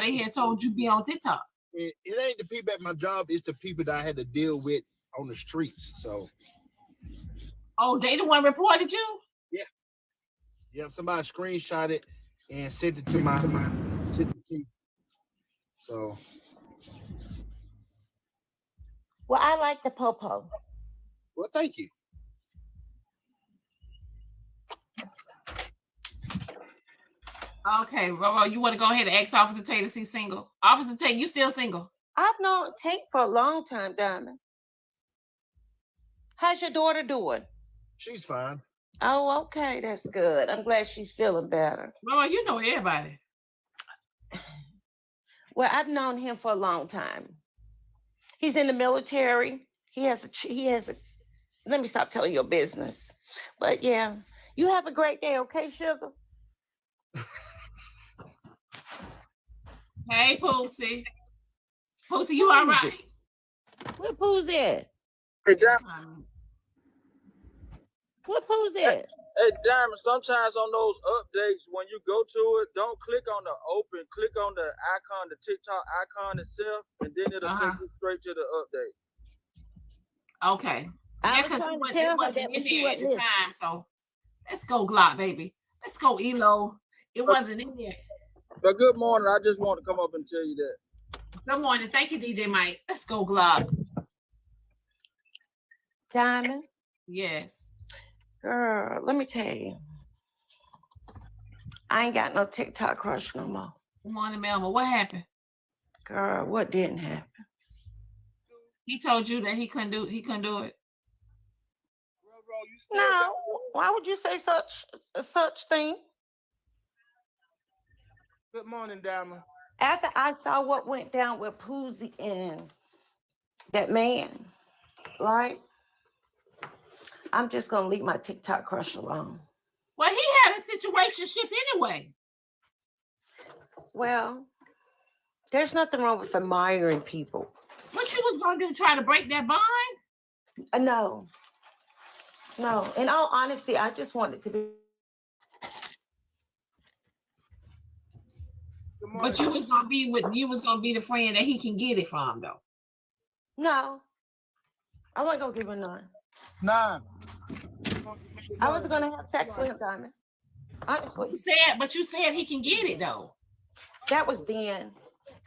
they had told you be on TikTok. It ain't the people at my job, it's the people that I had to deal with on the streets. So oh, they the one reported you? Yeah, somebody screenshot it and sent it to my chief. So Well, I like the popo. well, thank you. Okay, Roro, you want to go ahead and ask Officer Tate to see single? Officer Tate, you still single? I've known Tate for a long time, Diamond. How's your daughter doing? She's fine. Oh, okay, that's good. I'm glad she's feeling better. Roro, you know everybody. Well, I've known him for a long time. He's in the military. He has a. Let me stop telling your business. But yeah, you have a great day, okay, sugar? Hey, Poosie. Poosie, you all right? Where Poosie at? Hey, Diamond. What Poosie at? Hey, Diamond, sometimes on those updates, when you go to it, don't click on the open. Click on the icon, the TikTok icon itself, and then it'll take you straight to the update. Okay. Yeah, because it wasn't in there at the time. So let's go, Glock, baby. Let's go, Elo. It wasn't in there. But good morning. I just want to come up and tell you that. Good morning. Thank you, DJ Mike. Let's go, Glock. Diamond? Yes. Girl, let me tell you. I ain't got no TikTok crush no more. Good morning, Melma. What happened? Girl, what didn't happen? He told you that he couldn't do it. No, why would you say such thing? Good morning, Diamond. After I saw what went down with Poosie and that man, right? I'm just gonna leave my TikTok crush alone. Well, he had a situationship anyway. Well, there's nothing wrong with admiring people. What you was gonna do? Try to break that bond? No. In all honesty, I just wanted to be. But you was gonna be the friend that he can get it from, though. No, I wasn't gonna give him none. Nah. I wasn't gonna have sex with him, Diamond. Honestly. You said he can get it though. That was then.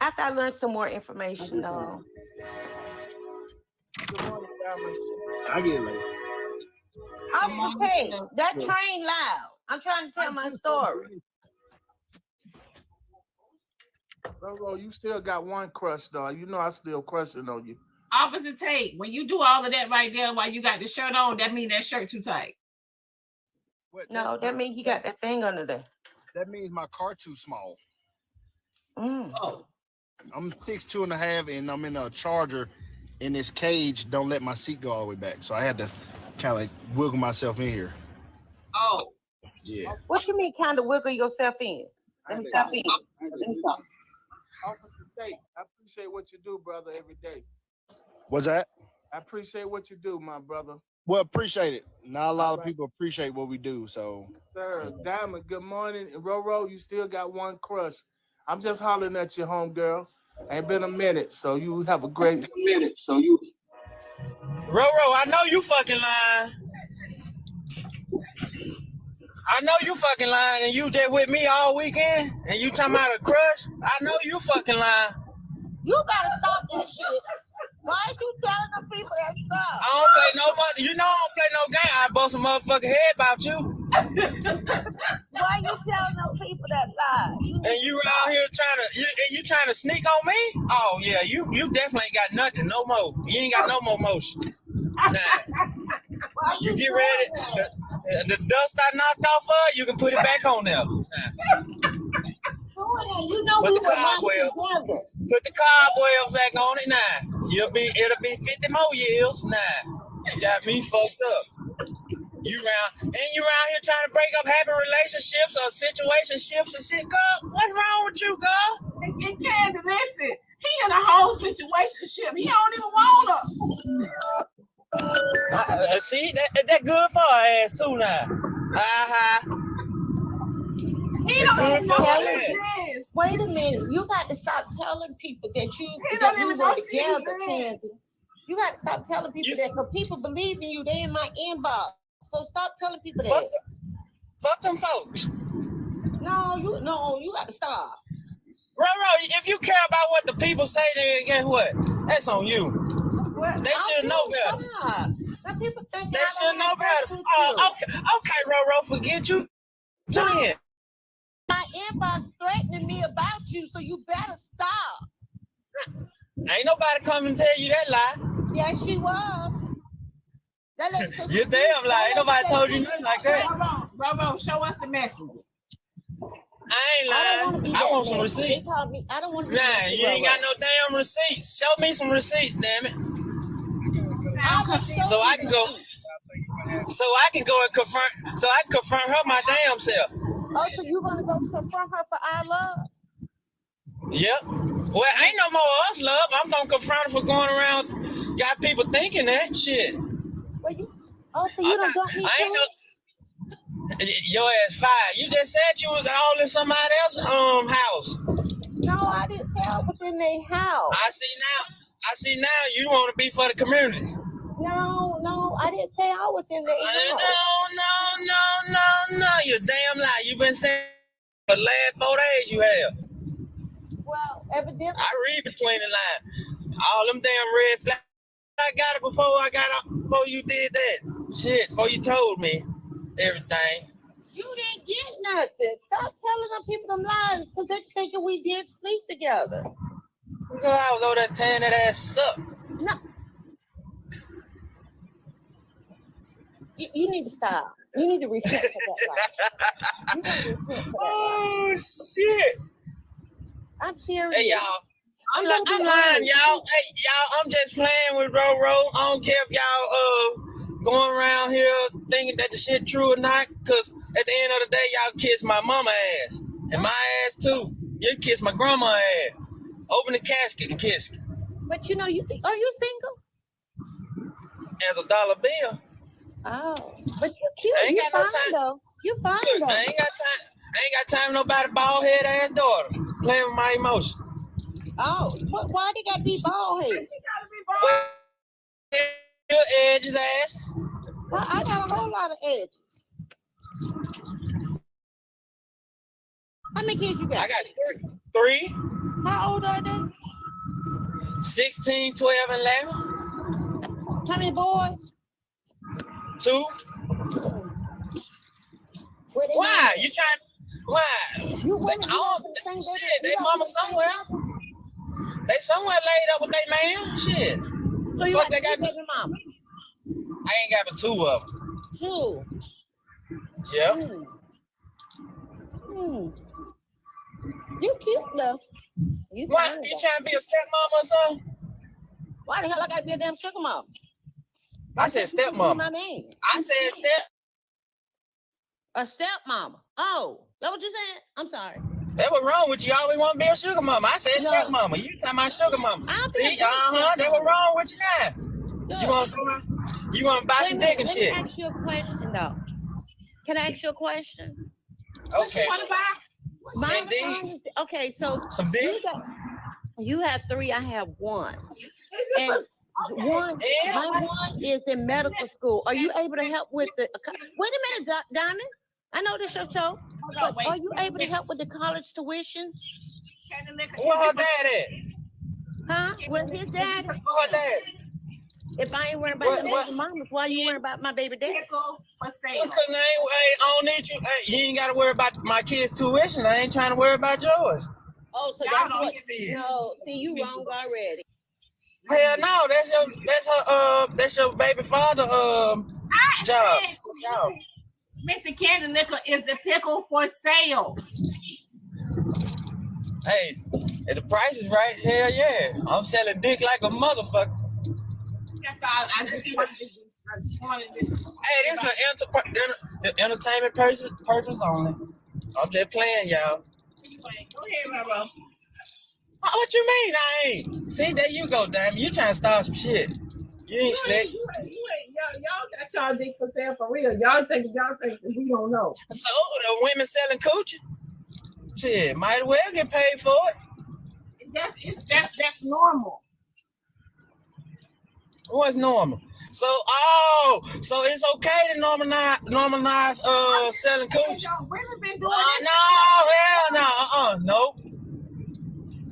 After I learned some more information, though. I get it later. I'm okay. That train loud. I'm trying to tell my story. Bro, you still got one crush, though. You know I still crushing on you. Officer Tate, when you do all of that right there while you got the shirt on, that means that shirt too tight. No, that means he got that thing under there. That means my car too small. Oh. I'm 6'2.5", and I'm in a Charger, and this cage don't let my seat go all the way back. So I had to kind of like wiggle myself in here. Oh. Yeah. What you mean kind of wiggle yourself in? Let me stop. Officer Tate, I appreciate what you do, brother, every day. What's that? I appreciate what you do, my brother. Well, appreciate it. Not a lot of people appreciate what we do, so. Sir, Diamond, good morning. And Roro, you still got one crush. I'm just hollering at you, homegirl. Ain't been a minute, so you have a great minute. Roro, I know you fucking lying. I know you fucking lying, and you just with me all weekend, and you talking about a crush? I know you fucking lying. You gotta stop that shit. Why are you telling the people that stuff? I don't play no money. You know I don't play no game. I bust a motherfucking head about you. Why you telling them people that lie? And you out here trying to sneak on me? Oh yeah, you definitely ain't got nothing, no more. You ain't got no more motion. Nah. You get ready. The dust I knocked off of, you can put it back on there. You know Put the cobwebs back on it now. It'll be 50 more years. Nah. You got me fucked up. You around here trying to break up happy relationships or situationships and shit, girl. What's wrong with you, girl? And Candy, listen, he in a whole situationship. He don't even want her. See, that good for her ass too now. He don't even know what it is. Wait a minute. You got to stop telling people that He that don't we even were know she's together, in. Candy. You got to stop telling people that because people believe in you. They in my inbox. So stop telling people that. Fuck them folks. No, you got to stop. Roro, if you care about what the people say, then guess what? That's on you. Well, They should know better. Now people think They I should don't know have better. sex with Oh, you. okay, Roro, forget you. Tune in. My inbox threatening me about you, so you better stop. Ain't nobody come and tell you that lie. Yes, she was. That lady said You damn lie. Ain't nobody told you nothing like that. Robo, show us the message. I ain't lying. I want some receipts. I don't want to. Nah, you ain't got no damn receipts. Show me some receipts, damn it. So I can go. So I can go and confront. So I can confront her my damn self. Oh, so you gonna go confront her for our love? Yep. Well, ain't no more us love. I'm gonna confront her for going around. Got people thinking that shit. Well, so you don't want me I ain't to? no. Your ass fired. You just said you was all in somebody else's house. No, I didn't say I was in their house. I see now. You want to be for the community. No, I didn't say I was in their house. No. You damn lie. You been saying for the last 4 days you have. Well, evidently. I read between the lines. All them damn red flags. I got it before you did that. Shit, before you told me everything. You didn't get nothing. Stop telling them people them lies because they thinking we did sleep together. Girl, I was over there tearing that ass up. No. You need to stop. You need to repent for that lie. You need to repent for that Oh, shit. I'm serious. Hey, y'all. I'm lying, y'all. Hey, y'all, I'm just playing with Roro. I don't care if y'all going around here thinking that the shit true or not, because at the end of the day, y'all kiss my mama ass. And my ass, too. You kiss my grandma ass. Open the casket and kiss it. But are you single? As a dollar bill. Oh, but you cute. I ain't You got fine no time. though. You fine Look, though. I ain't got time nobody bald head ass daughter playing with my emotions. Oh, why they gotta be bald head? She gotta be bald. Your edges ass. Well, I got a whole lot of edges. How many kids you got? I got three. How old are they? 16, 12, and 11. How many boys? 2. Why? You trying? Why? You shit, they mama somewhere. They somewhere laid up with their man. Shit. So you got baby mama? I ain't got but 2 of them. 2. Yep. You cute though. Why? You trying to be a stepmama or something? Why the hell I gotta be a damn sugar mama? I said stepmama. My name. I said a stepmama. Oh, that what you said? I'm sorry. That was wrong with you. You always want to be a sugar mama. I said stepmama. You talking about sugar mama. See, that was wrong with you now. Good. You want to buy some dick and shit. Let me ask you a question though. Can I ask you a question? Okay. Okay, so some dick? You have 3, I have 1. And my one is in medical school. Are you able to help with the wait a minute, Diamond? I know this your show, but are you able to help with the college tuition? Where her dad at? Huh? Where's his dad? Where her dad? If I ain't worried about the baby mamas, why are you worried about my baby dad? Because I don't need you. Hey, you ain't got to worry about my kids' tuition. I ain't trying to worry about yours. Oh, so that's what? No, see, you wrong already. Hell no, that's your baby father job. Mr. Candy Nickel is the pickle for sale. Hey, if the price is right, hell yeah. I'm selling dick like a motherfucker. That's all. I just wanted to. Hey, this is an entertainment purpose only. I'm just playing, y'all. Go ahead, Roro. What you mean I ain't? See, there you go, damn. You trying to start some shit. You ain't slick. You ain't. Y'all got y'all dick for sale for real. Y'all think that we don't know. So the women selling coochie? Shit, might as well get paid for it. That's normal. What's normal? So it's okay to normalize selling coochie. Women been doing this. No, hell no, nope.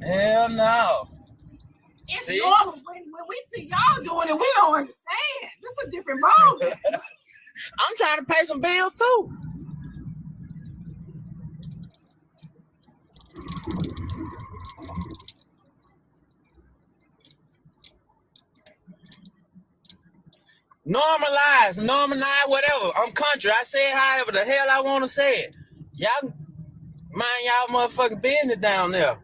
Hell no. It's normal. When we see y'all doing it, we don't understand. This is a different ballgame. I'm trying to pay some bills too. Normalize, whatever. I'm country. I say it however the hell I want to say it. Y'all mind y'all motherfucking business down there.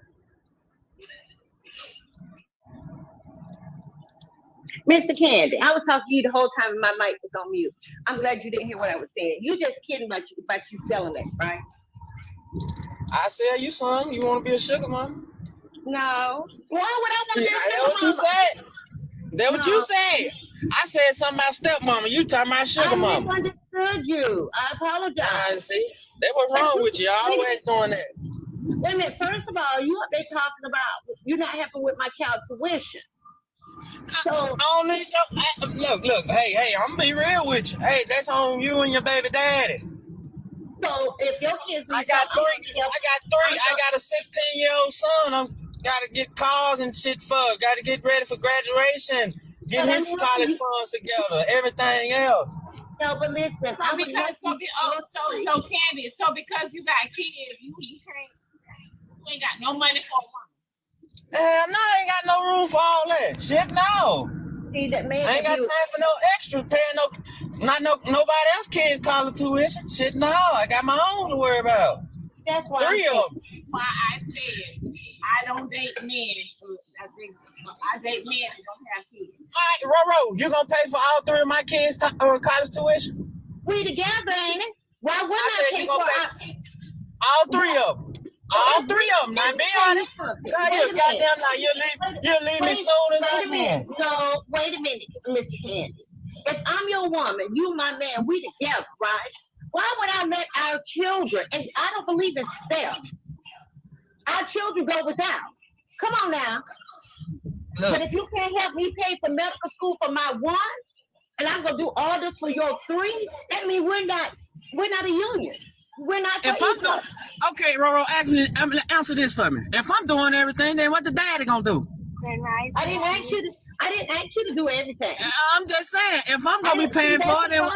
Mr. Candy, I was talking to you the whole time and my mic was on mute. I'm glad you didn't hear what I was saying. You just kidding about you selling it, right? I sell you some. You want to be a sugar mama? No. Why would I want to be a sugar That's what you said. That's what you said. I said something about stepmama. You talking about sugar mama. I misunderstood you. I apologize. I see. That's what's wrong with you. Always doing that. Wait a minute. First of all, you up there talking about you're not helping with my child tuition. So I don't need your look. Hey, I'm gonna be real with you. Hey, that's on you and your baby daddy. So if your kids, I got three. I got a 16-year-old son. I'm gotta get cars and shit for. Gotta get ready for graduation. Get his college funds together. Everything else. No, but listen. So Candy. So because you got kids, you ain't got no money for one. Hell no, I ain't got no room for all that. Shit, no. See, that man, I ain't got time for no extra paying nobody else kids college tuition. Shit, no. I got my own to worry about. That's why 3 of them. Why I said I don't date men. I date men that don't have kids. All right, Roro, you gonna pay for all 3 of my kids' college tuition? We together, ain't it? Why wouldn't I said pay you gonna for pay all 3 of them. All 3 of them. Now be honest. Goddamn, now you'll leave me soon as I can. No, wait a minute, Mr. Candy. If I'm your woman, you my man, we together, right? Why would I let our children, and I don't believe in steps, our children go without? Come on now. Look. But if you can't help me pay for medical school for my one, and I'm gonna do all this for your 3, that means we're not a union. We're not. If I'm doing, okay, Roro, answer this for me. If I'm doing everything, then what the daddy gonna do? I didn't ask you to do everything. I'm just saying, if I'm gonna be paying for it, then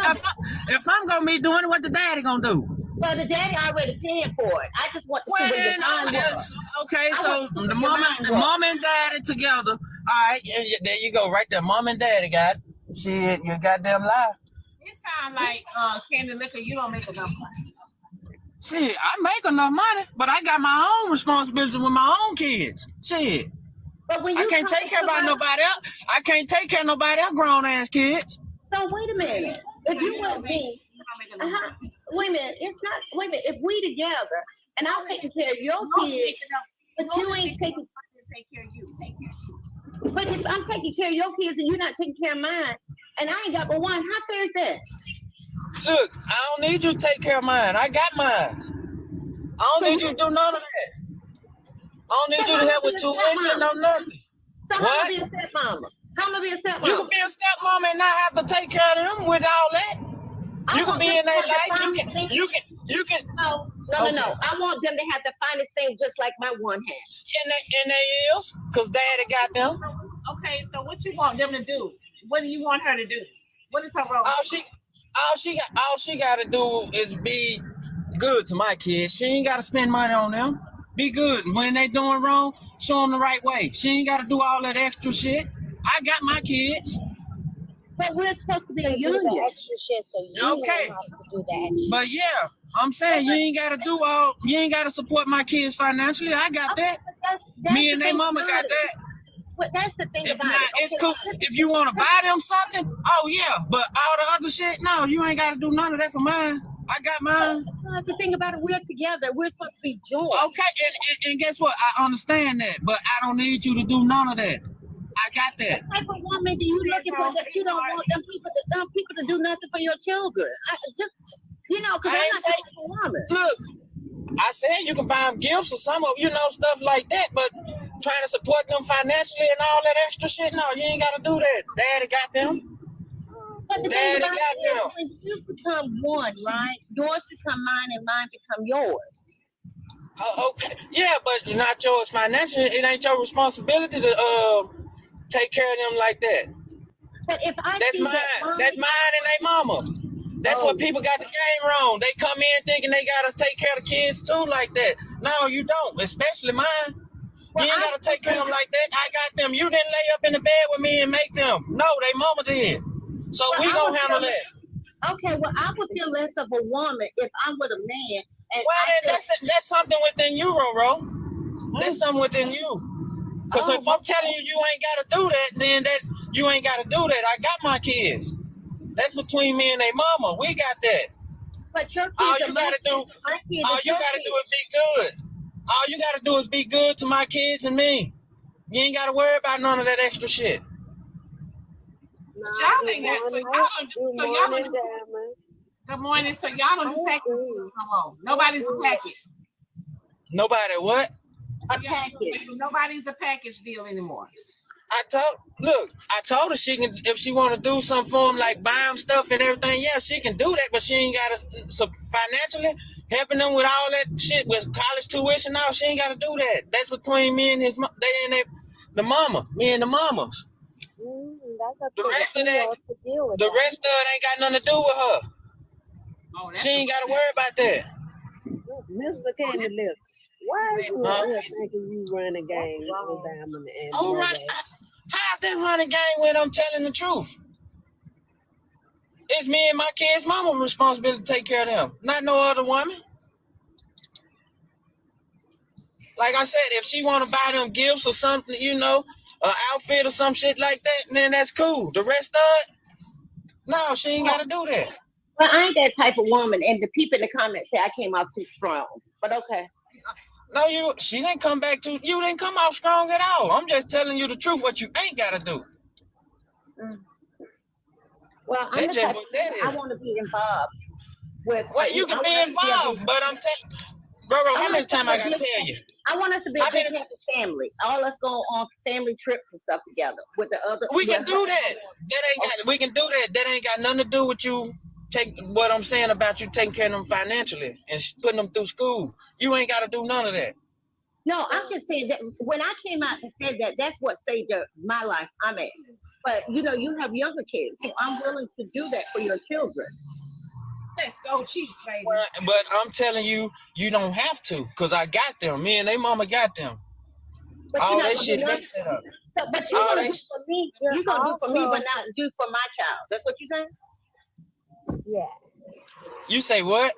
if I'm gonna be doing it, what the daddy gonna do? Well, the daddy already paying for it. I just want to see where your mind was. Okay, so the mom and daddy together. All right, there you go, right there. Mom and daddy got it. Shit, you goddamn lie. It sounds like Candy Liquor, you don't make enough money. Shit, I make enough money, but I got my own responsibility with my own kids. Shit. But when I can't take care about nobody else. I can't take care of nobody else grown ass kids. So wait a minute. If you want me, wait a minute. It's not. Wait a minute. If we together and I'm taking care of your kids, but you ain't taking care of you. But if I'm taking care of your kids and you're not taking care of mine, and I ain't got but one, how fair is that? Look, I don't need you to take care of mine. I got mine. I don't need you to do none of that. I don't need you to help with tuition or nothing. So how am I be a stepmama? How am I be a stepmama? You can be a stepmama and not have to take care of them with all that. You can be in their life. You can. No. I want them to have the finest thing just like my one has. And they is, because daddy got them. Okay, so what you want them to do? What do you want her to do? What is her role? All she got to do is be good to my kids. She ain't got to spend money on them. Be good. When they doing wrong, show them the right way. She ain't got to do all that extra shit. I got my kids. But we're supposed to be a union. Extra shit, so you know how to do that. But yeah, I'm saying you ain't got to support my kids financially. I got that. That's Me and their mama got that. But that's the thing about it. It's cool. If you want to buy them something, oh yeah. But all the other shit, no, you ain't got to do none of that for mine. I got mine. The thing about it, we're together. We're supposed to be joined. Okay, and guess what? I understand that, but I don't need you to do none of that. I got that. What type of woman do you looking for that you don't want them people to do nothing for your children? Because I'm not a woman. Look, I said you can buy them gifts or some of, stuff like that, but trying to support them financially and all that extra shit, no, you ain't got to do that. Daddy got them. But the thing Daddy about got it is, them. when you become one, right? Yours become mine and mine become yours. Okay, yeah, but not yours financially. It ain't your responsibility to take care of them like that. But if I That's see mine. that That's mine and they mama. That's what people got the game wrong. They come in thinking they gotta take care of the kids too like that. No, you don't. Especially mine. You ain't gotta take care of them like that. I got them. You didn't lay up in the bed with me and make them. No, they mama did. So we gonna handle that. Okay, well, I would feel less of a woman if I'm with a man. And well, that's something within you, Roro. That's something within you. Because if I'm telling you ain't gotta do that, then that you ain't gotta do that. I got my kids. That's between me and their mama. We got that. But your kids all you gotta do is be good. All you gotta do is be good to my kids and me. You ain't gotta worry about none of that extra shit. Y'all ain't got so y'all don't do so y'all don't do. Good morning. So y'all don't do packages no more. Nobody's a package. Nobody what? A package. Nobody's a package deal anymore. I told her she can, if she want to do something for them, like buy them stuff and everything, yeah, she can do that, but she ain't got to, so financially, helping them with all that shit, with college tuition, no, she ain't got to do that. That's between me and the mama, me and the mamas. That's up the to rest of that, to deal with the rest of it ain't got nothing to do with her. Oh, she ain't got to worry about that. Mr. Candy Lip, why is you out here thinking you run a game with Diamond and How's that running game when I'm telling the truth? It's me and my kids' mama responsibility to take care of them, not no other woman. Like I said, if she want to buy them gifts or something, an outfit or some shit like that, then that's cool. The rest of it, no, she ain't got to do that. Well, I ain't that type of woman, and the people in the comments say I came off too strong. But okay. No, she didn't come back you didn't come out strong at all. I'm just telling you the truth, what you ain't got to do. Well, I'm the type of I want to be involved with. Well, you can be involved, but I'm telling, bro, how many times I got to tell you? I want us to be a big happy family. All us go on family trips and stuff together with the other. We can do that. We can do that. That ain't got nothing to do with you. Take what I'm saying about you taking care of them financially and putting them through school. You ain't got to do none of that. No, I'm just saying that when I came out and said that, that's what saved my life. I'm at. But you have younger kids, so I'm willing to do that for your children. Let's go, Chiefs, baby. But I'm telling you, you don't have to, because I got them. Me and they mama got them. But all that shit been set up. But you're gonna do for me. You're gonna do for me, but not do for my child. That's what you're saying? Yeah. You say what?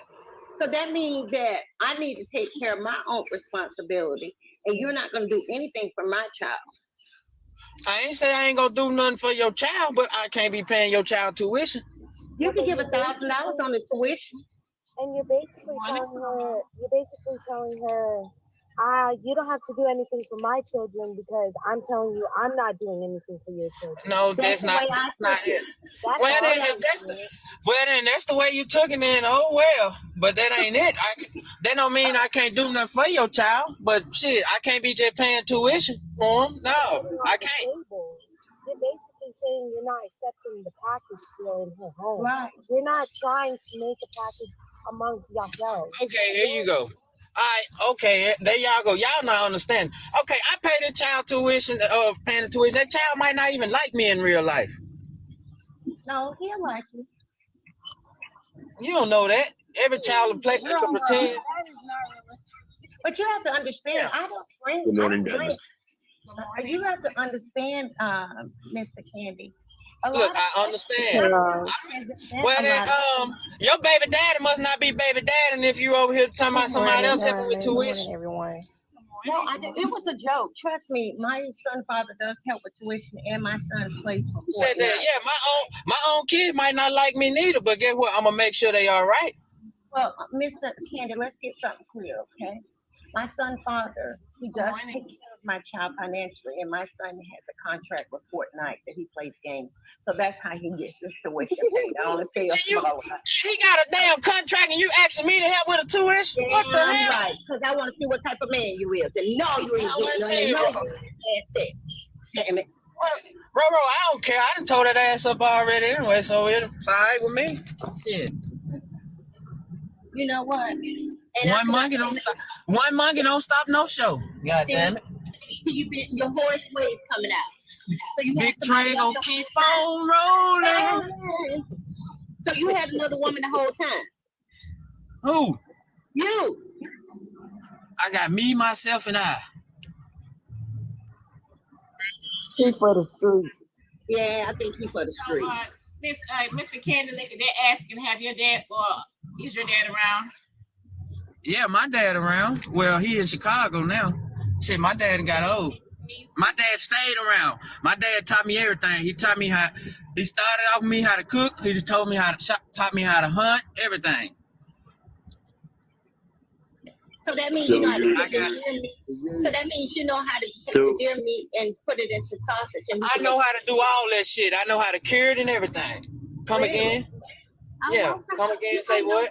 So that means that I need to take care of my own responsibility, and you're not gonna do anything for my child. I ain't say I ain't gonna do nothing for your child, but I can't be paying your child tuition. You can give $1,000 on the tuition. And you're basically telling her, you don't have to do anything for my children because I'm telling you I'm not doing anything for your children. No, that's not it. Then that's the way you took it then. Oh well, but that ain't it. That don't mean I can't do nothing for your child. But shit, I can't be just paying tuition for them. No, I can't. You're basically saying you're not accepting the package deal in her home. Right. You're not trying to make a package amongst yourselves. Okay, here you go. All right, okay, there y'all go. Y'all not understand. Okay, I pay the child tuition, paying the tuition. That child might not even like me in real life. No, he'll like you. You don't know that. Every child will play pretend. But you have to understand, I don't drink. Good morning, Dennis. You have to understand, Mr. Candy. Look, I understand. Your baby daddy must not be baby daddy if you over here talking about somebody else helping with tuition. Everyone. No, it was a joke. Trust me, my son father does help with tuition, and my son plays for. Who said that? Yeah, my own kid might not like me neither, but guess what? I'm gonna make sure they all right. Well, Mr. Candy, let's get something clear, okay? My son father, he does take care of my child financially, and my son has a contract with Fortnite that he plays games. So that's how he gets this tuition paid. I only pay a small amount. He got a damn contract and you asking me to help with a tuition? What the hell? Right, because I want to see what type of man you is. And no, you ain't getting no asset. Damn it. Bro, I don't care. I done told that ass up already anyway, so it's all right with me. Shit. You know what? And One monkey don't stop no show. God damn it. See, your horse waves coming out. So you Big train gonna keep on rolling. So you had another woman the whole time? Who? You. I got me, myself, and I. He for the streets. Yeah, I think he for the street. Mr. Candy Liquor, they're asking, have your dad or is your dad around? Yeah, my dad around. Well, he in Chicago now. Shit, my dad got old. My dad stayed around. My dad taught me everything. He taught me how. He started off with me how to cook. He just told me how to taught me how to hunt. Everything. So that means you know how to cook deer meat. So that means you know how to take the deer meat and put it into sausage. And I know how to do all that shit. I know how to cure it and everything. Come again? Yeah. Come again. Say what?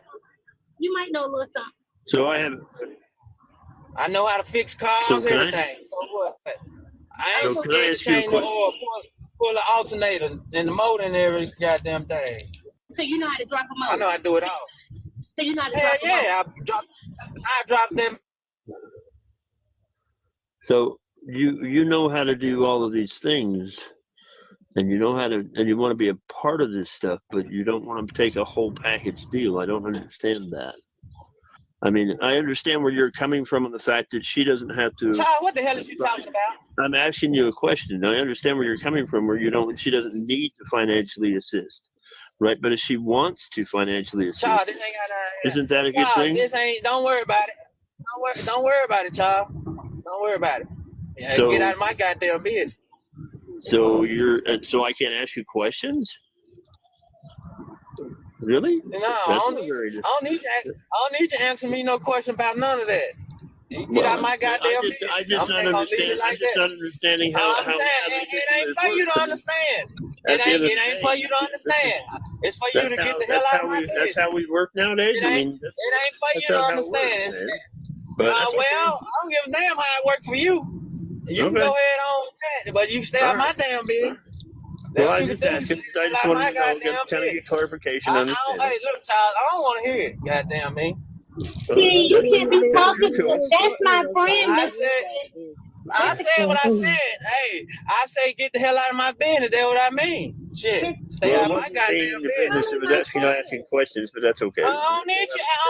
You might know a little something. So I know how to fix cars, everything. So what? I ain't scared to change the oil, pull the alternator and the motor and every goddamn thing. So you know how to drop them off? I know how to do it all. So you know how to drop them off? I drop them. So you know how to do all of these things, and you know how to, and you want to be a part of this stuff, but you don't want to take a whole package deal. I don't understand that. I mean, I understand where you're coming from on the fact that she doesn't have to. Child, what the hell is you talking about? I'm asking you a question. I understand where you're coming from, where she doesn't need to financially assist, right? But if she wants to financially assist, child, this ain't got isn't that a good thing? This ain't. Don't worry about it. Don't worry about it, child. Don't worry about it. Yeah, So, get out of my goddamn business. So so I can't ask you questions? Really? No, I don't need you to answer me no question about none of that. You get out my goddamn business. I'm just not understanding how. I'm saying it ain't for you to understand. It ain't for you to understand. It's for you to get the hell out of my business. That's how we work nowadays. It ain't for you to understand. Well, I don't give a damn how it works for you. You can go ahead on with that, but you stay out my damn business. Well, I just want to get clarification on this. Hey, look, child, I don't want to hear it. Goddamn me. See, you can't be talking. That's my friend. I said what I said. Hey, I say get the hell out of my business. That's what I mean. Shit, stay out of my goddamn business. You're not asking questions, but that's okay. I don't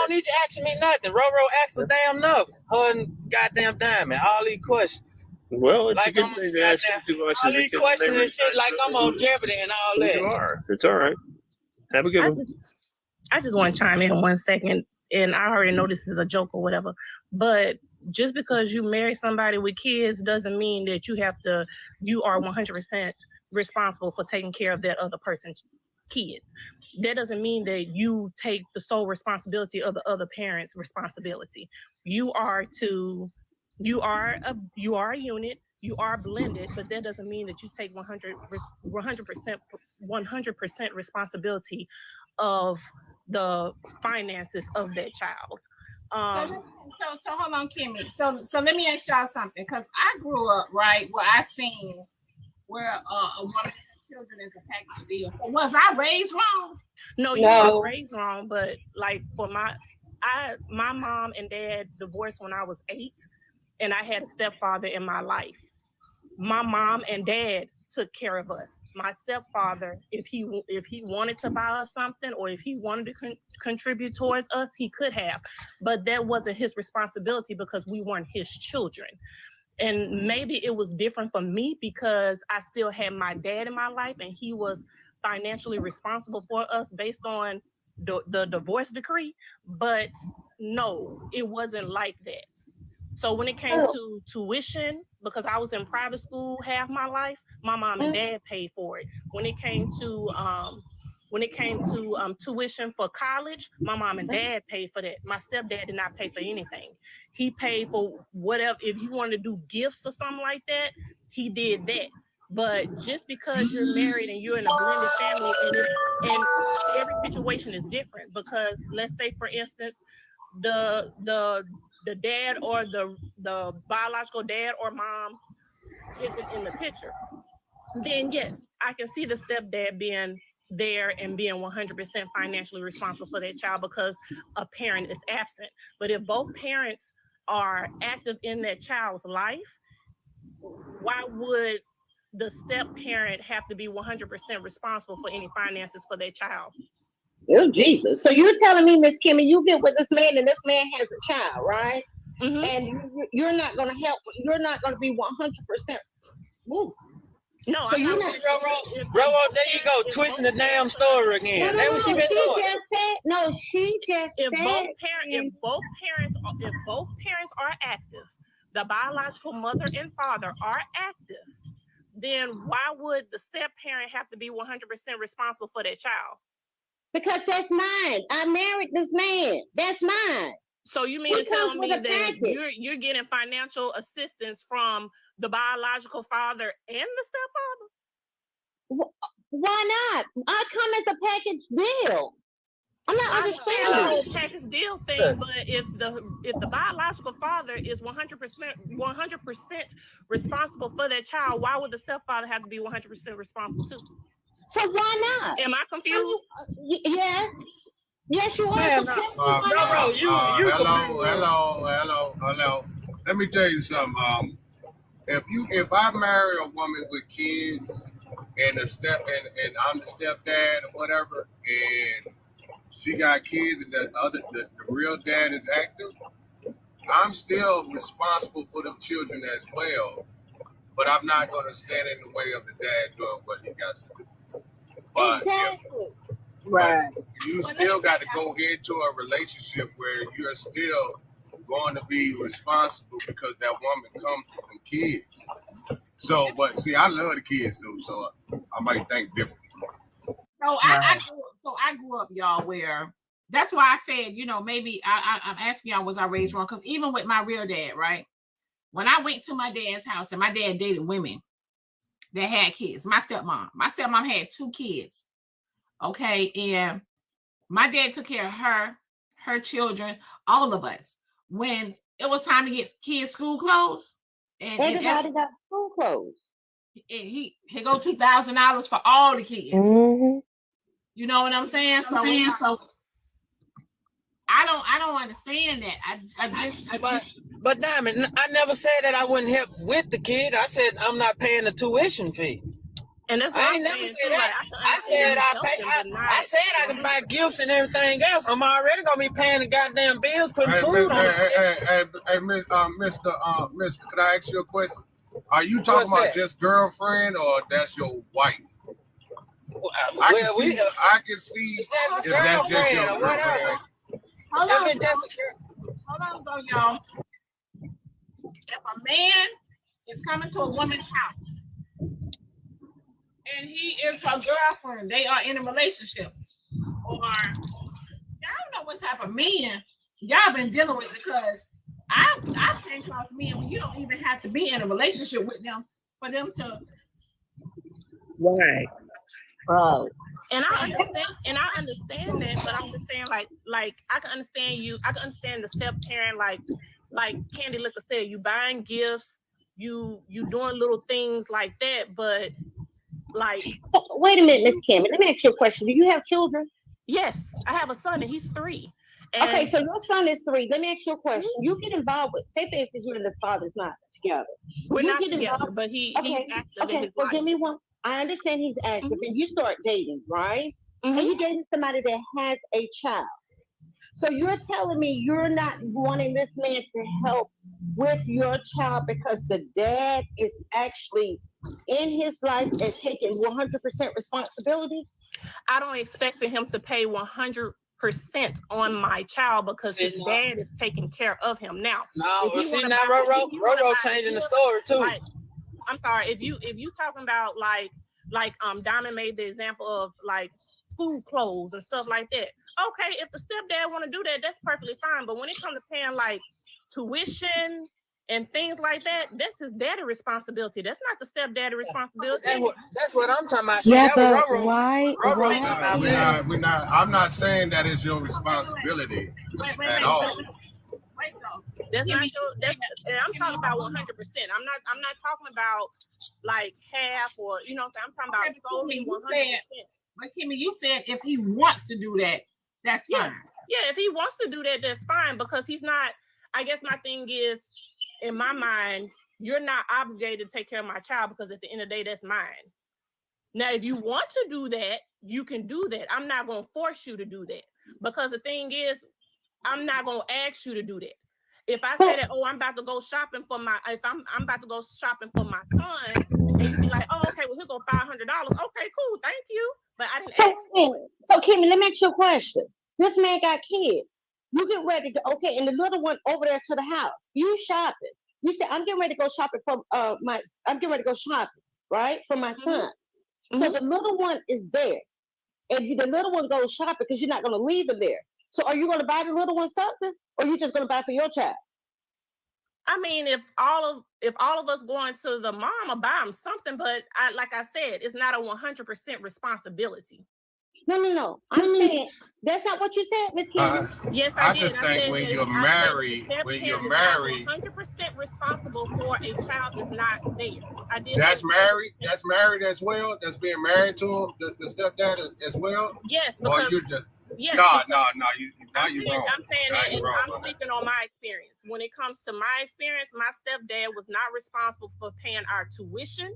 need you asking me nothing. Roro asked a damn enough. Her and goddamn Diamond. All these questions. Well, it's like a good thing to ask you too much. All these questions and shit like I'm on Jeopardy and all that. You are. It's all right. Have a good one. I just want to chime in 1 second, and I already know this is a joke or whatever, but just because you marry somebody with kids doesn't mean that you are 100% responsible for taking care of that other person's kids. That doesn't mean that you take the sole responsibility of the other parent's responsibility. You are a unit, you are blended, but that doesn't mean that you take 100% responsibility of the finances of that child. So hold on, Kimmy. So let me ask y'all something, because I grew up where I seen where a woman and children is a package deal. Was I raised wrong? No, you weren't raised wrong, but like for my mom and dad divorced when I was 8, and I had a stepfather in my life. My mom and dad took care of us. My stepfather, if he wanted to buy us something or if he wanted to contribute towards us, he could have, but that wasn't his responsibility because we weren't his children. And maybe it was different for me because I still had my dad in my life and he was financially responsible for us based on the divorce decree. But no, it wasn't like that. So when it came to tuition, because I was in private school half my life, my mom and dad paid for it. When it came to when it came to tuition for college, my mom and dad paid for that. My stepdad did not pay for anything. He paid for whatever. If you wanted to do gifts or something like that, he did that. But just because you're married and you're in a blended family, and every situation is different, because let's say, for instance, the dad or the biological dad or mom isn't in the picture, then yes, I can see the stepdad being there and being 100% financially responsible for that child because a parent is absent. But if both parents are active in that child's life, why would the step parent have to be 100% responsible for any finances for their child? Oh, Jesus. So you're telling me, Miss Kimmy, you get with this man and this man has a child, right? Mm-hmm. And you're not going to help. You're not going to be 100%. Woo. No, so I'm not. Roro, there you go, twisting the damn story again. That's what she been doing. If both parents are active, the biological mother and father are active, then why would the step parent have to be 100% responsible for their child? Because that's mine. I married this man. That's mine. So you mean to tell me that you're getting financial assistance from the biological father and the stepfather? Why not? I come as a package deal. I'm not understanding the whole package deal thing, but if the biological father is 100% responsible for that child, why would the stepfather have to be 100% responsible too? So why not? Am I confused? Yes. Yes, you are. Hello. Let me tell you something. If I marry a woman with kids and I'm the stepdad or whatever, and she got kids and the real dad is active, I'm still responsible for them children as well. But I'm not going to stand in the way of the dad doing what he got to do. But right. You still got to go into a relationship where you're still going to be responsible because that woman comes from kids. So, but see, I love the kids though, so I might think different. So I grew up, y'all, where that's why I said, maybe I'm asking y'all, was I raised wrong? Because even with my real dad, right? When I went to my dad's house and my dad dated women that had kids, my stepmom had 2 kids. Okay. And my dad took care of her children, all of us. When it was time to get kids school clothes, and everybody got school clothes. He go $2,000 for all the kids. Mm-hmm. You know what I'm saying? So I don't understand that. But Diamond, I never said that I wouldn't help with the kid. I said I'm not paying the tuition fee. And that's I ain't never said that. I said I can buy gifts and everything else. I'm already gonna be paying the goddamn bills, putting food on. Hey, Mister, could I ask you a question? Are you talking about just girlfriend or that's your wife? I can see if that's just your girlfriend. Hold on, so y'all. If a man is coming to a woman's house and he is her girlfriend, they are in a relationship, or y'all don't know what type of men y'all been dealing with, because I've seen across men when you don't even have to be in a relationship with them for them to. Right. Oh. And I understand that, but I'm just saying, like I can understand you. I can understand the step parent, like Candy Liquor said, you buying gifts, you doing little things like that, but like. So, wait a minute, Miss Kim. Let me ask you a question. Do you have children? Yes, I have a son, and he's 3. And okay, so your son is 3. Let me ask you a question. You get involved with, say for instance, you and the father's not together. We're not together, but he's active in his life. Give me one. I understand he's active, and you start dating, right? And you dating somebody that has a child. So you're telling me you're not wanting this man to help with your child because the dad is actually in his life and taking 100% responsibility? I don't expect for him to pay 100% on my child because his dad is taking care of him now. No, see now Roro changing the story too. Like, I'm sorry, if you talking about like Diamond made the example of like school clothes and stuff like that. Okay, if the stepdad want to do that, that's perfectly fine. But when it comes to paying like tuition and things like that, that's his daddy responsibility. That's not the stepdaddy responsibility. That's what I'm talking about. Yeah, See, but why? We're not. I'm not saying that it's your responsibility at all. Wait, though. That's not your. I'm talking about 100%. I'm not talking about like half or I'm talking about solely 100%. But Kimmy, you said if he wants to do that, that's fine. Yeah, if he wants to do that, that's fine because he's not. I guess my thing is, in my mind, you're not obligated to take care of my child because at the end of the day, that's mine. Now, if you want to do that, you can do that. I'm not going to force you to do that because the thing is, I'm not going to ask you to do that. If I say that, I'm about to go shopping for I'm about to go shopping for my son, and you be like, okay, well, he'll go $500. Okay, cool, thank you. But I didn't ask. So, Kimmy, let me ask you a question. This man got kids. You get ready to and the little one over there to the house. You shopping. You say, I'm getting ready to go shopping for I'm getting ready to go shopping, right? For my son. Mm-hmm. So the little one is there. And the little one goes shopping because you're not going to leave it there. So are you going to buy the little one something, or are you just going to buy for your child? I mean, if all of us going to the mom, I'll buy them something, but like I said, it's not a 100% responsibility. No. I'm saying that's not what you said, Miss Kim. Yes, I did. Just think when you're married, 100% responsible for a child that's not theirs. I did. That's married. That's married as well. That's being married to him, the stepdad as well. Yes. Or you're just. Yes, no. I'm saying that, and I'm speaking on my experience. When it comes to my experience, my stepdad was not responsible for paying our tuition.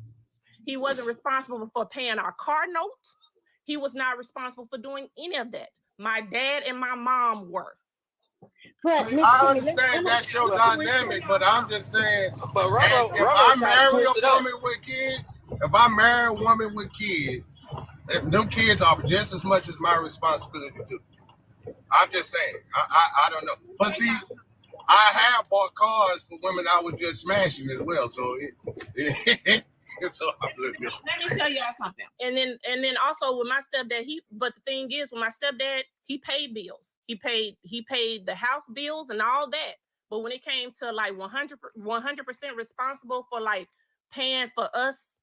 He wasn't responsible for paying our car notes. He was not responsible for doing any of that. My dad and my mom were. I understand that's your dynamic, but I'm just saying, if I marry a woman with kids, them kids are just as much as my responsibility too. I'm just saying. I don't know. But see, I have bought cars for women I was just smashing as well. So it's so let me tell y'all something. And then also with my stepdad, but the thing is, with my stepdad, he paid bills. He paid the house bills and all that. But when it came to like 100% responsible for like paying for us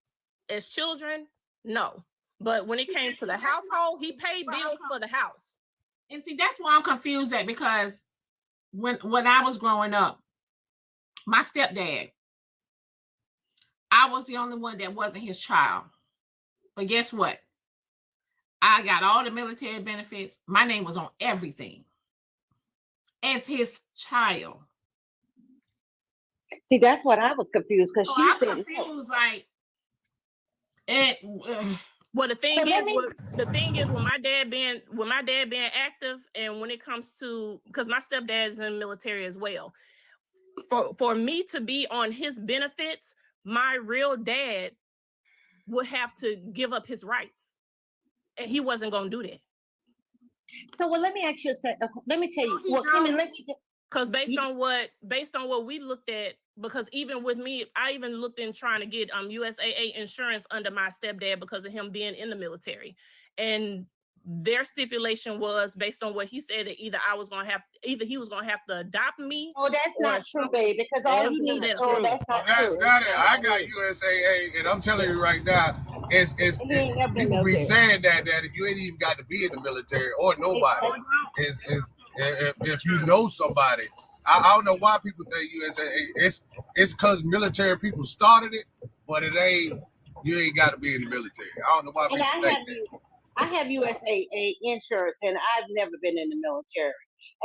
as children, no. But when it came to the household, he paid bills for the house. And see, that's why I'm confused at, because when I was growing up, my stepdad, I was the only one that wasn't his child. But guess what? I got all the military benefits. My name was on everything as his child. See, that's what I was confused because I'm confused. Like, well, the thing is, with my dad being active, and when it comes to, because my stepdad is in the military as well, for me to be on his benefits, my real dad would have to give up his rights, and he wasn't going to do that. So, well, let me ask you let me tell you. Well, Kimmy, let me. Because based on what we looked at, because even with me, I even looked in trying to get USAA insurance under my stepdad because of him being in the military, and their stipulation was based on what he said that either he was gonna have to adopt me. Oh, that's not true, baby. Because all you need that's not true. I got USAA, and I'm telling you right now, it's people be saying that you ain't even got to be in the military or nobody. If you know somebody, I don't know why people think USAA. It's because military people started it, but it ain't. You ain't got to be in the military. I don't know why people think that. I have USAA insurance, and I've never been in the military.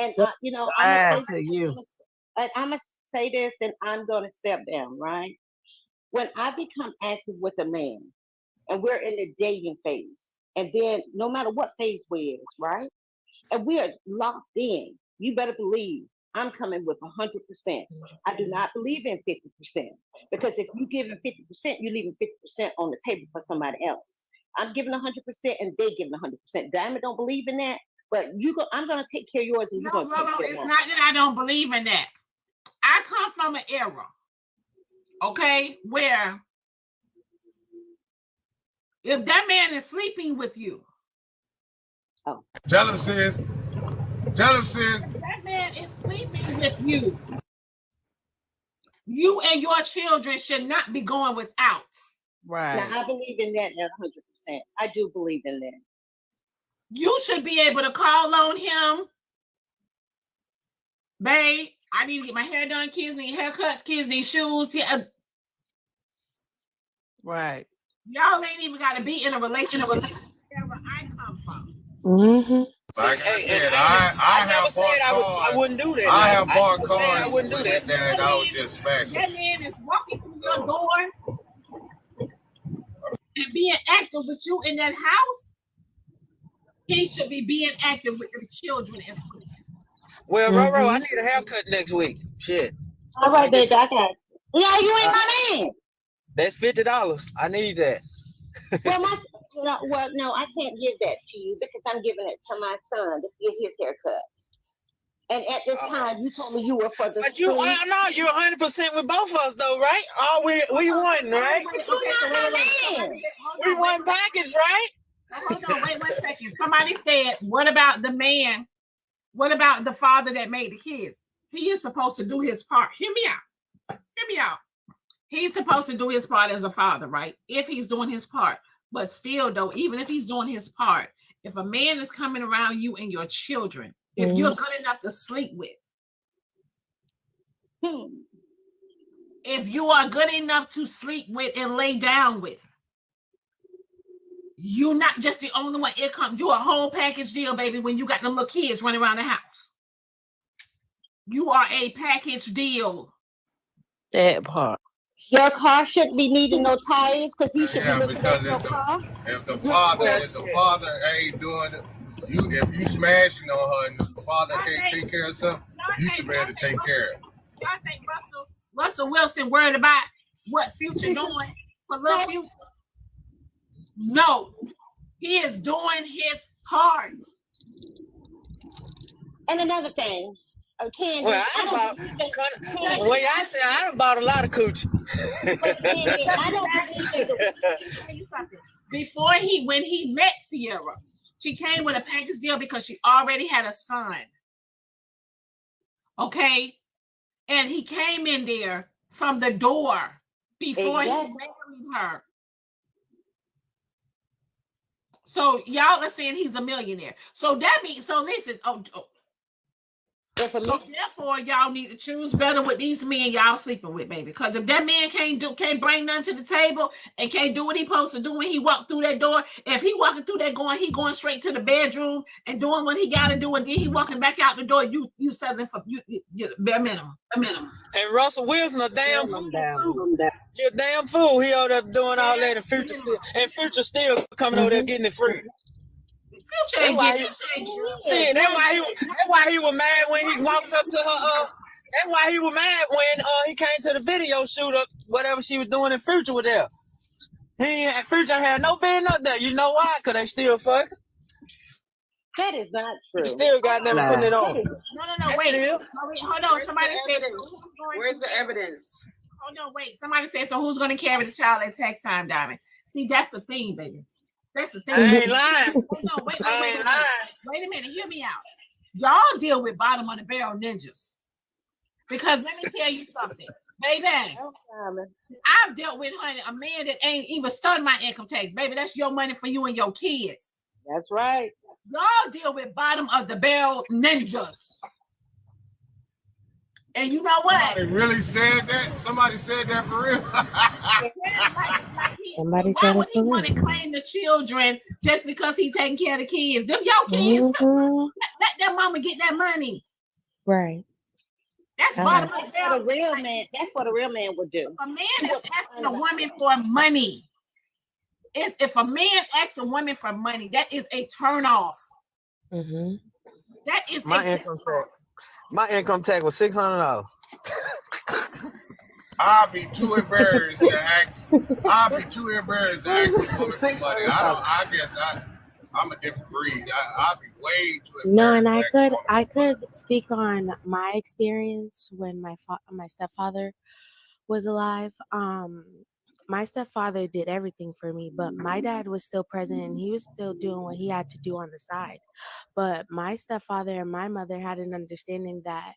And I'm gonna say this, and I'm gonna step down. Right when I become active with a man, and we're in the dating phase, and then no matter what phase we're in, right, and we are locked in, you better believe I'm coming with 100%. I do not believe in 50%, because if you give 50%, you're leaving 50% on the table for somebody else. I'm giving 100% and they giving 100%. Diamond don't believe in that, but I'm gonna take care of yours, and you're gonna take care of mine. It's not that I don't believe in that. I come from an era, okay, where if that man is sleeping with you, Oh. Tell him, sis. Tell him, sis. That man is sleeping with you. You and your children should not be going without. Right. Now, I believe in that 100%. I do believe in that. You should be able to call on him. Babe, I need to get my hair done. Kids need haircuts. Kids need shoes. Right. Y'all ain't even got to be in a relationship wherever I come from. Mm-hmm. Like I said, I never have said I wouldn't do that. I have bought never said I cars wouldn't do with that. that I was just smashing. That man is walking through your door and being active with you in that house. He should be being active with the children as well. Well, Roro, I need a haircut next week. Shit. All right, baby, I got it. Yeah, you ain't my man. That's $50. I need that. No, I can't give that to you because I'm giving it to my son to get his haircut. And at this time, you told me you were for the. But you're 100% with both of us, though, right? We won, right? We won package, right? Hold on, wait 1 second. Somebody said, "What about the man? What about the father that made the kids? He is supposed to do his part." Hear me out. Hear me out. He's supposed to do his part as a father, right? If he's doing his part. But still, though, even if he's doing his part, if a man is coming around you and your children, if you're good enough to sleep with, if you are good enough to sleep with and lay down with, you're not just the only one. It comes, you're a whole package deal, baby, when you got them little kids running around the house. You are a package deal. That part. Your car shouldn't be needing no tires because he should be looking because at your car. if the father ain't doing it, if you smashing on her and the father can't take care of something, you should be able to take care of it. Y'all think Russell Wilson worried about what Future doing for little Future? No, he is doing his part. And another thing, Candy. Well, I done bought a lot of coochie. I don't believe it. Before when he met Sierra, she came with a package deal because she already had a son. Okay, and he came in there from the door before he married her. So y'all are saying he's a millionaire. So that means, so listen, so therefore y'all need to choose better with these men y'all sleeping with, baby. Because if that man can't bring nothing to the table and can't do what he supposed to do when he walked through that door, if he walking through that door, he going straight to the bedroom and doing what he gotta do, and then he walking back out the door, you settling for you bare minimum. And Russell Wilson a damn fool too. You're a damn fool. He over there doing all that, and Future still coming over there getting it free. That's why he was mad when he walked up to her. That's why he was mad when he came to the video shoot up, whatever she was doing in Future with there. Future had no business up there. You know why? Because they still fucking. That is not true. Still got never putting it on. No, wait, hold on. Somebody said, where's the evidence? Hold on, wait. Somebody said, so who's going to carry the child at tax time, Diamond? See, that's the thing, baby. That's the thing. I ain't lying. Hold on, wait a minute. Hear me out. Y'all deal with bottom of the barrel ninjas. Because let me tell you something. Baby, I've dealt with a man that ain't even started my income tax. Baby, that's your money for you and your kids. That's right. Y'all deal with bottom of the barrel ninjas. And you know what? Somebody really said that? Somebody said that for real? Somebody why said would it he for want to real. claim the children just because he's taking care of the kids? Them y'all kids. Let that mama get that money. Right. That's bottom of the barrel. What a real man. That's what a real man would do. A man is asking a woman for money. If a man asks a woman for money, that is a turn off. That is my income tax. My income tax was $600. I'll be too embarrassed to ask. I'll be too embarrassed to ask a woman for money. I guess I'm a different breed. I'll be way too embarrassed. No, and I could speak on my experience when my stepfather was alive. my stepfather did everything for me, but my dad was still present and he was still doing what he had to do on the side. But my stepfather and my mother had an understanding that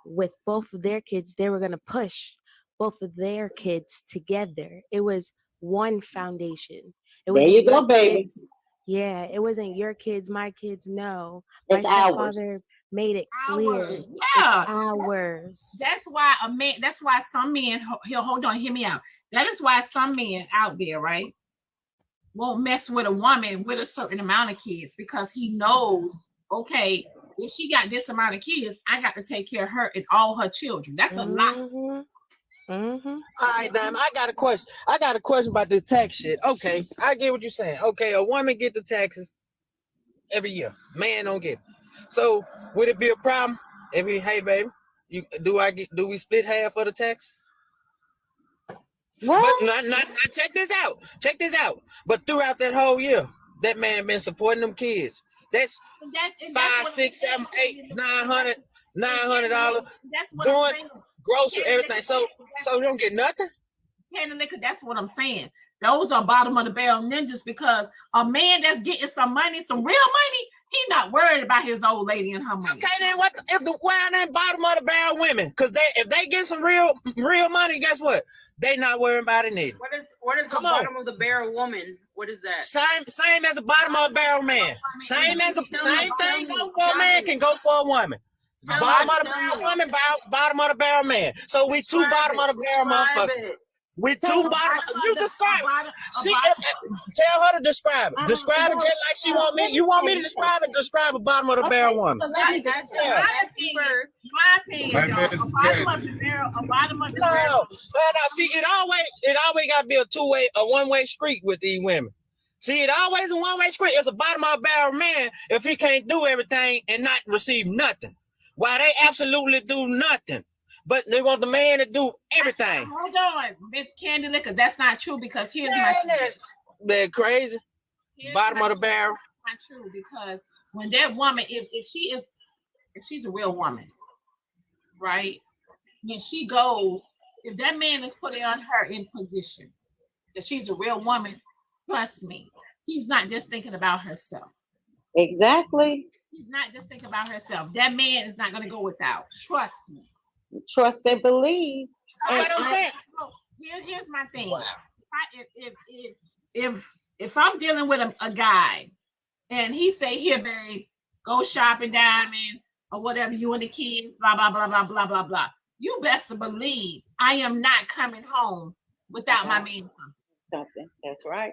with both of their kids, they were going to push both of their kids together. It was one foundation. It There you go, your baby. kids. Yeah, it wasn't your kids, my kids. No, It's my ours. stepfather made it clear. Ours. Yeah. It's ours. That's why a man. That's why some men. Hold on, hear me out. That is why some men out there, right, won't mess with a woman with a certain amount of kids because he knows, okay, if she got this amount of kids, I got to take care of her and all her children. That's a lot. All right, Diamond, I got a question. I got a question about this tax shit. Okay, I get what you're saying. Okay, a woman get the taxes every year. Man don't get it. So would it be a problem if we, hey baby, do we split half of the tax? What? But not check this out. Check this out. But throughout that whole year, that man been supporting them kids. That's $500, $600, $700, $800, $900 doing grocery, everything. So you don't get nothing? That's what I'm saying. Those are bottom of the barrel ninjas because a man that's getting some money, some real money, he's not worried about his old lady and her money. Okay, then why not bottom of the barrel women? Because if they get some real money, guess what? They not worrying about it neither. What is the bottom of the barrel woman? What is that? Same as a bottom of the barrel man. Same thing go for a man can go for a woman. Bottom of the barrel woman, bottom of the barrel man. So we two bottom of the barrel motherfuckers. We two bottom. You describe it. Tell her to describe it. Describe it just like she want me. You want me to describe it? Describe a bottom of the barrel woman. My opinion, a bottom of the barrel. No. See, it always got to be a one-way street with these women. See, it always a one-way street. It's a bottom of the barrel man if he can't do everything and not receive nothing. Why they absolutely do nothing. But they want the man to do everything. Hold on, Miss Candy Liquor. That's not true because here's my thing. They're crazy. Bottom of the barrel. Not true because when that woman, if she's a real woman, right? When she goes, if that man is putting on her in position, if she's a real woman, trust me, he's not just thinking about herself. Exactly. He's not just thinking about herself. That man is not going to go without. Trust me. Trust and believe. That's what I'm saying. Here's my thing. Wow. If I'm dealing with a guy and he say, here, babe, go shopping, Diamond, or whatever, you and the kids, blah, blah, blah, blah, blah, blah, blah. You best to believe I am not coming home without my man something. That's right.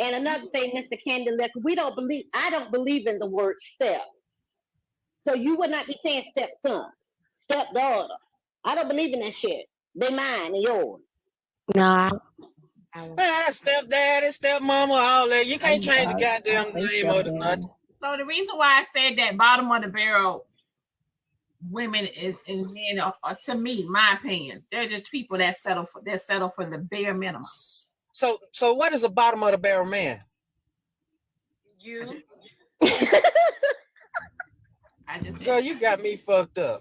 And another thing, Mr. Candy Liquor, I don't believe in the word step. So you would not be saying stepson. Stepdaughter. I don't believe in that shit. They mine and yours. No. Man, that's stepdaddy, stepmama, all that. You can't change the goddamn name of nothing. So the reason why I said that bottom of the barrel women and men are, to me, my opinion, they're just people that settle for the bare minimum. So what is a bottom of the barrel man? You. Girl, you got me fucked up.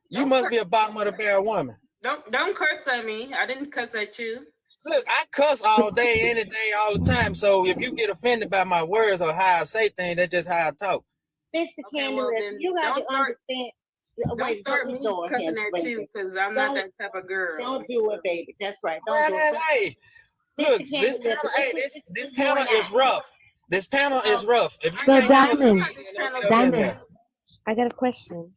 You must be a bottom of the barrel woman. Don't curse at me. I didn't cuss at you. Look, I cuss all day, any day, all the time. So if you get offended by my words or how I say things, that's just how I talk. Mr. Candy, you got to understand. Don't start me cussing at you because I'm not that type of girl. Don't do it, baby. That's right. Don't do it. Hey, look, this panel is rough. This panel is rough. So Diamond, I got a question.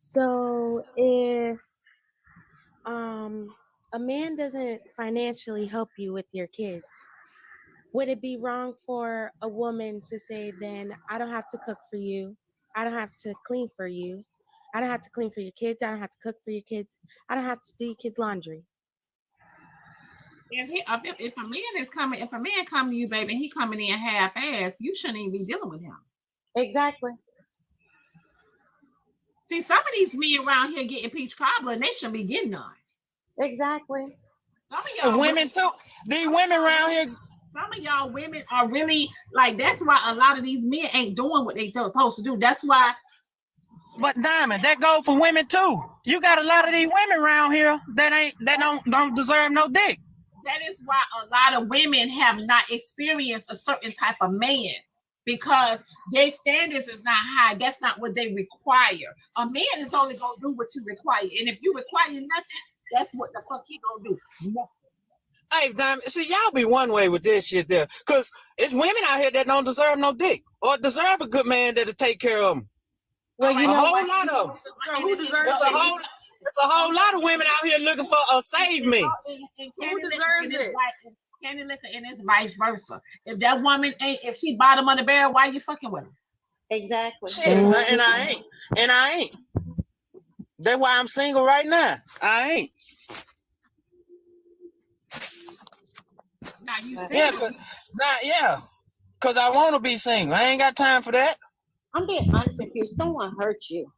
So if a man doesn't financially help you with your kids, would it be wrong for a woman to say, then I don't have to cook for you, I don't have to clean for you, I don't have to clean for your kids, I don't have to cook for your kids, I don't have to do your kids' laundry? If a man come to you, baby, and he coming in half-ass, you shouldn't even be dealing with him. Exactly. See, some of these men around here getting peach cobbler, and they shouldn't be getting none. Exactly. Some of y'all women too. These women around here. Some of y'all women are really like. That's why a lot of these men ain't doing what they supposed to do. That's why. But Diamond, that goes for women too. You got a lot of these women around here that don't deserve no dick. is why a lot of women have not experienced a certain type of man because their standards is not high. That's not what they require. A man is only gonna do what you require, and if you require nothing, that's what the fuck he gonna do. Nothing. Hey, Diamond, see, y'all be one way with this shit there. Because it's women out here that don't deserve no dick or deserve a good man that'll take care of them. Well, you a know whole what? lot of them. So who deserves There's a whole lot of women out here looking for a save me. Who deserves it? Candy liquor and it's vice versa. If that woman if she bottom of the barrel, why you fucking with her? Exactly. Shit, and I ain't. That's why I'm single right now. I ain't. Now you Cause I want to be single. I ain't got time for that. I'm being honest with you. Someone hurt you,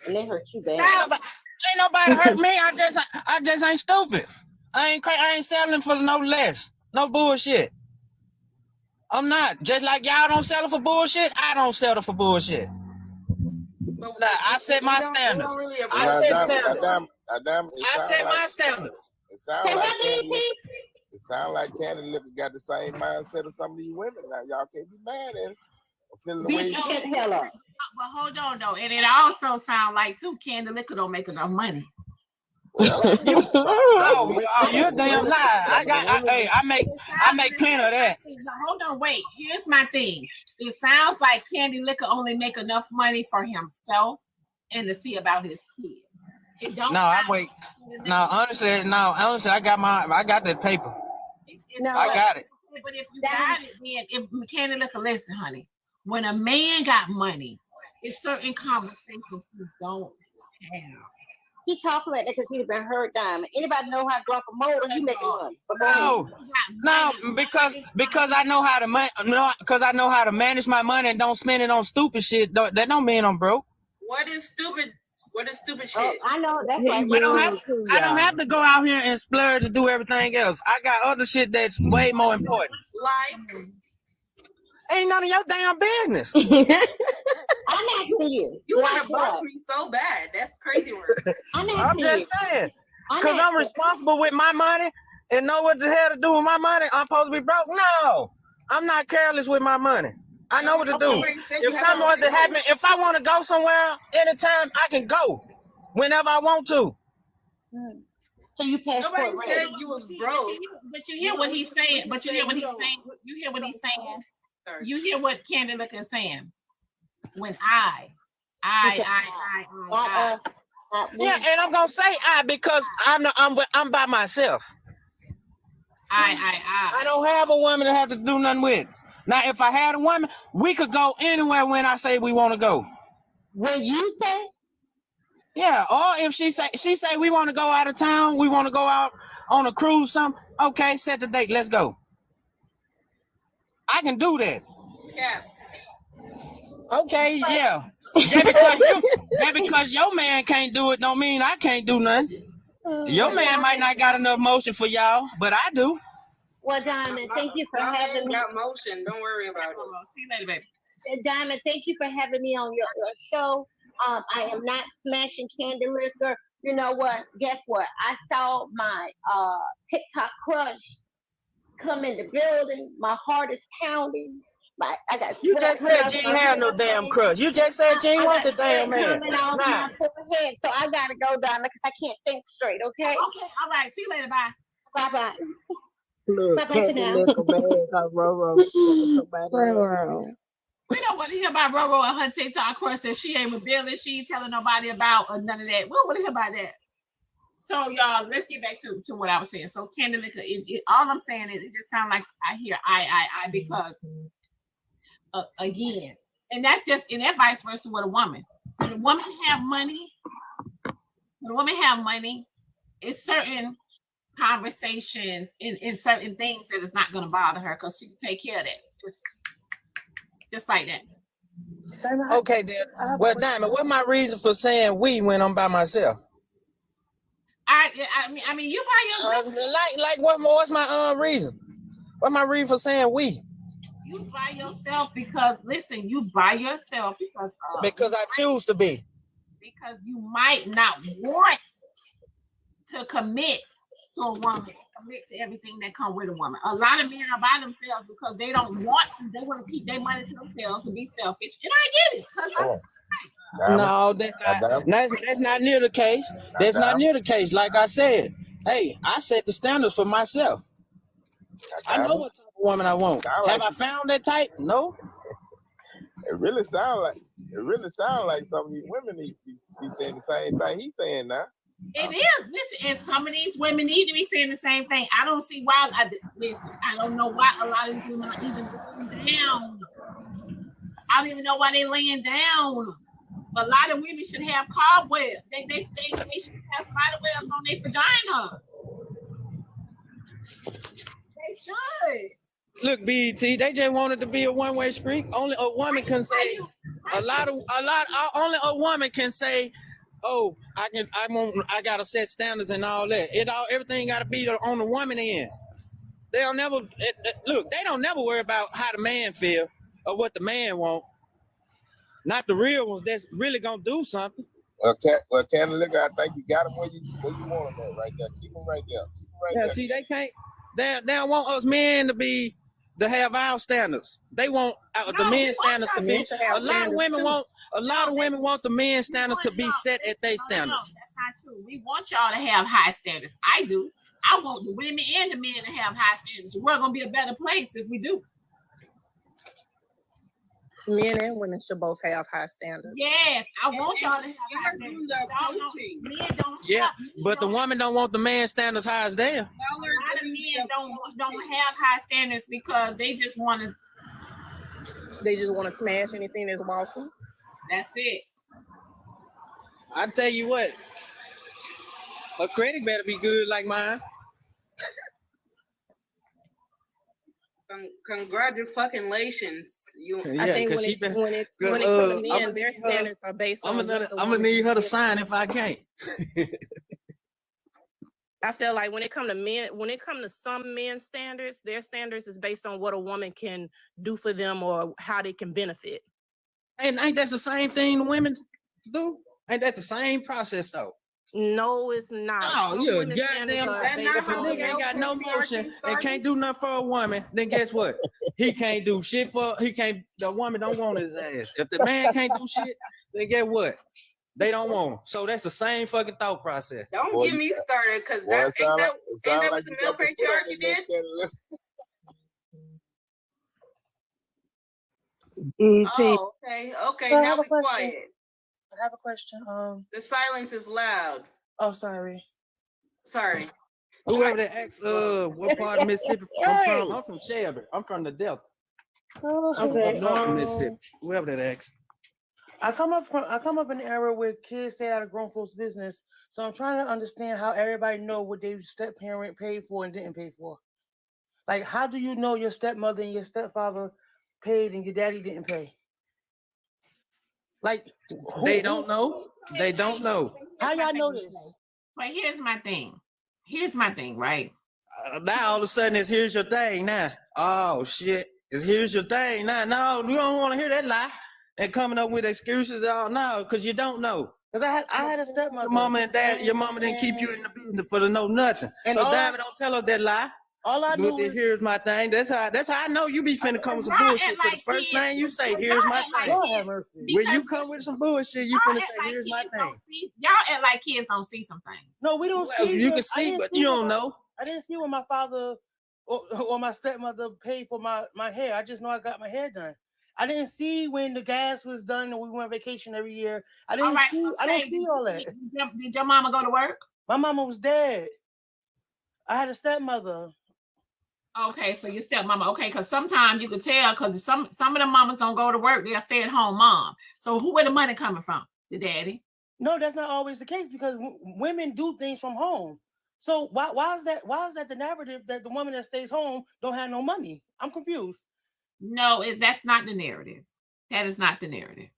and they hurt you bad. Ain't nobody hurt me. I just ain't stupid. I ain't settling for no less. No bullshit. I'm not. Just like y'all don't settle for bullshit, I don't settle for bullshit. Nah, I set my standards. I set standards. I set my standards. It sounds like Candy Liquor got the same mindset of some of these women. Now y'all can't be mad at it. Feeling the way you hell up. But hold on though, and it also sounds like too Candy Liquor don't make enough money. You're a damn lie. I make plenty of that. Hold on, wait. Here's my thing. It sounds like Candy Liquor only make enough money for himself and to see about his kids. It don't. Honestly, I got that paper. I got it. But if you got it, then if Candy Liquor, listen, honey. When a man got money, it's certain conversations you don't have. He talking like that because he'd been hurt, Diamond. Anybody know how to drop a motor? He making money. No, because I know how to manage my money and don't spend it on stupid shit. That don't mean I'm broke. What is stupid shit? Oh, I know that's right. I don't have to go out here and splurge to do everything else. I got other shit that's way more important. Like? Ain't none of your damn business. I'm asking you. You want to box me so bad. That's crazy work. I'm just saying. Because I'm responsible with my money and know what the hell to do with my money. I'm supposed to be broke? No. I'm not careless with my money. I know what to do. If something was to happen, if I want to go somewhere anytime, I can go whenever I want to. So you passed. Nobody said you was broke. But you hear what he's saying. You hear what he's saying. You hear what Candy Liquor is saying. When I. Yeah, and I'm gonna say I because I'm by myself. I don't have a woman to have to do nothing with. Now, if I had a woman, we could go anywhere when I say we want to go. When you say? Yeah, or if she say we want to go out of town, we want to go out on a cruise, something. Okay, set the date. Let's go. I can do that. Yeah. Okay, yeah. Just because your man can't do it don't mean I can't do nothing. Your man might not got enough motion for y'all, but I do. Well, Diamond, thank you for having me. Got motion. Don't worry about it. See you later, baby. Diamond, thank you for having me on your show. I am not smashing Candy Liquor. You know what? Guess what? I saw my TikTok crush come in the building. My heart is pounding. I got. You just said you ain't have no damn crush. You just said you ain't want the damn man. Nah. So I gotta go, Diamond, because I can't think straight. Okay. Okay. All right. See you later. Bye. Bye. Bye. Look, Candy Liquor bad because Roro somebody. We don't want to hear about Roro and her TikTok crush that she ain't revealing, she ain't telling nobody about, or none of that. We don't want to hear about that. So, y'all, let's get back to what I was saying. So, Candy Liquor, all I'm saying is it just sounds like I hear I because, again, and that's just, and that vice versa with a woman. When a woman have money, it's certain conversations in certain things that is not going to bother her because she can take care of that. Just like that. Okay, then. Well, Diamond, what's my reason for saying we when I'm by myself? I mean, you by yourself. What's my reason? What's my reason for saying we? You by yourself because listen, you by yourself because I choose to be. Because you might not want to commit to a woman commit to everything that come with a woman. A lot of men are by themselves because they don't want to. They want to keep their money to themselves and be selfish. And I get it. No, that's not near the case. That's not near the case. Like I said, hey, I set the standards for myself. I know what type of woman I want. Have I found that type? No. It really sounds like some of these women need to be saying the same thing he's saying now. It is. Listen, and some of these women need to be saying the same thing. I don't see why. Listen, I don't know why a lot of these women are even laying down. I don't even know why they're laying down. A lot of women should have cobwebs. They should have spider webs on their vagina. They should. Look, BET, they just wanted to be a one-way street. Only a woman can say only a woman can say, oh, I gotta set standards and all that. Everything gotta be on the woman end. They'll never look, they don't never worry about how the man feel or what the man want. Not the real ones that's really gonna do something. Well, Canada, look, I think you got them where you want them at right there. Keep them right there. See, they can't. They don't want us men to have our standards. They want the men's standards to be. A lot of women want the men's standards to be set at their standards. That's not true. We want y'all to have high standards. I do. I want the women and the men to have high standards. We're gonna be a better place if we do. Men and women should both have high standards. Yes, I want y'all to have high standards. Yeah, but the woman don't want the man standards high as theirs. A lot of men don't have high standards because they just want to smash anything that's walking. That's it. I tell you what, her credit better be good like mine. Congratulations. I think when it comes to men, their standards are based on. I'm gonna need her to sign if I can't. I feel like when it comes to some men's standards, their standards is based on what a woman can do for them or how they can benefit. And ain't that the same thing the women do? Ain't that the same process though? No, it's not. Oh, you're a goddamn. If a nigga ain't got no motion and can't do nothing for a woman, then guess what? He can't do shit the woman don't want his ass. If the man can't do shit, then guess what? They don't want him. So that's the same fucking thought process. Don't get me started, because ain't that what the male patriarchy did? Oh, okay. Now be quiet. I have a question. The silence is loud. Oh, sorry. Whoever that asks, what part of Mississippi I'm from Shelby. I'm from the Delta. Okay. I'm north from Mississippi. Whoever that asks. I come up in an era where kids stay out of grown folks' business, so I'm trying to understand how everybody know what their step parent paid for and didn't pay for. Like, how do you know your stepmother and your stepfather paid and your daddy didn't pay? Like, they don't know. They don't know. How y'all know this? But here's my thing, right? Now all of a sudden it's here's your thing now. Oh shit. It's here's your thing now. No, you don't want to hear that lie. And coming up with excuses all now because you don't know. Because I had a stepmother. Your mama didn't keep you in the business for the know nothing. And so damn it, don't tell us that lie. All I do is here's my thing. That's how I know you be finna come with some bullshit. The first thing you say, here's my thing. When you come with some bullshit, you finna say, here's my thing. Y'all act like kids don't see some things. No, we don't see. You can see, but you don't know. I didn't see when my father or my stepmother paid for my hair. I just know I got my hair done. I didn't see when the gas was done and we went on vacation every year. I didn't see all that. Did your mama go to work? My mama was dead. I had a stepmother. Okay, so your stepmama. Okay, because sometimes you can tell because some of the mamas don't go to work. They're a stay-at-home mom. So where the money coming from? The daddy? No, that's not always the case because women do things from home. So why is that the narrative that the woman that stays home don't have no money? I'm confused. No, that's not the narrative. That is not the narrative.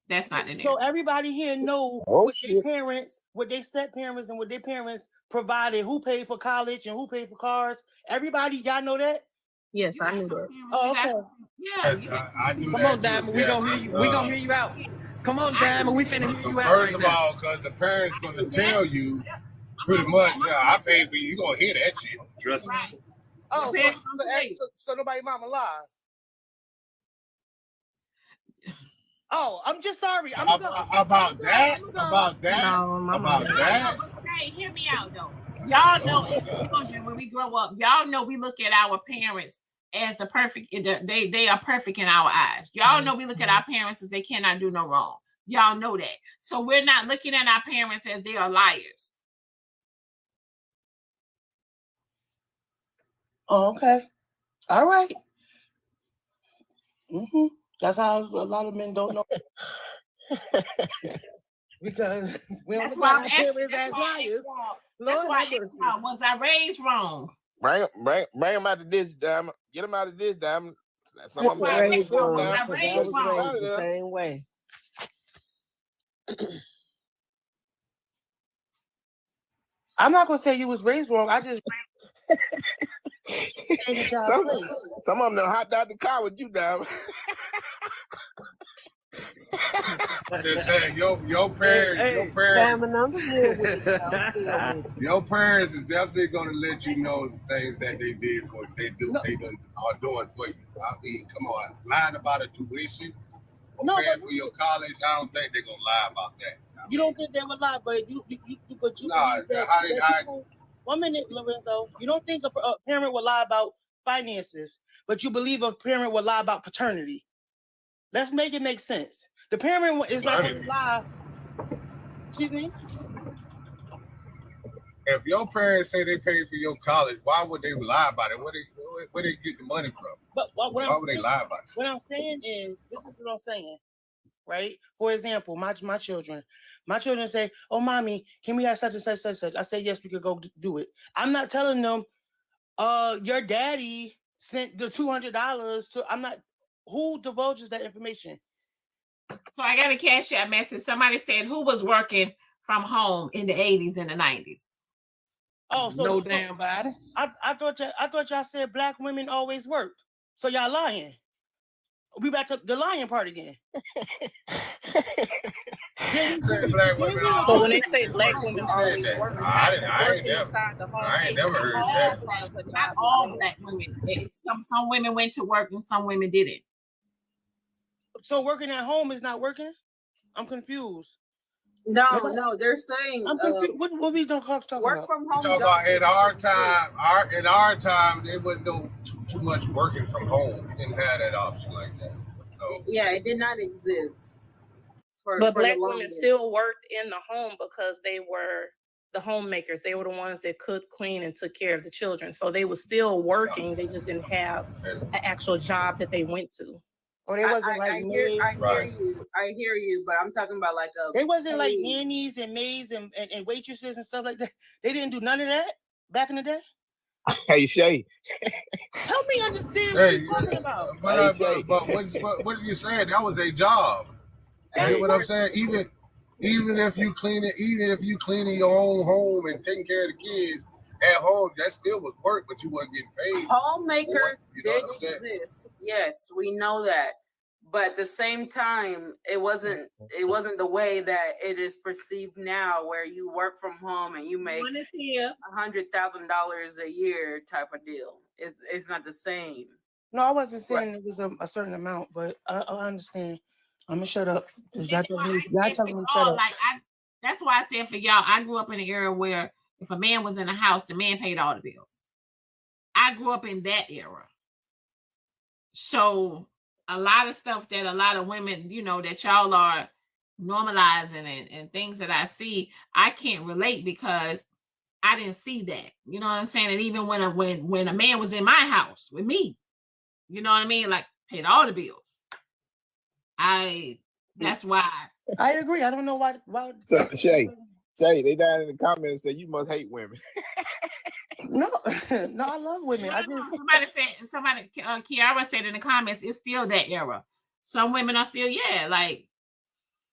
That's not the narrative. So everybody here know what their parents, what their step parents, and what their parents provided. Who paid for college and who paid for cars? Everybody, y'all know that? Yes, I knew that. Oh, okay. Yeah. I knew Come that on, Diamond. too. We gonna hear you. We gonna hear you out. Come on, Diamond. We finna hear you out. First of all, because the parents gonna tell you Pretty much, yeah. I pay for you. You gonna hear that shit. Trust me. Right. Oh, Your parents don't pay. so nobody mama lies. Oh, I'm just sorry. About that. But say, hear me out though. Y'all know as children when we grow up, y'all know we look at our parents as the perfect. They are perfect in our eyes. Y'all know we look at our parents as they cannot do no wrong. Y'all know that. So we're not looking at our parents as they are liars. Oh, okay. All right. Mm-hmm. That's how a lot of men don't know. Because we don't That's look why at I'm our asking. parents as liars. Lord have mercy. Was I raised wrong? Bring him out of this, Diamond. Get him out of this, Diamond. I was raised wrong. I I raised was wrong. raised the same way. I'm not gonna say you was raised wrong. I just some of them done hopped out the car with you, Diamond. I'm just saying, your parents, your parents is definitely gonna let you know the things that they did for you. They are doing for you. I mean, come on, lying about a tuition or paying for your college. I don't think they're gonna lie about that. You don't think they would lie, but you Nah, one minute, Lorenzo. You don't think a parent would lie about finances, but you believe a parent would lie about paternity. Let's make it make sense. The parent is not going to lie. Excuse me? If your parents say they paid for your college, why would they lie about it? Where they get the money from? But why would they lie about it? What I'm saying is, this is what I'm saying, right? For example, my children say, "Oh, mommy, can we have such and such, such, such?" I say, "Yes, we could go do it." I'm not telling them, your daddy sent the $200 to. I'm not. Who divulges that information? So I got a cash app message. Somebody said who was working from home in the 80s and the 90s. Oh, so no damn body. I thought y'all said black women always worked. So y'all lying. We back to the lying part again. So when they say black women always work, I ain't never heard that. Not all black women. Some women went to work and some women didn't. So working at home is not working? I'm confused. No, they're saying I'm confused. What we don't talk work about? from home. Talk about in our time, there wasn't no too much working from home. We didn't have that option like that. So, yeah, it did not exist. But black women still worked in the home because they were the homemakers. They were the ones that cooked, cleaned, and took care of the children. So they were still working. They just didn't have an actual job that they went to. Or they wasn't I hear you, but I'm talking about like a. They wasn't like nannies and maids and waitresses and stuff like that. They didn't do none of that back in the day. Hey Shay, help me understand what you're talking about. But what are you saying? That was a job. You know what I'm saying? Even if you cleaning your own home and taking care of the kids at home, that still was work, but you wasn't getting paid. Homemakers did exist. Yes, we know that. But at the same time, it wasn't the way that it is perceived now, where you work from home and you make $100,000 a year type of deal. It's not the same. No, I wasn't saying it was a certain amount, but I understand. I'm gonna shut up. Y'all telling me shut up. That's why I said for y'all, I grew up in an era where if a man was in a house, the man paid all the bills. I grew up in that era. So a lot of stuff that a lot of women, that y'all are normalizing and things that I see, I can't relate because I didn't see that. You know what I'm saying? And even when a man was in my house with me, you know what I mean? Like paid all the bills. That's why I agree. I don't know why. So, Shay, they down in the comments say you must hate women. No, I love women. Kiara said in the comments, it's still that era. Some women are still, like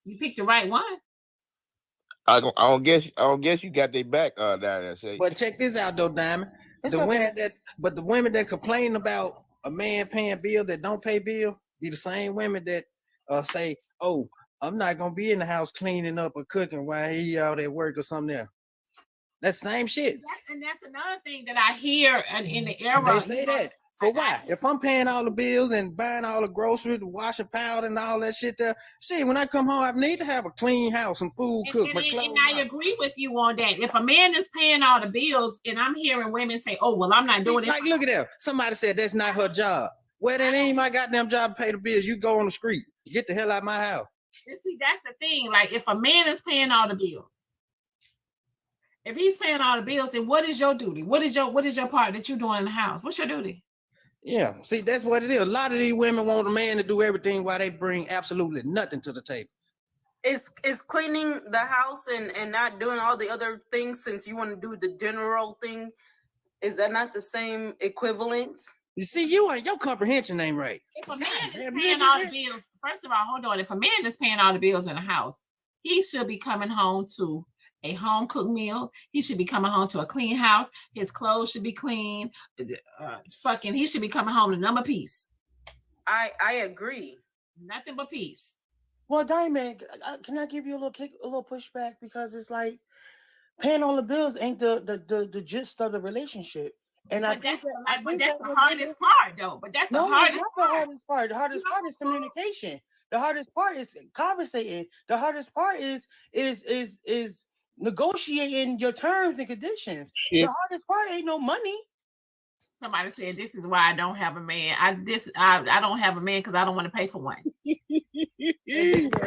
you picked the right one. I don't guess you got their back down there, Shay. But check this out though, Diamond. The women that complain about a man paying bill that don't pay bill be the same women that say, "Oh, I'm not gonna be in the house cleaning up or cooking while he out at work or something else." That's the same shit. And that's another thing that I hear in the era. They say that. For why? If I'm paying all the bills and buying all the groceries, the washing powder and all that shit there, shit, when I come home, I need to have a clean house, some food cooked, my clothes. And I agree with you on that. If a man is paying all the bills, and I'm hearing women say, "Oh, well, I'm not doing it." Like, look at that. Somebody said that's not her job. Well, that ain't my goddamn job to pay the bills. You go on the street. Get the hell out of my house. You see, that's the thing. Like, if a man is paying all the bills, if he's paying all the bills, then what is your duty? What is your part that you're doing in the house? What's your duty? Yeah, see, that's what it is. A lot of these women want a man to do everything while they bring absolutely nothing to the table. Is cleaning the house and not doing all the other things, since you want to do the general thing, is that not the same equivalent? You see, your comprehension ain't right. If a man is paying all the bills, first of all, hold on. If a man is paying all the bills in the house, he should be coming home to a home cooked meal. He should be coming home to a clean house. His clothes should be clean. He should be coming home to number peace. I agree. Nothing but peace. Well, Diamond, can I give you a little pushback, because it's like paying all the bills ain't the gist of the relationship. And that's the hardest part, though. But that's the hardest part. The hardest part. The hardest part is communication. The hardest part is conversating. The hardest part is negotiating your terms and conditions. The hardest part ain't no money. Somebody said, "This is why I don't have a man. I don't have a man because I don't want to pay for one."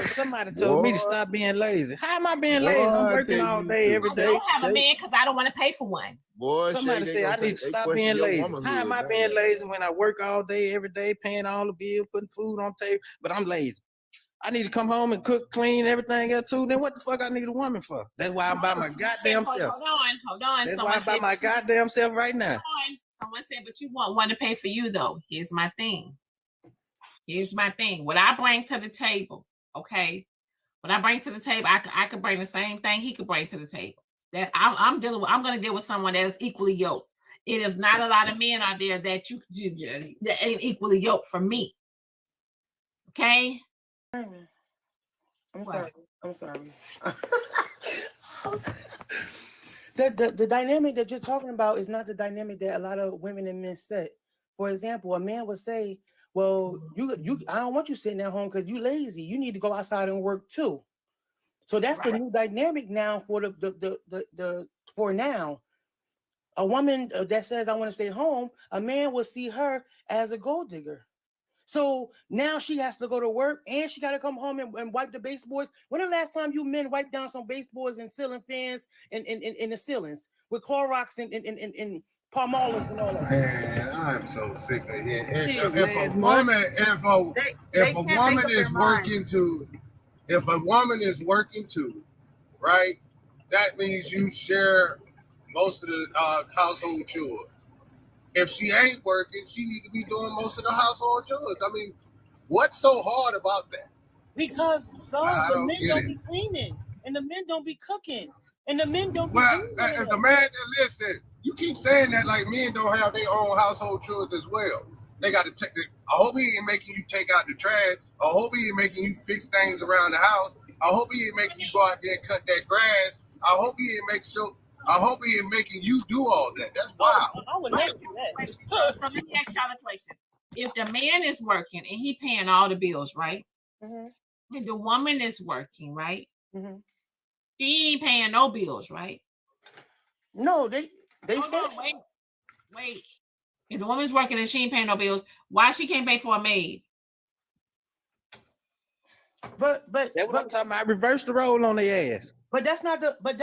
Somebody told me to stop being lazy. How am I being lazy? I'm working all day, every day. I don't have a man because I don't want to pay for one. Boy, somebody said I need to stop being lazy. How am I being lazy when I work all day, every day, paying all the bills, putting food on the table, but I'm lazy? I need to come home and cook, clean, everything else too. Then what the fuck I need a woman for? That's why I'm by my goddamn self. Hold on. That's why I'm by my goddamn self right now. Someone said, "But you want one to pay for you, though." Here's my thing. What I bring to the table, okay? What I bring to the table, I could bring the same thing he could bring to the table. That I'm going to deal with someone that is equally yoked. It is not a lot of men out there that that ain't equally yoked for me. Okay. I'm sorry. The dynamic that you're talking about is not the dynamic that a lot of women and men set. For example, a man would say, "Well, I don't want you sitting at home because you lazy. You need to go outside and work too." So that's the new dynamic now for for now. A woman that says, "I want to stay home," a man will see her as a gold digger. So now she has to go to work and she got to come home and wipe the baseboards. When the last time you men wiped down some baseboards and ceiling fans and in the ceilings with Clorox and Palmolive and all that? Man, I'm so sick of it. If a woman is working too, right? That means you share most of the household chores. If she ain't working, she need to be doing most of the household chores. I mean, what's so hard about that? Because the men don't be cleaning, and the men don't be cooking, and the men don't be if the man, listen, you keep saying that like men don't have their own household chores as well. They got to take I hope he ain't making you take out the trash. I hope he ain't making you fix things around the house. I hope he ain't making you go out there and cut that grass. I hope he ain't making you do all that. That's wild. I would never do that. So let me ask y'all a question. If the man is working and he paying all the bills, right? Mm-hmm. And the woman is working, right? Mm-hmm. She ain't paying no bills, right? No, they said. Wait. If the woman's working and she ain't paying no bills, why she can't pay for a maid? But that's what I'm talking about. Reverse the role on their ass. But that's not the. Why,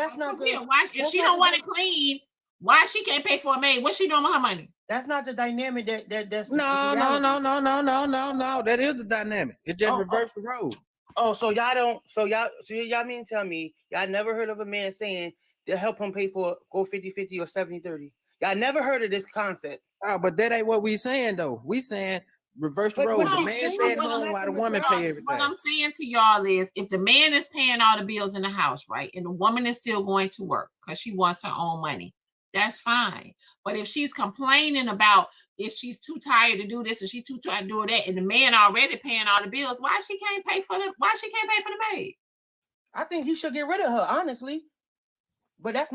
if she don't want to clean, why she can't pay for a maid? What's she doing with her money? That's not the dynamic that's. No. That is the dynamic. It just reversed the role. Oh, so y'all mean tell me y'all never heard of a man saying to help him pay for go 50-50 or 70-30? Y'all never heard of this concept. Oh, but that ain't what we saying though. We saying reverse the role. The man stay at home while the woman pay everything. What I'm saying to y'all is, if the man is paying all the bills in the house, right, and the woman is still going to work because she wants her own money, that's fine. But if she's complaining about if she's too tired to do this or she's too tired to do that, and the man already paying all the bills, why she can't pay for the maid? I think he should get rid of her, honestly. But that's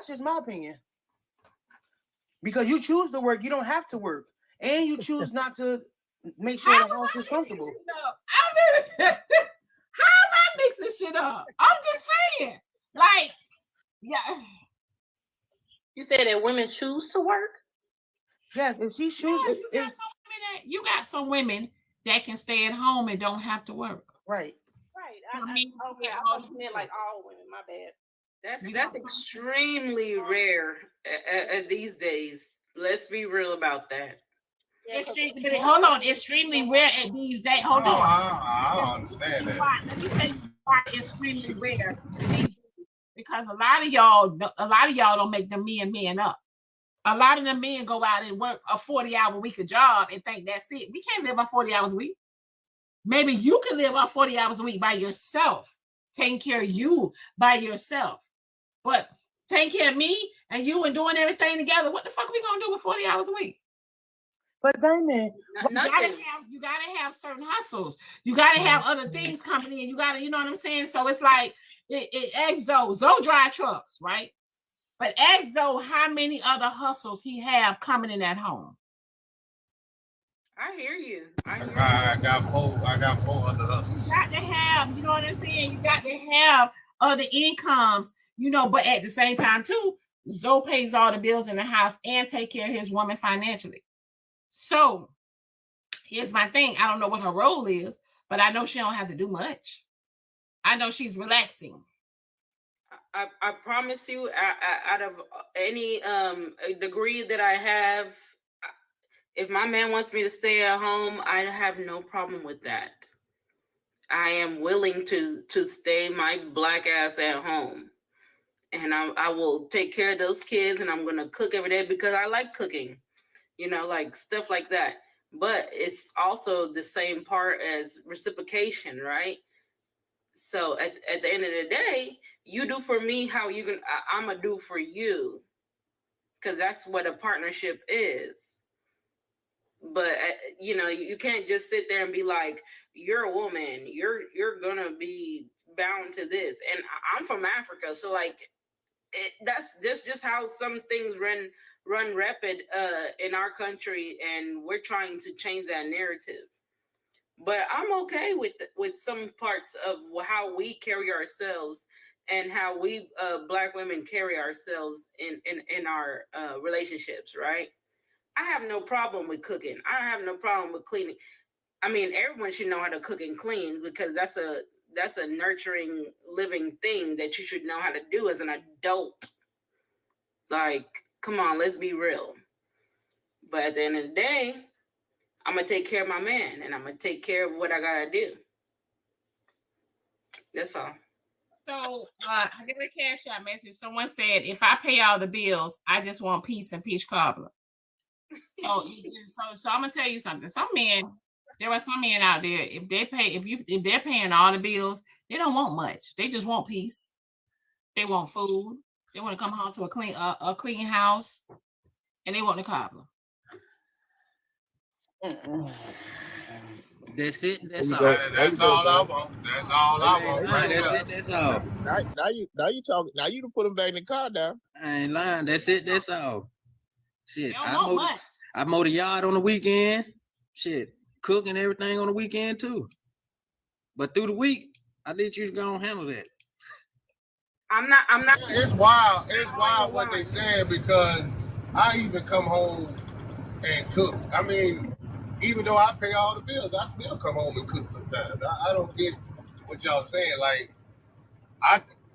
just my opinion. Because you choose to work, you don't have to work, and you choose not to make sure the house is comfortable. How am I mixing shit up? I'm just saying, like, yeah. You said that women choose to work? Yes, if she chooses, you got some women that can stay at home and don't have to work. Right. Right. I thought you meant like all women. My bad. That's extremely rare these days. Let's be real about that. Hold on, extremely rare at these days. Hold on. I understand that. Let me tell you why extremely rare these days. Because a lot of y'all don't make the men up. A lot of the men go out and work a 40-hour week of job and think that's it. We can't live on 40 hours a week. Maybe you can live on 40 hours a week by yourself, taking care of you by yourself. But taking care of me and you and doing everything together, what the fuck are we gonna do with 40 hours a week? But Diamond, you gotta have certain hustles. You gotta have other things coming in. You gotta, you know what I'm saying? So it's like it asks Zoe drive trucks, right? But ask Zoe how many other hustles he have coming in at home. I hear you. I got four other hustles. You got to have, you know what I'm saying? You got to have other incomes, you know, but at the same time, too, Zoe pays all the bills in the house and take care of his woman financially. So here's my thing. I don't know what her role is, but I know she don't have to do much. I know she's relaxing. I promise you, out of any degree that I have, if my man wants me to stay at home, I have no problem with that. I am willing to stay my black ass at home. And I will take care of those kids, and I'm going to cook every day because I like cooking, you know, like stuff like that. But it's also the same part as reciprocation, right? So at the end of the day, you do for me how I'm going to do for you. Because that's what a partnership is. But you know, you can't just sit there and be like, you're a woman, you're gonna be bound to this. And I'm from Africa, so like that's just how some things run rapid in our country, and we're trying to change that narrative. But I'm okay with some parts of how we carry ourselves and how we Black women carry ourselves in our relationships, right? I have no problem with cooking. I have no problem with cleaning. I mean, everyone should know how to cook and clean because that's a nurturing, living thing that you should know how to do as an adult. Like, come on, let's be real. But at the end of the day, I'm gonna take care of my man, and I'm gonna take care of what I gotta do. That's all. So I get a cash out message. Someone said, if I pay all the bills, I just want peace and peach cobbler. So I'm gonna tell you something. There are some men out there. If they're paying all the bills, they don't want much. They just want peace. They want food. They want to come home to a clean house, and they want the cobbler. That's it. That's all. That's all I want. That's all I want. Right That's there. it. That's all. Now you talking. Now you done put them back in the car down. I ain't lying. That's it. That's all. Shit. They don't want much. I mow the yard on the weekend. Shit. Cook and everything on the weekend too. But through the week, I need you to go and handle that. I'm not. It's wild. It's wild what they saying because I even come home and cook. I mean, even though I pay all the bills, I still come home and cook sometimes. I don't get what y'all saying. Like,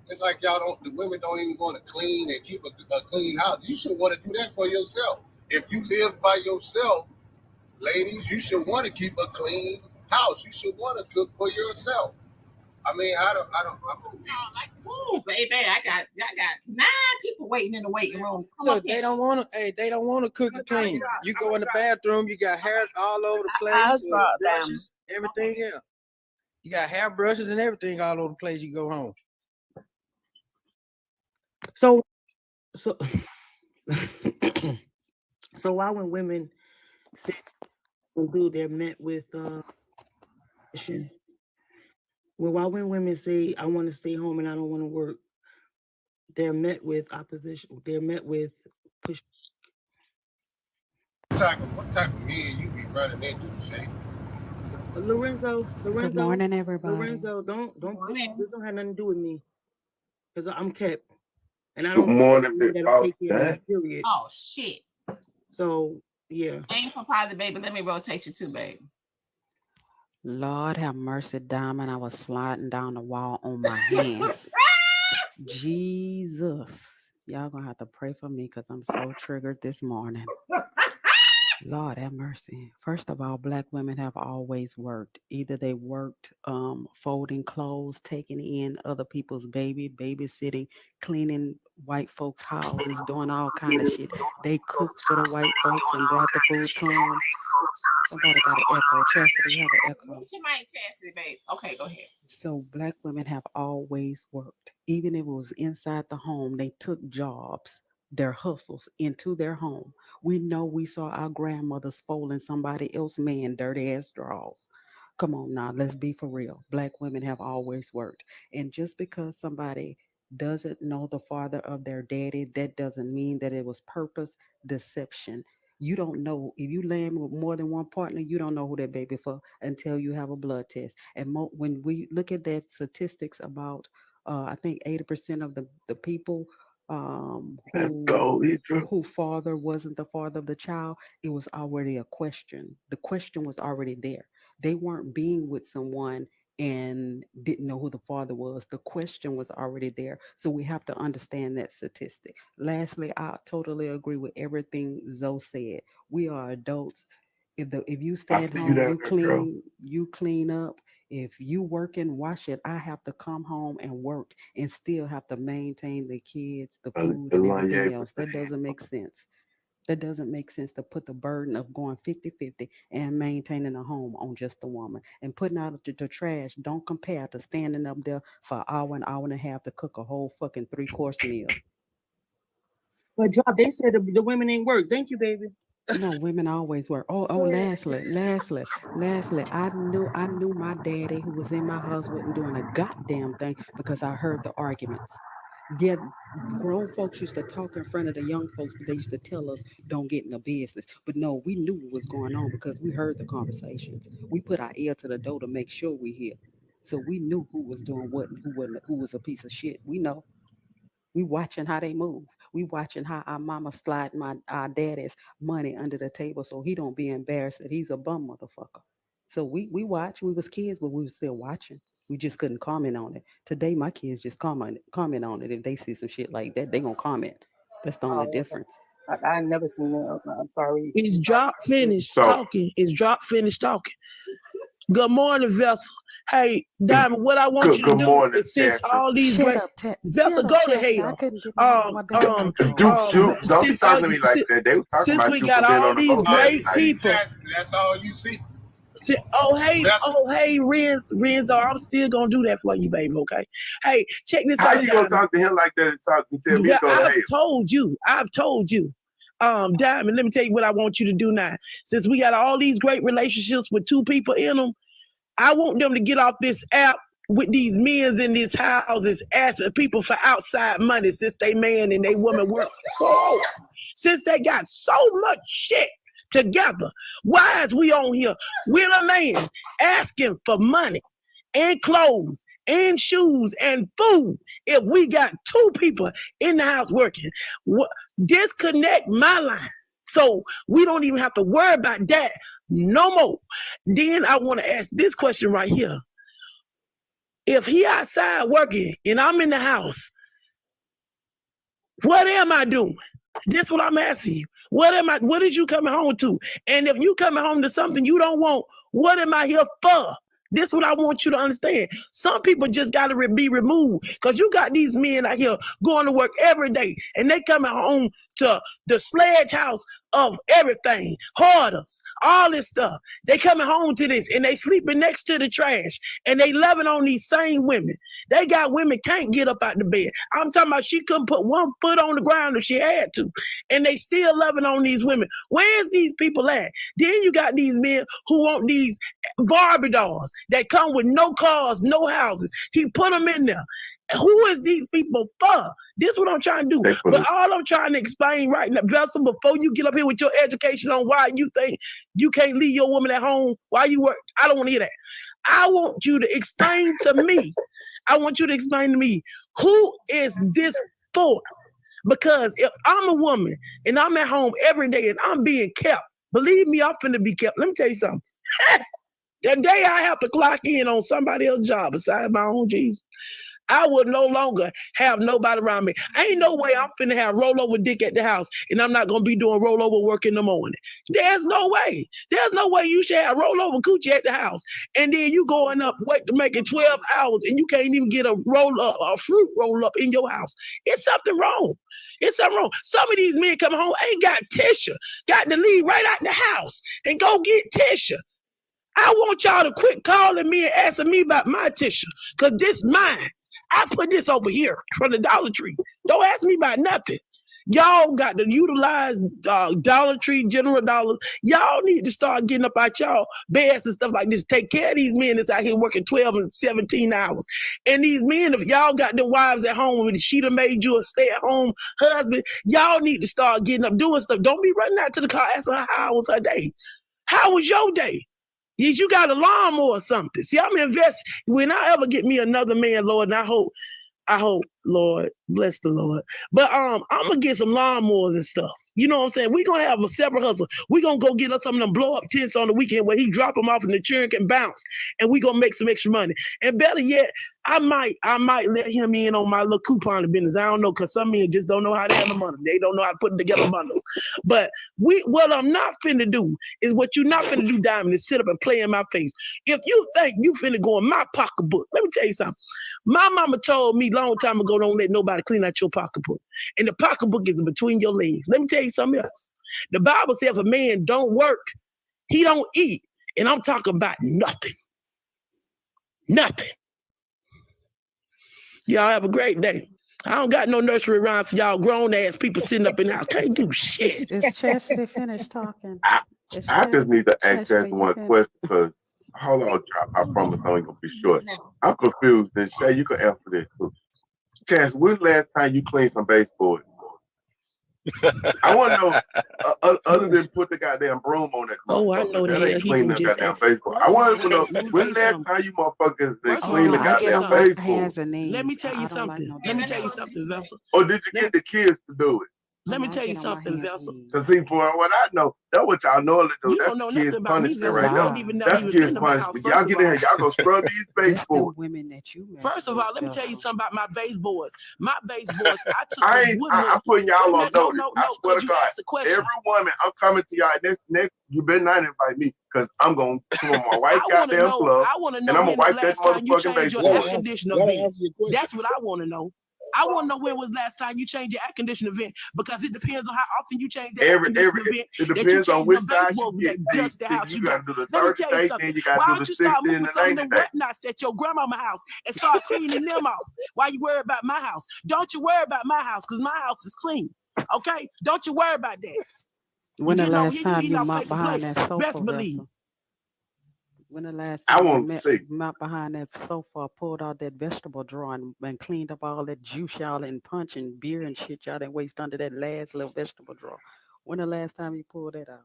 it's like the women don't even want to clean and keep a clean house. You should want to do that for yourself. If you live by yourself, ladies, you should want to keep a clean house. You should want to cook for yourself. I mean, I'm like, ooh, baby, I got 9 people waiting in the waiting room. Look, they don't want to cook and clean. You go in the bathroom, you got hair all over the place, brushes, everything else. You got hair brushes and everything all over the place. You go home. So why when women say they're met with well, why when women say I want to stay home and I don't want to work, they're met with opposition. They're met with push. What type of men you be running into, Shay? Lorenzo, Good morning, everybody. Lorenzo, don't this don't have nothing to do with me. Because I'm kept. And I Good don't morning, men Big that'll take care of Boss. me, period. Oh shit. So yeah. Aim for probably, baby. Let me rotate you too, baby. Lord have mercy, Diamond. I was sliding down the wall on my hands. Jesus. Y'all gonna have to pray for me because I'm so triggered this morning. Lord have mercy. First of all, Black women have always worked. Either they worked folding clothes, taking in other people's babysitting, cleaning white folks' houses, doing all kind of shit. They cooked for the white folks and brought the food to them. Somebody got an echo. Chastity, you have an echo. What's your mic, Chastity, babe? Okay, go ahead. So Black women have always worked. Even if it was inside the home, they took jobs, their hustles into their home. We know we saw our grandmothers folding somebody else's man dirty ass drawers. Come on now, let's be for real. Black women have always worked. And just because somebody doesn't know the father of their daddy, that doesn't mean that it was purpose, deception. You don't know if you land with more than one partner, you don't know who that baby for until you have a blood test. And when we look at that statistics about, I think 80% of the people who father wasn't the father of the child, it was already a question. The question was already there. They weren't being with someone and didn't know who the father was. The question was already there. So we have to understand that statistic. Lastly, I totally agree with everything Zoe said. We are adults. If you stay at home, you clean up. If you work and wash it, I have to come home and work and still have to maintain the kids, the food, and everything else. That doesn't make sense. That doesn't make sense to put the burden of going 50-50 and maintaining a home on just the woman. And putting out the trash don't compare to standing up there for an hour and a half to cook a whole fucking 3-course meal. But job, they said the women ain't work. Thank you, baby. No, women always work. Lastly, I knew my daddy who was in my house wasn't doing a goddamn thing because I heard the arguments. Yeah, grown folks used to talk in front of the young folks, but they used to tell us don't get in the business. But no, we knew what was going on because we heard the conversations. We put our ear to the door to make sure we hear. So we knew who was doing what and who was a piece of shit. We know. We watching how they move. We watching how our mama slide our daddy's money under the table so he don't be embarrassed that he's a bum motherfucker. So we watch. We was kids, but we was still watching. We just couldn't comment on it. Today, my kids just comment on it. If they see some shit like that, they gonna comment. That's the only difference. I never seen that. I'm sorry. Is Drop finished talking? Is Drop finished talking? Good morning, Vessel. Hey, Diamond, what I want you to do is since all these great Vessel, go to hell. Don't be talking to me like that. They were talking about we got all these great people. That's all you see. Hey, Renzo, I'm still gonna do that for you, baby. Okay. Hey, check this out. How you gonna talk to him like that and talk to me? I've told you. Diamond, let me tell you what I want you to do now. Since we got all these great relationships with two people in them, I want them to get off this app with these men in these houses asking people for outside money since they man and they woman work. Since they got so much shit together, why is we on here with a man asking for money and clothes and shoes and food if we got two people in the house working? Disconnect my line so we don't even have to worry about that no more. Then I want to ask this question right here. If he outside working and I'm in the house, what am I doing? This is what I'm asking you. What is you coming home to? And if you coming home to something you don't want, what am I here for? This is what I want you to understand. Some people just got to be removed because you got these men out here going to work every day and they coming home to the sledge house of everything, hoarders, all this stuff. They coming home to this and they sleeping next to the trash and they loving on these same women. They got women can't get up out the bed. I'm talking about she couldn't put one foot on the ground if she had to. And they still loving on these women. Where's these people at? Then you got these men who want these Barbie dolls. that come with no cars, no houses. He put them in there. Who is these people for? This is what I'm trying to do. But all I'm trying to explain right now, Vessel, before you get up here with your education on why you think you can't leave your woman at home, why you work, I don't want to hear that. I want you to explain to me. I want you to explain to me, who is this for? Because if I'm a woman and I'm at home every day and I'm being kept, believe me, I'm finna be kept. Let me tell you something. The day I have to clock in on somebody else's job besides my own Jesus, I will no longer have nobody around me. Ain't no way I'm finna have rollover dick at the house and I'm not gonna be doing rollover work in the morning. There's no way. There's no way you should have rollover coochie at the house. And then you going up wait to make it 12 hours and you can't even get a roll up, a fruit roll up in your house. It's something wrong. It's something wrong. Some of these men coming home ain't got tissue. Got to leave right out the house and go get tissue. I want y'all to quit calling me and asking me about my tissue, because this mine. I put this over here from the Dollar Tree. Don't ask me about nothing. Y'all got to utilize Dollar Tree, General Dollars. Y'all need to start getting up out y'all beds and stuff like this. Take care of these men that's out here working 12 and 17 hours. And these men, if y'all got their wives at home, if she done made you a stay-at-home husband, y'all need to start getting up doing stuff. Don't be running out to the car asking her how was her day. How was your day? You got a lawnmower or something. See, I'm investing. When I ever get me another man, Lord, and I hope, Lord, bless the Lord. But I'm gonna get some lawnmowers and stuff. You know what I'm saying? We're gonna have a separate hustle. We're gonna go get us some of them blow up tents on the weekend where he drop them off and the children can bounce. And we're gonna make some extra money. And better yet, I might let him in on my little coupon business. I don't know, because some men just don't know how to handle money. They don't know how to put together bundles. But what I'm not finna do is what you're not finna do, Diamond, is sit up and play in my face. If you think you finna go in my pocketbook, let me tell you something. My mama told me long time ago, don't let nobody clean out your pocketbook. And the pocketbook is between your legs. Let me tell you something else. The Bible says if a man don't work, he don't eat. And I'm talking about nothing. Nothing. Y'all have a great day. I don't got no nursery rhymes for y'all grown ass people sitting up in the house. Can't do shit. Is Chastity finished talking? I just need to ask that one question because, hold on, I promise I ain't gonna be short. I'm confused, and Shay, you can answer this too. Chance, when last time you cleaned some baseboard? I want to know, other than put the goddamn broom on that. Oh, I know that that. ain't clean the goddamn baseboard. I want to know when last time you motherfuckers did clean the goddamn baseboard. Let me tell you something. Let me tell you something, Vessel. Or did you get the kids to do it? Let me tell you something, Vessel. Because see, for what I know, that's what y'all normally do. You That's don't know kids nothing about me, punishment Vessel. right You there. don't even know That's you was kids in my house. punishment. Y'all get in here, y'all go scrub these baseboards. Women that you First of all, let me tell you something about my baseboards. My baseboards, I took the wood I'm putting y'all on notice. No, I swear to you God, asked the question. every woman, I'm coming to y'all next. You better not invite me because I'm gonna put on my white goddamn glove and I'm gonna wipe that motherfucking baseboard. Air conditioner vent. That's what I want to know. I want to know when was last time you changed your air conditioner vent, because it depends on how often you change the air conditioner vent. It depends on which size you get. Just the house you gotta do the Let me 30 tell you days, something. then you Why gotta do don't the you start 60 and moving the some of 90 them days. whatnots at your grandmama house and start cleaning them off? Why you worry about my house? Don't you worry about my house, because my house is clean. Okay? Don't you worry about that. When the last time you mopped behind that sofa, best believe. Vessel? When the last time I you want to see. mopped behind that sofa, pulled out that vegetable drawer and cleaned up all that juice y'all and punch and beer and shit y'all that waste under that last little vegetable drawer? When the last time you pulled that out?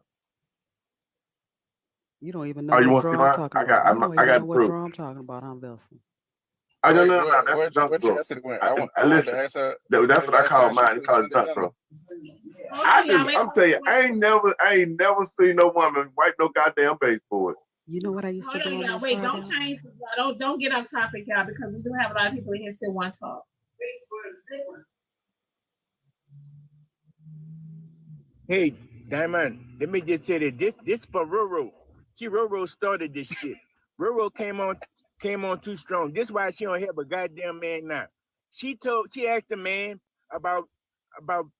You don't even know Oh, you what want to see drawer I'm mine? talking I about. got You don't I even got know the what proof. drawer I'm talking about, huh, Vessel? I don't know. That's the junk What drawer. Chastity went? I wanted to Listen, ask her. that's what I last call time she mine. It's called cleaned junk something drawer. together. I'm telling you, I ain't never seen no woman wipe no goddamn baseboard. You know what I used to do Hold on, on y'all. my Wait, Friday? don't change. Don't get on topic, y'all, because we do have a lot of people in here still want to talk. Hey, Diamond, let me just say that this for Roro. See, Roro started this shit. Roro came on too strong. This is why she don't have a goddamn man now. She asked the man about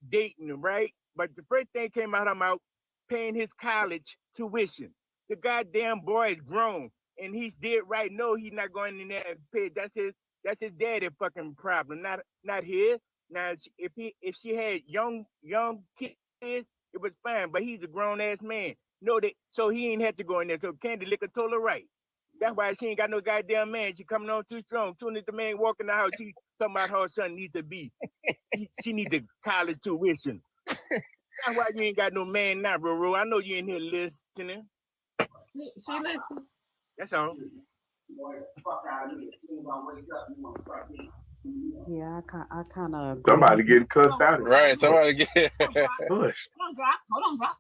dating, right? But the first thing came out of her mouth, paying his college tuition. The goddamn boy is grown and he's dead right. No, he's not going in there and pay. That's his daddy fucking problem, not his. Now, if she had young kids, it was fine, but he's a grown ass man. No, so he ain't have to go in there. So Candy Liquor told her right. That's why she ain't got no goddamn man. She coming on too strong. Soon as the man walk in the house, she talking about her son needs to be. She need the college tuition. That's why you ain't got no man now, bro. I know you in here listening. She listening. That's all. Yeah, I kind of. Somebody getting cussed out. Right. Somebody get Push. Hold on, drop. Hold on, drop.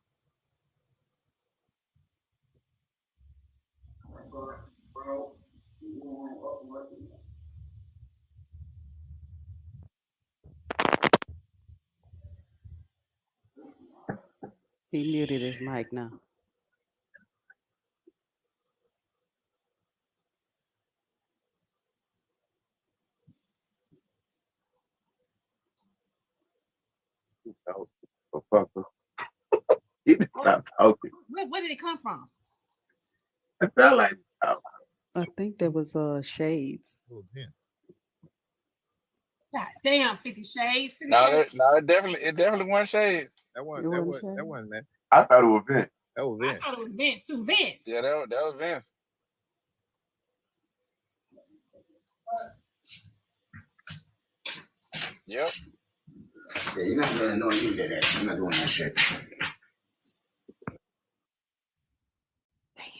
He muted his mic now. He did stop talking. Where did it come from? I felt like I think that was shades. God damn, 50 Shades. 50 No, Shades. it definitely wasn't Shades. That wasn't man. I thought it was Vince. That was I Vince. thought it was Vince too. Vince. Yeah, that was Vince. Yep. Yeah, you're not gonna know you did that. I'm not doing that shit.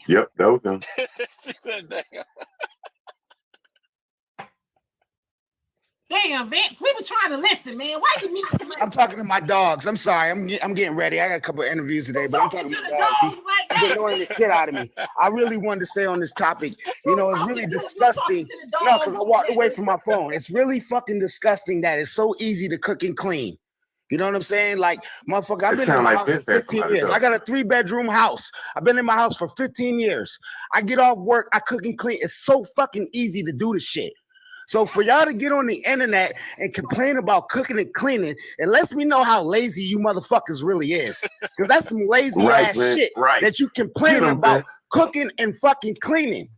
Yep, that was him. She said, "Damn." Damn, Vince. We were trying to listen, man. Why you mute? I'm talking to my dogs. I'm sorry. I'm getting ready. I got a couple of interviews today, but I'm talking to my dogs. He's annoying the shit out of me. I really wanted to say on this topic, you know, it's really disgusting. No, because I walked away from my phone. It's really fucking disgusting that it's so easy to cook and clean. You know what I'm saying? Like, motherfucker, I've been in my house for 15 years. I got a 3-bedroom house. I've been in my house for 15 years. I get off work, I cook and clean. It's so fucking easy to do the shit. So for y'all to get on the internet and complain about cooking and cleaning, it lets me know how lazy you motherfuckers really is. Because that's some lazy ass shit that you complain about cooking and fucking cleaning.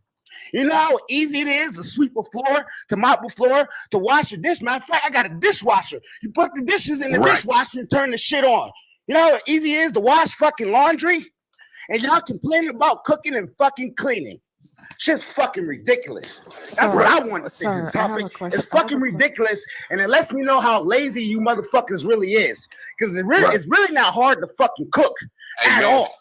You know how easy it is to sweep a floor, to mop a floor, to wash a dish? Matter of fact, I got a dishwasher. You put the dishes in the dishwasher and turn the shit on. You know how easy it is to wash fucking laundry? And y'all complaining about cooking and fucking cleaning. Shit's fucking ridiculous. That's what I want to say. Sir, I have a question. It's fucking ridiculous, and it lets me know how lazy you motherfuckers really is. Because it's really not hard to fucking cook at all.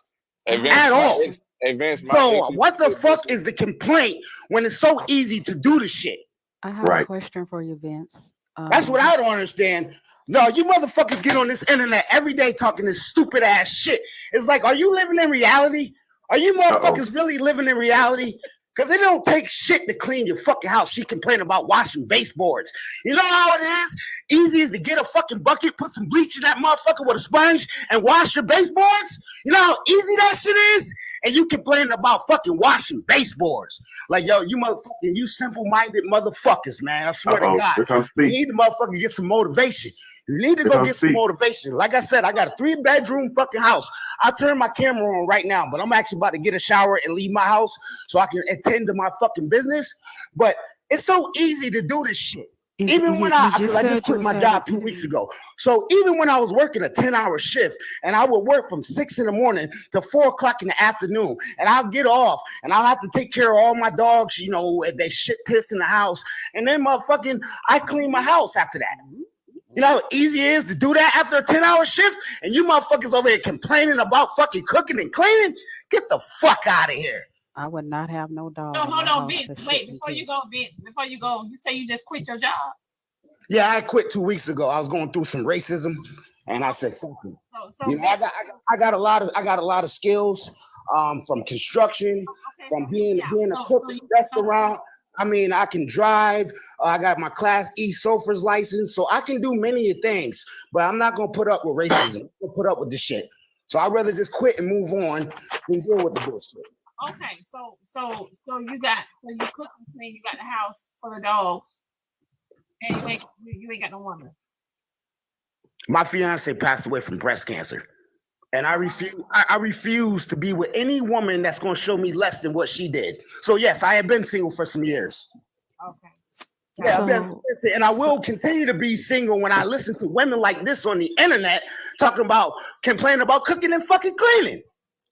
At all. Hey, Vince, so what the fuck is the complaint when it's so easy to do the shit? I have a question for you, Vince. That's what I don't understand. No, you motherfuckers get on this internet every day talking this stupid ass shit. It's like, are you living in reality? Are you motherfuckers really living in reality? Because it don't take shit to clean your fucking house. She complain about washing baseboards. You know how it is? Easy as to get a fucking bucket, put some bleach in that motherfucker with a sponge, and wash your baseboards? You know how easy that shit is? And you complaining about fucking washing baseboards. Like, yo, you motherfucking, you simple-minded motherfuckers, man. I swear to God. You need to motherfucking get some motivation. You need to go get some motivation. Like I said, I got a 3-bedroom fucking house. I'll turn my camera on right now, but I'm actually about to get a shower and leave my house so I can attend to my fucking business. But it's so easy to do this shit. Even when I just quit my job 2 weeks ago. So even when I was working a 10-hour shift and I would work from 6 in the morning to 4 o'clock in the afternoon, and I'll get off and I'll have to take care of all my dogs, you know, they shit piss in the house. And then motherfucking, I clean my house after that. You know how easy it is to do that after a 10-hour shift? And you motherfuckers over here complaining about fucking cooking and cleaning? Get the fuck out of here. I would not have no dog. No, hold on, Vince. Wait, before you go, Vince, you say you just quit your job? Yeah, I quit 2 weeks ago. I was going through some racism, and I said, "Fuck it." You know, I got a lot of skills from construction, from being a cook in a restaurant. I mean, I can drive. I got my Class E chauffeur's license, so I can do many things. But I'm not gonna put up with racism. I'm gonna put up with this shit. So I'd rather just quit and move on than deal with the bullshit. Okay, so you cook and clean, you got the house full of dogs, and you ain't got no woman. My fiance passed away from breast cancer, and I refuse to be with any woman that's gonna show me less than what she did. So yes, I have been single for some years. Okay. Yeah, and I will continue to be single when I listen to women like this on the internet talking about complaining about cooking and fucking cleaning.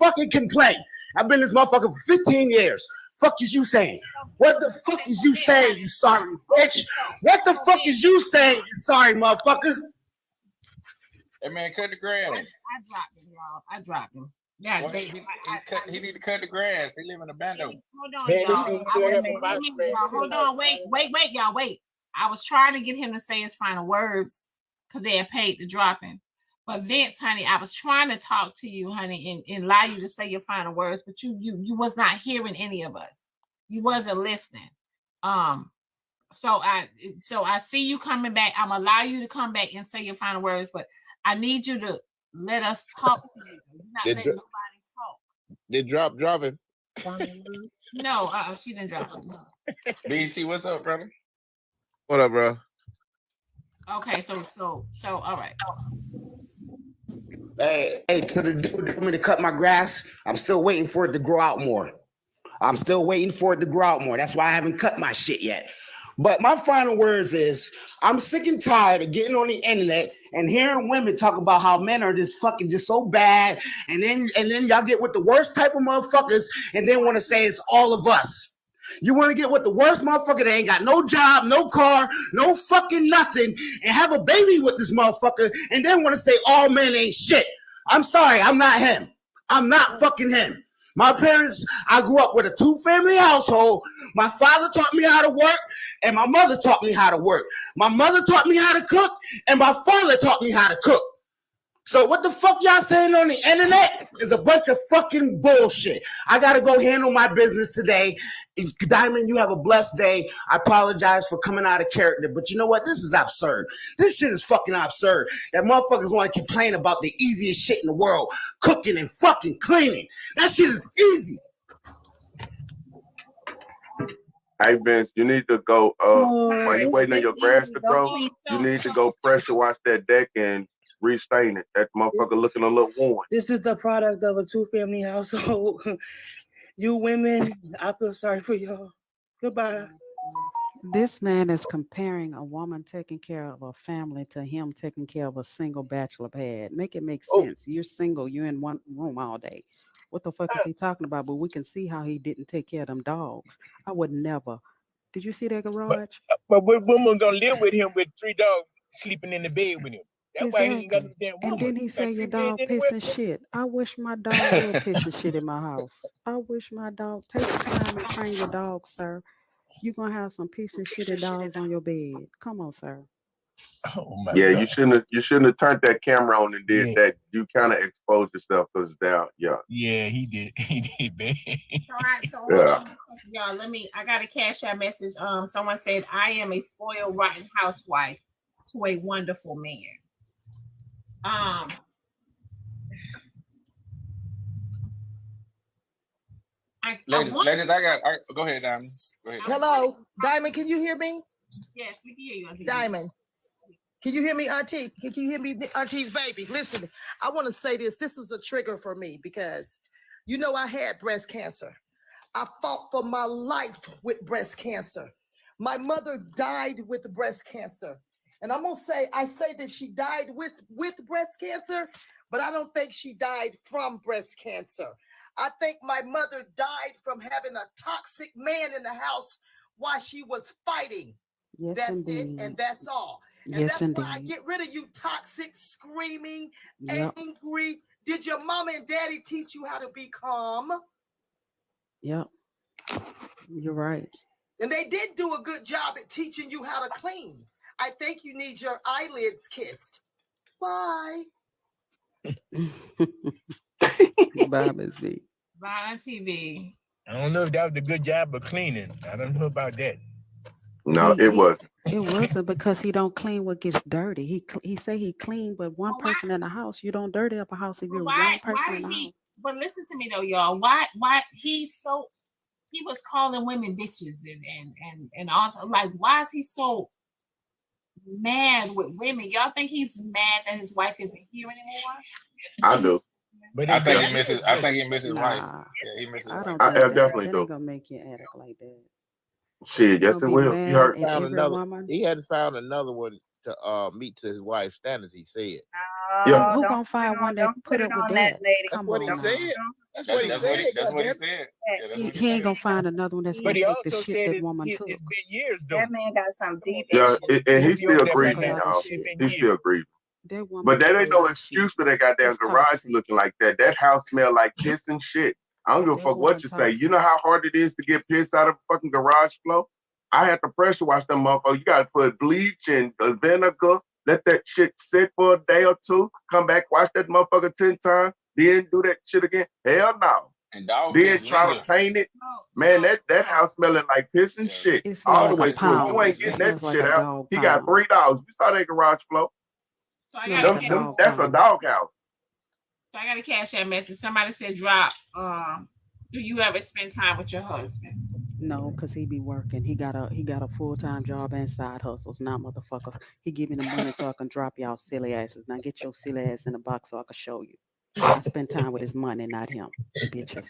motherfucking complain. I've been this motherfucker for 15 years. Fuck is you saying? What the fuck is you saying, you sorry bitch? What the fuck is you saying, you sorry motherfucker? Hey man, cut the grass. I dropped him, y'all. I dropped him. Yeah, Well, he need to cut the grass. He live in a bando. Hold on, y'all. Hold on, wait, y'all. Wait. I was trying to get him to say his final words because they had paid to drop him. But Vince, honey, I was trying to talk to you, honey, and allow you to say your final words, but you was not hearing any of us. You wasn't listening. So I see you coming back. I'm gonna allow you to come back and say your final words, but I need you to let us talk to you. You're not letting nobody talk. They drop it. No, she didn't drop it. BT, what's up, brother? What up, bro? Okay, so all right. Hey, to the dude that told me to cut my grass, I'm still waiting for it to grow out more. That's why I haven't cut my shit yet. But my final words is, I'm sick and tired of getting on the internet and hearing women talk about how men are just so bad, and then y'all get with the worst type of motherfuckers and then want to say it's all of us. You want to get with the worst motherfucker that ain't got no job, no car, no fucking nothing, and have a baby with this motherfucker, and then want to say all men ain't shit. I'm sorry, I'm not him. I'm not fucking him. My parents, I grew up with a 2-family household. My father taught me how to work, and my mother taught me how to work. My mother taught me how to cook, and my father taught me how to cook. So what the fuck y'all saying on the internet is a bunch of fucking bullshit. I gotta go handle my business today. Diamond, you have a blessed day. I apologize for coming out of character, but you know what? This is absurd. This shit is fucking absurd. That motherfuckers want to complain about the easiest shit in the world, cooking and fucking cleaning. That shit is easy. Hey Vince, you need to go while you waiting on your grass to grow, you need to go pressure wash that deck and restain it. That motherfucker looking a little worn. This is the product of a 2-family household. You women, I feel sorry for y'all. Goodbye. This man is comparing a woman taking care of a family to him taking care of a single bachelor pad. Make it make sense. You're single. You're in one room all day. What the fuck is he talking about? But we can see how he didn't take care of them dogs. I would never. Did you see that garage? But what woman gonna live with him with 3 dogs sleeping in the bed with him? That's why he ain't got no damn woman. And then he say your dog pissing shit. I wish my dog would piss and shit in my house. I wish my dog. Take the time and train your dog, sir. You're gonna have some piece and shitty dogs on your bed. Come on, sir. Oh my Yeah, God. you shouldn't have turned that camera on and did that. You kind of exposed yourself because down. Yeah. Yeah, he did. He did, man. All right, so y'all, I got a cash out message. Someone said, I am a spoiled, rotten housewife to a wonderful man. Ladies, go ahead, Diamond. Go ahead. Hello, Diamond, can you hear me? Yes, we can hear you, Auntie. Diamond, can you hear me, Auntie? Can you hear me, Auntie's baby? Listen, I want to say this. This was a trigger for me because, I had breast cancer. I fought for my life with breast cancer. My mother died with breast cancer. And I'm going to say, I say that she died with breast cancer, but I don't think she died from breast cancer. I think my mother died from having a toxic man in the house while she was fighting. Yes, that's indeed. it, and that's all. And Yes, that's indeed. why I get rid of you toxic, screaming, Yep. angry. Did your mama and daddy teach you how to be calm? Yep. You're right. And they did do a good job at teaching you how to clean. I think you need your eyelids kissed. Bye. Bye, Miss V. Bye on TV. I don't know if that was a good job of cleaning. I don't know about that. No, it wasn't. It wasn't because he don't clean what gets dirty. He say he clean, but one person in the house, you don't dirty up a house if you're one person in the house. But listen to me though, y'all. Why he was calling women bitches and all, like, why is he so mad with women? Y'all think he's mad that his wife isn't here anymore? I do. But I think he misses wife. Nah, Yeah, he misses I wife. don't I think that. definitely That do. ain't gonna make you act like that. Shit, yes Gonna it be will. mad You heard? at every woman. He hadn't found another one to meet to his wife's standards, he said. Yeah. Who gonna find one that put up with that? That's Come what on he now. said. That's what he said. That's what he goddamn. said. Yeah, that's what He ain't gonna find another one that's But gonna he take the also shit said that woman took. it's been years though. That man got some deep Yeah, issues. and he's He over still there grieving, fighting y'all. shit been He's years. still grieving. That woman But that ain't no got excuse for that goddamn It's garage toxic. looking like that. That house smell like piss and shit. I don't give a That fuck woman what you say. toxic. You know how hard it is to get piss out of a fucking garage floor? I had to pressure wash them motherfuckers. You got to put bleach and vinegar. Let that shit sit for a day or two. Come back, wash that motherfucker 10 times. Then do that shit again. Hell no. And dog Then piss try linger. to paint it. Man, that house smelling like piss and shit. It All smells the like way a through. pound. You ain't It getting that smells like shit a out. dog He got pound. $3. You saw that garage floor. So I got That's a dog house. So I got a cash app message. Somebody said, "Drop. Do you ever spend time with your husband?" No, cause he be working. He got a full-time job and side hustles. Now, motherfucker, he give me the money so I can drop y'all silly asses. Now get your silly ass in the box so I can show you. I spend time with his money, not him, bitches.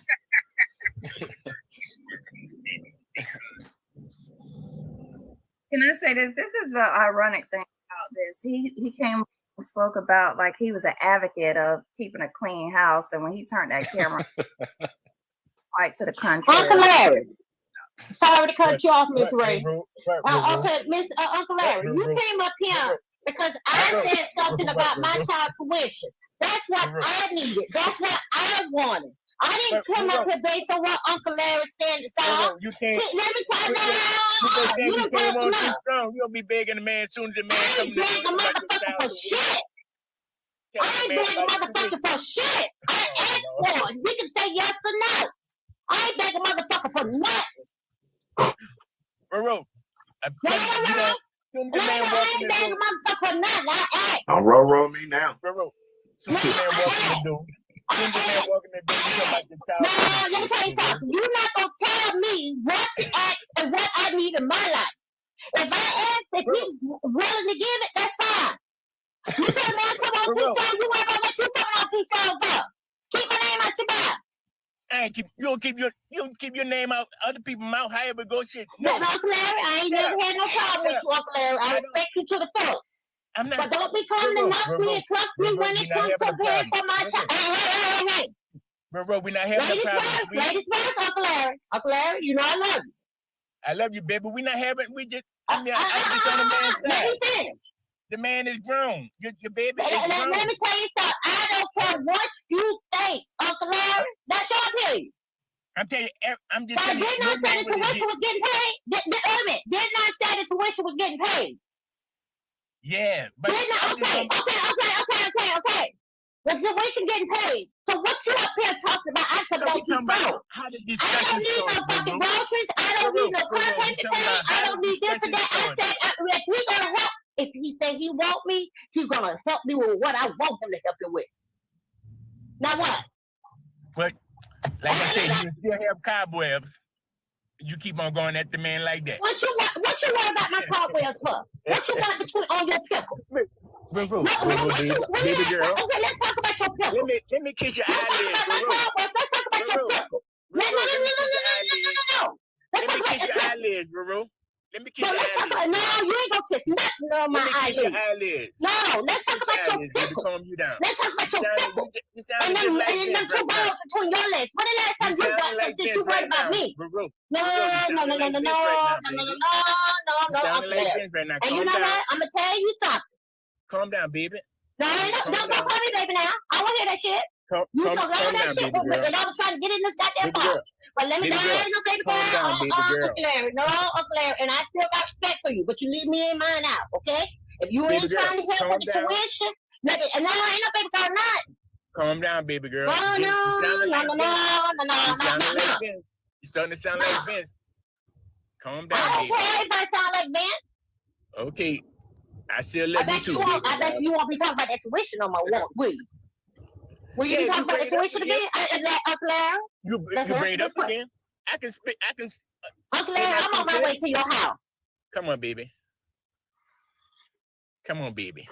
Can I say that this is the ironic thing about this? He came and spoke about like he was an advocate of keeping a clean house, and when he turned that camera right to the contrary. Uncle Larry. Sorry to cut you off, Miss Ray. Okay, Uncle Larry, you came up here because I said something about my child tuition. That's what I needed. That's what I wanted. I didn't come up here based on what Uncle Larry standards are. You can't. Let me tell You you, came on too strong. You'll be begging the man as soon as the man comes in. I ain't begging motherfucker for shit. I ain't begging motherfucker for shit. I asked for it. You can say yes or no. I ain't begging motherfucker for nothing. Bro, I'm telling you, soon the man walk in the door. Motherfucker for nothing. I asked. Don't roll me now. Bro, soon the man walk in the door. Soon the man walk in the door, you come back to child. No, let me tell you something. You're not gonna tell me what to ask and what I need in my life. If I ask, if he's willing to give it, that's fine. You tell me I come on too strong, you ain't gonna let you come on too strong for. Keep my name out your mouth. You don't keep your name out other people's mouth. However it goes, shit. No, Uncle Larry, I ain't never had no problem with you, Uncle Larry. I respect you to the fullest. But don't be coming to knock me and cluck me when it comes to paying for my child. Hey. Bro, we're not having a problem. Ladies first, Uncle Larry. Uncle Larry, you know I love you. I love you, baby. We're not having. I'm just on the man's side. Let me finish. The man is grown. Your baby is grown. Let me tell you something. I don't care what you think, Uncle Larry. That's your opinion. I'm telling you. I'm just telling you. Didn't I say the tuition was getting paid? Wait a minute. Didn't I say the tuition was getting paid? Yeah, but Okay. The tuition getting paid. So what you up here talking about? I could make you phone. How the I don't need no fucking groceries. I don't need no contact to pay. I don't need this and that. I said if he's gonna help, if he said he want me, he's gonna help me with what I want him to help me with. Now what? But like I said, you still have cobwebs. You keep on going at the man like that. What you worry about my cobwebs for? What you got between on your pickle? Baby girl. Okay, let's talk about your pickle. Let me kiss your eyelids, Let's talk about your pickle. No. Let me kiss your eyelids, bro. Let me kiss your eyelids. No, you ain't gonna kiss nothing on my eyelids. Let me kiss your eyelids. No, let's talk about your pickle. Calm you down. Let's talk about your pickle. You sound just like this them two balls between your legs. When the last time you got like since you worried about me? No. No. Like this right now. And you know what? I'm gonna tell you something. Calm down, baby. No, don't call me baby now. I won't hear that shit. You talk all that shit, and I was trying to get in this goddamn box. But let me down, no baby girl. Uncle Larry. No, Uncle Larry. And I still got respect for you, but you leave me in mine out, okay? If you ain't trying to help with the tuition, and no, ain't no baby girl, not. Calm down, baby girl. No. You starting to sound like Vince. Calm down, baby. Okay, everybody sound like Vince. Okay. I still love you too. I bet you won't be talking about that tuition no more, will you? Will you be talking about the tuition again, Uncle Larry? You bring it up again? I can. Uncle Larry, I'm on my way to your house. Come on, baby. Come on, baby.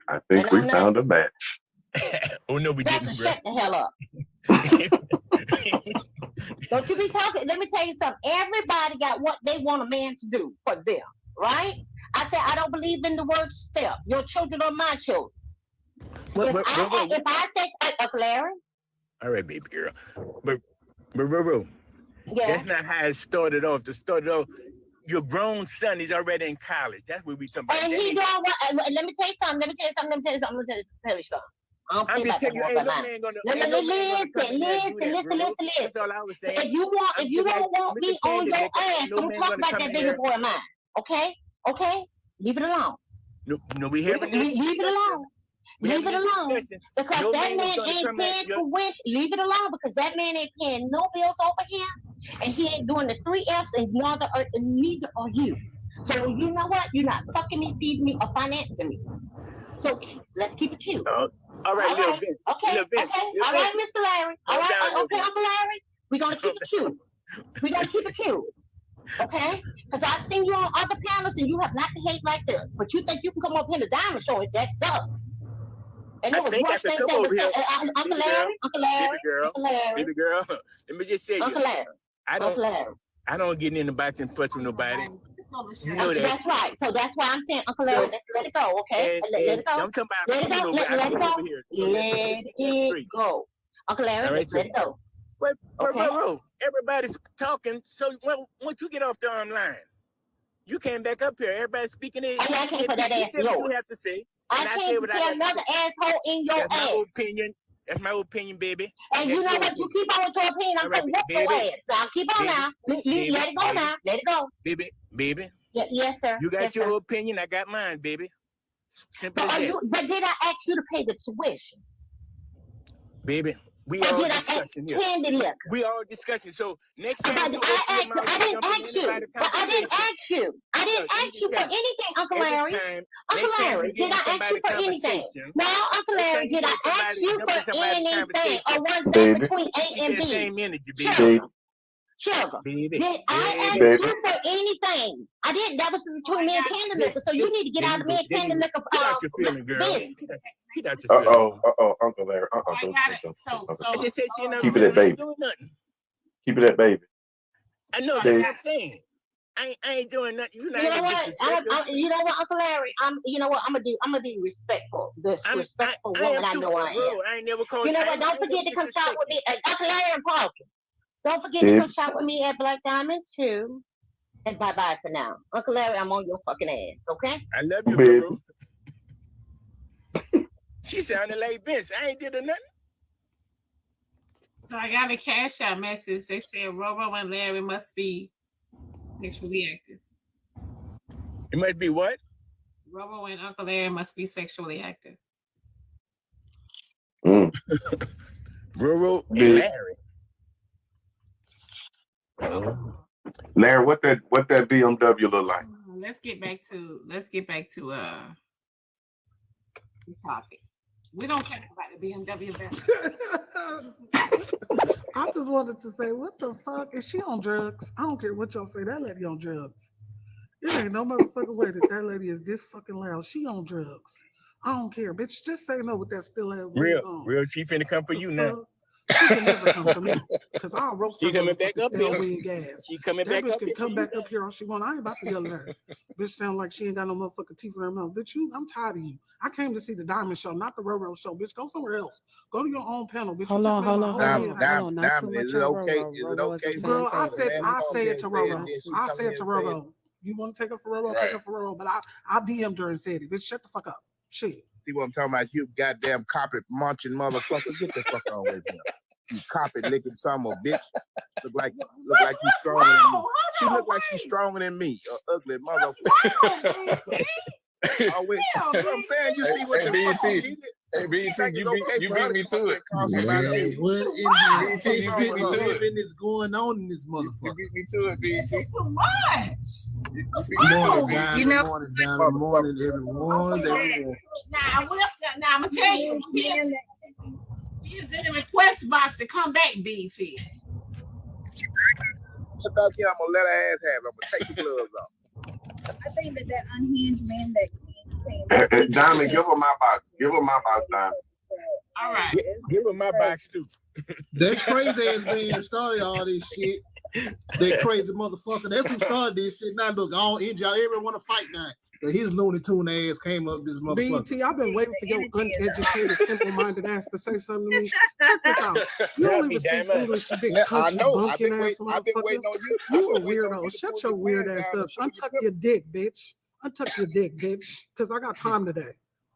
I think we found a match. Oh no, we didn't, bro. Shut the hell up. Don't you be talking. Let me tell you something. Everybody got what they want a man to do for them, right? I said I don't believe in the word step. Your children are my children. If I say Uncle Larry. All right, baby girl. But that's not how it started off. To start off, your grown son is already in college. That's what we talking about. And he's doing what? Let me tell you something. I don't I'm play just about that telling you, war ain't by no mine. man gonna, No, ain't no man gonna come in there and do that, listen. bro. That's all I was saying. If you don't want me Mr. on Candy your Liquor, ass, ain't no don't man talk gonna about come that in baby there. boy of mine. Okay? Okay? Leave it alone. No, we having this Leave it discussion. alone. We Leave having it this alone. discussion. Because No that man is man gonna ain't come at paying your. tuition. Leave it alone because that man ain't paying no bills over here. And he ain't doing the 3 F's and neither are you. So you know what? You're not fucking me, feeding me, or financing me. So let's keep it cute. All right, little Vince. Okay. Little Vince. Okay. Little All right, Vince. Mr. Larry. All Calm right. down, little Okay, Vince. Uncle Larry. We're gonna keep it cute. We're gonna keep it cute. Okay? Because I've seen you on other panels and you have not behaved like this. But you think you can come up here in the diamond show and that's up. And I it was think I worse could things come that over was here, said. Uncle baby girl, Larry, Uncle Larry, baby girl, Uncle Larry, baby girl. Let me just say, Uncle Larry, Uncle Larry. I don't get in the box and fuss with nobody. You know that. That's right. So that's why I'm saying, Uncle Larry, let's let it go, okay? And Let it go. I'm talking about Let it coming go. over. I Let it come go. over here. So Let let's get that it straight. go. Uncle Larry, All right, let's let it go. But Okay. everybody's talking. So once you get off the online, you came back up here. Everybody's speaking in. Oh, yeah, I can't put that You ass say what you yours. have to say. I And I say came to what I tell got to another say. asshole in your That's ass. my opinion. That's my opinion, baby. And That's you know your what? You opinion. keep on with your opinion. I'm All right, going to whoop your baby. ass. Now, keep on Baby, now. baby, Let it go baby. now. Let it go. Baby. Yes, sir. You got Yes, your sir. opinion. I got mine, baby. Simple But, as that. but did I ask you to pay the tuition? Baby, we Or all did I ask discussing here. Candy Liquor? We all discussing. So next time But you I open your mouth, didn't jump in ask you. anybody's But I didn't conversation. ask you. I didn't Look, let me ask you just for tell you. anything, Uncle Every Larry. time, Uncle next time Larry, you get did in I ask you somebody's for anything? conversation, No, Uncle next Larry, time you did get I in ask somebody, you jump for in somebody's anything? conversation, Or was that Baby, between A keep and that B? same energy, baby. Sugar, baby, sugar. Baby, Did I ask baby. baby. you for anything? I didn't. That was between me and Candy Liquor. So you need to get There out you of go. me and There Candy you go. Liquor Get out your feeling, girl. business. Get out your feeling. Uncle Larry. I got it. I just said she not Keep it feeling. that I ain't baby. doing nothing. Keep it that baby. I know that's Baby. what I'm saying. I ain't doing nothing. You're not You know gonna what? disrespect her. You know what, Uncle Larry? You know what? I'm gonna be respectful. This respectful I woman am I too, know I am. bro. I ain't never called You know I what? ain't Don't never forget to come shop with disrespect me. Uncle Larry, I'm talking. Don't forget to Baby. come shop with me at Black Diamond too. And bye for now. Uncle Larry, I'm on your fucking ass, okay? I love you, Baby. guru. She sounded like Vince. I ain't did her nothing. So I got a cash out message. They said Roro and Larry must be sexually active. It must be what? Roro and Uncle Larry must be sexually active. Roro and Baby. Larry. Larry, what that BMW look like? Let's get back to the topic. We don't care about the BMW vessel. I just wanted to say, what the fuck? Is she on drugs? I don't care what y'all say. That lady on drugs. It ain't no motherfucking way that lady is this fucking loud. She on drugs. I don't care, bitch. Just say no with that still ass wig on. Real, she finna come for you now. She can never come for me. Because I'll roast She her coming back motherfucking up still here. wig ass. She coming That back bitch up can here. come back up here all she want. I ain't about to yell at her. Bitch sound like she ain't got no motherfucking teeth in her mouth. Bitch, I'm tired of you. I came to see the Diamond Show, not the Roro Show. Bitch, go somewhere else. Go to your own panel, bitch. Hold on. Not too much Is it on okay? Roro. Is it Roro is a okay? fan Girl, I favorite. said it to Roro. I said it to Roro. Roro. You want to take her for Roro? Right. Take her for Roro. But I DM'd her and said it. Bitch, shut the fuck up. Shit. See what I'm talking about? You goddamn carpet munching motherfucker. Get the fuck on with me. You carpet licking son of a bitch. Look like you stronger than me. She look like she's stronger than me. Ugly motherfucker. Oh, wait. What I'm saying, you see what the fuck she did? Hey, BT, you beat me to it. What in this living is going on in this motherfucker? You beat me to it, BT. This is too much. Morning, Diamond, morning, everyone. Now I'm gonna tell you, she is in the request box to come back, BT. Get back here, I'm gonna let her ass have it. I'm gonna take the gloves off. I think that unhinged man that Diamond, give her my box. Give her my box, Diamond. All right. Give her my box too. That crazy ass man started all this shit. That crazy motherfucker. That's who started this shit. Now look, all injured. Everyone want to fight now. But his Looney Tune ass came up this motherfucker. BT, I've been waiting for your uneducated, simple-minded ass to say something to me. Check this out. You don't even speak English, you big country bumpkin ass motherfucker. You a weirdo. Shut your weird ass up. Untuck your dick, bitch. Untuck your dick, bitch. Because I got time today.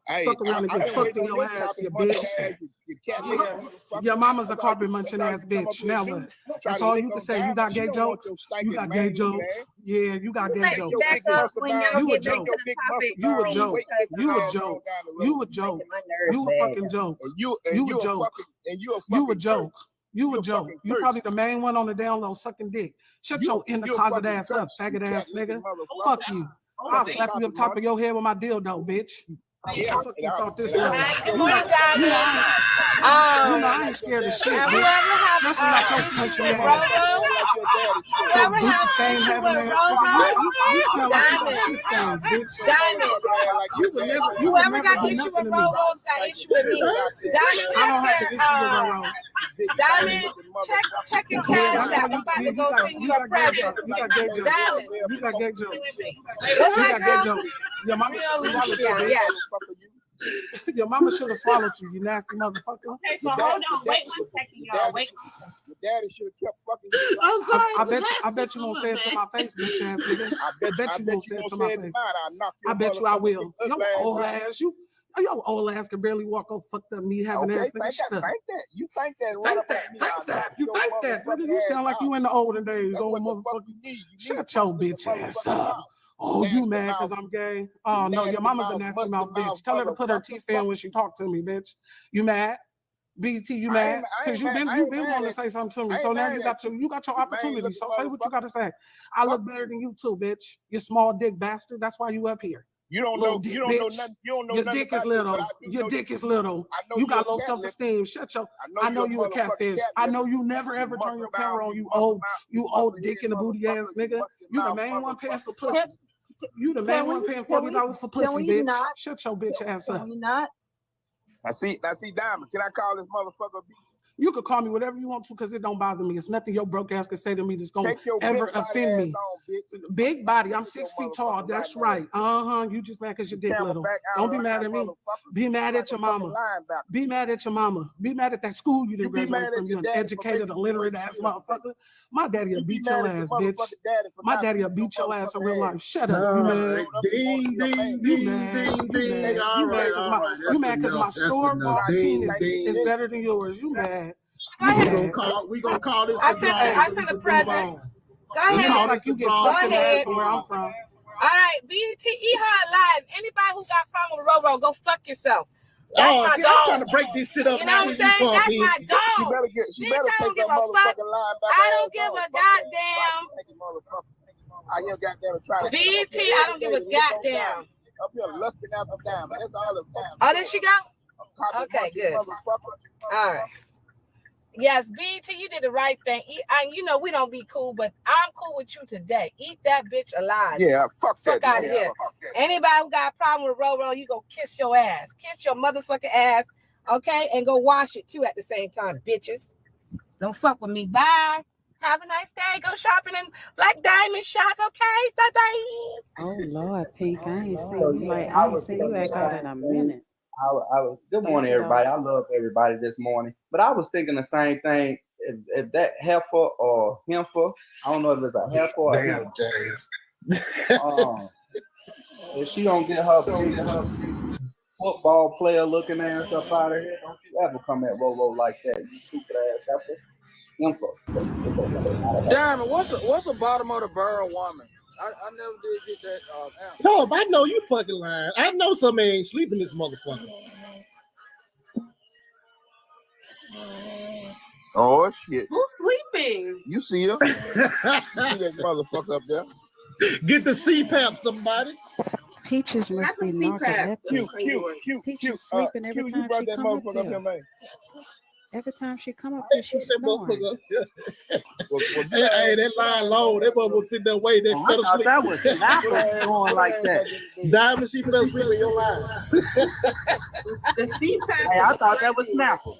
Hey, Fuck around and I've get been fucked waiting in on your this ass, carpet you munching bitch. ass, you cat licking motherfucker. Your mama's a That's carpet all munching you ass come bitch. up with Now to what? do. Try That's to all lick you can on say. You Diamond. got She gay don't want jokes? your You stinking got gay manly jokes? ass. Yeah, you got gay Let jokes. me back up when y'all You a get back joke. to the topic. You a please, joke. because, You a ass joke. on down the You road. a joke. making my nerves You a bad. fucking joke. And You a joke. you a You a fucking joke. curse. You a joke. fucking You curse. probably the main one on the down low sucking dick. Shut your in the You a closet fucking ass up, curse. You faggot cat ass licking nigga. motherfucker. Fuck you. I'll slap you up top of your head with my dildo, bitch. Yeah, Fuck you thought this and was. I- You know I ain't scared of shit, and bitch. whoever have Especially not your issue country with ass. Roro, Your whoever Gucci have stain issue having with ass nigga. You sound like you got Diamond, shit stains, bitch. Diamond. You would never Whoever got do issue nothing with to me. Roro got issue with me. Diamond, I don't have an issue with Roro. Diamond, check your cash out. I'm about to go send you a present. You got gay jokes. Diamond, You got gay jokes. what's You that got gay girl? jokes. Your mama should have Real swallowed you, Lucia, bitch. yeah. Your mama should have swallowed you, you nasty motherfucker. Okay, so hold on. Wait 1 second, y'all. Wait. Your daddy should have kept fucking you. I'm sorry. I bet you won't say it to my face, bitch ass nigga. I bet you won't say it to my say it face. tonight. I'll knock your I bet you I motherfucking will. big Your ugly old out. ass, your old ass can barely walk on fucked up meat having Okay, ass nigga. Shut up. think that. You think that. Run up at me. I'll knock You your think that, nigga? motherfucking You ass sound like out. you in the olden days, That's old what the fuck motherfucker. you need. You Shut need your to bitch motherfucking ass mouth. up. Oh, you Nasty mad mouth. because I'm gay? Oh, no, your Nasty mama's a mouth, nasty musty mouth bitch. mouth, Tell her to put her motherfucker. teeth in when she talk to me, bitch. You mad? BT, you I mad? ain't Because you mad. I been ain't mad wanting to at say something to me. I So ain't now mad you at got your man opportunity. looking So say what you motherfucker. got to say. I look better than you too, bitch. You small dick bastard. That's why you up here. You don't Little know. dick You don't know bitch. nothing. You don't know Your nothing dick is about this, but little. I do Your know dick is little. I know You got you're low a cat self-esteem. Shut your. I I know you're you a motherfucking catfish. cat I know liver. you never ever turn your camera on. You old dick in the booty ass nigga. You the main one paying for pussy. You the main one paying $40 for pussy, bitch. Shut your bitch ass up. we not? I see, Diamond. Can I call this motherfucker? You could call me whatever you want to because it don't bother me. It's nothing your broke ass can say to me that's going Take your to ever big body offend ass me. on, bitch. Big body. I'm Sit 6 your feet tall. motherfucking That's right right. You just mad because your dick little. Don't be mad at me. Be mad at your mama. Be mad at your mama. Be mad at that school you didn't graduate from. You an educated, illiterate ass motherfucker. My daddy will beat your ass, bitch. My daddy will beat your ass in real life. Shut up. You mad? Ding, ding, You ding, mad? ding, ding. All You mad right. because my That's store-bought enough. penis Ding, is ding. better than yours. You mad? We gonna call this I a sent draw. I sent a present. Go Let's ahead. call Like this you a get draw. fucking Go mad ahead. from where I'm from. All right, BTE hard live. Anybody who got problem with Roro, go fuck yourself. That's Oh, my see, dog. I'm trying to break this shit up You know now. what I'm saying? That's my dog. She Bitch, better I don't take give that a fuck. motherfucking line back. I don't give a goddamn. I hear goddamn trying to BT, I don't give a goddamn. Up here lusting after Diamond. That's all the fuck. Oh, there she go? Okay, good. All right. Yes, BT, you did the right thing. You know we don't be cool, but I'm cool with you today. Eat that bitch alive. Yeah, fuck that. Fuck out of here. Anybody who got a problem with Roro, you go kiss your ass. Kiss your motherfucking ass, okay? And go wash it too at the same time, bitches. Don't fuck with me. Bye. Have a nice day. Go shopping in Black Diamond shop, okay? Bye-bye. Oh Lord, Pink, I ain't seen you I ain't seen you act out in a minute. I was good morning, everybody. I love everybody this morning. But I was thinking the same thing. If that heifer or heifer, I don't know if it's a heifer or Damn, James. If she don't get her football player looking ass up out of here, don't you ever come at Roro like that, you stupid ass heifer. Diamond, what's the bottom of the barrel woman? I never did get that answer. No, I know you fucking lying. I know some man ain't sleeping this motherfucker. Oh shit. Who's sleeping? You see her? You see that motherfucker up there? Get the CPAP, somebody. Peaches must be narcoleptic. Cute. Peaches sleeping every time she that come up motherfucker up here. here, man. Every time she come up here, she's snoring. Hey, that line long. That motherfucker sitting there waiting. I thought that was Snapper going like that. Diamond, she fell asleep in your line. The CPAP. Hey, I thought that was Snapper.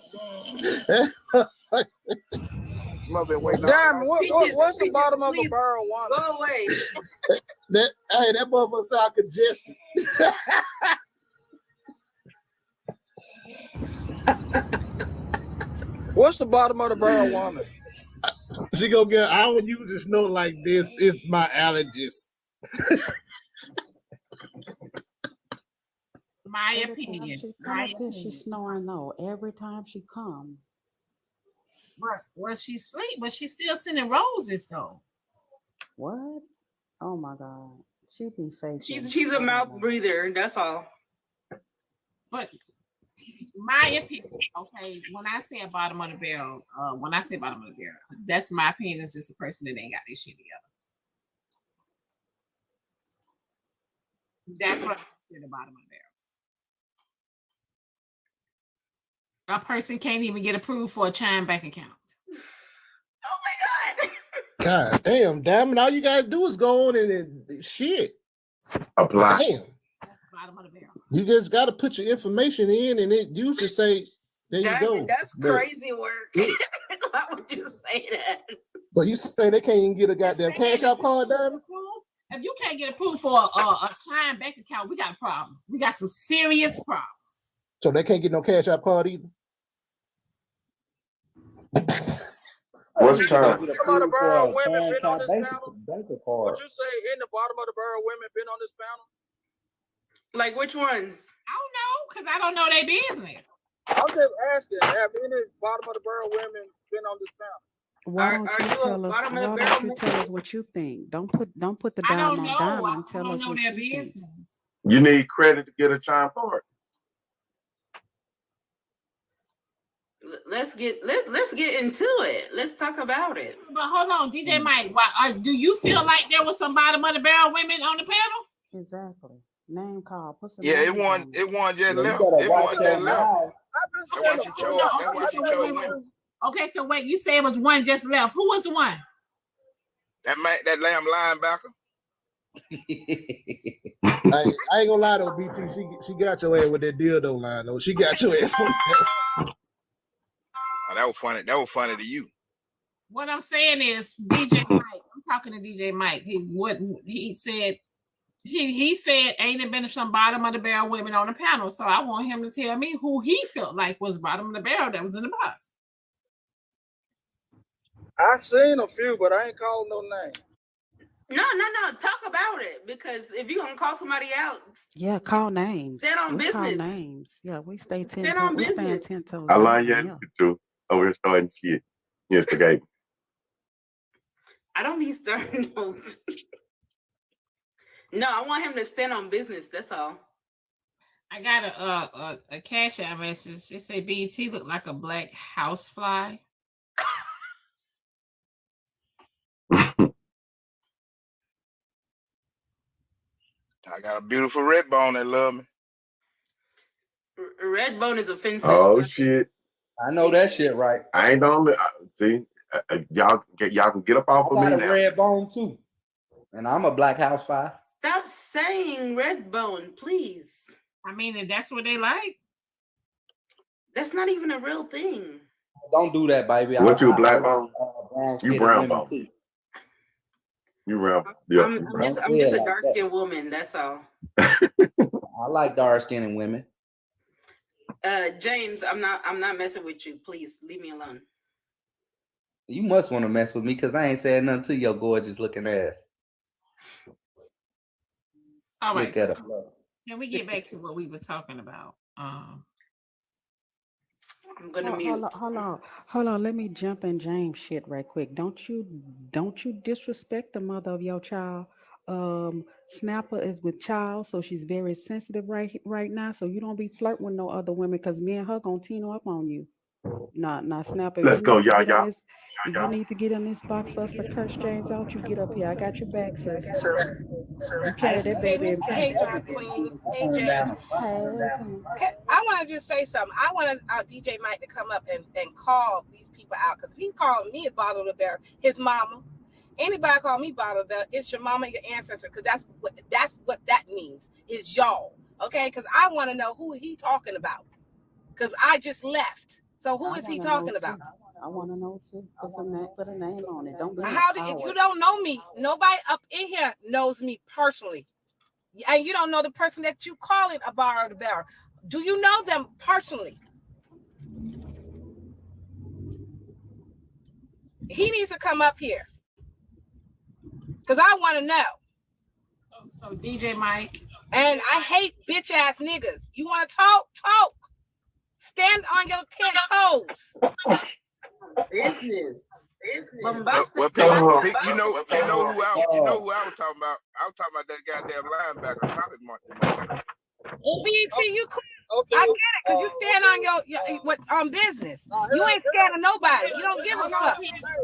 Diamond, what's the bottom of a barrel woman? Go away. That motherfucker sound congested. What's the bottom of the barrel woman? She gonna get. I don't use this note like this. It's my allergies. My Every time opinion. she come My up here, she's opinion. snoring though. Every time she come. Well, she sleep, but she's still sending roses though. What? Oh my God. She be faking. She's a mouth breather. That's all. But my opinion, okay, when I say bottom of the barrel, that's my opinion. It's just a person that ain't got this shit together. That's what I consider the bottom of the barrel. A person can't even get approved for a Chime bank account. God damn it! All you gotta do is go on and shit. Apply. Damn. Bottom of the barrel. You just got to put your information in, and it you just say, "There you go." That's crazy work. Why would you say that? So you say they can't even get a goddamn cash out card, Diamond? If you can't get approved for a Chime bank account, we got a problem. We got some serious problems. So they can't get no cash out card either. What's Chime? Bottom of the barrel women been on this panel? Would you say in the bottom of the barrel women been on this panel? Like which ones? I don't know, because I don't know their business. I'm just asking, have any bottom of the barrel women been on this panel? Why don't you tell us what you think? Don't put the dime on Diamond. Tell us what you think. You need credit to get a Chime card. Let's get into it. Let's talk about it. But hold on, DJ Mike. Do you feel like there was some bottom of the barrel women on the panel? Exactly. Name call. Put some Yeah, it names won just You left. better It watch won that just left. live. That's why she chose. That's why she chose women. Okay, so wait, you say it was one just left. Who was the one? That lamb linebacker. I ain't gonna lie though, BT. She got your ass with that dildo line though. She got your ass. Oh, that was funny. That was funny to you. What I'm saying is DJ Mike. I'm talking to DJ Mike. He said ain't it been some bottom of the barrel women on the panel? So I want him to tell me who he felt like was bottom of the barrel that was in the box. I seen a few, but I ain't calling no name. No. Talk about it, because if you're gonna call somebody out, Yeah, call names. stand on We call business. names. Yeah, we stay 10 Stand on toes. We stand business. 10 toes. I down. line you too. Over here starting shit. Yes, the game. I don't be starting no. No, I want him to stand on business. That's all. I got a cash out message. It say BT looked like a black housefly. I got a beautiful red bone that love me. Red bone is offensive. Oh shit! I know that shit, right? I ain't gonna see. Y'all can get up off I of me got a now. red bone too, and I'm a black house fire. Stop saying red bone, please. I mean, if that's what they like. That's not even a real thing. Don't do that, baby. What you I black like, bone? brown You skin brown women, bone. too. You brown. Yeah. I'm just a dark skinned woman. That's all. I like dark skinned women. James, I'm not messing with you. Please leave me alone. You must want to mess with me because I ain't saying nothing to your gorgeous looking ass. All right. Look at her. Can we get back to what we were talking about? I'm gonna mute. Hold on. Let me jump in James shit right quick. Don't you disrespect the mother of your child. Snapper is with child, so she's very sensitive right now. So you don't be flirting with no other women, because me and her gonna team up on you. Nah, Snapper. Let's go, y'all. If you need to get in this box for us to curse James out, you get up here. I got your back, sis. You carry that baby in Hey, peace. John Queen. Hey, James. I want to just say something. I want DJ Mike to come up and call these people out, because he's calling me a bottle of the bear, his mama. Anybody call me bottle of the bear, it's your mama, your ancestor, because that's what that means, is y'all. Okay, because I want to know who he talking about, because I just left. So who is he talking about? I want to know too. Put a name on it. Don't be If you don't know me, nobody up in here knows me personally, and you don't know the person that you calling a bar of the bear. Do you know them personally? He needs to come up here, because I want to know. So DJ Mike, And I hate bitch ass niggas. You want to talk? Talk. Stand on your 10 toes. Business. Well, Pete, you know who I was talking about. I was talking about that goddamn linebacker, Topic Martin. BT, you cool. Okay. I get it, because you stand on your business. You ain't scared of nobody. You don't give a fuck.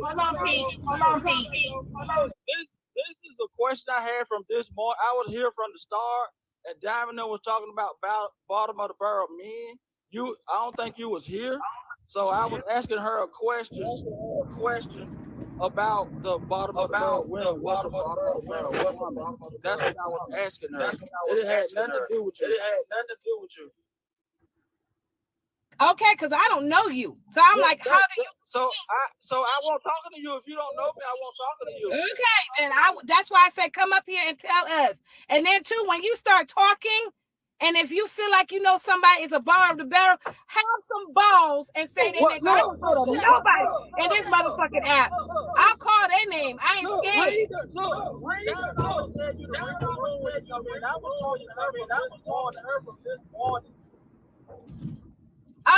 Hold on, Pete. This is a question I had from this morning. I was here from the start, and Diamond was talking about bottom of the barrel men. I don't think you was here, so I was asking her a question about the bottom of the barrel women. What's a bottom of the barrel woman? That's what I was asking her. It had nothing to do with you. Okay, because I don't know you. So I'm like, how do you? So I won't talk to you if you don't know me. I won't talk to you. Okay, and that's why I say come up here and tell us. And then too, when you start talking, and if you feel like you know somebody is a bar of the barrel, have some balls and say their name. I don't know nobody in this motherfucking app. I'll call their name. I ain't scared.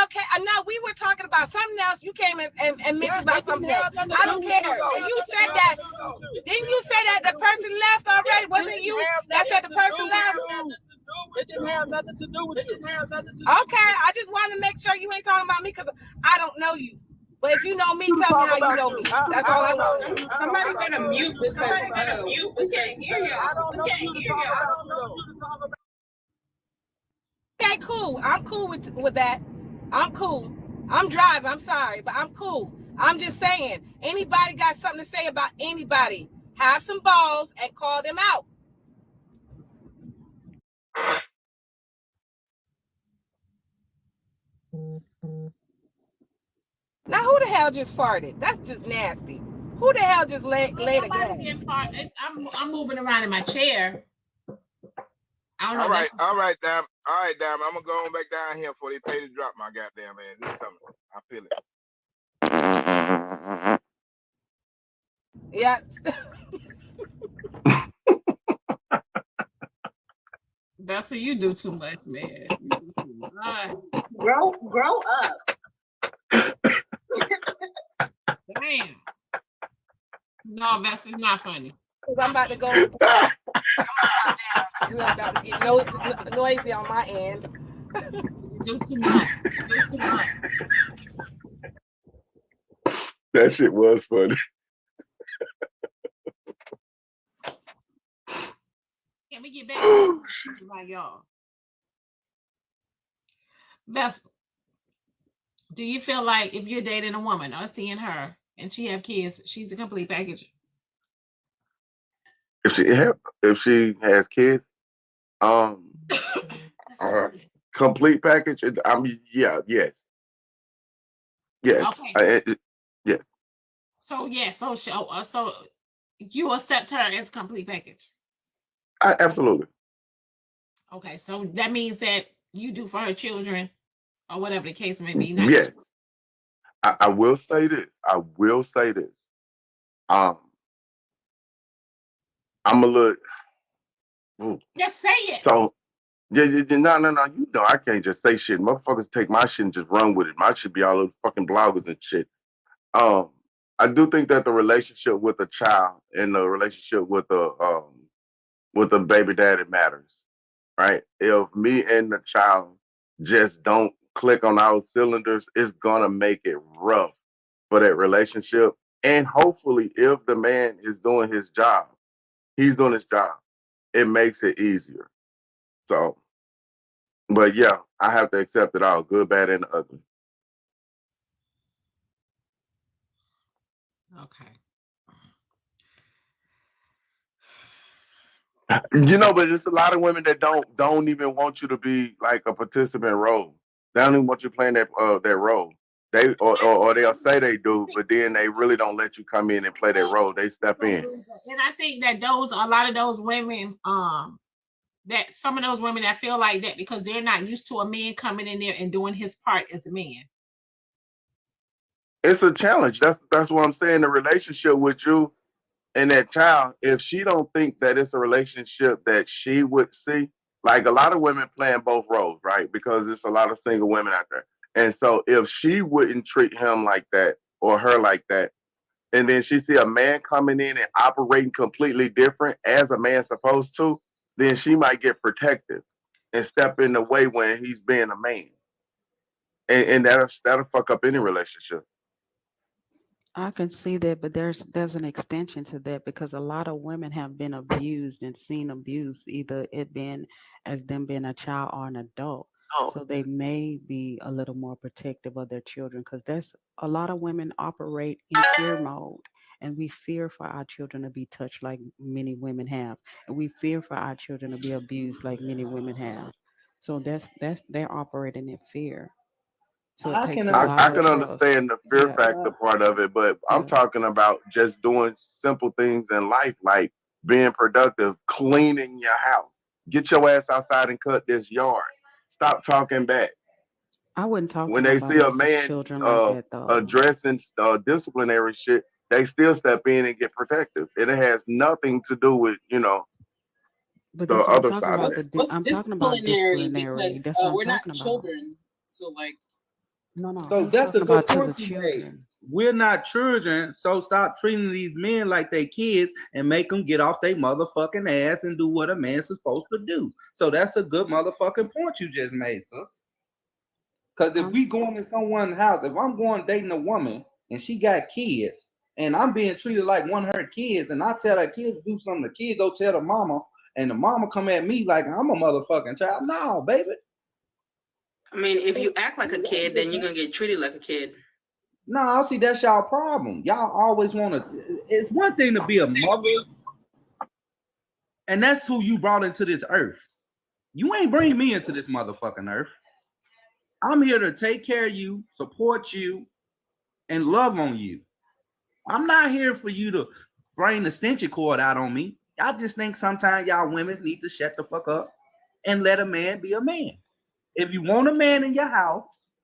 Okay, no, we were talking about something else. You came and mentioned about something else. I don't care. And you said that. Didn't you say that the person left already? Wasn't it you that said the person left? It didn't have nothing to do with it. Okay, I just want to make sure you ain't talking about me because I don't know you. But if you know me, tell me how you know me. That's all I want. Somebody gonna mute this. Somebody gonna mute. We can't hear you. I don't know you to talk about. Okay, cool. I'm cool with that. I'm cool. I'm driving. I'm sorry, but I'm cool. I'm just saying, anybody got something to say about anybody, have some balls and call them out. Now, who the hell just farted? That's just nasty. Who the hell just laid a gas? I'm moving around in my chair. I don't know. All right, Dam. I'm gonna go on back down here before they pay to drop my goddamn ass. It's coming. I feel it. Yes. That's what you do too much, man. Grow up. Damn. No, that's not funny. I'm about to go. I'm about to get noisy on my end. Do too much. That shit was funny. Can we get back to like y'all? Vessel, do you feel like if you're dating a woman or seeing her and she have kids, she's a complete package? If she has kids, complete package. I mean, yes. Okay. Yes. So so you accept her as a complete package. Absolutely. Okay, so that means that you do for her children, or whatever the case may be. Yes. I will say this. I'm a little. Just say it. So, no. You know, I can't just say shit. Motherfuckers take my shit and just run with it. My shit be all over fucking bloggers and shit. I do think that the relationship with a child and the relationship with a baby daddy matters, right? If me and the child just don't click on our cylinders, it's gonna make it rough for that relationship. And hopefully, if the man is doing his job, he's doing his job, it makes it easier. So, but yeah, I have to accept it all, good, bad, and ugly. Okay. You know, but there's a lot of women that don't even want you to be like a participant role. They don't even want you playing that role. They or they'll say they do, but then they really don't let you come in and play that role. They step in. And I think that a lot of those women, that some of those women that feel like that because they're not used to a man coming in there and doing his part as a man. It's a challenge. That's what I'm saying. The relationship with you and that child, if she don't think that it's a relationship that she would see, Like a lot of women playing both roles, right? Because there's a lot of single women out there. And so if she wouldn't treat him like that or her like that, and then she see a man coming in and operating completely different as a man's supposed to, then she might get protective and step in the way when he's being a man. And that'll fuck up any relationship. I can see that, but there's an extension to that because a lot of women have been abused and seen abuse, either it being as them being a child or an adult. So they may be a little more protective of their children because there's a lot of women operate in fear mode, and we fear for our children to be touched like many women have, and we fear for our children to be abused like many women have. So that's they're operating in fear. So it I takes can a lot I of can trust. understand the fear Yeah, factor part of it, but I'm yeah. talking about just doing simple things in life, like being productive, cleaning your house. Get your ass outside and cut this yard. Stop talking back. I wouldn't talk to When they see nobody a else's man children like that though. addressing disciplinary shit, they still step in and get protective. And it has nothing to do with, But the that's what I'm other talking side of about. it. What's I'm talking about disciplinary? disciplinary. Because That's what I'm we're not talking about. children. So like, No, So he's that's a talking good about to the point you made. children. We're not children, so stop treating these men like they kids and make them get off their motherfucking ass and do what a man's supposed to do. So that's a good motherfucking point you just made, sis. Because if we going to someone's house, if I'm going dating a woman and she got kids and I'm being treated like one of her kids and I tell her kids to do something, the kids go tell the mama and the mama come at me like I'm a motherfucking child. No, baby. I mean, if you act like a kid, then you're gonna get treated like a kid. No, see, that's y'all problem. Y'all always want to. It's one thing to be a mother, and that's who you brought into this earth. You ain't bring me into this motherfucking earth. I'm here to take care of you, support you, and love on you. I'm not here for you to bring the extension cord out on me. I just think sometimes y'all women need to shut the fuck up and let a man be a man. If you want a man in your house,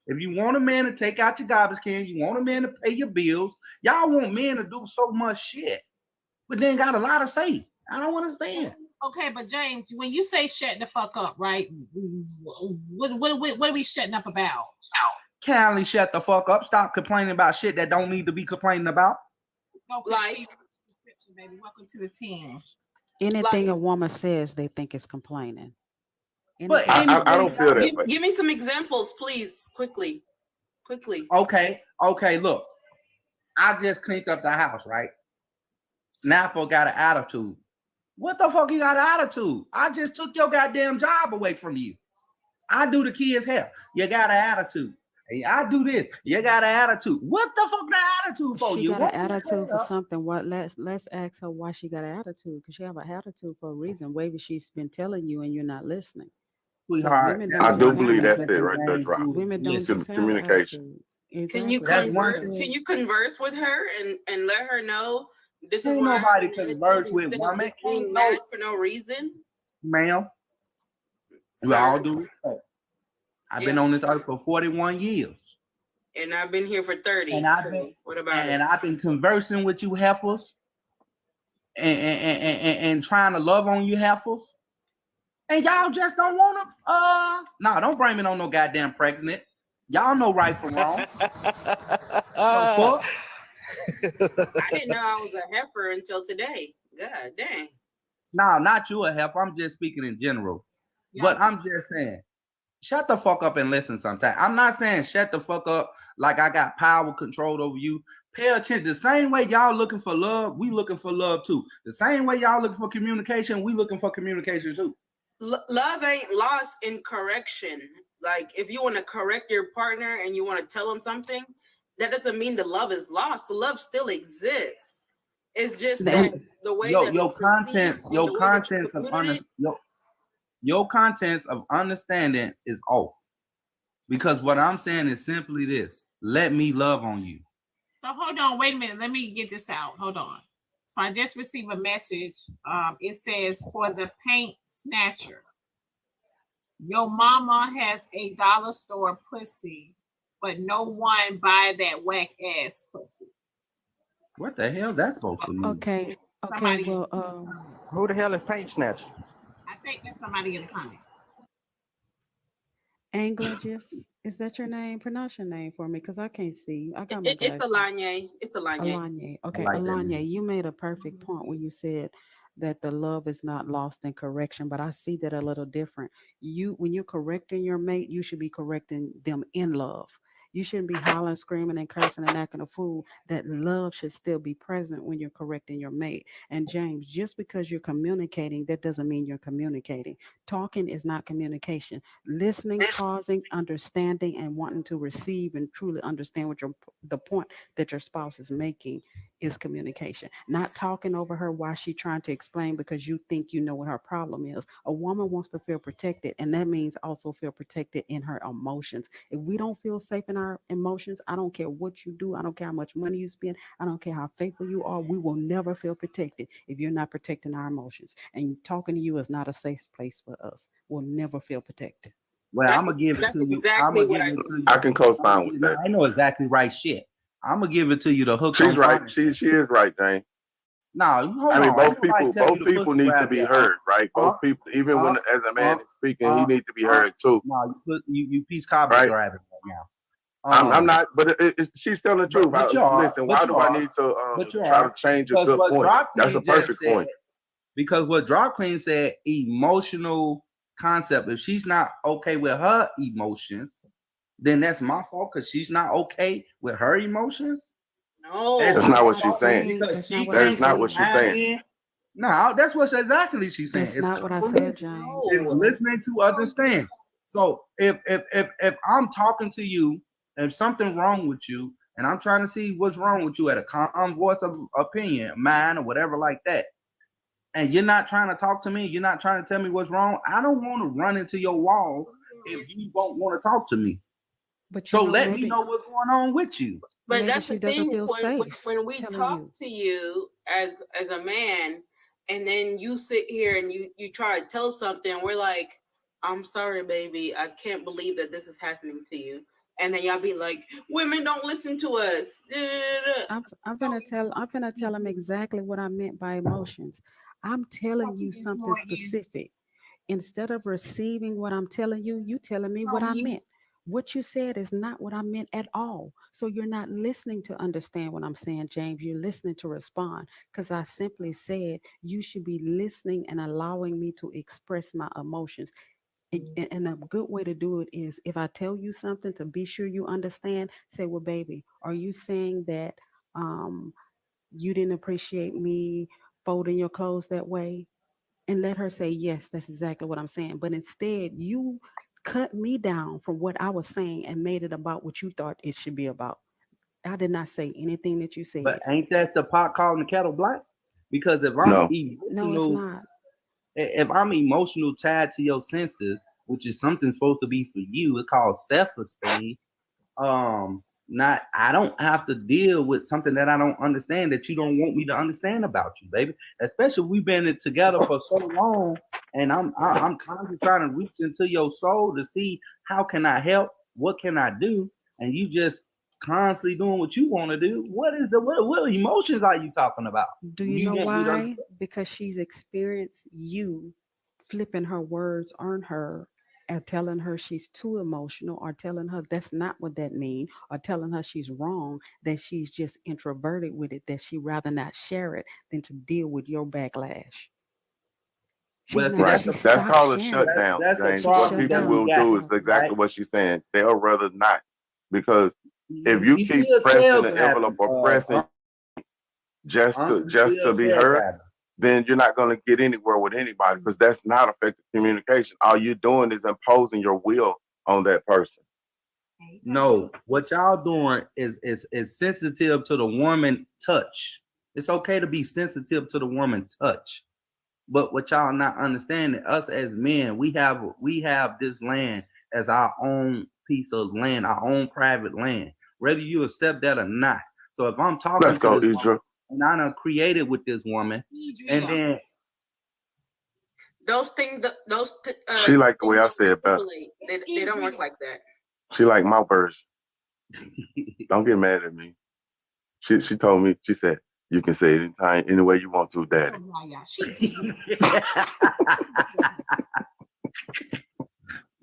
if you want a man to take out your garbage can, you want a man to pay your bills, y'all want men to do so much shit, but then got a lot to say. I don't understand. Okay, but James, when you say shut the fuck up, right? What are we shutting up about? Kindly shut the fuck up. Stop complaining about shit that don't need to be complaining about. Like, baby, welcome to the team. Anything a woman says, they think is complaining. But I don't feel that way. Give me some examples, please, quickly. Okay, look. I just cleaned up the house, right? Snapper got an attitude. What the fuck you got an attitude? I just took your goddamn job away from you. I do the kids' hair. You got an attitude. Hey, I do this. You got an attitude. What the fuck the attitude for? She You got want an me to attitude tell for her? something. What? Let's ask her why she got an attitude. Because she have an attitude for a reason. Maybe she's been telling you and you're not listening. So Sweetheart, women I don't do just have believe an that's it right there, attitude. drop. Women don't Listen, just have an communication. attitude. Can you Exactly. converse? Can you converse with her and let her know this is Ain't why nobody I'm an converse attitude with instead of women. just being Ain't mad no, for no reason? ma'am. We Sir? all do respect. I've been Yeah. on this earth for 41 years. And I've been here for 30. And I've so been what about it? I've been conversing with you heifers and trying to love on you heifers. And y'all just don't want to no, don't bring me on no goddamn pregnant. Y'all know right from wrong. I didn't know I was a heifer until today. God dang. No, not you a heifer. I'm just speaking in general. But I'm just saying, shut the fuck up and listen sometime. I'm not saying shut the fuck up like I got power control over you. Pay attention. The same way y'all looking for love, we looking for love too. The same way y'all looking for communication, we looking for communication too. Love ain't lost in correction. Like if you want to correct your partner and you want to tell them something, that doesn't mean the love is lost. The love still exists. It's just that the way that your it's perceived and the way that you communicate it. Your contents of understanding is off. Because what I'm saying is simply this: let me love on you. So hold on, wait a minute. Let me get this out. Hold on. So I just received a message. It says for the paint snatcher. Your mama has a dollar store pussy, but no one buy that whack ass pussy. What the hell that's supposed to mean? Okay. Somebody, Well, who the hell is Paint Snatcher? I think there's somebody in the comments. Angelages, is that your name? Pronounce your name for me, because I can't see. I got my It's glasses. Alanye. It's Alanye. Alanye. I Okay, like that Alanye, name. you made a perfect point when you said that the love is not lost in correction, but I see that a little different. When you're correcting your mate, you should be correcting them in love. You shouldn't be hollering, screaming, and cursing and acting a fool. That love should still be present when you're correcting your mate. And James, just because you're communicating, that doesn't mean you're communicating. Talking is not communication. Listening, pausing, understanding, and wanting to receive and truly understand what the point that your spouse is making is communication. Not talking over her while she's trying to explain because you think you know what her problem is. A woman wants to feel protected, and that means also feel protected in her emotions. If we don't feel safe in our emotions, I don't care what you do, I don't care how much money you spend, I don't care how faithful you are, we will never feel protected if you're not protecting our emotions. And talking to you is not a safe place for us. We'll never feel protected. Well, I'm gonna give it to you. I'm gonna give it to you. I can co-sign with that. I know exactly right shit. I'm gonna give it to you. The hook. She's right. She is right, Jane. No, hold I mean, on. both people need to be heard, right? Both people, even when as a man is speaking, he needs to be heard too. No, you piece copy right? grabbing right now. I'm not, but she's telling the truth. Listen, why do I need to try to change a good point? That's a perfect point. Because what Drop Queen said, emotional concept. If she's not okay with her emotions, then that's my fault because she's not okay with her emotions. No, that's not what she's saying. That's not what she's saying. No, that's what exactly she's saying. That's not what I said, James. It's listening to understand. So if I'm talking to you, if something wrong with you, and I'm trying to see what's wrong with you at a calm voice of opinion, mine or whatever like that, and you're not trying to talk to me, you're not trying to tell me what's wrong, I don't want to run into your wall if you don't want to talk to me. But so let me know what's going on with you. But that's the thing. When we talk to you as a man, and then you sit here and you try to tell something, we're like, I'm sorry, baby, I can't believe that this is happening to you. And then y'all be like, women don't listen to us. I'm gonna tell him exactly what I meant by emotions. I'm telling you something specific. Instead of receiving what I'm telling you, you telling me what I meant. What you said is not what I meant at all. So you're not listening to understand what I'm saying, James. You're listening to respond, because I simply said you should be listening and allowing me to express my emotions. And a good way to do it is, if I tell you something, to be sure you understand, say, well, baby, are you saying that you didn't appreciate me folding your clothes that way? And let her say, yes, that's exactly what I'm saying. But instead, you cut me down from what I was saying and made it about what you thought it should be about. I did not say anything that you said. But ain't that the pot calling the kettle black? Because if I'm emotional, if I'm emotional tied to your senses, which is something supposed to be for you, it's called self-esteem. I don't have to deal with something that I don't understand, that you don't want me to understand about you, baby. Especially if we've been together for so long, and I'm constantly trying to reach into your soul to see how can I help, what can I do, and you just constantly doing what you want to do. What emotions are you talking about? Do you know why? Because she's experienced you flipping her words on her and telling her she's too emotional, or telling her that's not what that means, or telling her she's wrong, that she's just introverted with it, that she rather not share it than to deal with your backlash. Right. That's called a shutdown, James. What people will do is exactly what she's saying. They'll rather not. Because if you keep pressing the envelope or pressing just to be heard, then you're not going to get anywhere with anybody, because that's not effective communication. All you're doing is imposing your will on that person. No, what y'all doing is sensitive to the woman touch. It's okay to be sensitive to the woman touch. But what y'all not understanding, us as men, we have this land as our own piece of land, our own private land, whether you accept that or not. So if I'm talking to this woman, and I done created with this woman, and then those things, she like the way I said, but they don't work like that. She like my version. Don't get mad at me. She told me, she said, you can say it anytime, any way you want to, Daddy.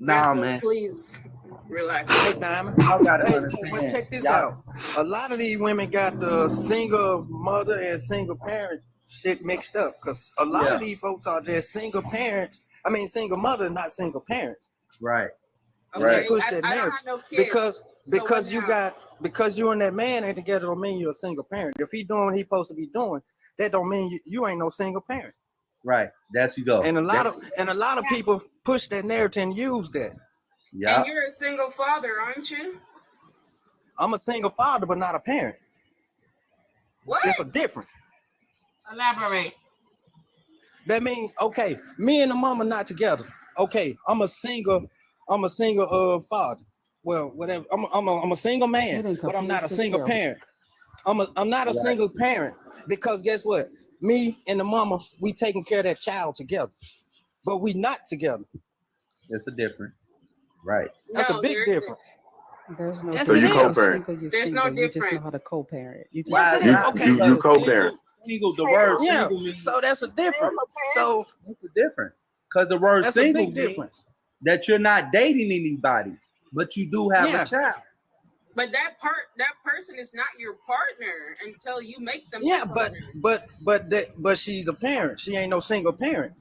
Nah, man. Please relax. Hey, Diamond. Y'all gotta Hey, understand. but check this Y'all- out. A lot of these women got the single mother and single parent shit mixed up because a lot of these folks are just single parents. I mean, single mother, not single parents. Right. And Okay, they push that I don't narrative have no kids. because So you what got because you and that man ain't together don't mean you're a single parent. If he doing what he supposed to be doing, that don't mean you ain't no single parent. Right. That's you go. And a lot of people push that narrative and use that. Yeah. And you're a single father, aren't you? I'm a single father, but not a parent. What? It's a difference. Elaborate. That means okay, me and the mama not together. Okay, I'm a single father. Well, whatever. I'm a single man, but I'm not a single parent. I'm not a single parent because guess what? Me and the mama, we taking care of that child together, but we not together. It's a difference. Right. That's a big difference. There's no Yes, So it you is. co-parent. single, you're There's no single. You just know how difference. to co-parent. You just Yes, it You is. Okay. you co-parent. Single, the word Yeah. single means So that's a difference. So it's a difference. Because the word that's a single big means difference. that you're not dating anybody, but you do have Yeah. a child. But that person is not your partner until you make them. Yeah, your partner. but she's a parent. She ain't no single parent.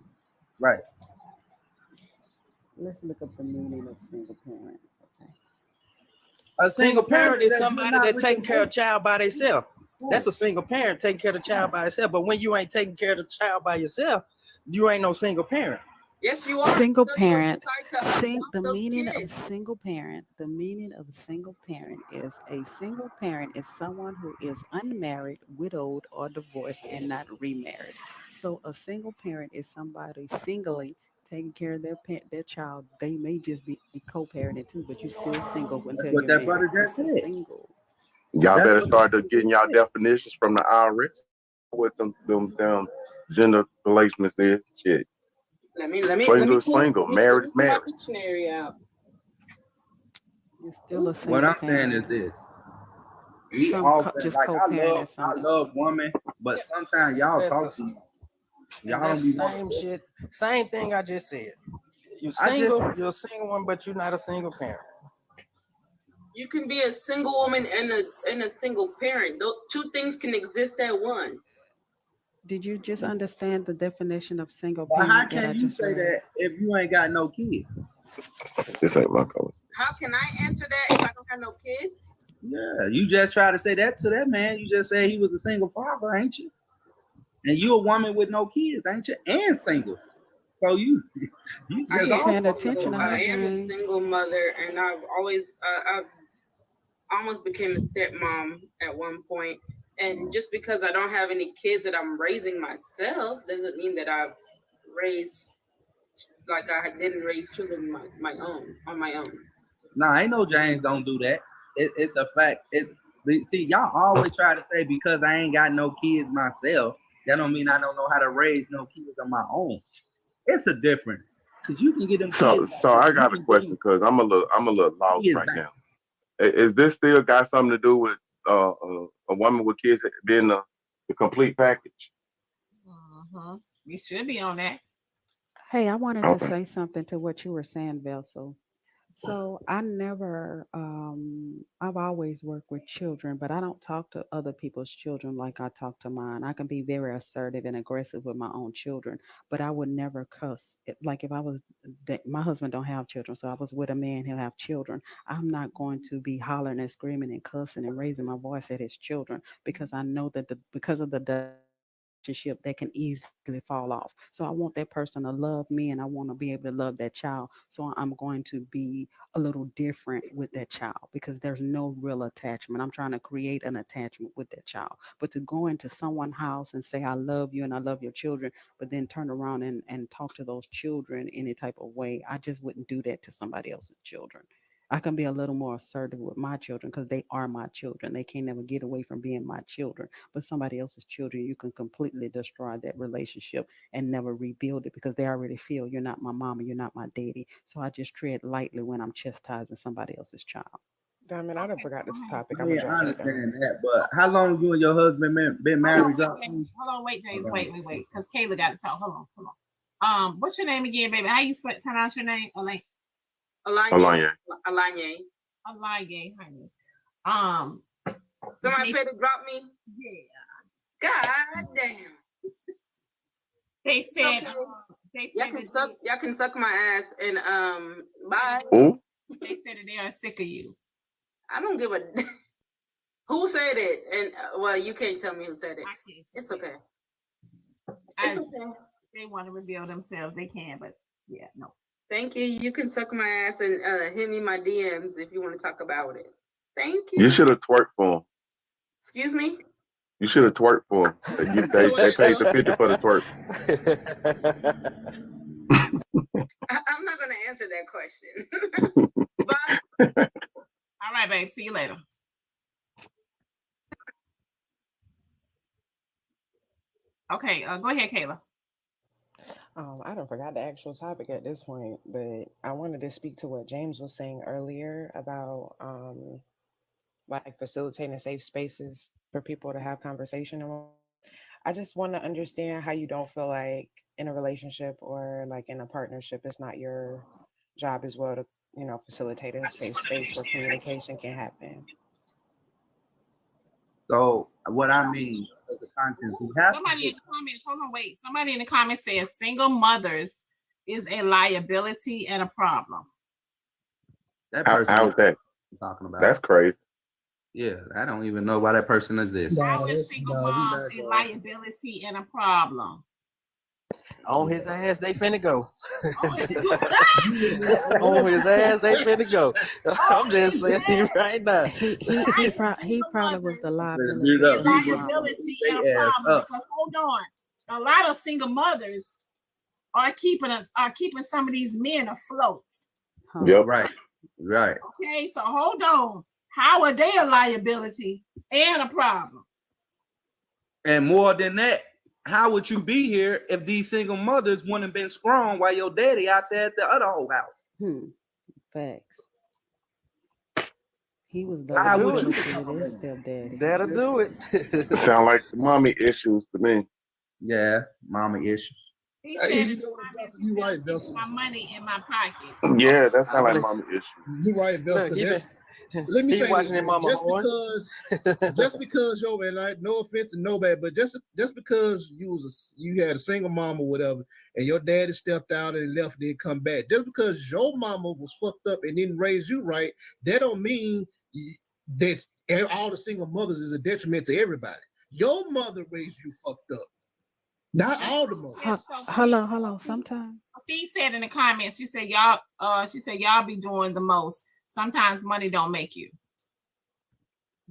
Right. Let's look up the meaning of single parent. Okay. A Single parent is that you're somebody not that with taking your care of a husband. child by themselves. That's a single parent taking care of the child by itself. But when you ain't taking care of the child by yourself, you ain't no single parent. Yes, you are. Single Because you parent. decide to adopt The those meaning of kids. single parent. The meaning of a single parent is a single parent is someone who is unmarried, widowed, or divorced and not remarried. So a single parent is somebody singly taking care of their child. They may just be co-parenting too, but you're still single That's until what you're that married. brother just It's a said. single. Y'all That's better what start that to getting brother y'all said. definitions from the IRS. What them gender placements is. Shit. Let me Single is pull single. Married is my married. dictionary out. You're still a What single I'm saying is parent. this. We Some often just like co-parenting. I Some love women, but sometimes y'all That's talk the- to me. And Y'all that's don't the be same shit. Same thing I just said. You're I just you're a single one, but you're not a single parent. You can be a single woman and a single parent. Those two things can exist at once. Did you just understand the definition of single But how parent that I can you just say read? that if you ain't got no kids? This ain't my conversation. How can I answer that if I don't have no kids? Yeah, you just try to say that to that man. You just said he was a single father, ain't you? And you a woman with no kids, ain't you? And single. So you I just am all a fucking single, going I on. am a single mother, and I've always I've almost became a stepmom at one point. And just because I don't have any kids that I'm raising myself doesn't mean that I've raised like I didn't raise children on my own. Nah, ain't no James don't do that. It's the fact. See, y'all always try to say because I ain't got no kids myself, that don't mean I don't know how to raise no kids on my own. It's a difference. Cause you can get them So kids. I got a question because I'm a little lost Kids right back. now. Is this still got something to do with a woman with kids being the complete package? We should be on that. Hey, I wanted to Okay. say something to what you were saying, Vessel. So I never, I've always worked with children, but I don't talk to other people's children like I talk to mine. I can be very assertive and aggressive with my own children, but I would never cuss. Like if I was, my husband don't have children, so I was with a man who have children. I'm not going to be hollering and screaming and cussing and raising my voice at his children because I know that because of the relationship that can easily fall off. So I want that person to love me and I want to be able to love that child. So I'm going to be a little different with that child because there's no real attachment. I'm trying to create an attachment with that child. But to go into someone's house and say, I love you and I love your children, but then turn around and talk to those children any type of way, I just wouldn't do that to somebody else's children. I can be a little more assertive with my children because they are my children. They can't never get away from being my children. But somebody else's children, you can completely destroy that relationship and never rebuild it because they already feel you're not my mama, you're not my daddy. So I just tread lightly when I'm chastising somebody else's child. Diamond, I done forgot this topic. I I'm mean, gonna I jot that down. understand that, but how long you and your husband been married? Hold on, wait, James, wait, because Kayla got to talk. Hold on. What's your name again, baby? How you pronounce your name? Elaine. Alanya. Alanya, honey. Somebody said to drop me. Yeah. God damn. They said. Y'all can suck my ass and bye. Ooh. They said that they are sick of you. I don't give a. Who said it? And well, you can't tell me who said it. I can't. It's okay. It's okay. They want to reveal themselves. They can, but yeah, no. Thank you. You can suck my ass and hit me my DMs if you want to talk about it. Thank you. You should have twerked for him. Excuse me? You should have twerked for him. They paid the 50 for the twerk. I'm not going to answer that question. Bye. All right, babe. See you later. Okay, go ahead, Kayla. I don't forgot the actual topic at this point, but I wanted to speak to what James was saying earlier about like facilitating safe spaces for people to have conversation. I just want to understand how you don't feel like in a relationship or like in a partnership, it's not your job as well to, you know, facilitate a safe space where communication can happen. So what I mean as the content we have. Somebody in the comments, hold on, wait. Somebody in the comments says single mothers is a liability and a problem. That person How's that? Talking about. That's crazy. Yeah, I don't even know why that person exists. How is single moms a liability and a problem? On his ass, they finna go. On his ass, they finna go. I'm just saying right now. He probably was the liability. And a problem because hold on, a lot of single mothers are keeping some of these men afloat. Yep. Right. Okay, so hold on. How are they a liability and a problem? And more than that, how would you be here if these single mothers wouldn't have been strong while your daddy out there at the other whole house? Facts. He was the How would liability you to his stepdaddy. That'll do it. Sound like mommy issues to me. Yeah, mommy issues. He said, "You right, my money in my pocket." Yeah, that sounds like mommy issues. You right, Bill. Let me say this, just because yo man, like no offense to nobody, but just because you had a single mom or whatever, and your daddy stepped out and left, didn't come back. Just because your mama was fucked up and didn't raise you right, that don't mean that all the single mothers is a detriment to everybody. Your mother raised you fucked up, not all the mothers. Hold on. Sometimes she said in the comments, she said y'all be doing the most. Sometimes money don't make you.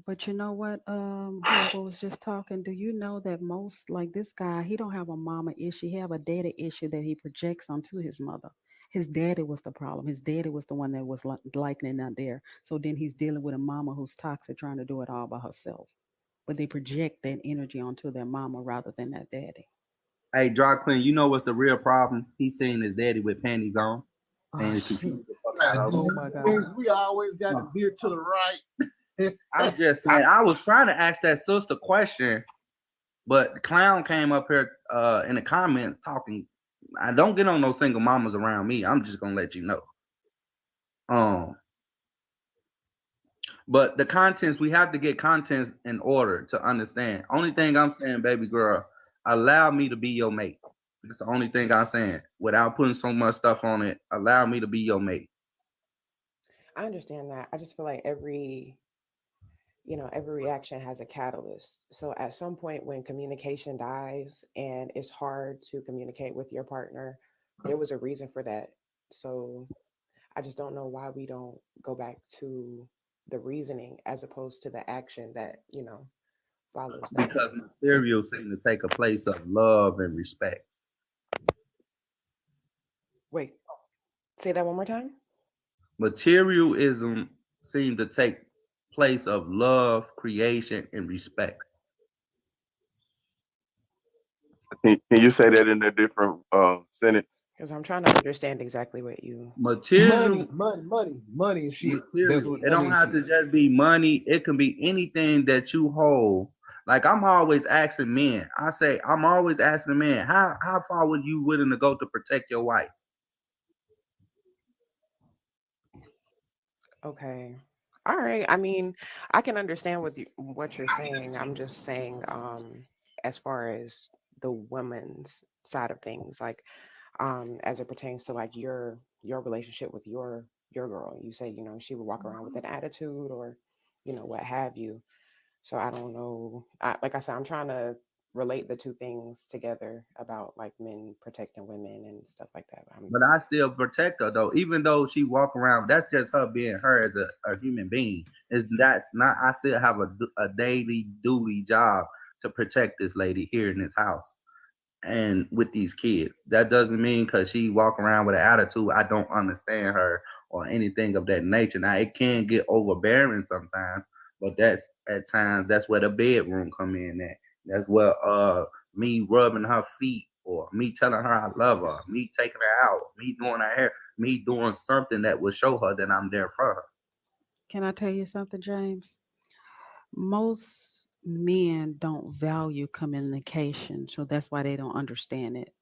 But you know what? Whoever was just talking, do you know that most, like this guy, he don't have a mama issue. He have a daddy issue that he projects onto his mother. His daddy was the problem. His daddy was the one that was likely not there. So then he's dealing with a mama who's toxic, trying to do it all by herself. But they project that energy onto their mama rather than that daddy. Hey, Draw Queen, you know what's the real problem? He's seeing his daddy with panties on. And Oh my God. We always got to veer to the right. I'm just saying, I was trying to ask that sister question, but the clown came up here in the comments talking. I don't get on no single mamas around me. I'm just gonna let you know. But the contents, we have to get contents in order to understand. Only thing I'm saying, baby girl, allow me to be your mate. That's the only thing I'm saying. Without putting so much stuff on it, allow me to be your mate. I understand that. I just feel like every reaction has a catalyst. So at some point when communication dies and it's hard to communicate with your partner, there was a reason for that. So I just don't know why we don't go back to the reasoning as opposed to the action that, follows that. Because material seem to take a place of love and respect. Wait, say that one more time. Materialism seems to take place of love, creation, and respect. Can you say that in a different sentence? Because I'm trying to understand exactly what you material money and shit. That's what it don't have to just be money. It can be anything that you hold. Like I'm always asking men. I'm always asking men, how far would you willing to go to protect your wife? Okay. All right. I mean, I can understand what you're saying. I'm just saying, as far as the women's side of things, like, as it pertains to like your relationship with your girl. You say, she would walk around with an attitude or, what have you. So I don't know. Like I said, I'm trying to relate the two things together about like men protecting women and stuff like that. But I still protect her though, even though she walk around. That's just her being her as a human being. That's not. I still have a daily duty job to protect this lady here in this house and with these kids. That doesn't mean because she walk around with an attitude, I don't understand her or anything of that nature. Now it can get overbearing sometimes, but that's at times that's where the bedroom come in at. That's where me rubbing her feet or me telling her I love her, me taking her out, me doing her hair, me doing something that will show her that I'm there for her. Can I tell you something, James? Most men don't value communication, so that's why they don't understand it.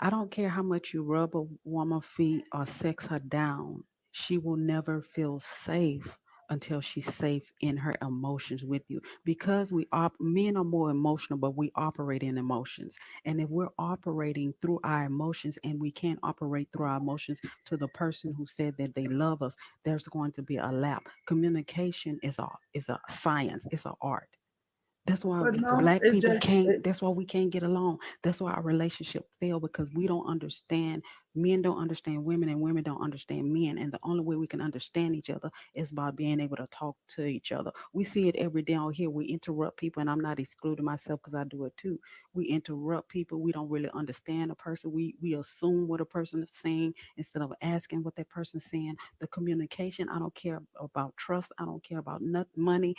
I don't care how much you rub a woman's feet or sex her down, she will never feel safe until she's safe in her emotions with you. Because men are more emotional, but we operate in emotions. And if we're operating through our emotions and we can't operate through our emotions to the person who said that they love us, there's going to be a lap. Communication is a science, it's an art. That's why But no, black it's people just can't, that's why we can't get along. That's why our relationship fail because we don't understand, men don't understand women and women don't understand men. And the only way we can understand each other is by being able to talk to each other. We see it every day out here. We interrupt people, and I'm not excluding myself because I do it too. We interrupt people. We don't really understand a person. We assume what a person is saying instead of asking what that person's saying. The communication, I don't care about trust. I don't care about money.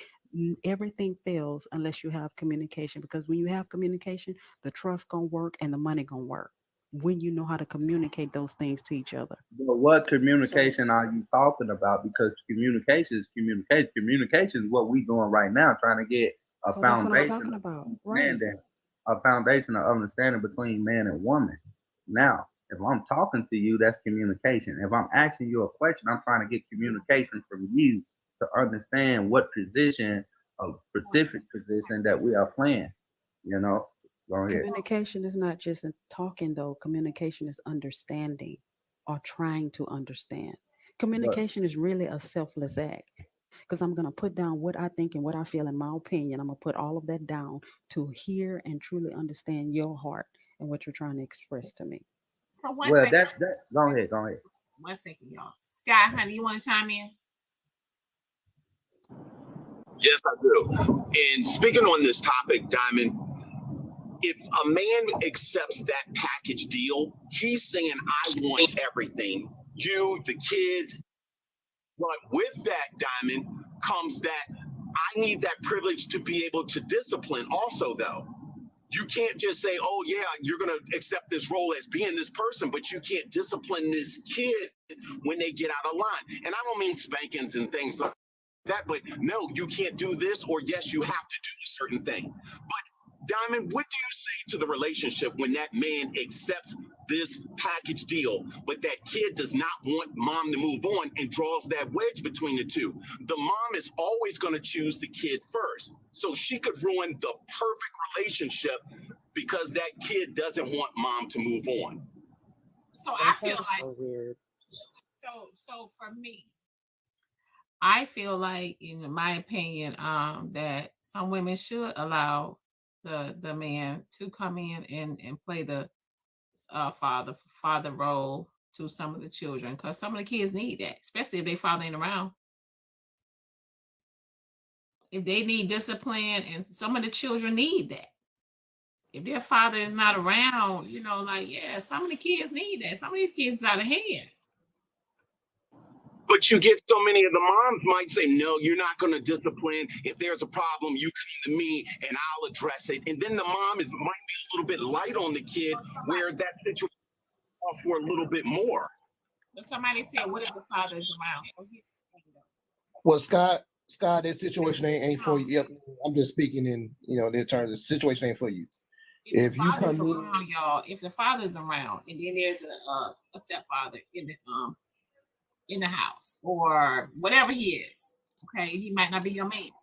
Everything fails unless you have communication, because when you have communication, the trust gonna work and the money gonna work when you know how to communicate those things to each other. But what So communication are you talking about? Because communication is communication. Communication is what we doing right now, trying to get a so that's what I'm foundation talking of about, right? understanding, a foundation of understanding between man and woman. Now, if I'm talking to you, that's communication. If I'm asking you a question, I'm trying to get communication from you to understand what position, a specific position that we are playing. You know, go ahead. Communication is not just in talking, though. Communication is understanding or trying to understand. But Communication is really a selfless act because I'm going to put down what I think and what I feel in my opinion. I'm going to put all of that down to hear and truly understand your heart and what you're trying to express to me. So one well, second, that. Go ahead. Go ahead. 1 second, y'all. Sky, honey, you want to chime in? Yes, I do. And speaking on this topic, Diamond, if a man accepts that package deal, he's saying, I want everything. You, the kids. But with that, Diamond, comes that I need that privilege to be able to discipline also, though. You can't just say, oh, yeah, you're going to accept this role as being this person, but you can't discipline this kid when they get out of line. And I don't mean spankings and things like that, but no, you can't do this, or yes, you have to do a certain thing. But Diamond, what do you say to the relationship when that man accepts this package deal, but that kid does not want mom to move on and draws that wedge between the two? The mom is always going to choose the kid first. So she could ruin the perfect relationship because that kid doesn't want mom to move on. So I That feel sounds like so weird. so for me, I feel like, in my opinion, that some women should allow the man to come in and play the father role to some of the children, because some of the kids need that, especially if their father ain't around. If they need discipline, and some of the children need that. If their father is not around, like, yeah, some of the kids need that. Some of these kids is out of hand. But you get so many of the moms might say, no, you're not going to discipline. If there's a problem, you come to me and I'll address it. And then the mom might be a little bit light on the kid, where that situation calls for a little bit more. But somebody said, what if the father is around? Well, Scott, that situation ain't for you. Yep, I'm just speaking in their terms. The situation ain't for you. If If the you father's come in, around, y'all, if the father's around, and then there's a stepfather in the in the house or whatever he is. Okay, he might not be your man. He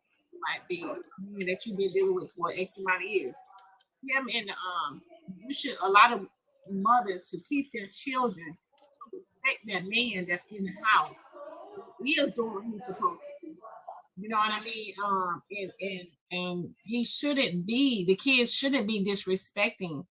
might be a man that you've been dealing with for X amount of years. Him and you should a lot of mothers to teach their children to respect that man that's in the house. He is doing what he's supposed to do. You know what I mean? And he shouldn't be. The kids shouldn't be disrespecting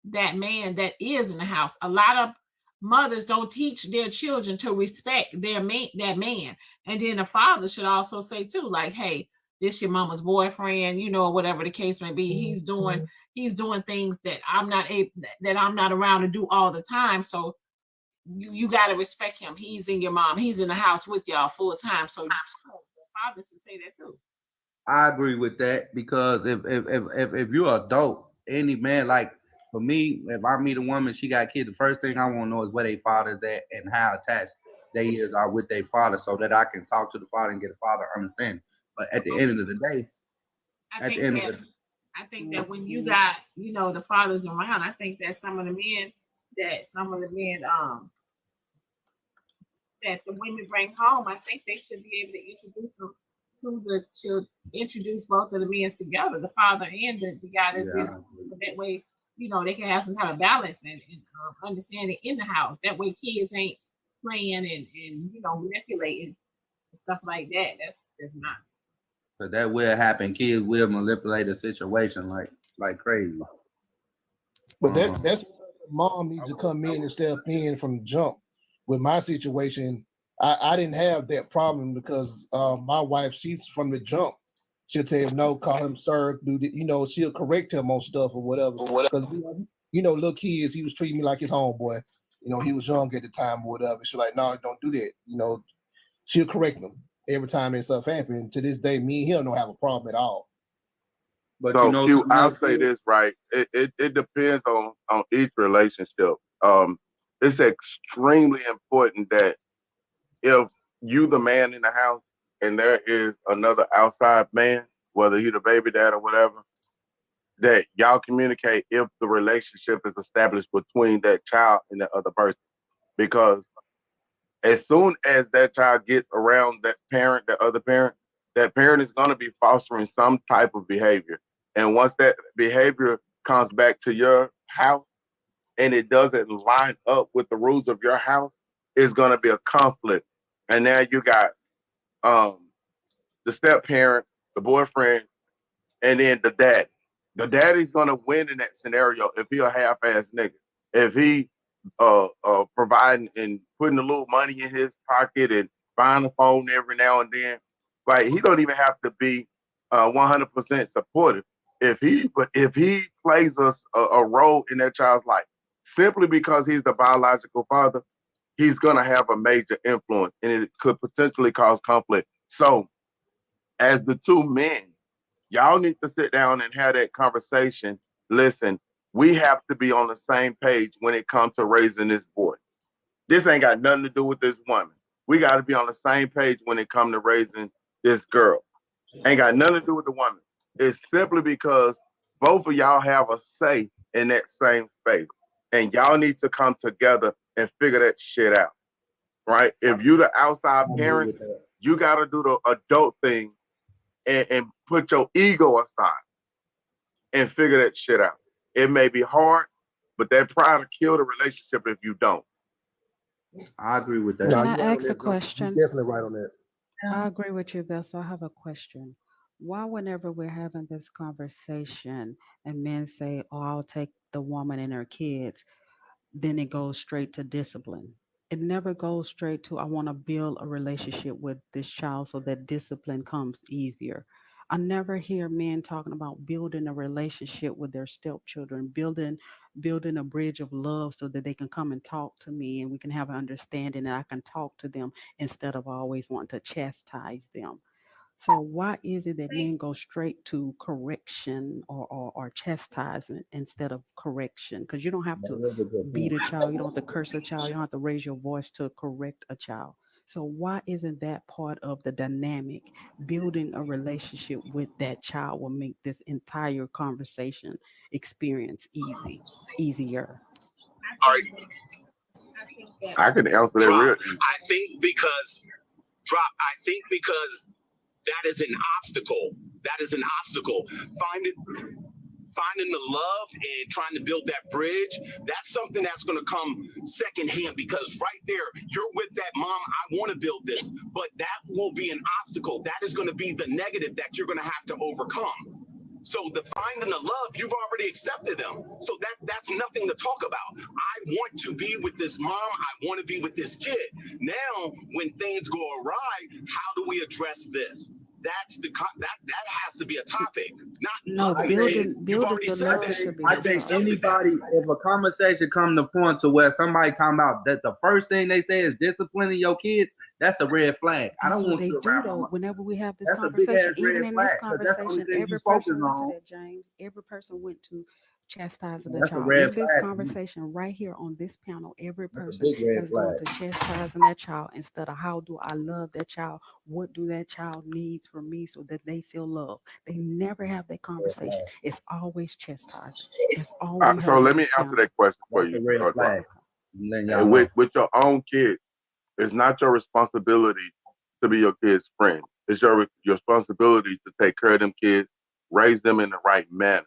that man that is in the house. A lot of mothers don't teach their children to respect their man, that man. And then the father should also say too, like, hey, this your mama's boyfriend, you know, whatever the case may be. He's doing things that I'm not able, that I'm not around to do all the time. So you got to respect him. He's in your mom. He's in the house with y'all full time. So the father should say that too. I agree with that because if you're an adult, any man, like for me, if I meet a woman, she got kids, the first thing I want to know is where their father's at and how attached they is are with their father, so that I can talk to the father and get a father understanding. But at the end of the day, I think that when you got, you know, the fathers around, I think that some of the men that the women bring home, I think they should be able to introduce them to introduce both of the men together, the father and the guy that's with them. That way, you know, they can have some kind of balance and understanding in the house. That way kids ain't playing and you know, manipulating and stuff like that. That's not. But that will happen. Kids will manipulate the situation like crazy. But that's mom needs to come in and step in from the jump. With my situation, I didn't have that problem because my wife, she's from the jump. She'll tell him no, call him sir, do the, you know, she'll correct him on stuff or whatever. Because you know, little kids, he was treating me like his homeboy. You know, he was young at the time or whatever. She's like, no, don't do that. You know, she'll correct him every time that stuff happens. To this day, me and him don't have a problem at all. But so you know, Q, I'll say this, right? It depends on each relationship. It's extremely important that if you the man in the house and there is another outside man, whether you're the baby dad or whatever, that y'all communicate if the relationship is established between that child and the other person. Because as soon as that child gets around that parent, that other parent, that parent is going to be fostering some type of behavior. And once that behavior comes back to your house and it doesn't line up with the rules of your house, it's going to be a conflict. And now you got the step parent, the boyfriend, and then the dad. The daddy's going to win in that scenario if he a half-ass nigga. If he providing and putting a little money in his pocket and buying a phone every now and then, like he don't even have to be 100% supportive. If he plays a role in that child's life simply because he's the biological father, he's gonna have a major influence, and it could potentially cause conflict. So, as the two men, y'all need to sit down and have that conversation. Listen, we have to be on the same page when it comes to raising this boy. This ain't got nothing to do with this woman. We got to be on the same page when it comes to raising this girl. Ain't got nothing to do with the woman. It's simply because both of y'all have a say in that same space. And y'all need to come together and figure that shit out. Right? If you the outside parent, you got to do the adult thing and put your ego aside and figure that shit out. It may be hard, but that pride will kill the relationship if you don't. I agree with that. No, Can you're I right ask on a that. question? You're definitely right on that. I agree with you, Vessel. I have a question. Why, whenever we're having this conversation and men say, oh, I'll take the woman and her kids, then it goes straight to discipline? It never goes straight to, I want to build a relationship with this child so that discipline comes easier. I never hear men talking about building a relationship with their stepchildren, building a bridge of love so that they can come and talk to me and we can have an understanding and I can talk to them instead of always wanting to chastise them. So why is it that men go straight to correction or chastisement instead of correction? Because you don't have to beat a child, you don't have to curse a child, you don't have to raise your voice to correct a child. So why isn't that part of the dynamic? Building a relationship with that child will make this entire conversation experience easier. I think I can answer that real easy. I think because that is an obstacle. That is an obstacle. Finding the love and trying to build that bridge, that's something that's going to come secondhand, because right there, you're with that mom, I want to build this, but that will be an obstacle. That is going to be the negative that you're going to have to overcome. So the finding the love, you've already accepted them. So that's nothing to talk about. I want to be with this mom. I want to be with this kid. Now, when things go awry, how do we address this? That has to be a topic. Building the love should be I the think job. anybody, if a conversation come to point to where somebody talking about that the first thing they say is disciplining your kids, that's a red flag. I That's don't what want they you do around though. my. Whenever we have this That's a big conversation, ass even red in flag, this 'cause that's the only conversation, thing you every focus person went to on. that, James. Every person went to chastising the That's a child. red In this flag. conversation right here on this panel, every That's a person big red has gone flag. to chastising that child instead of how do I love that child? What do that child needs from me so that they feel love? They never have that conversation. It's always chastising. That's all we So heard let on me this answer panel. that question for That's you. a red Drop. flag. I'm letting y'all And know. with your own kids, it's not your responsibility to be your kid's friend. It's your responsibility to take care of them kids, raise them in the right manner,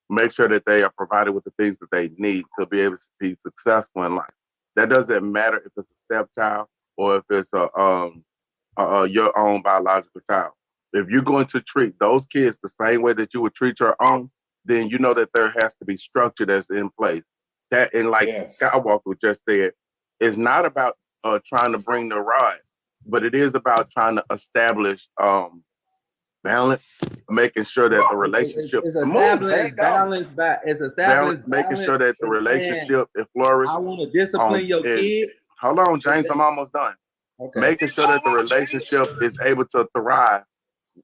make sure that they are provided with the things that they need to be able to be successful in life. That doesn't matter if it's a stepchild or if it's your own biological child. If you're going to treat those kids the same way that you would treat your own, then you know that there has to be structure that's in place. That, and like Skywalker just said, it's not about trying to bring the ride, but it is about trying to establish balance, making sure that the relationship It's established balance. It's established making balance sure that the and relationship is flourished. I want to discipline your kid. Hold on, James, I'm almost done. Okay. Making sure that the relationship is able to thrive,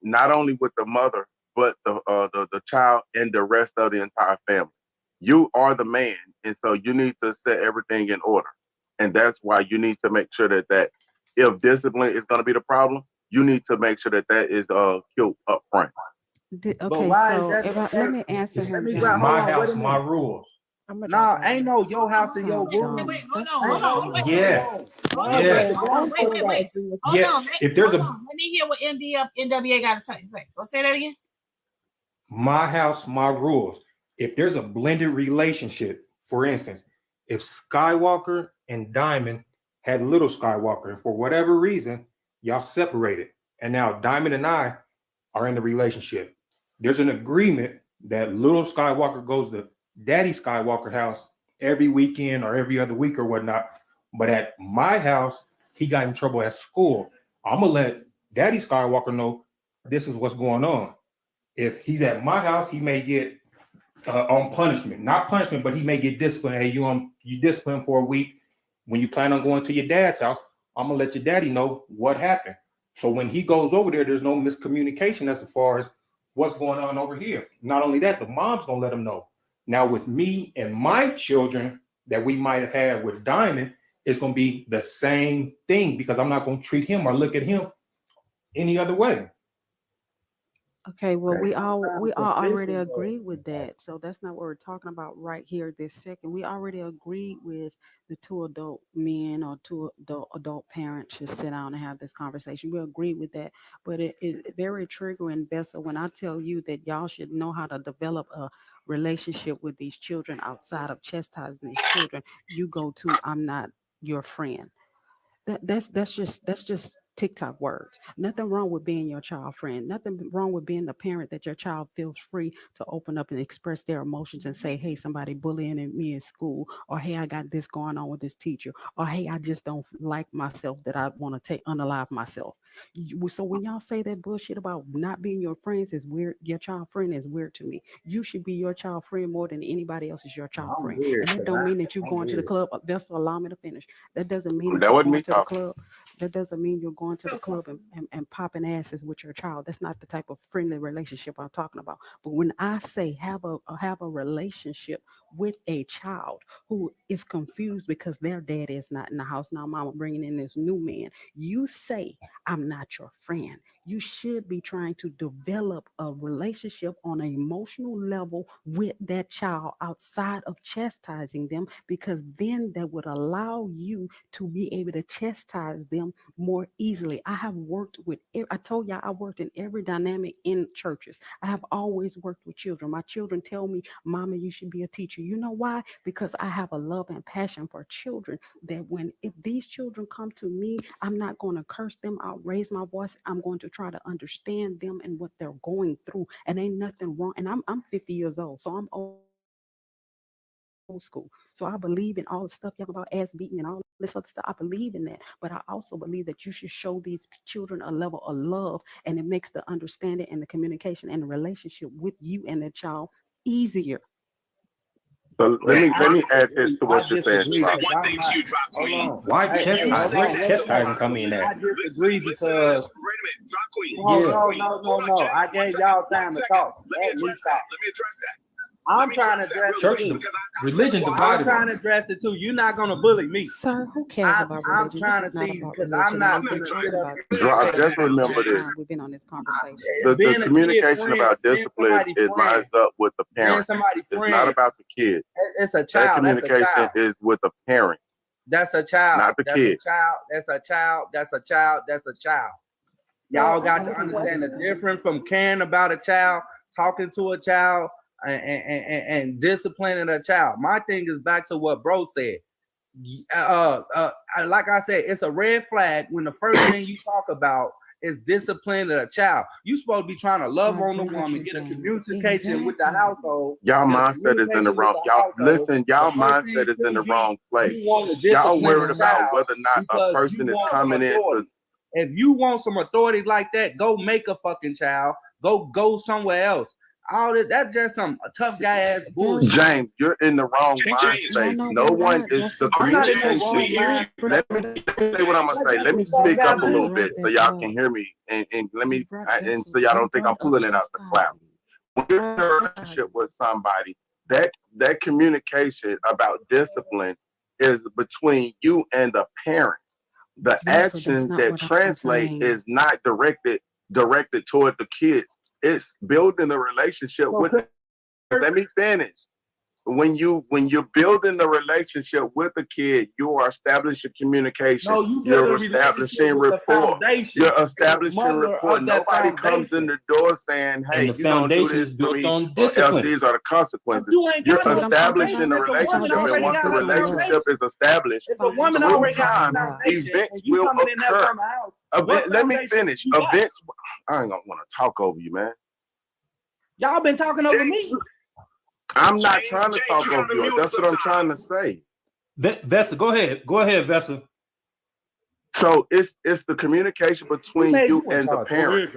not only with the mother, but the child and the rest of the entire family. You are the man, and so you need to set everything in order. And that's why you need to make sure that if discipline is going to be the problem, you need to make sure that is killed up front. Okay, so let me answer him. It's James. my house, my rules. No, ain't no your house and your rules. Hold Yes. on. If there's a Let me hear what NWA got to say. Go say that again. my house, my rules. If there's a blended relationship, for instance, if Skywalker and Diamond had little Skywalker, and for whatever reason, y'all separated, and now Diamond and I are in the relationship, there's an agreement that little Skywalker goes to Daddy Skywalker house every weekend or every other week or whatnot. But at my house, he got in trouble at school. I'm gonna let Daddy Skywalker know this is what's going on. If he's at my house, he may get on punishment, not punishment, but he may get disciplined. Hey, you disciplined for a week. When you plan on going to your dad's house, I'm gonna let your daddy know what happened. So when he goes over there, there's no miscommunication as far as what's going on over here. Not only that, the mom's gonna let him know. Now with me and my children that we might have had with Diamond, it's gonna be the same thing because I'm not gonna treat him or look at him any other way. Okay, well, we all already agree with that. So that's not what we're talking about right here this second. We already agreed with the two adult men or two adult parents should sit down and have this conversation. We agree with that. But it is very triggering, Bessa, when I tell you that y'all should know how to develop a relationship with these children outside of chastising these children. You go to, I'm not your friend. That's just TikTok words. Nothing wrong with being your child friend. Nothing wrong with being the parent that your child feels free to open up and express their emotions and say, hey, somebody bullying me in school, or hey, I got this going on with this teacher, or hey, I just don't like myself that I want to unalive myself. So when y'all say that bullshit about not being your friends is weird, your child friend is weird to me. You should be your child friend more than anybody else is your child friend. And that don't mean that you going to the club. Vessel, allow me to finish. That doesn't mean that you're going to the club. That doesn't mean you're going to the club and popping asses with your child. That's not the type of friendly relationship I'm talking about. But when I say have a relationship with a child who is confused because their dad is not in the house. Now mama bringing in this new man. You say, I'm not your friend. You should be trying to develop a relationship on an emotional level with that child outside of chastising them, because then that would allow you to be able to chastise them more easily. I have worked with, I told y'all I worked in every dynamic in churches. I have always worked with children. My children tell me, Mama, you should be a teacher. You know why? Because I have a love and passion for children, that if these children come to me, I'm not going to curse them. I'll raise my voice. I'm going to try to understand them and what they're going through. And ain't nothing wrong. And I'm 50 years old, so I'm old school. So I believe in all the stuff y'all about ass beating and all this other stuff. I believe in that. But I also believe that you should show these children a level of love, and it makes the understanding and the communication and the relationship with you and the child easier. So let me add this to what you're saying. Say one thing to you, Drop Queen. Why chastising come in I there? disagree because Wait a minute, Drop Queen. no. I gave y'all time to talk. Let me address that. I'm trying to address Church, religion I'm divided. trying to address it too. You're not gonna bully me. Sir, who cares about religion? I'm trying to see because I'm not gonna sit up here. Drop, just remember this. We've been on this conversation. The communication about discipline, it lines up with the parent. Somebody's It's friend. not about the kid. It's a That child. That's a communication child. is with the parent. That's a child. Not the That's kid. a child. That's a child. That's a child. That's a child. Y'all got to understand the difference from caring about a child, talking to a child, and disciplining a child. My thing is back to what bro said. Like I said, it's a red flag when the first thing you talk about is disciplining a child. You supposed to be trying to love on the woman, get a communication with the household. Y'all mindset is in the wrong. Y'all listen. Y'all mindset is in the wrong place. Y'all worried about whether or not a person is coming in to. If you want some authority like that, go make a fucking child. Go somewhere else. All that's just some tough guy ass bullshit. James, you're in the wrong mind space. No one is the communication. Let me say what I'm gonna say. Let me speak up a little bit so y'all can hear me, and let me and so y'all don't think I'm pulling it out the cloud. When you're in a relationship with somebody, that communication about discipline is between you and the parent. The action that translate is not directed toward the kids. It's building a relationship with. Let me finish. When you're building the relationship with a kid, you are establishing communication. No, you're establishing rapport. You're establishing rapport. Nobody comes in the door saying, "Hey, And the you don't do foundation this is to built me, on or else discipline. these are the consequences." You're establishing a relationship, and once the relationship is established, if a woman through already got a time, foundation, events and you will coming in there occur. from a house, Let me finish. Events. I ain't gonna want to talk over you, man. Y'all been talking over me. I'm not trying to talk over you. That's what I'm trying to say. Vessa, go ahead. Go ahead, Vessa. So it's the communication between you and the parent.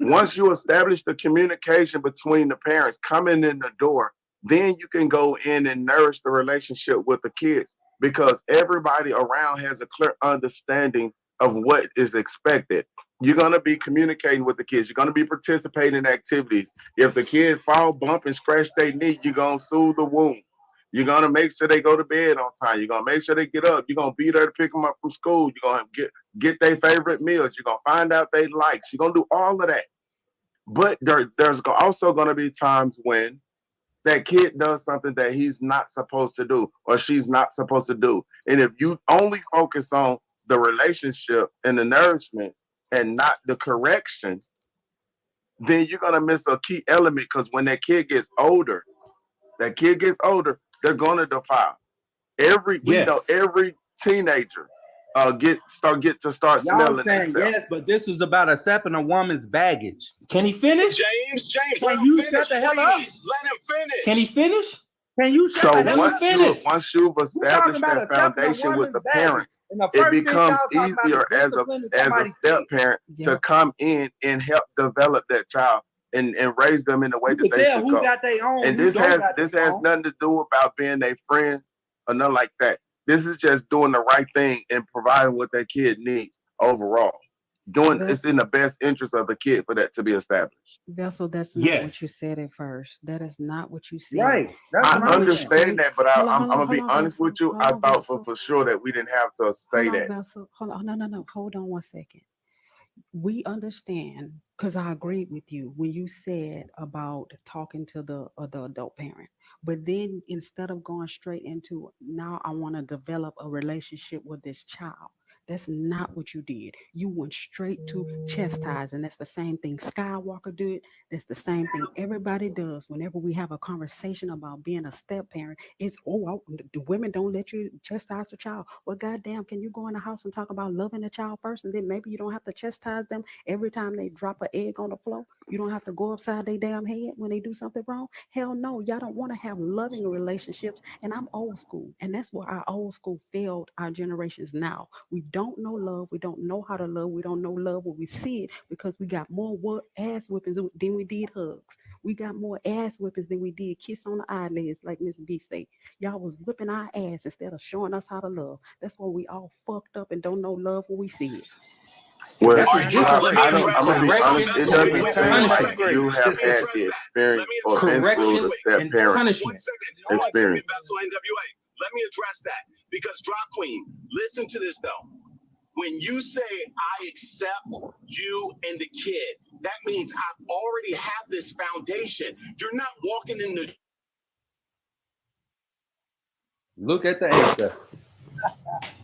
Once you establish the communication between the parents coming in the door, then you can go in and nourish the relationship with the kids, because everybody around has a clear understanding of what is expected. You're going to be communicating with the kids. You're going to be participating in activities. If the kids fall, bump, and scratch their knee, you're going to soothe the wound. You're going to make sure they go to bed on time. You're going to make sure they get up. You're going to be there to pick them up from school. You're going to get their favorite meals. You're going to find out their likes. You're going to do all of that. But there's also going to be times when that kid does something that he's not supposed to do or she's not supposed to do. And if you only focus on the relationship and the nourishment and not the correction, then you're going to miss a key element, because when that kid gets older, they're going to defile. Every teenager start Y'all smelling saying themselves. yes, but this is about accepting a woman's baggage. Can he finish? James, Can you shut the hell up? Let him finish. Can he finish? Can you shut the hell up? Once you've established that foundation with the parents, it becomes easier as a step parent to come in and help develop that child and raise them in the way that they should go. Got their own, and this has nothing to do about being a friend or nothing like that. This is just doing the right thing and providing what that kid needs overall. doing it's in the best interest of the kid for that to be established. Vessel, that's not what you said at first. That is not what you said. Right. That's I what I'm understand saying. that, but I'm gonna be honest Vessel. with you. Hold I on, thought Vessel. for sure that we didn't have to say Hold on, that. Vessel. Hold on. No. Hold on one second. We understand because I agreed with you when you said about talking to the adult parent. But then instead of going straight into now I want to develop a relationship with this child. That's not what you did. You went straight to chastising. That's the same thing Skywalker did. That's the same thing everybody does whenever we have a conversation about being a step parent. It's the women don't let you chastise the child. Well, goddamn, can you go in the house and talk about loving the child first, and then maybe you don't have to chastise them every time they drop an egg on the floor. You don't have to go upside their damn head when they do something wrong. Hell no, y'all don't want to have loving relationships. And I'm old school, and that's where our old school failed our generations now. We don't know love. We don't know how to love. We don't know love when we see it because we got more ass whippings than we did hugs. We got more ass whippings than we did kiss on the eyelids, like Miss B said. Y'all was whipping our ass instead of showing us how to love. That's why we all fucked up and don't know love when we see it. Well, That's a I'm difference gonna be between honest. It doesn't correction seem and like punishment. you have had the experience or been through Correction the step and parent punishment. experience. Vessel NWA. Let me address that because Drop Queen, listen to this though. When you say I accept you and the kid, that means I've already have this foundation. You're not walking in the. Look at the answer.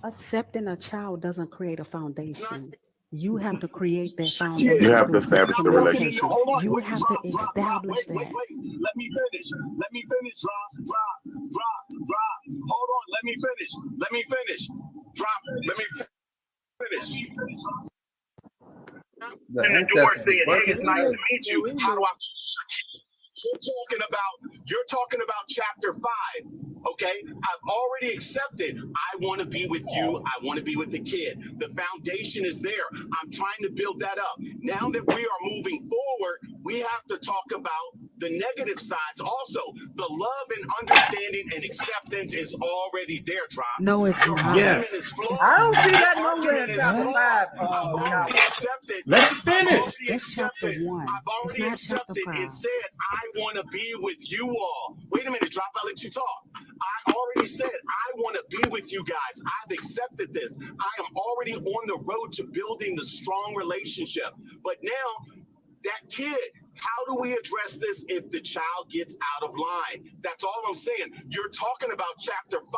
Accepting a child doesn't create a foundation. You have to create that foundation. You have to through establish the relationship. communication. Hold on, You wait, have drop, to drop, drop, establish wait, that. wait. Let me finish. Let me finish. Drop. Hold on. Let me finish. Drop. Let me finish. The In the door ancestors saying, is "Hey, it's nice to working. meet you. How do I?" You're talking about chapter 5. Okay, I've already accepted. I want to be with you. I want to be with the kid. The foundation is there. I'm trying to build that up. Now that we are moving forward, we have to talk about the negative sides also. The love and understanding and acceptance is already there, Drop. No, it's Your not. argument Yes. is flawed. I don't see Your that nowhere argument in is chapter flawed. 5. I've already accepted. Let him finish. That's chapter 1. I've It's already not chapter accepted 5. and said I want to be with you all. Wait a minute, Drop. I'll let you talk. I already said I want to be with you guys. I've accepted this. I am already on the road to building the strong relationship. But now, that kid, how do we address this if the child gets out of line? That's all I'm saying. You're talking about chapter 5.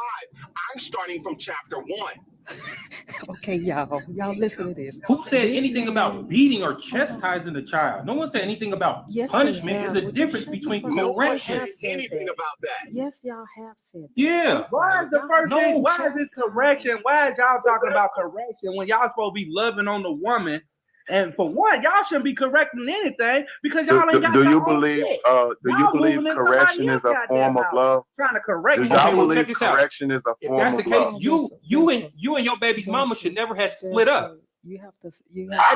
I'm starting from chapter 1. Okay, y'all listen to this. Who said This anything man- about beating or chastising the child? No one said anything about Yes, they punishment. have. There's a Would you difference shut the between fuck up? No one correction. said anything about that. Yes, y'all have said that. Yeah. Why is the Y'all- first No. thing? Why is this correction? Why is y'all talking about correction when y'all supposed to be loving on the woman? And for one, y'all shouldn't be correcting anything because y'all ain't got Do your you own believe? shit. Do you Y'all believe moving in correction somebody is a else's form of goddamn love? trying to correct Do you. y'all Okay, well, believe check this out. correction is a If form that's the of case, love? you and your baby's mama should never have split up. You have to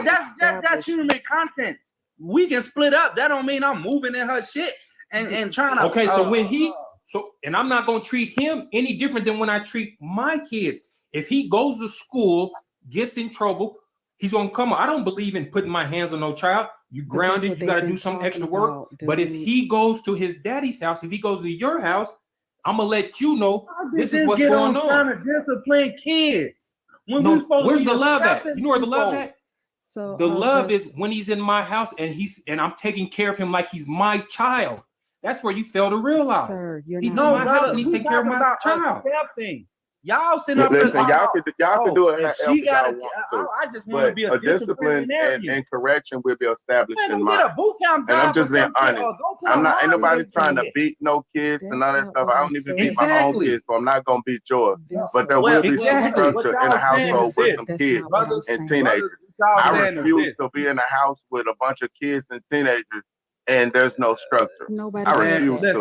That's establish- human content. We can split up. That don't mean I'm moving in her shit and trying to. Okay, so and I'm not gonna treat him any different than when I treat my kids. If he goes to school, gets in trouble, he's gonna come. I don't believe in putting my hands on no child. You But that's grounded, what you got to they've do been some talking extra work. about, But if dude. he goes to his daddy's house, if he goes to your house, I'm gonna let you know this is what's get going trying on. to discipline kids. When No, we supposed where's to be the love at? accepting You know where the love's people. at? So The love is when he's in my house and I'm taking care of him like he's my child. That's where you fail to realize. Sir, you're He's not in my house and he's taking care of my child. Accepting. Y'all sitting up there Listen, talking y'all about, can do it if however she got y'all want to. I just want to But be a a discipline disciplinarian. and correction will be established Man, in go mind. get a boot camp And I'm job just or being some shit, honest. or go to I'm the not. Ain't nobody hospital. trying to beat no kids and all that stuff. I don't even beat my own Exactly. kids, so I'm not gonna beat yours. But there will be some structure in a household with some kids and teenagers. I refuse to be in a house with a bunch of kids and teenagers and there's no structure. Nobody I said refuse that.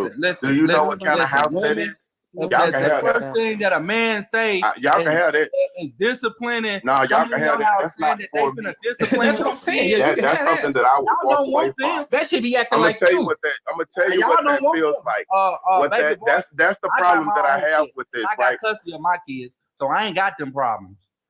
to. Do you know what kind of house that is? If Y'all that's can the have first that. thing that a man say, Y'all can have that. is disciplining. No, y'all coming can to have your that. house That's saying not that for they me. finna discipline That's what I'm saying. Yeah, you can That's have something that I would Y'all walk don't away want from. them. Especially if he acting I'm gonna like tell you you. what that. I'm gonna tell you Y'all what don't that want feels them. like. Baby What boy, that's the I got problem my that I own have shit. with this. I got custody of my kids, so I ain't got them problems.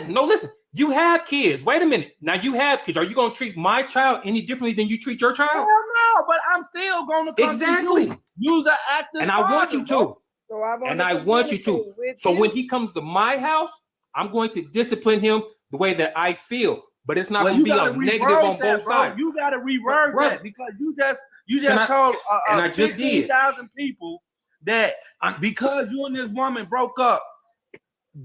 listen. No, listen. You have kids. Wait a minute. Now you have kids. Are you gonna treat my child any differently than you treat your child? Hell no, but I'm still gonna come Exactly. to you. Use an active And I want you to. bro. So I And I want you to. So when he comes to my house, I'm going to discipline him the way that I feel. But it's not Well, going to you be gotta a negative reword on that, both bro. sides. You got to reword Bro, that because you just And I- told and I just did. 15,000 people that because you and this woman broke up,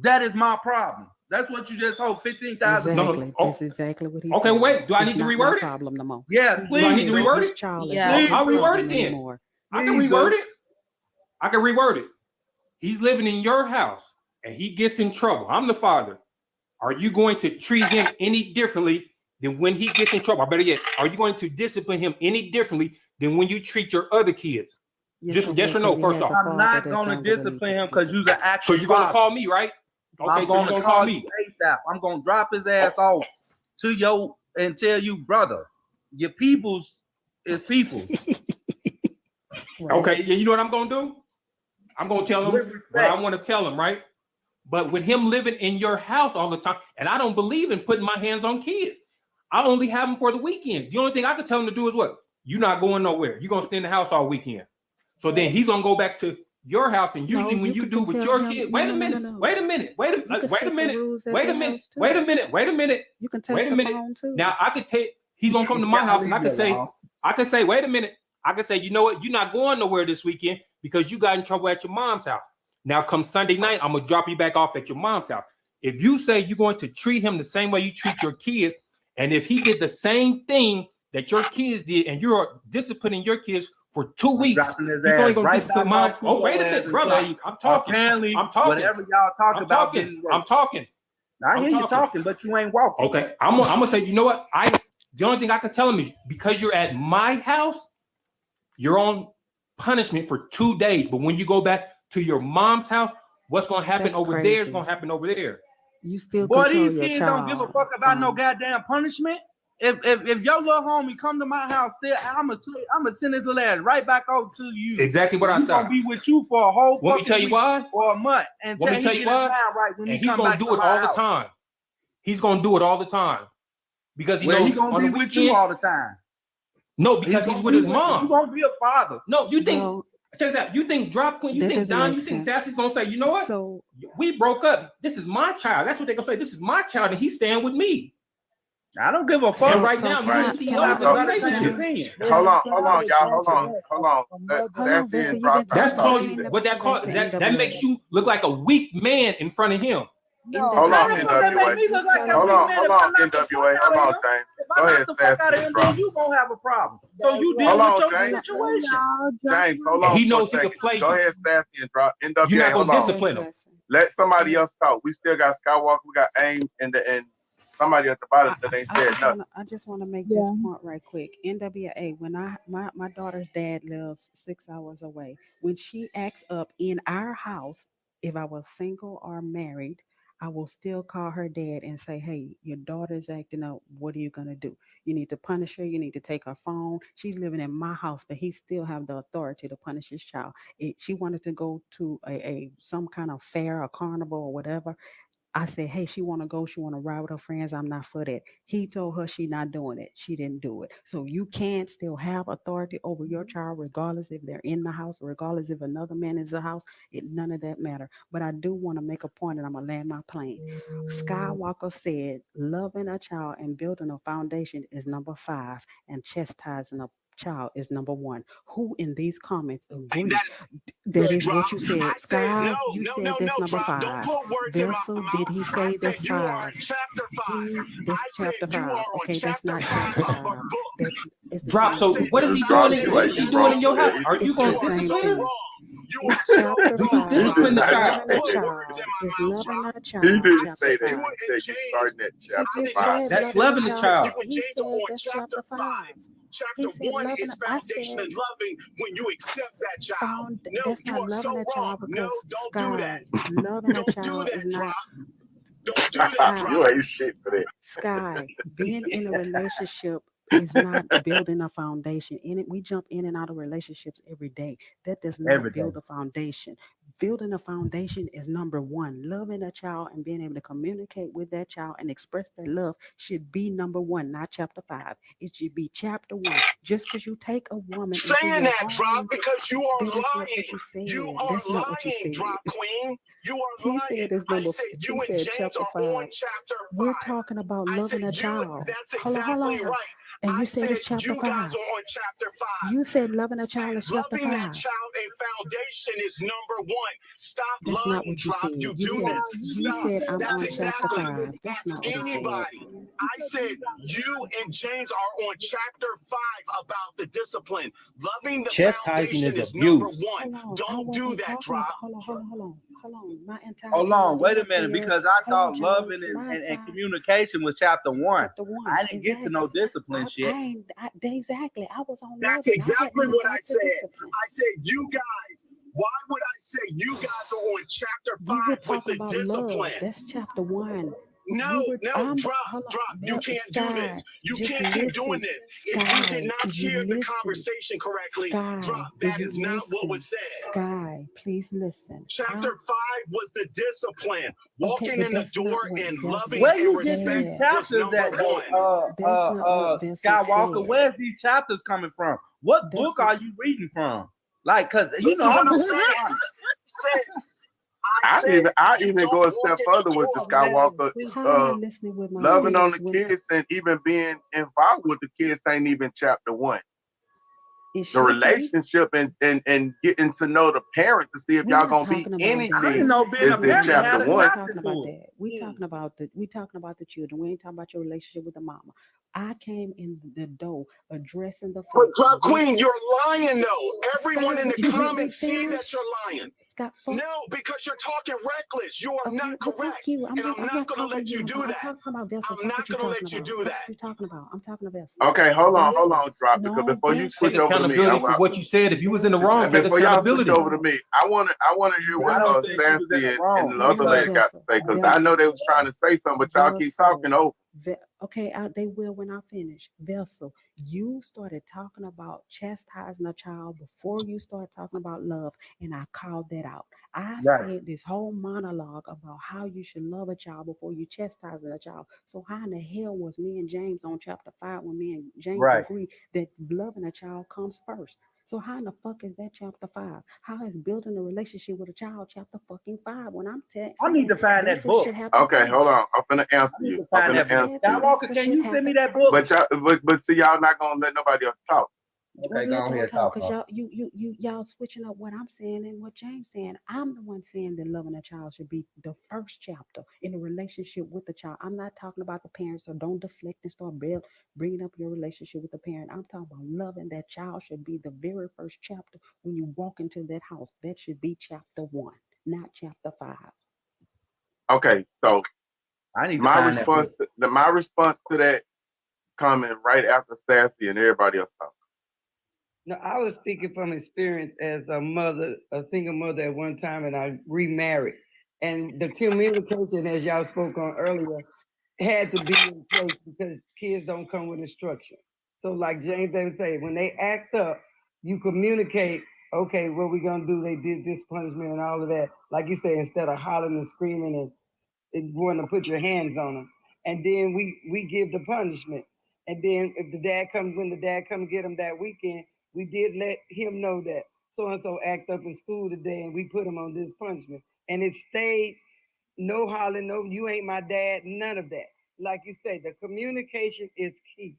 that is my problem. That's what you just told. 15,000. Exactly. That's exactly what he Okay, said. wait. Do I It's need to not reword my it? problem no more. Yeah, He please. Do I just need to said reword his it? child is Yeah. not his I'll reword problem it then. anymore. I can Please do. reword it. I can reword it. He's living in your house and he gets in trouble. I'm the father. Are you going to treat him any differently than when he gets in trouble? Or better yet, are you going to discipline him any differently than when you treat your other kids? Yes, Just I yes will, or no, 'cause he first has a off. I'm father not that's gonna younger than me. discipline him because you're an So actual you're gonna father. call me, right? Okay, I'm so you're gonna gonna call call me. you ASAP. I'm gonna drop his ass off to your and tell you, brother, your peoples is people. Okay, you know what I'm gonna do? I'm gonna tell With him what I respect. want to tell him, right? But with him living in your house all the time, and I don't believe in putting my hands on kids. I only have them for the weekend. The only thing I can tell him to do is what? You're not going nowhere. You're gonna stay in the house all weekend. So then he's gonna go back to your house, and usually No, when you you could do with tell your him. kid, No, wait a no, no, no, minute, no. wait a minute, wait You a can wait set a the minute, rules at wait a your minute, house too. wait a minute, wait a minute, You can wait take a the minute. phone too. Now I could take. He's gonna come to my house, and I could say, wait a minute. I could say, you know what? You're not going nowhere this weekend because you got in trouble at your mom's house. Now, come Sunday night, I'm gonna drop you back off at your mom's house. If you say you're going to treat him the same way you treat your kids, and if he did the same thing that your kids did, and you're disciplining your kids for 2 weeks, Dropping his he's only ass gonna right discipline back mom. off to Oh, your wait a ass minute, and brother. tell you, I'm talking. apparently, I'm talking. whatever y'all talk I'm about talking. didn't work. I'm talking. I hear you talking, but you ain't walking. Okay, I'm gonna say, you know what? The only thing I can tell him is because you're at my house, you're on punishment for 2 days. But when you go back to your mom's house, what's gonna happen That's over there is crazy. gonna happen over there. You still Boy, control these your kids don't give a child. fuck about no Son. goddamn punishment. If your little homie come to my house, still I'ma send his little ass right back over to you. Exactly what I He's thought. gonna be with you for a whole Want me fucking to tell you week why? or a month until Want me to tell he you get his why? mind right when And he he's come gonna back do to it my all the house. time. He's gonna do it all the time because he Well, knows he gonna on be the with you weekend. all the time. No, because he's gonna with be his You mom. won't be a father. No, you think? Well, Check this out. You think Drop Queen? You that think doesn't Don? make You think sense. Sassy's gonna say, you know what? So We broke up. This is my child. That's what they're gonna say. This is my child, and he's staying with me. I don't give a fuck. And right so now, can you I- didn't see can those I- in the relationship. James, Hold on, y'all. Hold on. Let Hold on, Sassy Vincent. and You've been Drop That's talk. called talking. you. What that called? Back to That NWA. makes you look like a weak man in front of him. Hold on, How the fuck that make NWA. me look like a Hold weak on, man? hold If I on, knock the fuck NWA. out Hold of on, him, James. if I Go knock ahead, the fuck out of Sassy and him, Drop. then you gonna have a problem. So you deal Hold with on, your James. situation. James, hold And on he for a knows he second. could play Go you. ahead, Sassy and Drop. You're NWA, not hold gonna on. discipline him. Let somebody else talk. We still got Skywalker. We got AIM and somebody at the bottom that ain't said nothing. I just want to make this point right quick. NWA, when my daughter's dad lives 6 hours away, when she acts up in our house, if I was single or married, I will still call her dad and say, hey, your daughter's acting up. What are you going to do? You need to punish her. You need to take her phone. She's living in my house, but he still have the authority to punish his child. She wanted to go to some kind of fair or carnival or whatever. I said, hey, she want to go. She want to ride with her friends. I'm not for that. He told her she not doing it. She didn't do it. So you can't still have authority over your child, regardless if they're in the house, regardless if another man is in the house. None of that matter. But I do want to make a point, and I'm going to land my plane. Skywalker said, loving a child and building a foundation is number 5, and chastising a child is number 1. Who in these comments agree that is what you said? Sky, you said that's number 5. Vessel, did he say that's 5? That's chapter 5. Okay, that's not chapter 5. It's the Drop. same So thing. what is he doing? What is she doing in your house? Are you It's gonna the same discipline her? thing. It's chapter Do you 5. discipline the child? Loving a child is loving a He child. didn't Chapter say that. 5. He said you starting at He chapter just 5. said That's loving the child. He said that's chapter 5. He Chapter said 1 loving. is I foundation said and loving when you accept that child. No, that's you not are loving so a wrong. child No, because don't do that. Sky, loving a Don't do child that, is not Drop. Don't do that, Sky. You ain't shit for that. Sky. Being in a relationship is not building a foundation. We jump in and out of relationships every day. That does not Every day. build a foundation. Building a foundation is number 1. Loving a child and being able to communicate with that child and express their love should be number 1, not chapter 5. It should be chapter 1. Just because you take a woman into Saying your that, home, Drop, because you are that is not what lying. you said. You are That's not what you lying, said. Drop Queen. You are He lying. said it's I number. said you He and said James chapter are on 5. chapter 5. We're talking about I loving said a child. that's Hold exactly on. right. And you I said said it's chapter you guys 5. are on chapter 5. You said loving a child is chapter Loving that 5. child and foundation is number want. Stop That's lying, not what you Drop. said. You You do said this. you Stop. said I'm That's on chapter exactly. 5. That's Ask not what you said. anybody. I said you and James are on chapter 5 about the discipline. Loving the Chastising foundation is is number abuse. 1. Hold on. I Don't do wasn't that, talking Drop. about, hold on. My entire Hold time on, wait a up minute, there. because I Hold on, thought loving James. and, My and, and time. communication was chapter 1. Chapter 1. I didn't get to no Exactly. discipline shit. Exactly. I was on That's loving. exactly I what I got to said. discipline. I said, you guys, why would I say you guys are on chapter 5 We were with talking the about discipline? love. That's chapter 1. No, drop. Hold on, You can't do Sky. this. You Just can't keep doing listen. this. If you did Sky, not do you hear the listen? conversation correctly, Sky, drop. do That you is not what was listen? said. Sky, please listen. Chapter 5 was the discipline. Walking Okay, but in the that's not door what and Vessel loving Where and you get these said. was chapters number at, 1. That's not what Vessel Skywalker? said. Where's these chapters coming from? What book are you reading from? Like, cause you Listen know, what I'm I'm saying. I even go a step further with the Skywalker. How am I listening with my Loving on feelings the when kids and even being involved with the kids ain't even chapter 1. it The should be? relationship and getting to know the parent to see if We're y'all not gonna be talking about that. I anything didn't know being a is in parent chapter had a 1. We're chapter talking about to that. We're talking about the children. We ain't talking about your relationship with the mama. I came in the door addressing the But fact Drop that Queen, you're lying though. Everyone Sky, in the would you let me comments see that finish? you're lying. Scott, fuck. No, because you're talking reckless. You are Okay, not well, correct. fuck you. I'm And I'm not not going to talking let to you. you do I'm that. talking about Vessel. I'm Fuck not what you going to talking let you about. do Fuck that. what you talking about. I'm talking to Vessel. Okay, hold on, Vessel. Drop, because No, before you Vessel. switch Take over to me, accountability for what you said. If you was in the wrong, take before y'all switch accountability. over to me, I wanna hear I what don't think she was in Sassy the and wrong. the other Okay, lady got to Vessel. say, because I know they was trying to say something, but y'all keep talking over. Okay, they will when I finish. Vessel, you started talking about chastising a child before you started talking about love, and I called that out. I Right. said this whole monologue about how you should love a child before you chastise a child. So how in the hell was me and James on chapter 5 when me and James Right. agree that loving a child comes first? So how in the fuck is that chapter 5? How is building a relationship with a child chapter fucking 5 when I'm I need to find that's that what book. should happen Okay, hold first? on. I'm finna answer I need you. to I'm find finna that book. answer you. That's Skywalker, what can should you send me happen that book? But see, y'all not gonna let nobody else talk. Okay, Well, go let on them here, talk, talk. cause y'all switching up what I'm saying and what James saying. I'm the one saying that loving a child should be the first chapter in a relationship with the child. I'm not talking about the parents, so don't deflect and start bringing up your relationship with the parent. I'm talking about loving that child should be the very first chapter when you walk into that house. That should be chapter 1, not chapter 5. Okay, so I need to my find that book. response to that coming right after Sassy and everybody else talking. No, I was speaking from experience as a mother, a single mother at one time, and I remarried. And the communication, as y'all spoke on earlier, had to be in place because kids don't come with instructions. So, like James David said, when they act up, you communicate, okay, what we gonna do? They did this punishment and all of that. Like you said, instead of hollering and screaming and wanting to put your hands on them. And then we give the punishment. And then if when the dad comes get him that weekend, we did let him know that so-and-so act up in school today and we put him on this punishment. And it stayed no hollering, no, you ain't my dad, none of that. Like you say, the communication is key.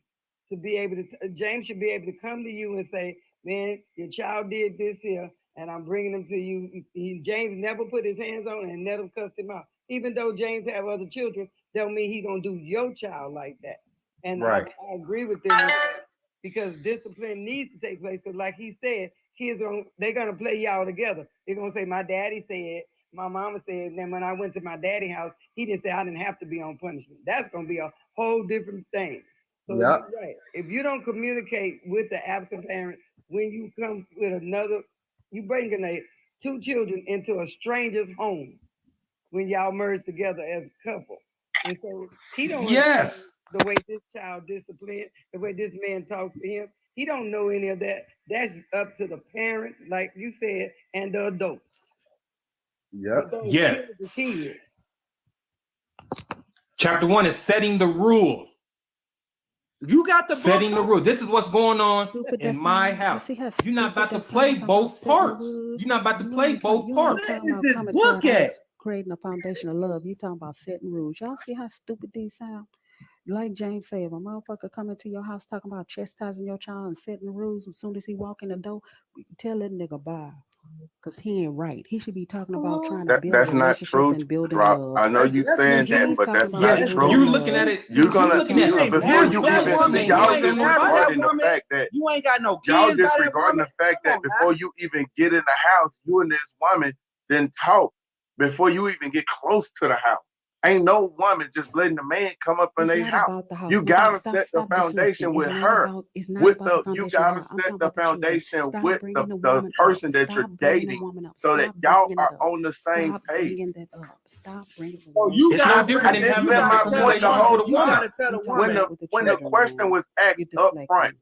To be able to, James should be able to come to you and say, man, your child did this here, and I'm bringing him to you. James never put his hands on him and never cussed him out. Even though James have other children, don't mean he gonna do your child like that. And Right. I agree with them with that because discipline needs to take place. Because like he said, they're gonna play y'all together. They're gonna say, my daddy said, my mama said, and then when I went to my daddy house, he didn't say I didn't have to be on punishment. That's gonna be a whole different thing. So Yep. you're right. If you don't communicate with the absent parent, when you come with another, you bringing two children into a stranger's home when y'all merge together as a couple. And so he don't understand the way this child disciplined, the way this man talks to him. He don't know any of that. That's up to the parents, like you said, and the adults. Yep. Yeah. The kid. Chapter 1 is setting the rules. You got the setting the rule. This is what's going on in my You house. see how You're not about to stupid that play sound, both setting the parts. rules? You're not about to You play ain't both you parts. ain't talking about this coming book to a at? house, creating a foundation of love. You talking about setting rules. Y'all see how stupid these sound? Like James said, if a motherfucker come into your house talking about chastising your child and setting the rules, as soon as he walk in the door, tell that nigga bye. Because he ain't right. He should be talking about trying to build a That's not relationship true, and building Rob. love. I know you saying that, He's but talking that's about not building true. You're love. looking at it. You're gonna looking at it. before you Black even woman, y'all you ain't got no disregarding the woman. fact that You ain't got no y'all kids by that disregarding woman. the fact Come that on, before man. you even get in the house, you and this woman then talk before you even get close to the house. Ain't no woman just letting the man come up in It's their not house. about the house. You No, gotta stop, set the stop deflecting. foundation It's with not her. about. It's not With about the you foundation. gotta Why? I'm set talking the about the children. foundation Stop with bringing the the woman up. person that Stop you're bringing the dating, woman up. so that Stop y'all bringing are it up. on the same Stop page. bringing that up. Stop bringing the So you It's gotta no different than bring- having you a gotta different tell relationship woman, with a you woman. gotta tell the woman. When the question was asked up front,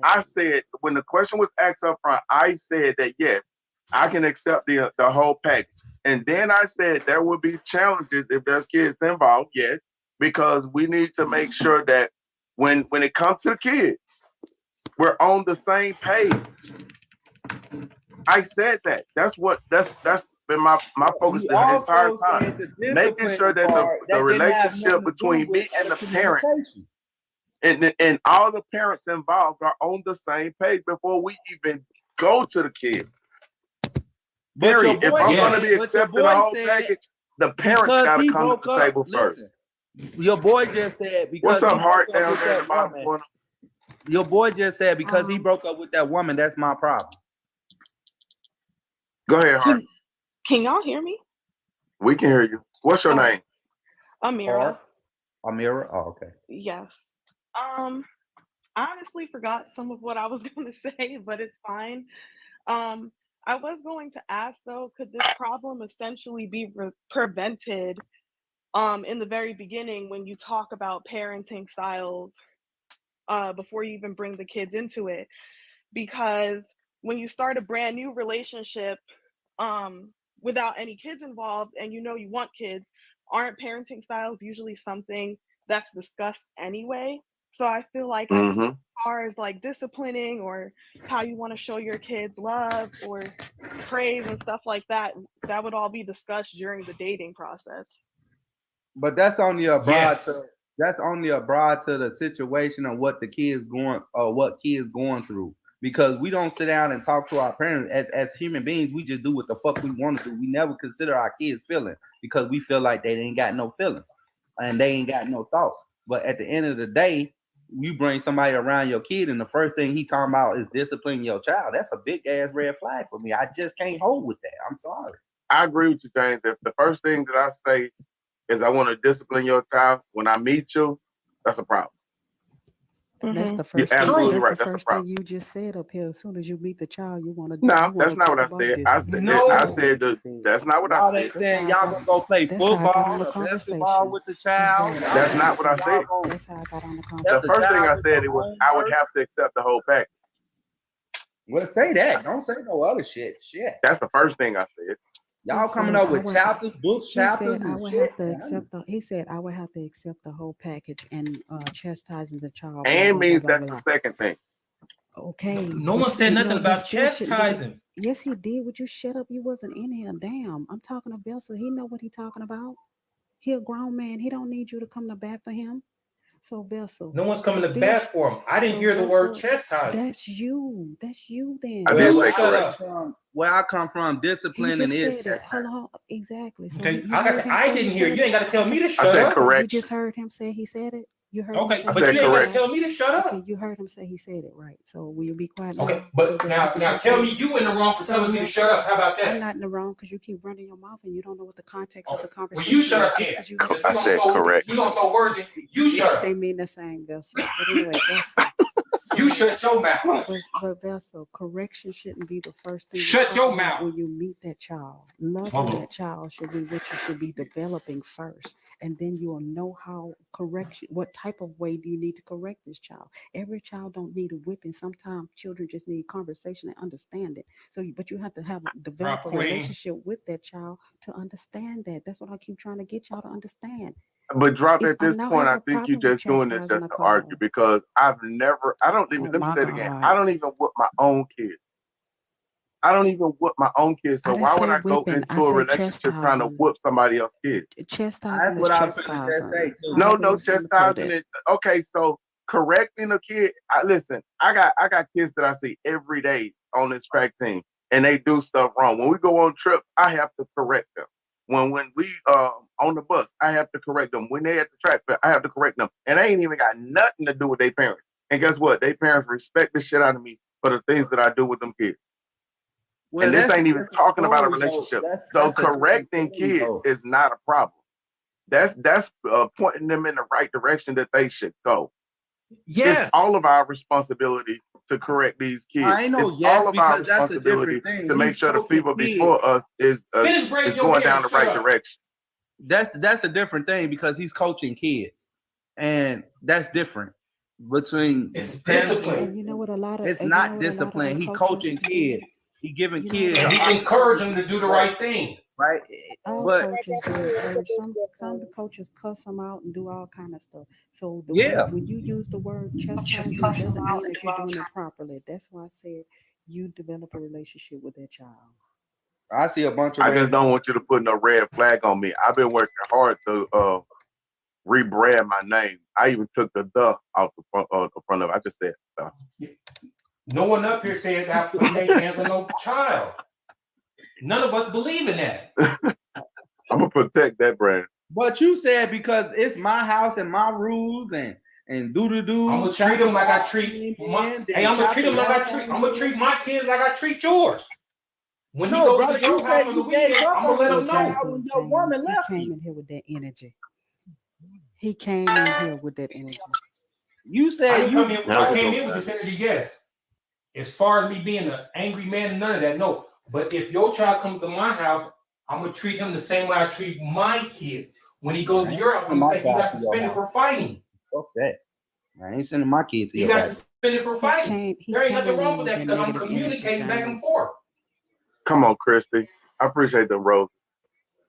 I said when the question was asked up front, I said that yes, I can accept the whole package. And then I said there will be challenges if there's kids involved, yes, because we need to make sure that when it comes to the kids, we're on the same page. I said that. That's been my focus You the entire also time. said the Making discipline sure that part the that didn't have relationship nothing to do between me with and the parent communication. and all the parents involved are on the same page before we even go to the kids. But your Period. If boy, I'm gonna be but your accepting the boy whole said package, the parents because gotta he come to broke the up. table first. Listen, your boy just said because What's up, he Hart, broke up down with there in the that bottom woman. corner? Your boy just said because he broke up with that woman, that's my problem. Go ahead, Hart. Can y'all hear me? We can hear you. What's your name? Amira. Amira? Oh, okay. Yes. I honestly forgot some of what I was going to say, but it's fine. I was going to ask though, could this problem essentially be prevented in the very beginning when you talk about parenting styles before you even bring the kids into it? Because when you start a brand new relationship without any kids involved and you know you want kids, aren't parenting styles usually something that's discussed anyway? So I feel like as far as like disciplining or how you want to show your kids love or praise and stuff like that, that would all be discussed during the dating process. But that's only a broad Yes. that's only a broad to the situation of what the kids what kids going through. Because we don't sit down and talk to our parents as human beings. We just do what the fuck we want to do. We never consider our kids' feelings because we feel like they ain't got no feelings and they ain't got no thought. But at the end of the day, you bring somebody around your kid and the first thing he talking about is disciplining your child. That's a big ass red flag for me. I just can't hold with that. I'm sorry. I agree with you, James. If the first thing that I say is I want to discipline your child when I meet you, that's a problem. That's the You're first thing. absolutely That's right. the That's a first thing problem. you just said up here. As soon as you meet the child, you want to. No, that's not what I said. I said that's not what Y'all I ain't said. saying y'all gonna go play That's how I got football on the or conversation. basketball with the child. Exactly. That's not what I said. That's how I got on the The conversation. first thing I with said the it was I would homework. have to accept the whole package. Well, say that. Don't say no other shit. Shit. That's the first thing I said. Y'all He coming said up I with would- chapters, books, He chapters, said I and would shit. have to Man, accept the. He said I would have to accept the whole package and chastising the child. And means blah, that's blah. the second thing. Okay. No but one said you nothing know, about you still shouldn't be- chastising. Yes, he did. Would you shut up? You wasn't in here. Damn. I'm talking to Bill, so he know what he talking about. He a grown man. He don't need you to come to bat for him. So Vessel. No one's coming to still bat sh- for him. I didn't so hear the word Vessel, chastise. That's you. That's you then. I Well, did where say I correct. come from, where I come from, He discipline just and said is it. chastisement. Hold on. Exactly. So Okay, you like I heard said, him I say didn't he hear. said You it? ain't got to tell me to I shut said up. correct. You just heard him say he said it? You heard him Okay, say I but said you ain't got to correct. tell me to shut up. Okay, you heard him say he said it right. So will you be quiet now? Okay, so but that now you can now talk tell to me you in the wrong for So telling me to Vessel, shut up. How about I'm that? not in the wrong because you keep running your mouth and you don't know what the context of the Well, conversation you shut is. up Just then. 'cause you Since I said correct. we don't throw words in. You shut up. they mean the same, Vessel. But anyway, Vessel. You So, shut your mouth. but Vessel, correction shouldn't be the first thing you Shut talk your about mouth. when you meet that child. Loving Hold on. that child should be what you should be developing first, and then you'll know how correction. What type of way do you need to correct this child? Every child don't need a whipping. Sometimes children just need conversation and understanding. So, but you have to develop a Queen. relationship with that child to understand that. That's what I keep trying to get y'all to understand. But drop If at I this now point, have I a think you're problem with just doing this chastising just a to call. argue because I don't even, Oh let me my say it again. God. I don't even whip my own kids. I don't even whip my own kids. I So didn't why would say I go whipping. I into a said relationship trying to chastising. whip somebody else's kids? Chastising That's is what I finna just say chastising. too. No, However no you want to put chastising it. it. Okay, so correcting a kid. Listen, I got kids that I see every day on this track team. and they do stuff wrong. When we go on trips, I have to correct them. When we on the bus, I have to correct them. When they at the track fair, I have to correct them. And they ain't even got nothing to do with their parents. And guess what? Their parents respect the shit out of me for the things that I do with them kids. Well, and this that's ain't a even different talking about a story, though. relationship. So That's a different correcting thing, kids though. is not a problem. That's pointing them in the right direction that they should go. Yes. It's all of our responsibility to correct these kids. I know, It's yes, all of our because that's a responsibility different thing. to make He's sure the coaching people kids. before us is Finish braiding your going hair down and the shut right up. direction. That's a different thing because he's coaching kids, and that's different between It's parents. discipline. And you know what? A lot of It's and you know not what a lot of discipline. them He coaches coaching do? kids. He giving You know kids. what? And an he's encouraging them to do the right, right thing. right. All But coaches do encourage. Some coaches cuss them out and do all kind of stuff. So the yeah, word, when you use the word chastisement, doesn't mean that you're doing it properly. That's why I said you develop a relationship with that child. I see a bunch of I red just don't want you to put no red flag on me. I've been working hard to rebrand my name. I even took the out the front of it. I just said No one up here said that putting their hands on no child. None of us believe in that. I'm gonna protect that brand. But you said because it's my house and my rules and do. I'm gonna treat them like I treat my. Hey, I'm gonna treat them like I treat. I'm gonna treat my kids like I treat yours. When he goes to your house on the weekend, I'm gonna let him know. When your woman He left came you. in here with that energy. He came in here with that energy. You I said didn't you. come in. I came in with this energy. Yes. As far as me being an angry man, none of that. No. But if your child comes to my house, I'm gonna treat him the same way I treat my kids. When he goes to your house, I'm gonna say he got suspended for fighting. Fuck that. I ain't sending my kids to He your got house. suspended for fighting. There ain't nothing wrong with that because I'm negative energy, communicating back and James. forth. Come on, Christy. I appreciate the roses.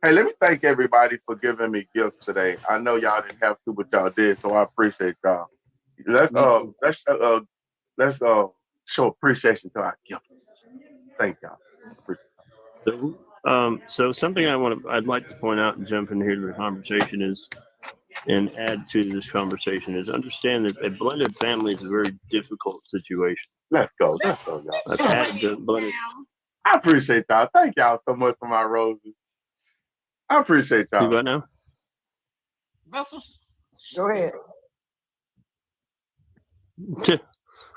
Hey, let me thank everybody for giving me gifts today. I know y'all didn't have to, but y'all did, so I appreciate y'all. Let's show appreciation to our gifts. Thank y'all. So something I'd like to point out and jump in here to the conversation is, and add to this conversation is, understand that a blended family is a very difficult situation. Let's go, y'all. I've had the blended. I appreciate y'all. Thank y'all so much for my roses. I appreciate y'all. See what now? Go ahead.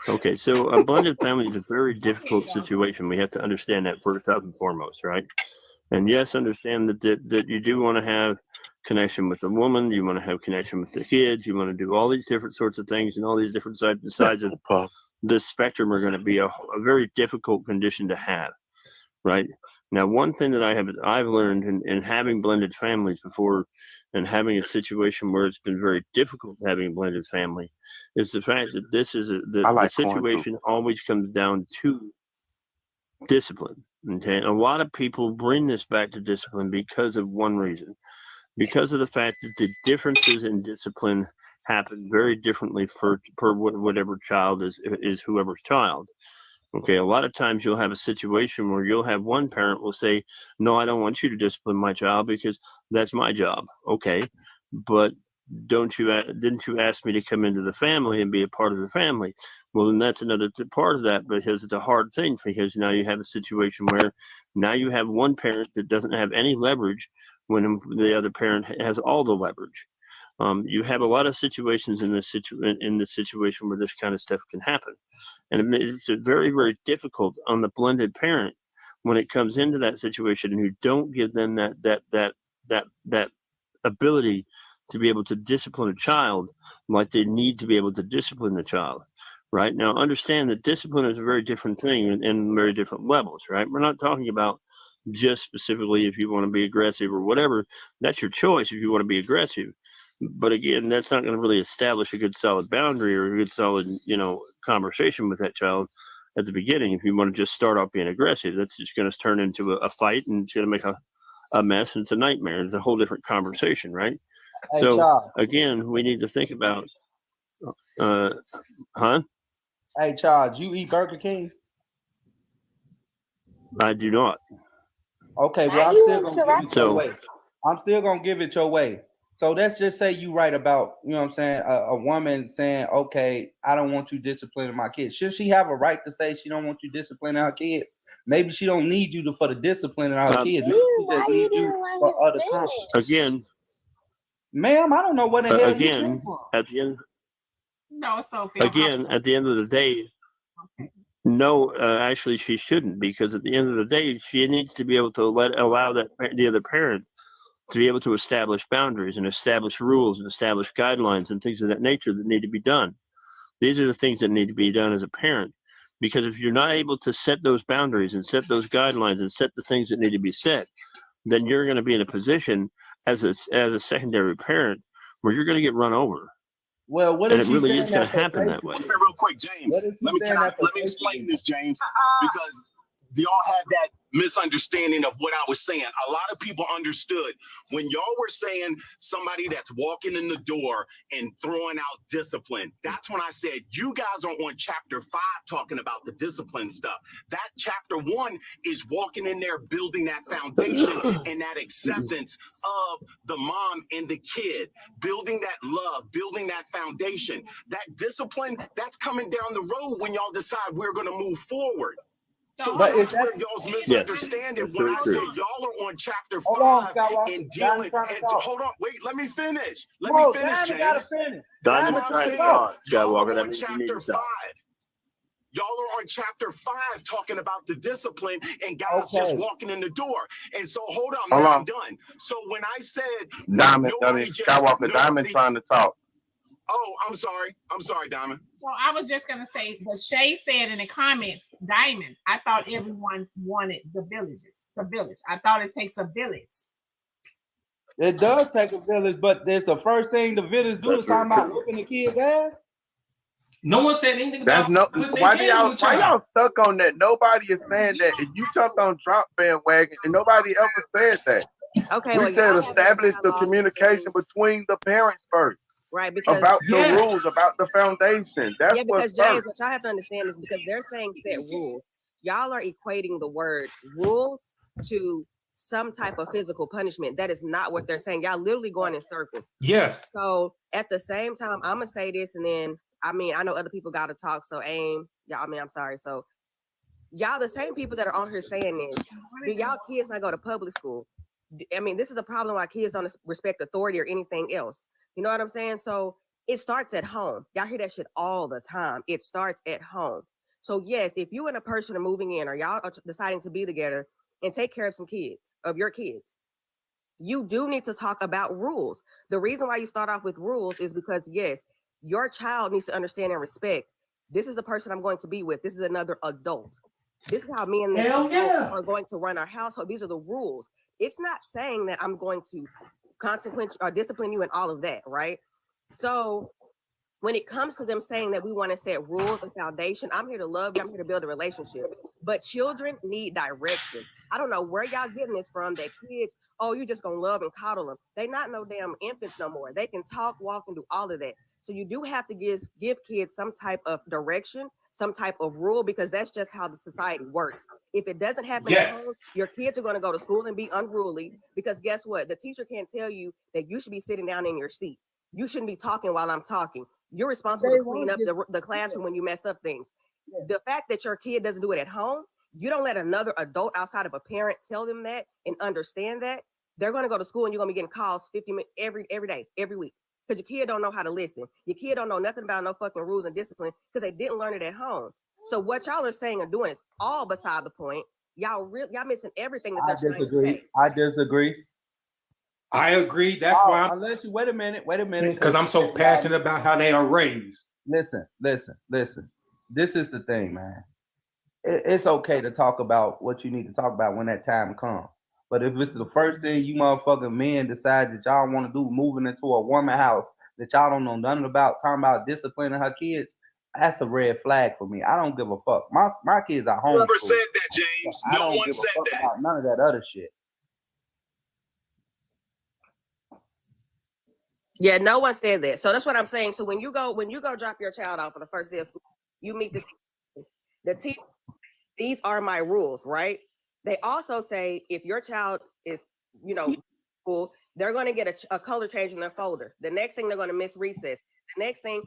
Okay, so a blended family is a very difficult situation. We have to understand that first and foremost, right? And yes, understand that you do want to have connection with the woman, you want to have connection with the kids, you want to do all these different sorts of things, and all these different sides of the spectrum are going to be a very difficult condition to have, right? Now, one thing that I've learned in having blended families before, and having a situation where it's been very difficult having a blended family, is the fact that the situation always comes down to discipline. Okay, and a lot of people bring this back to discipline because of one reason, because of the fact that the differences in discipline happen very differently per whatever child is whoever's child. Okay, a lot of times you'll have a situation where you'll have one parent will say, "No, I don't want you to discipline my child because that's my job." Okay, but didn't you ask me to come into the family and be a part of the family? Well, then that's another part of that, because it's a hard thing, because now you have a situation where now you have one parent that doesn't have any leverage when the other parent has all the leverage. You have a lot of situations in this situation where this kind of stuff can happen, and it's very, very difficult on the blended parent when it comes into that situation, and you don't give them that ability to be able to discipline a child like they need to be able to discipline the child. Right now, understand that discipline is a very different thing in very different levels. Right, we're not talking about just specifically if you want to be aggressive or whatever. That's your choice if you want to be aggressive. But again, that's not going to really establish a good solid boundary or a good solid, conversation with that child at the beginning. If you want to just start off being aggressive, that's just going to turn into a fight, and it's going to make a mess, and it's a nightmare. It's a whole different conversation, right? Hey, So Charles. again, we need to think about, Hey, Charles, you eat Burger King? I do not. Okay, well, I'm still gonna give it your way. I'm still gonna give it your way. So let's just say you right about, you know what I'm saying, a woman saying, okay, I don't want you disciplining my kids. Should she have a right to say she don't want you disciplining her kids? Maybe she don't need you for the disciplining of her kids. Maybe she just needs you for other purposes. Again, ma'am, I don't know what the hell you again, came from. at the end, No, Sophia. again, at the end of the day, no, actually, she shouldn't, because at the end of the day, she needs to be able to allow the other parent to be able to establish boundaries and establish rules and establish guidelines and things of that nature that need to be done. These are the things that need to be done as a parent, because if you're not able to set those boundaries and set those guidelines and set the things that need to be set, then you're going to be in a position as a secondary parent where you're going to get run over. Well, what and if it really saying is going that to happen that way. Real quick, James. Let me explain this, James, because y'all had that misunderstanding of what I was saying. A lot of people understood when y'all were saying somebody that's walking in the door and throwing out discipline. That's when I said you guys are on chapter 5 talking about the discipline stuff. That chapter 1 is walking in there, building that foundation and that acceptance of the mom and the kid, building that love, building that foundation. That discipline, that's coming down the road when y'all decide we're going to move forward. So But that's if where y'all's misunderstanding Yes, when I that's say true. y'all are on chapter 5 Hold on, Skywalker. and dealing. Diamond trying to talk. Hold on, wait, let me finish. Let Bro, me finish, Diamond gotta James. finish. That's Diamond what I'm trying to saying. talk, Y'all Skywalker. are That on means you need chapter to 5. stop. Y'all are on chapter 5 talking about the discipline and guys just walking in the door. And so hold on, Hold man, on. I'm done. So when I said Diamond, nobody just Skywalker, Diamond trying to talk. Oh, I'm sorry, Diamond. So I was just gonna say, but Shay said in the comments, Diamond, I thought everyone wanted the village. I thought it takes a village. It does take a village, but there's the first thing the village do is talking about whooping the kid's ass. No one said anything That's about no. Why y'all stuck on that? Nobody is saying that. And you jumped on Trump bandwagon, and nobody ever said that. Okay, We well, said y'all establish the communication between the parents first. Right, because About the rules, about the foundation. That's yeah, because what's James, first. what y'all have to understand is because they're saying set rules. Y'all are equating the word rules to some type of physical punishment. That is not what they're saying. Y'all literally going in circles. Yes. So at the same time, I'm gonna say this, and then I know other people got to talk. So aim, y'all. I'm sorry. So y'all, the same people that are on here saying this, do y'all kids not go to public school? This is the problem. Why kids don't respect authority or anything else. You know what I'm saying? So it starts at home. Y'all hear that shit all the time. It starts at home. So yes, if you and a person are moving in or y'all are deciding to be together and take care of your kids, you do need to talk about rules. The reason why you start off with rules is because yes, your child needs to understand and respect. This is the person I'm going to be with. This is another adult. This is how me and this adult are going to run our household. These are the rules. It's not saying that I'm going to consequence or discipline you and all of that, right? So when it comes to them saying that we want to set rules and foundation, I'm here to love you. I'm here to build a relationship. But children need direction. I don't know where y'all getting this from. That kids, oh, you just gonna love and coddle them. They not no damn infants no more. They can talk, walk, and do all of that. So you do have to give kids some type of direction, some type of rule, because that's just how the society works. If it doesn't happen at home, your kids are going to go to school and be unruly, because guess what? The teacher can't tell you that you should be sitting down in your seat. You shouldn't be talking while I'm talking. You're responsible to clean up the classroom when you mess up things. The fact that your kid doesn't do it at home, you don't let another adult outside of a parent tell them that and understand that, they're going to go to school and you're going to be getting calls 50 minutes every day, every week. Because your kid don't know how to listen. Your kid don't know nothing about no fucking rules and discipline because they didn't learn it at home. So what y'all are saying and doing is all beside the point. Y'all missing everything that they're trying to say. I disagree. I agree. That's why I'm, unless you wait a minute. Because I'm so passionate about how they are raised. Listen. This is the thing, man. It's okay to talk about what you need to talk about when that time comes. But if it's the first thing you motherfucking men decide that y'all want to do, moving into a woman house that y'all don't know nothing about, talking about disciplining her kids, that's a red flag for me. I don't give a fuck. My kids are home. Whoever said that, James? I don't No one give a said fuck that. about none of that other shit. Yeah, no one said that. So that's what I'm saying. So when you go drop your child off on the first day of school, you meet the teachers. The teacher, these are my rules, right? They also say if your child is, cool, they're going to get a color change in their folder. The next thing, they're going to miss recess. The next thing, your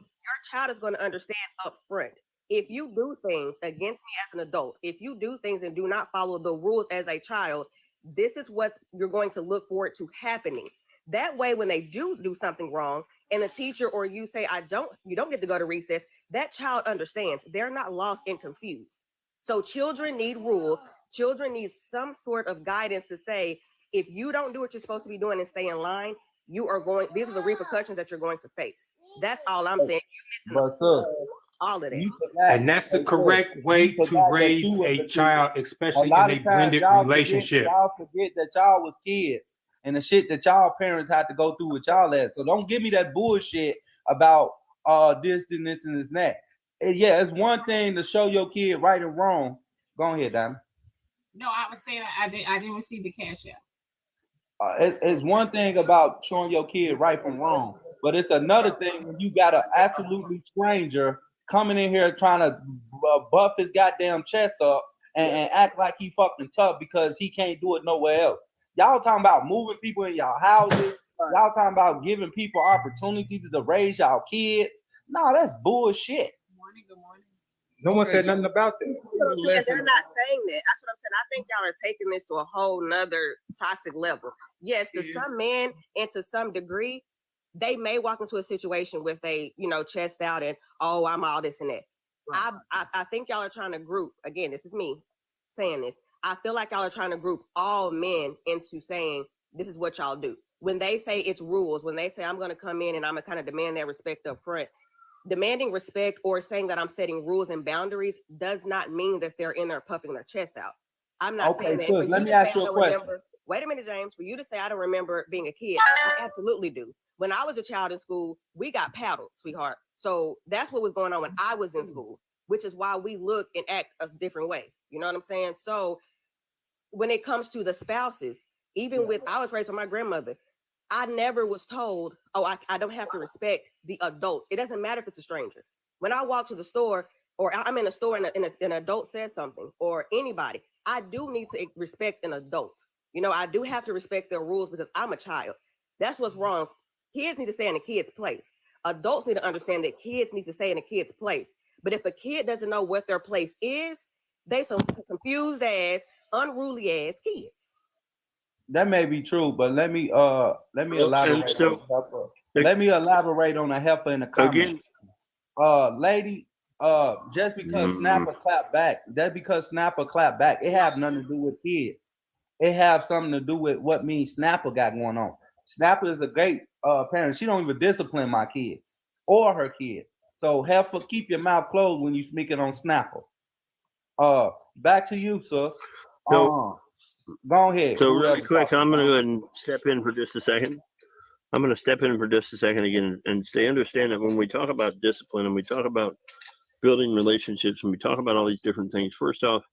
child is going to understand up front. If you do things against me as an adult, if you do things and do not follow the rules as a child, this is what you're going to look forward to happening. That way, when they do something wrong and the teacher or you say, you don't get to go to recess, that child understands. They're not lost and confused. So children need rules. Children need some sort of guidance to say, if you don't do what you're supposed to be doing and stay in line, these are the repercussions that you're going to face. That's all I'm saying. But sir, all of that. And that's the correct way to raise a child, especially in a blended relationship. Y'all forget that y'all was kids and the shit that y'all parents had to go through with y'all at. So don't give me that bullshit about this and this and this and that. And yeah, it's one thing to show your kid right and wrong. Go ahead, Diamond. No, I was saying I didn't receive the cash out. It's one thing about showing your kid right from wrong, but it's another thing when you got an absolutely stranger coming in here trying to buff his goddamn chest up and act like he fucking tough because he can't do it nowhere else. Y'all talking about moving people in y'all houses. Y'all talking about giving people opportunities to raise y'all kids. No, that's bullshit. Good morning. No one said nothing about that. Yeah, they're not saying that. That's what I'm saying. I think y'all are taking this to a whole nother toxic level. Yes, to some men and to some degree, they may walk into a situation with a, chest out and, oh, I'm all this and that. Right. I think y'all are trying to group, again, this is me saying this. I feel like y'all are trying to group all men into saying, this is what y'all do. When they say it's rules, when they say I'm going to come in and I'm going to kind of demand that respect up front, demanding respect or saying that I'm setting rules and boundaries does not mean that they're in there puffing their chest out. I'm not saying that. So let me ask you a question. Wait a minute, James. For you to say I don't remember being a kid, I absolutely do. When I was a child in school, we got paddled, sweetheart. So that's what was going on when I was in school, which is why we look and act a different way. You know what I'm saying? So when it comes to the spouses, even with, I was raised by my grandmother, I never was told, oh, I don't have to respect the adults. It doesn't matter if it's a stranger. When I walk to the store or I'm in a store and an adult says something or anybody, I do need to respect an adult. I do have to respect their rules because I'm a child. That's what's wrong. Kids need to stay in a kid's place. Adults need to understand that kids need to stay in a kid's place. But if a kid doesn't know what their place is, they some confused ass, unruly ass kids. That may be true, but let me elaborate. Let me elaborate on the heifer in the comments. Lady, just because Snapper clap back, it have nothing to do with kids. It have something to do with what me Snapper got going on. Snapper is a great parent. She don't even discipline my kids or her kids. So heifer, keep your mouth closed when you speaking on Snapper. Back to you, sis. So, go ahead. So really quick, I'm going to go ahead and step in for just a second. I'm going to step in for just a second again and say, understand that when we talk about discipline and we talk about building relationships and we talk about all these different things, first off,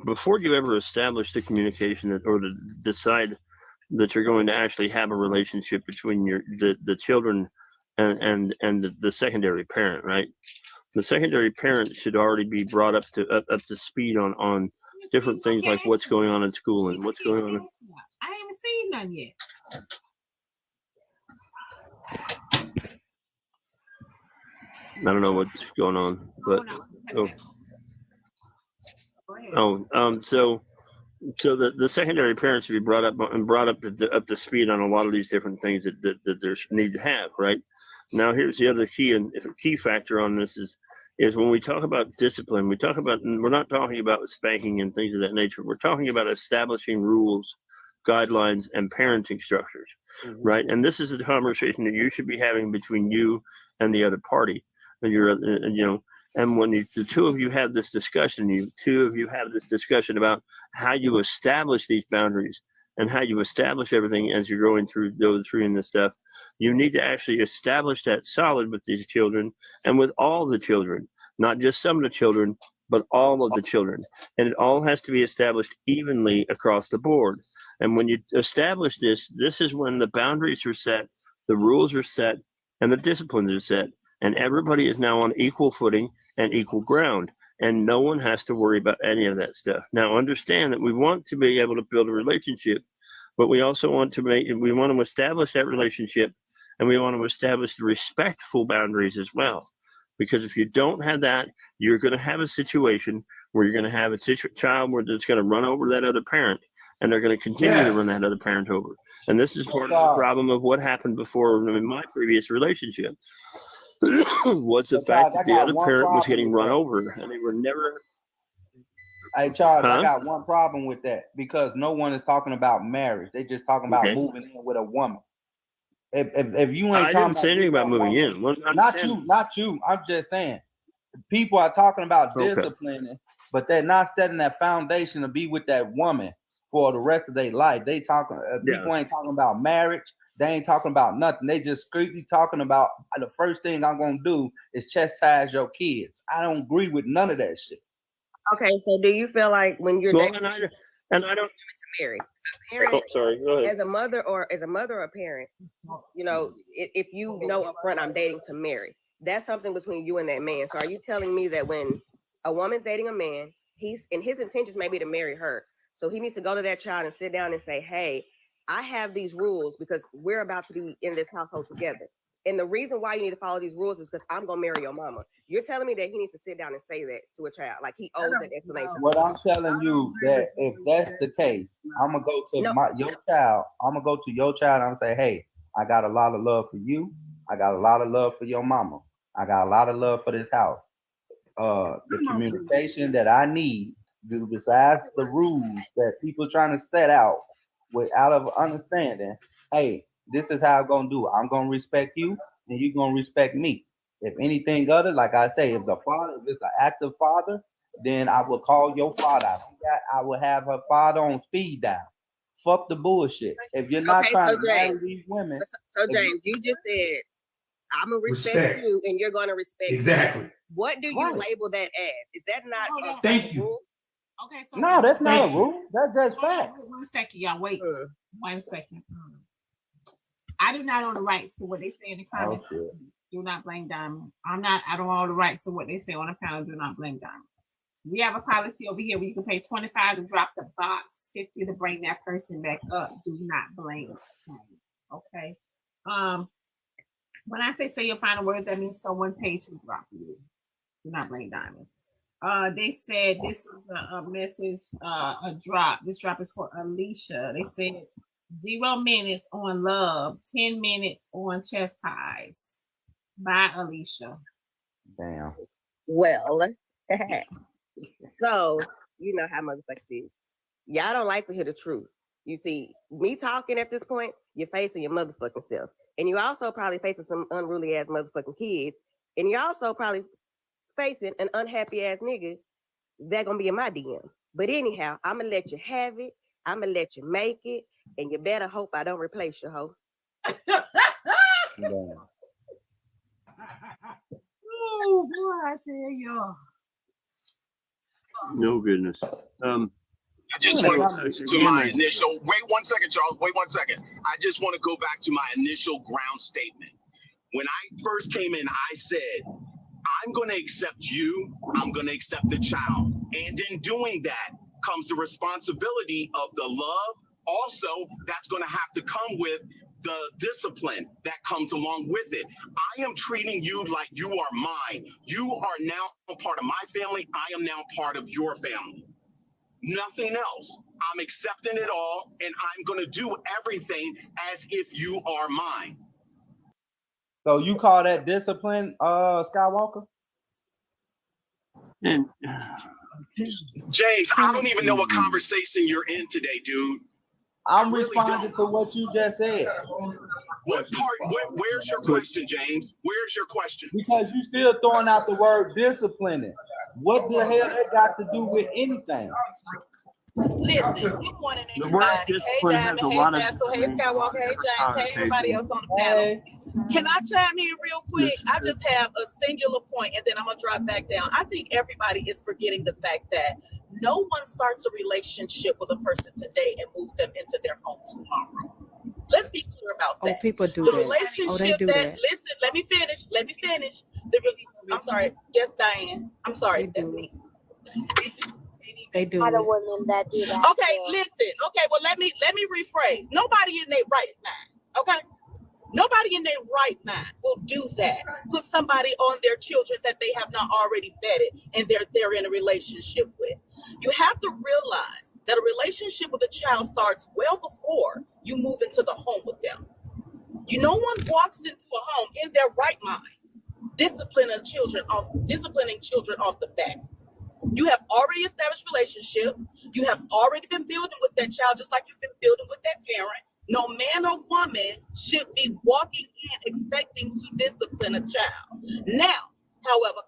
before you ever establish the communication or to decide that you're going to actually have a relationship between the children and the secondary parent, right? The secondary parent should already be brought up to speed on different things like what's going on in school and what's going on. I haven't seen none yet. I don't know what's going on, but so the secondary parents should be brought up to speed on a lot of these different things that there need to have, right? Now here's the other key factor on this is when we talk about discipline, we're not talking about spanking and things of that nature. We're talking about establishing rules, guidelines, and parenting structures, right? And this is a conversation that you should be having between you and the other party. And when the two of you have this discussion, about how you establish these boundaries and how you establish everything as you're going through this stuff, you need to actually establish that solid with these children and with all the children, not just some of the children, but all of the children. And it all has to be established evenly across the board. And when you establish this is when the boundaries are set, the rules are set, and the disciplines are set. And everybody is now on equal footing and equal ground. And no one has to worry about any of that stuff. Now, understand that we want to be able to build a relationship but we also want to establish that relationship, and we want to establish the respectful boundaries as well. Because if you don't have that, you're going to have a situation where you're going to have a child where that's going to run over that other parent, and they're going to continue to run that other parent over. And this is part of the problem of what happened before in my previous relationship. Was the fact that the other parent was getting run over, and they were never. Hey, Charles, I got one problem with that, because no one is talking about marriage. They just talking about moving in with a woman. If you ain't I talking didn't say anything about moving in. Not you. I'm just saying, people are talking about disciplining, but they're not setting that foundation to be with that woman for the rest of their life. They talking. People ain't talking about marriage. They ain't talking about nothing. They just strictly talking about the first thing I'm gonna do is chastise your kids. I don't agree with none of that shit. Okay, so do you feel like when you're dating, and I don't to marry a parent, sorry, go ahead. as a mother or a parent, you know, if you know up front I'm dating to marry, that's something between you and that man. So are you telling me that when a woman's dating a man, his intentions may be to marry her, so he needs to go to that child and sit down and say, hey, I have these rules because we're about to be in this household together. And the reason why you need to follow these rules is because I'm gonna marry your mama. You're telling me that he needs to sit down and say that to a child, like he owes that explanation. What I'm telling you, that if that's the case, I'm gonna go to your child. I'm gonna go to your child. And I'm gonna say, hey, I got a lot of love for you. I got a lot of love for your mama. I got a lot of love for this house. The communication that I need, besides the rules that people trying to set out without of understanding, hey, this is how I'm gonna do it. I'm gonna respect you, and you're gonna respect me. If anything other, like I say, if it's an active father, then I will call your father out. I will have her father on speed dial. Fuck the bullshit. If you're not trying to marry these women. So James, you just said I'm gonna respect you, and you're gonna respect exactly. me. What do you label that as? Is that not a Thank you? rule? Okay, so No, that's not a rule. That's just facts. 1 second, y'all. Wait 1 second. I do not own the rights to what they say in the comments. Do not blame Diamond. I don't own the rights to what they say on the panel. Do not blame Diamond. We have a policy over here where you can pay $25 to drop the box, $50 to bring that person back up. Do not blame Diamond. Okay. When I say your final words, that means someone paid to drop you. Do not blame Diamond. They said this is a message, a drop. This drop is for Alicia. They said 0 minutes on love, 10 minutes on chastise. Bye, Alicia. Damn. Well, so you know how motherfuckers is. Y'all don't like to hear the truth. You see, me talking at this point, you're facing your motherfucking self. And you also probably facing some unruly ass motherfucking kids. And you're also probably facing an unhappy ass nigga that gonna be in my DM. But anyhow, I'm gonna let you have it. I'm gonna let you make it. And you better hope I don't replace you, hoe. Oh, boy, I tell you. No goodness. I just want to my initial. Wait 1 second, Charles. Wait 1 second. I just want to go back to my initial ground statement. When I first came in, I said, I'm going to accept you. I'm going to accept the child. And in doing that comes the responsibility of the love. Also, that's going to have to come with the discipline that comes along with it. I am treating you like you are mine. You are now part of my family. I am now part of your family. Nothing else. I'm accepting it all, and I'm going to do everything as if you are mine. So you call that discipline, Skywalker? James, I don't even know what conversation you're in today, dude. I'm responding to what you just said. What part? Where's your question, James? Where's your question? Because you still throwing out the word disciplining. What the hell that got to do with anything? Listen, good morning, everybody. Hey, Diamond. Hey, Vassal. Hey, Skywalker. Hey, James. Hey, everybody else on the panel. Can I chime in real quick? I just have a singular point, and then I'm going to drop back down. I think everybody is forgetting the fact that no one starts a relationship with a person today and moves them into their home tomorrow. Let's be clear about that. Oh, people do the that. Relationship that. Listen, let me finish. I'm sorry. Yes, Diane. I'm sorry. That's me. They do. Other women that do that. Okay, listen. listen. Okay, well let me rephrase. Nobody in their right mind. Okay. Nobody in their right mind will do that. Put somebody on their children that they have not already vetted and they're in a relationship with. You have to realize that a relationship with a child starts well before you move into the home with them. No one walks into a home in their right mind disciplining children off the bat. You have already established relationship. You have already been building with that child, just like you've been building with that parent. No man or woman should be walking in expecting to discipline a child. Now, however,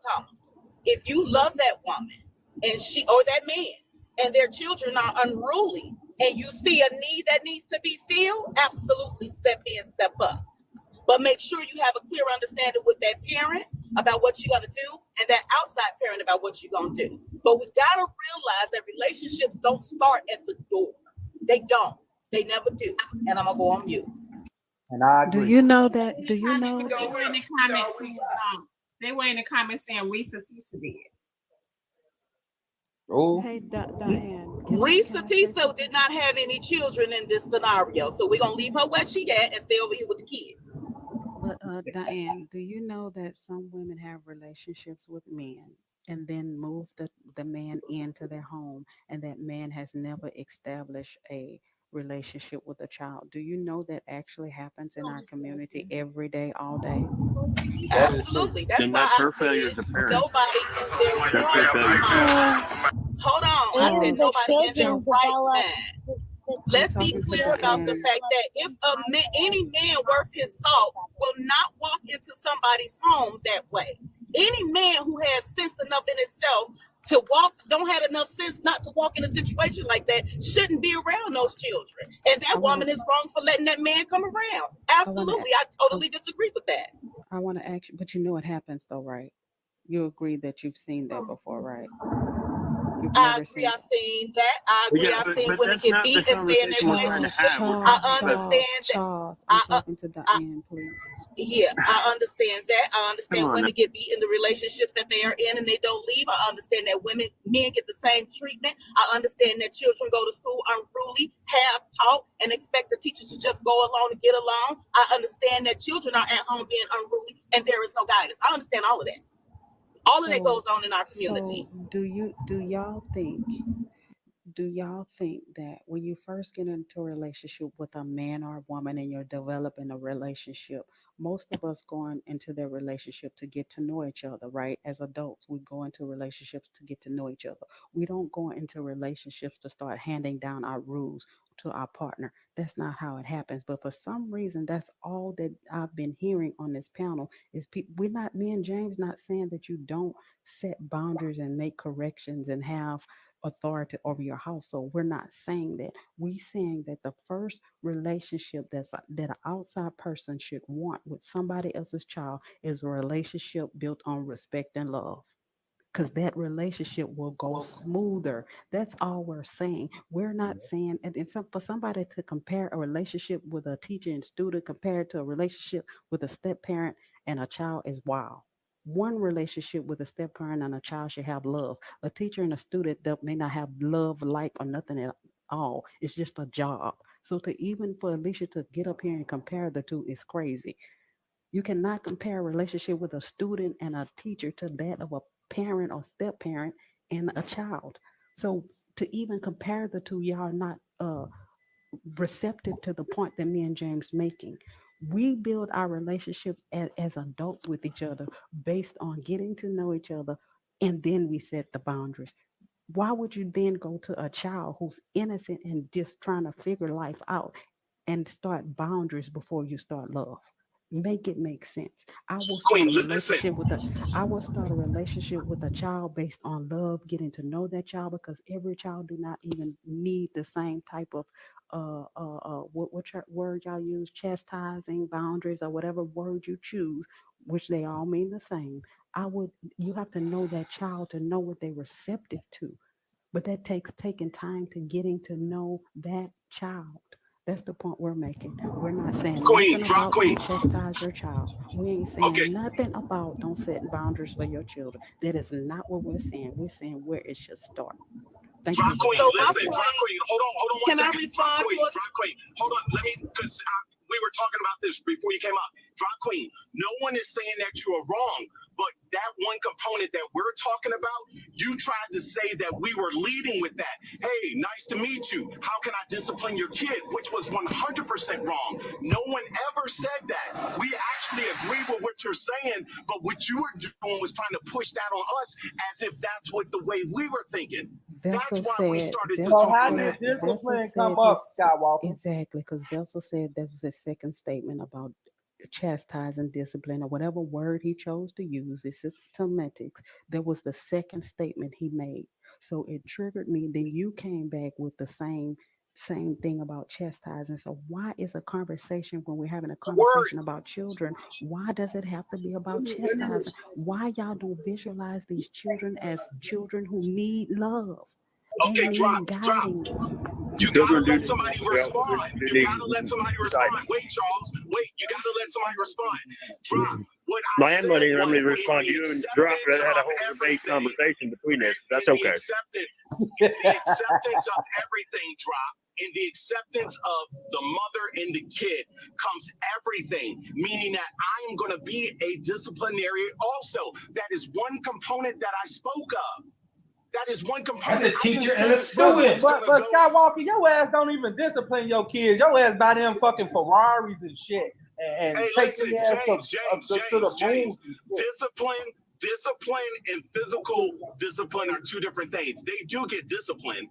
if you love that woman and she or that man and their children are unruly and you see a need that needs to be filled, absolutely step in, step up. But make sure you have a clear understanding with that parent about what you're going to do and that outside parent about what you're going to do. But we got to realize that relationships don't start at the door. They don't. They never do. And I'm going to go on mute. And I agree. Do you know that? Do you know? They were in the comments saying, they were in the comments saying Risa Tisa did. Oh. Hey, Diane. Risa Tisa did not have any children in this scenario. So we're going to leave her where she at and stay over here with the kids. But Diane, do you know that some women have relationships with men and then move the man into their home, and that man has never established a relationship with a child? Do you know that actually happens in our community every day, all day? Absolutely. That's And why that's I her said failure as a parent. nobody in their That's her failure. Hold on. I said nobody in their right mind. Let's be clear about the fact that if any man worth his salt will not walk into somebody's home that way. Any man who has sense enough in himself to walk, don't have enough sense not to walk in a situation like that, shouldn't be around those children. And that woman is wrong for letting that man come around. Absolutely. I totally disagree with that. I want to ask you, but you know it happens though, right? You agree that you've seen that before, right? I agree. I've seen that. I agree. Yeah, I've seen but women that's get not beat the and stay in their conversation we're trying to relationship. have. I understand that. Charles, I'm talking to Diane, please. Yeah, I understand that. I understand Come on women get beat in the relationships that they are in and they don't leave. I understand that men get the same treatment. I understand that children go to school unruly, have taught, and expect the teacher to just go along and get along. I understand that children are at home being unruly and there is no guidance. I understand all of that. All of that goes on in our community. So do y'all think that when you first get into a relationship with a man or a woman and you're developing a relationship, most of us going into their relationship to get to know each other, right? As adults, we go into relationships to get to know each other. We don't go into relationships to start handing down our rules to our partner. That's not how it happens. But for some reason, that's all that I've been hearing on this panel is me and James not saying that you don't set boundaries and make corrections and have authority over your household. We're not saying that. We're saying that the first relationship that an outside person should want with somebody else's child is a relationship built on respect and love. Because that relationship will go smoother. That's all we're saying. We're not saying, for somebody to compare a relationship with a teacher and student compared to a relationship with a step parent and a child is wild. One relationship with a step parent and a child should have love. A teacher and a student that may not have love, like, or nothing at all. It's just a job. So for Alicia to get up here and compare the two is crazy. You cannot compare a relationship with a student and a teacher to that of a parent or step parent and a child. So to even compare the two, y'all are not receptive to the point that me and James making. We build our relationship as adults with each other based on getting to know each other, and then we set the boundaries. Why would you then go to a child who's innocent and just trying to figure life out and start boundaries before you start love? Make it make sense. I will start a relationship with a child based on love, getting to know that child, because every child do not even need the same type of what word y'all use, chastising, boundaries, or whatever word you choose, which they all mean the same. You have to know that child to know what they're receptive to. But that takes taking time to getting to know that child. That's the point we're making. We're not saying nothing about don't chastise your child. We ain't saying nothing about don't set boundaries for your children. That is not what we're saying. We're saying where it should start. Thank Drop you. Queen, So my listen, point- Drop Queen, hold on one Can I second. respond Drop Queen, to us? Drop Queen, hold on, let me, because we were talking about this before you came up. Drop Queen, no one is saying that you are wrong, but that one component that we're talking about, you tried to say that we were leading with that. Hey, nice to meet you. How can I discipline your kid? Which was 100% wrong. No one ever said that. We actually agree with what you're saying, but what you were doing was trying to push that on us as if that's what the way we were thinking. That's Vessel why we said, started to Vessel talk how on did said, that. discipline Vessel come said up, his, Skywalker? exactly, because Vessel said that was his second statement about chastising discipline or whatever word he chose to use. It's just semantics. That was the second statement he made. So it triggered me. Then you came back with the same thing about chastising. So why is a conversation when we're having a conversation about children, why does it have to be about chastising? Why y'all don't visualize these children as children who need love? They Okay, need drop. guidance. You gotta let somebody respond. You gotta let somebody Right. respond. Wait, Charles. Wait, you gotta let somebody respond. Drop. What I I am said letting was me in respond the to you and drop acceptance that had a of whole debate everything. conversation between this. That's In the okay. acceptance of everything, drop. In the acceptance of the mother and the kid comes everything, meaning that I am going to be a disciplinarian also. That is one component that I spoke of. That is one component. As a I didn't teacher say and a that student. But Skywalker, your ass don't even discipline your kids. Your ass buy them fucking Ferraris and shit, and Hey, take listen, their ass to the James. moon. and shit. Discipline and physical discipline are two different things. They do get disciplined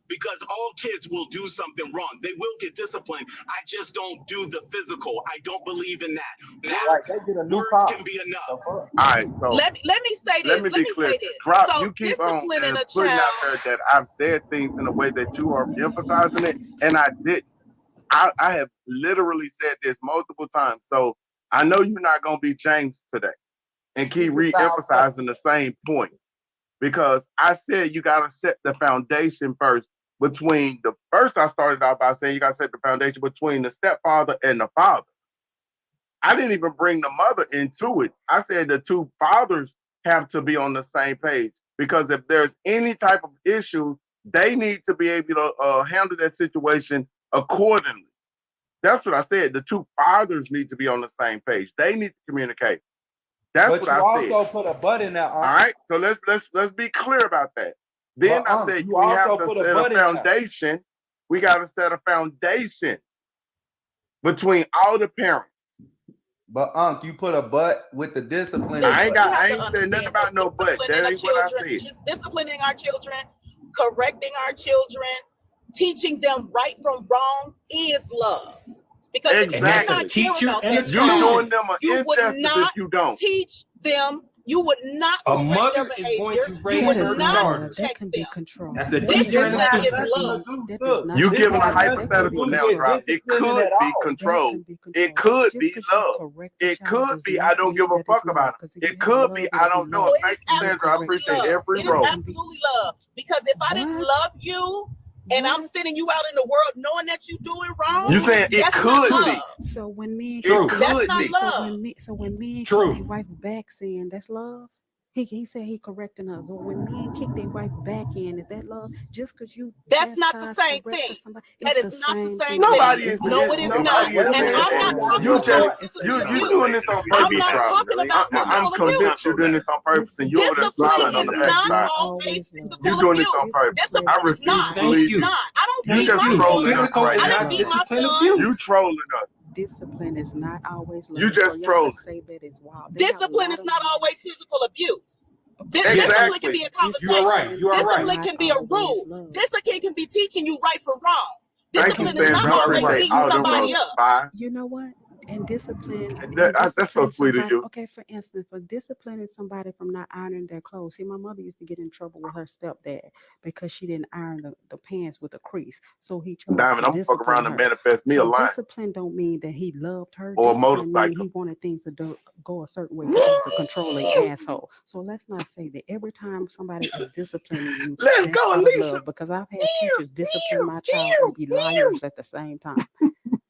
because all kids will do something wrong. They will get disciplined. I just don't do the physical. I don't believe in that. Right, they get a new Words car. can be enough. All right, so Let me say this. let me be clear. Say this. Drop, So you keep on disciplining a putting child. out there that I've said things in a way that you are emphasizing it, and I didn't. I have literally said this multiple times. So I know you're not going to be James today and keep re-emphasizing the same point, because I said you got to set the foundation first between the first. I started out by saying you got to set the foundation between the stepfather and the father. I didn't even bring the mother into it. I said the two fathers have to be on the same page, because if there's any type of issue, they need to be able to handle that situation accordingly. That's what I said. The two fathers need to be on the same page. They need to communicate. That's But what you I said. also put a butt in there. All right. So let's be clear about that. Then But, I said you we have also to put a set butt a in there. foundation. We got to set a foundation between all the parents. But you put a butt with the discipline. I ain't saying nothing about no butt. That ain't what I said. Disciplining our children, correcting our children, teaching them right from wrong is love. Because if you're not caring about that child, you would not teach them. You would not A correct mother their is behavior. going to You raise would her not daughter. That can be control. That's a teacher and a Discipline is student. love. You giving a hypothetical now, Rob. It could be control. It could be love. It could be I don't give a fuck about it. It could be I don't know. Thank you, Sandra. I appreciate every It is role. absolutely love. Because if I didn't love you and I'm sending you out in the world knowing that you're doing wrong, You saying it that's could not be. love. So when me True. and That's not be. love. so when me and True. kick their wife back saying that's love. He said he correcting us. Or when me and kick their wife back in, is that love? Just because you That's not the chastise, same correct thing. somebody, That it's is not the same thing. Nobody thing. is. No, it is not. Nobody is And saying I'm not that. talking You about just physical you abuse. doing this on I'm purpose, not Rob. talking about I'm physical abuse. convinced you're doing this on purpose, and you're over there Discipline smiling on is the not backside. always You physical doing this abuse. on purpose. I Discipline is refuse not. to Thank believe you. you. Not. I don't You beat just my trolling kids. us Physical right is I now. didn't not beat my discipline son. abuse. You trolling us. Discipline is not always love. You just For y'all trolling. to say that is wild. They have a Discipline lot is of not always physical abuse. Exactly. Discipline can be a You are right. conversation. You are right. Discipline can be a rule. love. Discipline can be teaching you right from wrong. Thank you, Discipline is not Sandra. I always appreciate beating all them somebody roles. up. Bye. You know what? And discipline, That's so sweet of you. Okay, for instance, for disciplining somebody from not ironing their clothes. See, my mother used to get in trouble with her stepdad because she didn't iron the pants with a crease. So he chose Diamond, to I'm fucking around discipline and her. manifest me a So line discipline don't mean that he loved her. or a Discipline mean motorcycle. he wanted things to go a certain way because he was a controlling asshole. So let's not say that every time somebody is disciplining you, Let's that's go, out of Alicia. love. Because I've had teachers discipline my child and be liars at the same time.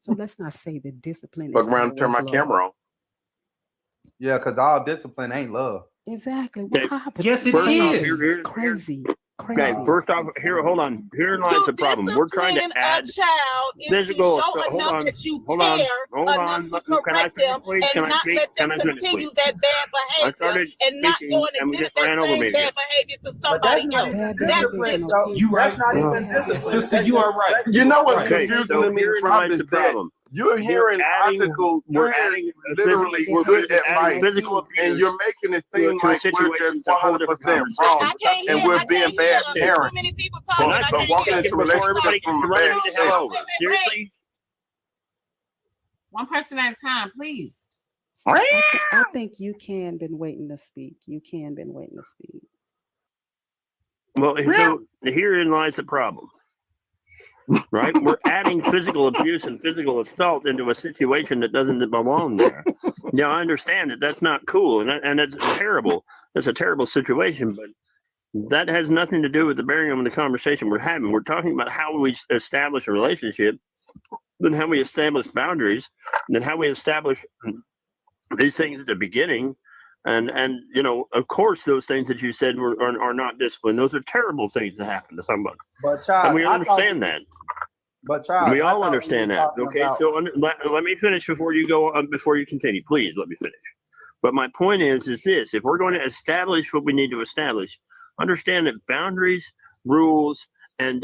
So let's not say that discipline Fuck is around and turn always my love. camera on. Yeah, because all discipline ain't love. Exactly. Okay. What happened? Yes, it First off, is. Crazy. Okay, first off, hold on. Herein lies the problem. We're trying to add a child is physical. to show Hold enough on. that you Hold on. care Hold on. enough to Can I correct finish, them please? and not let them continue that bad I behavior started and not speaking, go and and we exhibit just ran that over same me. bad behavior to But that's somebody not else. even That's discipline, different. though. You That's right, not even discipline. sister. You are right. You know what's Okay, confusing so to me, herein Rob, lies is the that problem. you're hearing articles, We're you're adding literally good advice, physical abuse, and you're making it to seem a like we're situation. just It's a whole different 100% conversation. wrong, and we're being bad parents. Too many people Can talking. I I But can't walking hear. into before everybody relationships gets from a running bad me the hell place. over? Seriously? One person at a time, please. I think you can been waiting to speak. You can been waiting to speak. Well, so herein lies the problem. Right? We're adding physical abuse and physical assault into a situation that doesn't belong there. Now, I understand that that's not cool, and it's terrible. It's a terrible situation, but that has nothing to do with the bearing of the conversation we're having. We're talking about how we establish a relationship, then how we establish boundaries, then how we establish these things at the beginning. And you know, of course, those things that you said are not discipline. Those are terrible things that happen to somebody. But Charles, and we understand that. But Charles, We all understand that. Okay, so let me finish before you go. Before you continue, please let me finish. But my point is this: if we're going to establish what we need to establish, understand that boundaries, rules, and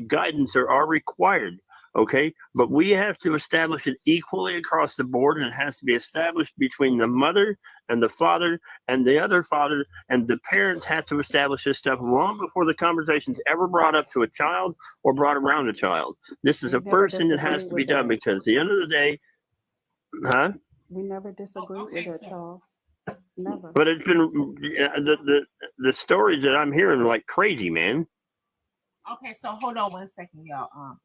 guidance are required. Okay, but we have to establish it equally across the board, and it has to be established between the mother and the father and the other father, and the parents have to establish this stuff long before the conversation's ever brought up to a child or brought around a child. This is the first thing that has to be done, because at the end of the day, We never disagreed with that, Charles. Never. But it's been the stories that I'm hearing are like crazy, man. Okay, so hold on 1 second, y'all.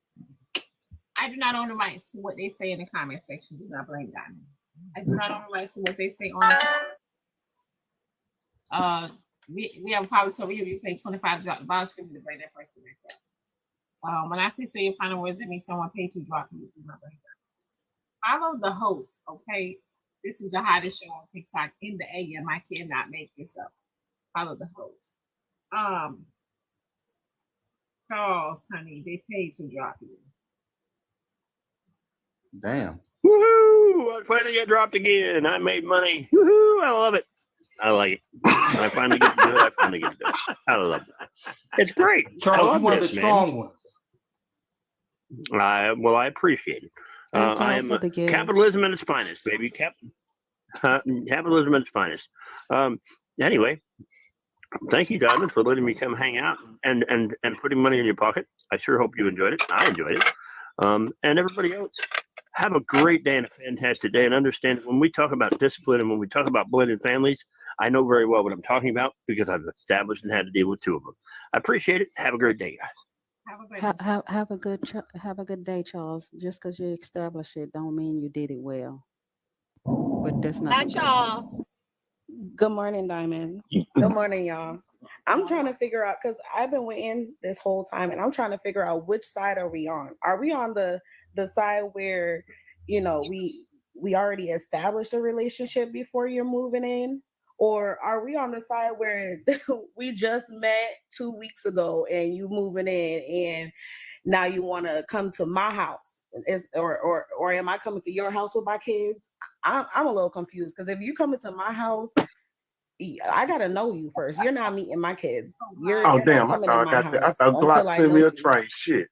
I do not own the rights to what they say in the comment section. Do not blame Diamond. I do not own the rights to what they say on the we have a policy so you pay $25 50 to bring that person back up. When I say your final words, it means someone paid to drop you. Do not blame them. Follow the host, okay? This is the hottest show on TikTok in the AM. I cannot make this up. Follow the host. Charles, honey, they paid to drop you. Damn. Woohoo! I finally get dropped again. I made money. Woohoo! I love it. I like it. I finally get to do it. I love it. It's great. Charles, you're one of the strong ones. I appreciate it. I am capitalism at its finest, baby. Capitalism at its finest. Anyway, thank you, Diamond, for letting me come hang out and putting money in your pocket. I sure hope you enjoyed it. I enjoyed it. And everybody else, have a great day and a fantastic day. And understand that when we talk about discipline and when we talk about blended families, I know very well what I'm talking about because I've established and had to deal with two of them. I appreciate it. Have a great day, guys. Have a good day, Charles. Just because you established it don't mean you did it well. But that's not. Hi, Charles. Good morning, Diamond. Good morning, y'all. I'm trying to figure out, because I've been waiting this whole time, and I'm trying to figure out which side are we on. Are we on the side where, you know, we already established a relationship before you're moving in? Or are we on the side where we just met 2 weeks ago and you moving in and now you want to come to my house? Or am I coming to your house with my kids? I'm a little confused, because if you coming to my house, I gotta know you first. You're not meeting my kids. You're Damn! not I coming thought to I my got that. I house thought until Glock I sent know me a you. train. Shit.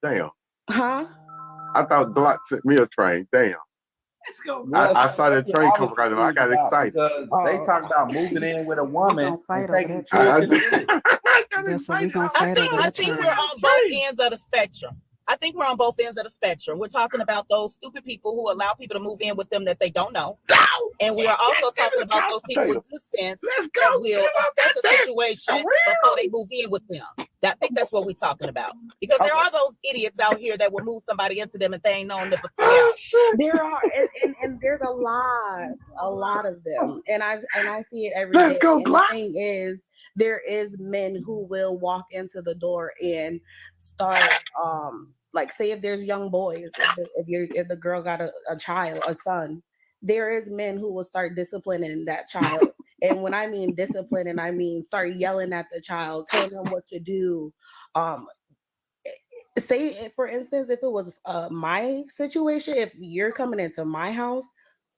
Damn. Huh? I thought Glock sent me a train. Damn. Let's go. I saw that train come around. I got excited. Because they talk about moving in with a woman and taking I children. I think we're on both ends of the spectrum. I think we're on both ends of the spectrum. We're talking about those stupid people who allow people to move in with them that they don't know. And we are also talking about those people with good sense that will assess a situation before they move in with them. I think that's what we're talking about. Because there are those idiots out here that will move somebody into them if they ain't known them before. There are, and there's a lot of them. And I see it every day. And the thing is, there is men who will walk into the door and start like, say if there's young boys, if the girl got a child, a son, there is men who will start disciplining that child And when I mean discipline, and I mean start yelling at the child, telling them what to do. Say, for instance, if it was my situation, if you're coming into my house,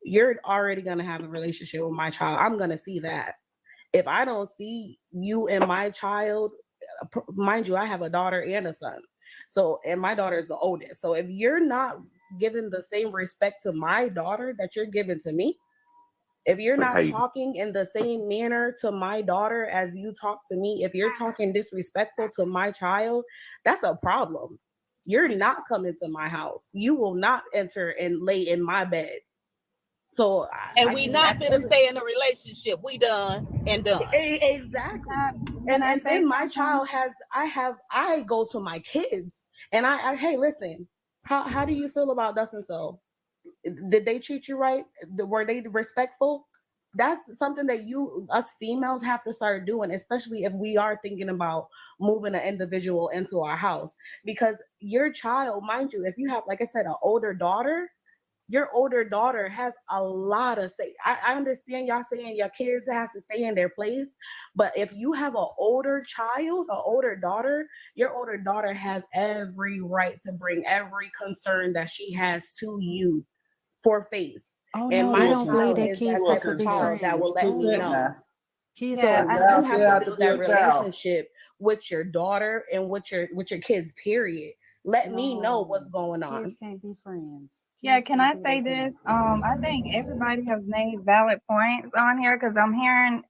you're already going to have a relationship with my child. I'm going to see that. If I don't see you and my child, mind you, I have a daughter and a son. So, and my daughter is the oldest. So if you're not giving the same respect to my daughter that you're giving to me, if you're not talking in the same manner to my daughter as you talk to me, if you're talking disrespectful to my child, that's a problem. You're not coming to my house. You will not enter and lay in my bed. So, and we not gonna stay in a relationship. We done and done. Exactly. And then my child I go to my kids and I hey, listen, how do you feel about thus and so? Did they treat you right? Were they respectful? That's something that us females have to start doing, especially if we are thinking about moving an individual into our house. Because your child, mind you, if you have, like I said, an older daughter, your older daughter has a lot of say. I understand y'all saying your kids has to stay in their place, but if you have an older child, an older daughter, your older daughter has every right to bring every concern that she has to you for face. Oh And no, my they don't believe child that is kids that supposed type to of be child that will let friends. me know. Kids So can't be you friends. have to build that relationship with your daughter and with your kids, period. Let me know what's going on. Kids can't be friends. Yeah, can I say this? I think everybody has made valid points on here because I'm hearing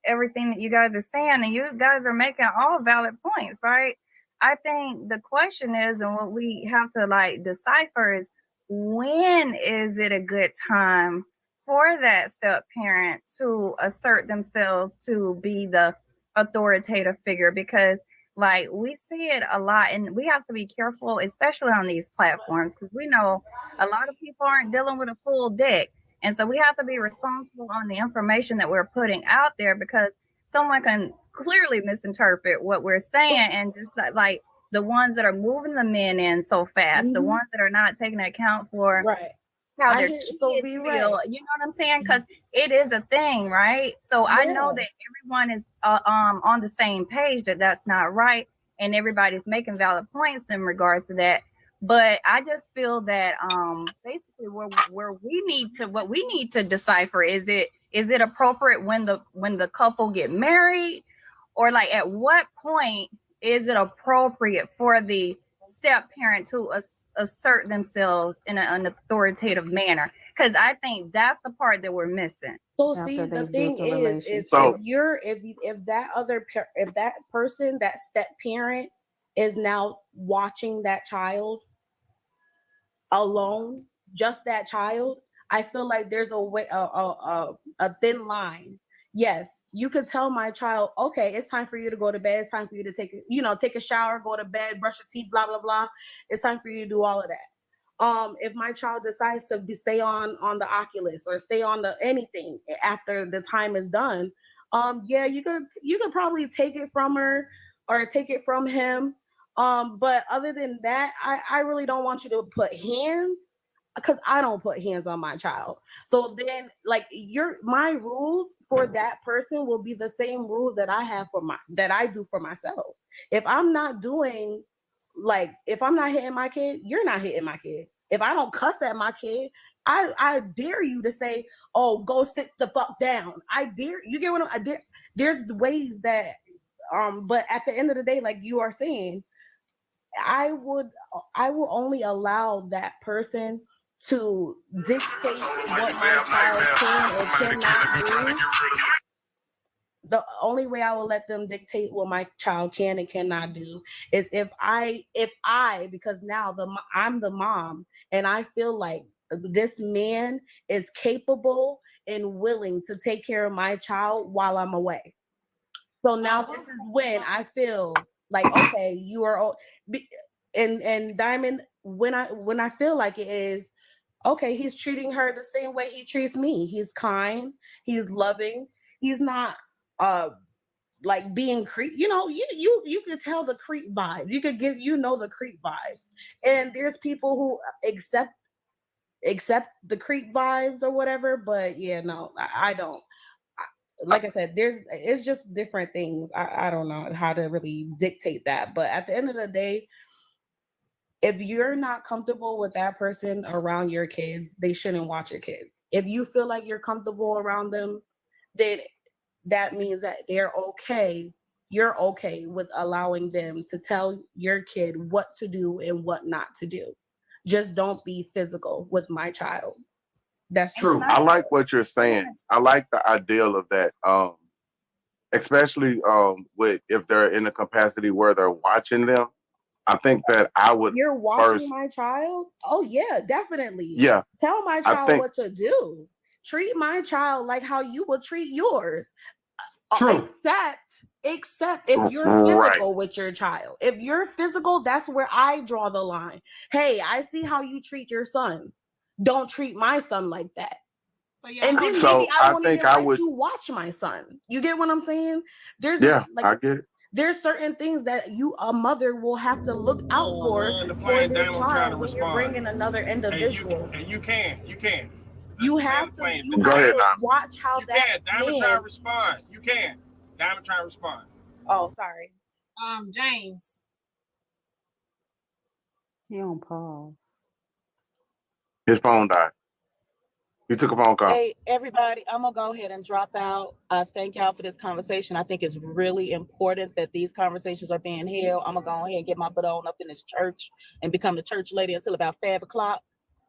everything that you guys are saying, and you guys are making all valid points, right? I think the question is, and what we have to like decipher is, when is it a good time for that step parent to assert themselves to be the authoritative figure? Because like we see it a lot, and we have to be careful, especially on these platforms, because we know a lot of people aren't dealing with a full deck. And so we have to be responsible on the information that we're putting out there, because someone can clearly misinterpret what we're saying, and just like the ones that are moving the men in so fast, the ones that are not taking account for how their kids feel, you know what I'm saying? Because it is a thing, right? So I know that everyone is on the same page that that's not right, and everybody's making valid points in regards to that. But I just feel that basically where we need to decipher is it appropriate when the couple get married, or like at what point is it appropriate for the step parent to assert themselves in an authoritative manner? Because I think that's the part that we're missing. So see, the thing is if that person, that step parent, is now watching that child alone, just that child, I feel like there's a thin line. Yes, you could tell my child, okay, it's time for you to go to bed. It's time for you to take a shower, go to bed, brush your teeth, blah, blah, blah. It's time for you to do all of that. If my child decides to stay on the Oculus or stay on the anything after the time is done, yeah, you could probably take it from her or take it from him. But other than that, I really don't want you to put hands, because I don't put hands on my child. So then, like, my rules for that person will be the same rules that I have that I do for myself. If I'm not doing, like, if I'm not hitting my kid, you're not hitting my kid. If I don't cuss at my kid, I dare you to say, "Oh, go sit the fuck down." I dare you. Get what I dare. There's ways that, but at the end of the day, like you are saying, I will only allow that person to dictate what my child can or cannot do. The only way I will let them dictate what my child can and cannot do is if I because now I'm the mom, and I feel like this man is capable and willing to take care of my child while I'm away. So now this is when I feel like, okay, you are, and Diamond, when I feel like it is, okay, he's treating her the same way he treats me. He's kind, he's loving, he's not like being creep. You could tell the creep vibe. You could give the creep vibes. And there's people who accept the creep vibes or whatever, but yeah, no, I don't. like I said, it's just different things. I don't know how to really dictate that, but at the end of the day, if you're not comfortable with that person around your kids, they shouldn't watch your kids. If you feel like you're comfortable around them, then that means that they're okay. You're okay with allowing them to tell your kid what to do and what not to do. Just don't be physical with my child. That's True. I like what you're saying. I like the ideal of that. Especially with if they're in a capacity where they're watching them. I think that I would You're watching first, my child? Oh yeah, definitely. yeah, Tell my I child think what to do. Treat my child like how you would treat yours. True. Except if you're right. physical with your child. If you're physical, that's where I draw the line. Hey, I see how you treat your son. Don't treat my son like that. And then So maybe I I won't think even I let would, you watch my son. You get what I'm saying? There's yeah, like I get it. there's certain things that you, a mother, will have to look out for The for plane, their Diamond, I'm trying to child when you're respond. bringing another individual. And you can. You have to you Go have ahead, to Diamond. watch how You that can. Diamond trying man. to respond. You can. Diamond trying to respond. Oh, sorry. James. He on pause. His phone died. He took a phone call. Hey, everybody, I'm going to go ahead and drop out. Thank y'all for this conversation. I think it's really important that these conversations are being held. I'm going to go ahead and get my butt on up in this church and become the church lady until about 5 o'clock.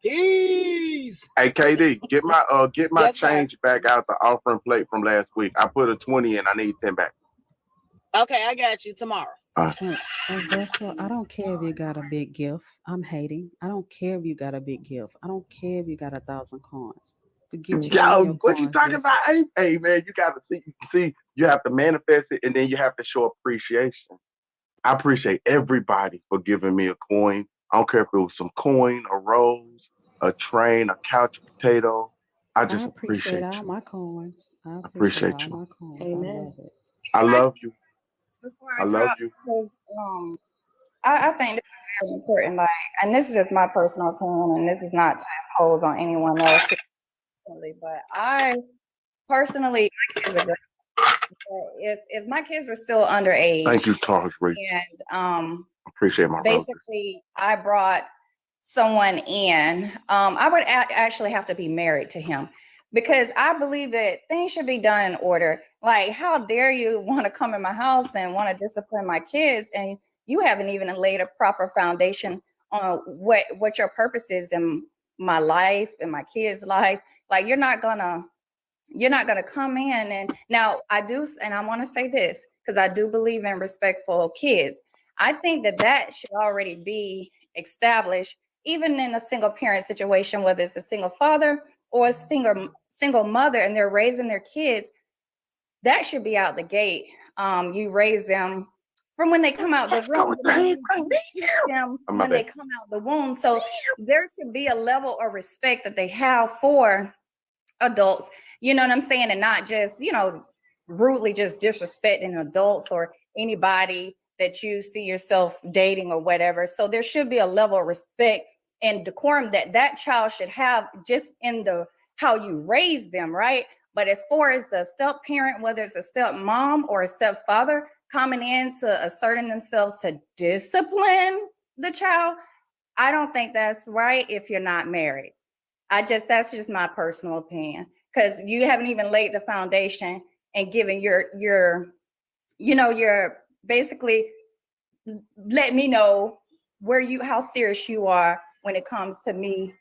Peace. Hey KD, get my Yes, sir. change back out the offering plate from last week. I put a 20 in. I need 10 back. Okay, I got you tomorrow. And Vessel, I don't care if you got a big gift. I'm hating. I don't care if you got a big gift. I don't care if you got 1,000 coins. Forget you and your What you coins, talking Vessel. about? Hey man, you gotta see, you have to manifest it and then you have to show appreciation. I appreciate everybody for giving me a coin. I don't care if it was some coin, a rose, a train, a couch potato. I just I appreciate appreciate all you. my coins. I appreciate Appreciate all you. my coins. Amen. I love it. I love you. Before I I love drop, you. because I think this is very important. Like, and this is just my personal opinion, and this is not to impose on anyone else. But I personally, my kids are great. If my kids were still underage, Thank you, Charles Reed. and Appreciate my roses. basically I brought someone in, I would actually have to be married to him, because I believe that things should be done in order. Like, how dare you want to come in my house and want to discipline my kids, and you haven't even laid a proper foundation on what your purpose is in my life and my kids' life. Like, you're not gonna come in. And now I do, and I want to say this, because I do believe in respectful kids. I think that should already be established, even in a single parent situation, whether it's a single father or a single mother, and they're raising their kids. That should be out the gate. You raise them from when they come out the womb. Teach them when they come out the womb. So there should be a level of respect that they have for adults, you know what I'm saying? And not just, rudely just disrespecting adults or anybody that you see yourself dating or whatever. So there should be a level of respect and decorum that child should have, just in how you raise them, right? But as far as the step parent, whether it's a step mom or a step father coming in to asserting themselves to discipline the child, I don't think that's right if you're not married. That's just my personal opinion, because you haven't even laid the foundation and given your basically let me know how serious you are when it comes to me,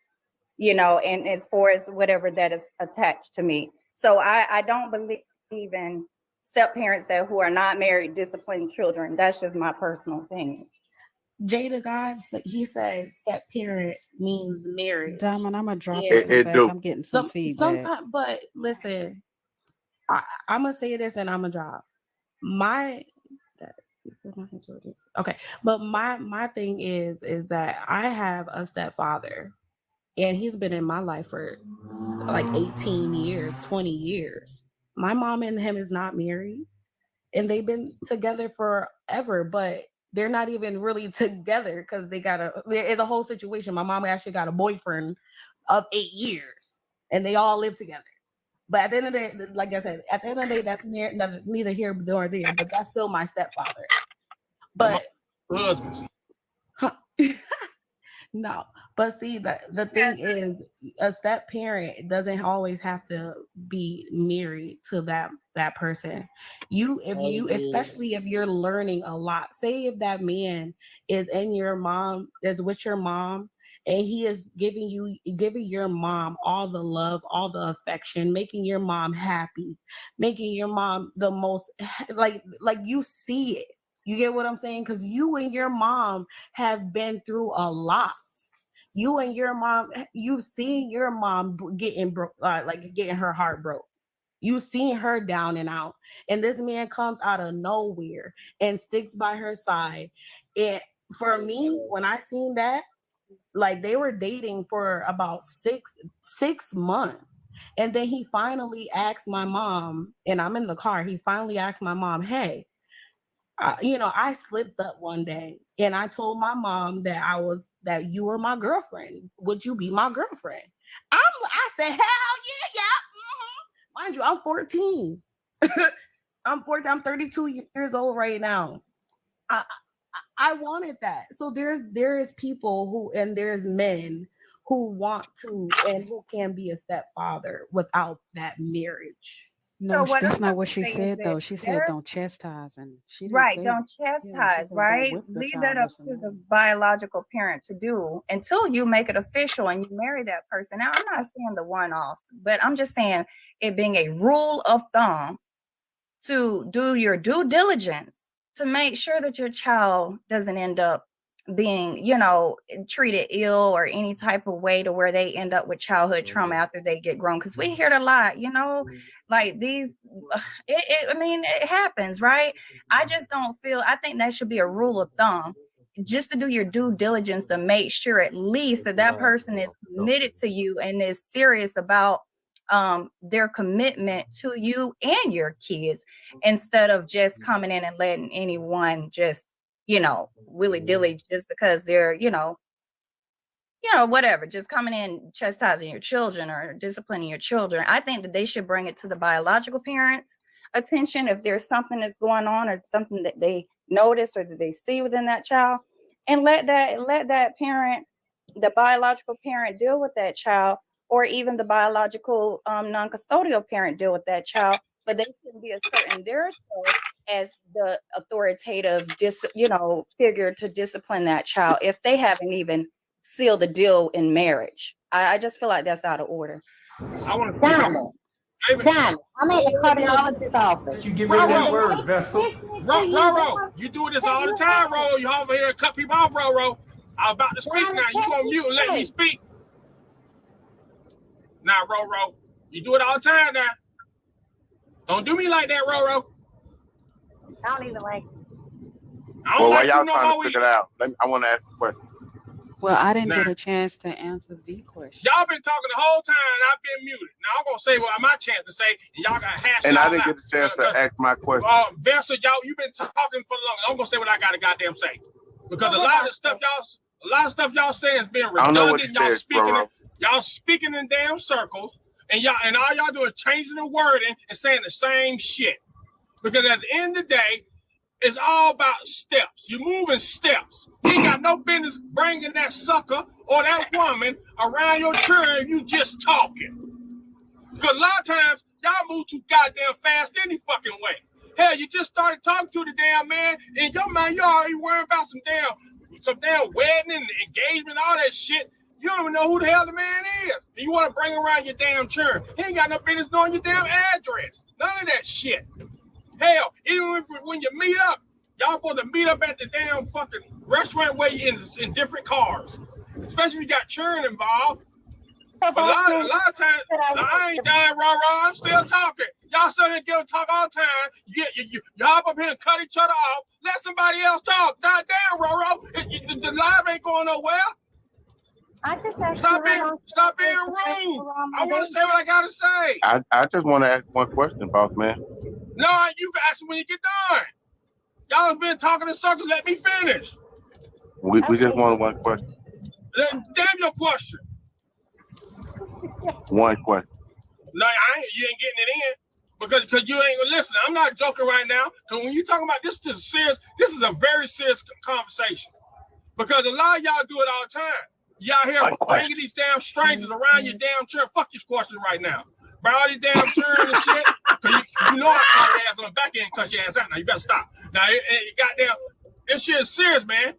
and as far as whatever that is attached to me. So I don't believe in step parents who are not married discipline children. That's just my personal opinion. Jada Gods, he says step parent means marriage. Diamond, I'm gonna drop and come back. I'm getting some feedback. Sometimes, but listen, I'm gonna say this and I'm gonna drop okay. But my thing is that I have a stepfather, and he's been in my life for like 18 years, 20 years. My mom and him is not married, and they've been together forever, but they're not even really together because there's a whole situation. My mom actually got a boyfriend of 8 years, and they all live together. But at the end of the day, like I said, at the end of the day, that's neither here nor there. But that's still my stepfather. But husbands. No, but see, the thing is, a step parent doesn't always have to be married to that person. Especially if you're learning a lot. Say if that man is with your mom, and he is giving your mom all the love, all the affection, making your mom happy, making your mom the most like you see it. You get what I'm saying? Because you and your mom have been through a lot. You and your mom, you've seen your mom getting her heart broke. You've seen her down and out. And this man comes out of nowhere and sticks by her side. And for me, when I seen that, like they were dating for about six months. And then he finally asked my mom, and I'm in the car, he finally asked my mom, hey, I slipped up one day and I told my mom that you were my girlfriend. Would you be my girlfriend? I said, hell yeah. Mm-hmm. Mind you, I'm 14. I'm 14. I'm 32 years old right now. I wanted that. So there's people there's men who want to and who can be a stepfather without that marriage. No, that's not what she said, though. She said don't chastise, and she didn't say, don't chastise, right? Leave that up to the biological parent to do until you make it official and you marry that person. Now, I'm not saying the one-offs, but I'm just saying it being a rule of thumb to do your due diligence to make sure that your child doesn't end up being, treated ill or any type of way to where they end up with childhood trauma after they get grown. Because we hear it a lot, like these, it happens, right? I think that should be a rule of thumb, just to do your due diligence to make sure at least that person is committed to you and is serious about their commitment to you and your kids, instead of just coming in and letting anyone just willy-dilly just because they're, whatever, just coming in chastising your children or disciplining your children. I think that they should bring it to the biological parents' attention if there's something that's going on or something that they notice or that they see within that child, and let that parent, the biological parent, deal with that child, or even the biological non-custodial parent deal with that child. But they shouldn't be asserting their self as the authoritative, figure to discipline that child if they haven't even sealed the deal in marriage. I just feel like that's out of order. I want to Diamond, I'm at the cardiologist's office. You give me that word, Vessel. Roro, you do this all the time, Roro. You over here and cut people off, Roro. I'm about to speak now. You gonna mute and let me speak. Now, Roro, you do it all the time now. Don't do me like that, Roro. I don't even like it. Well, while y'all trying to figure it out, I want to ask a question. Well, I didn't get a chance to answer the question. Y'all been talking the whole time, and I've been muted. Now I'm gonna say what my chance to say, and y'all got hash. And I didn't get a chance to ask my question. Vessel, you've been talking for long. I'm gonna say what I got to goddamn say, because a lot of stuff y'all saying has been redundant. Y'all speaking in damn circles, and all y'all do is changing the wording and saying the same shit. Because at the end of the day, it's all about steps. You're moving steps. You ain't got no business bringing that sucker or that woman around your children if you just talking. Because a lot of times, y'all move too goddamn fast any fucking way. Hell, you just started talking to the damn man. In your mind, you already worried about some damn wedding and engagement, all that shit. You don't even know who the hell the man is. And you want to bring around your damn children. He ain't got no business knowing your damn address. None of that shit. Hell, even when you meet up, y'all supposed to meet up at the damn fucking restaurant where you in different cars. Especially if you got children involved. But a lot of times, I ain't dying raw. I'm still talking. Y'all still here give talk all the time. You hop up here and cut each other off. Let somebody else talk. God damn, Roro. The live ain't going nowhere. Stop being rude. I want to say what I got to say. I just want to ask one question, boss man. No, you can ask me when you get done. Y'all have been talking in circles. Let me finish. We just wanted one question. Damn your question. One question. No, you ain't getting it in because you ain't gonna listen. I'm not joking right now. Because when you talking about this is a very serious conversation. Because a lot of y'all do it all the time. Y'all here bringing these damn strangers around your damn chair. Fuck your question right now. Bring all these damn chairs and shit. Cause you know I call your ass on the back end and cuss your ass out. Now you better stop. Now goddamn, this shit is serious, man.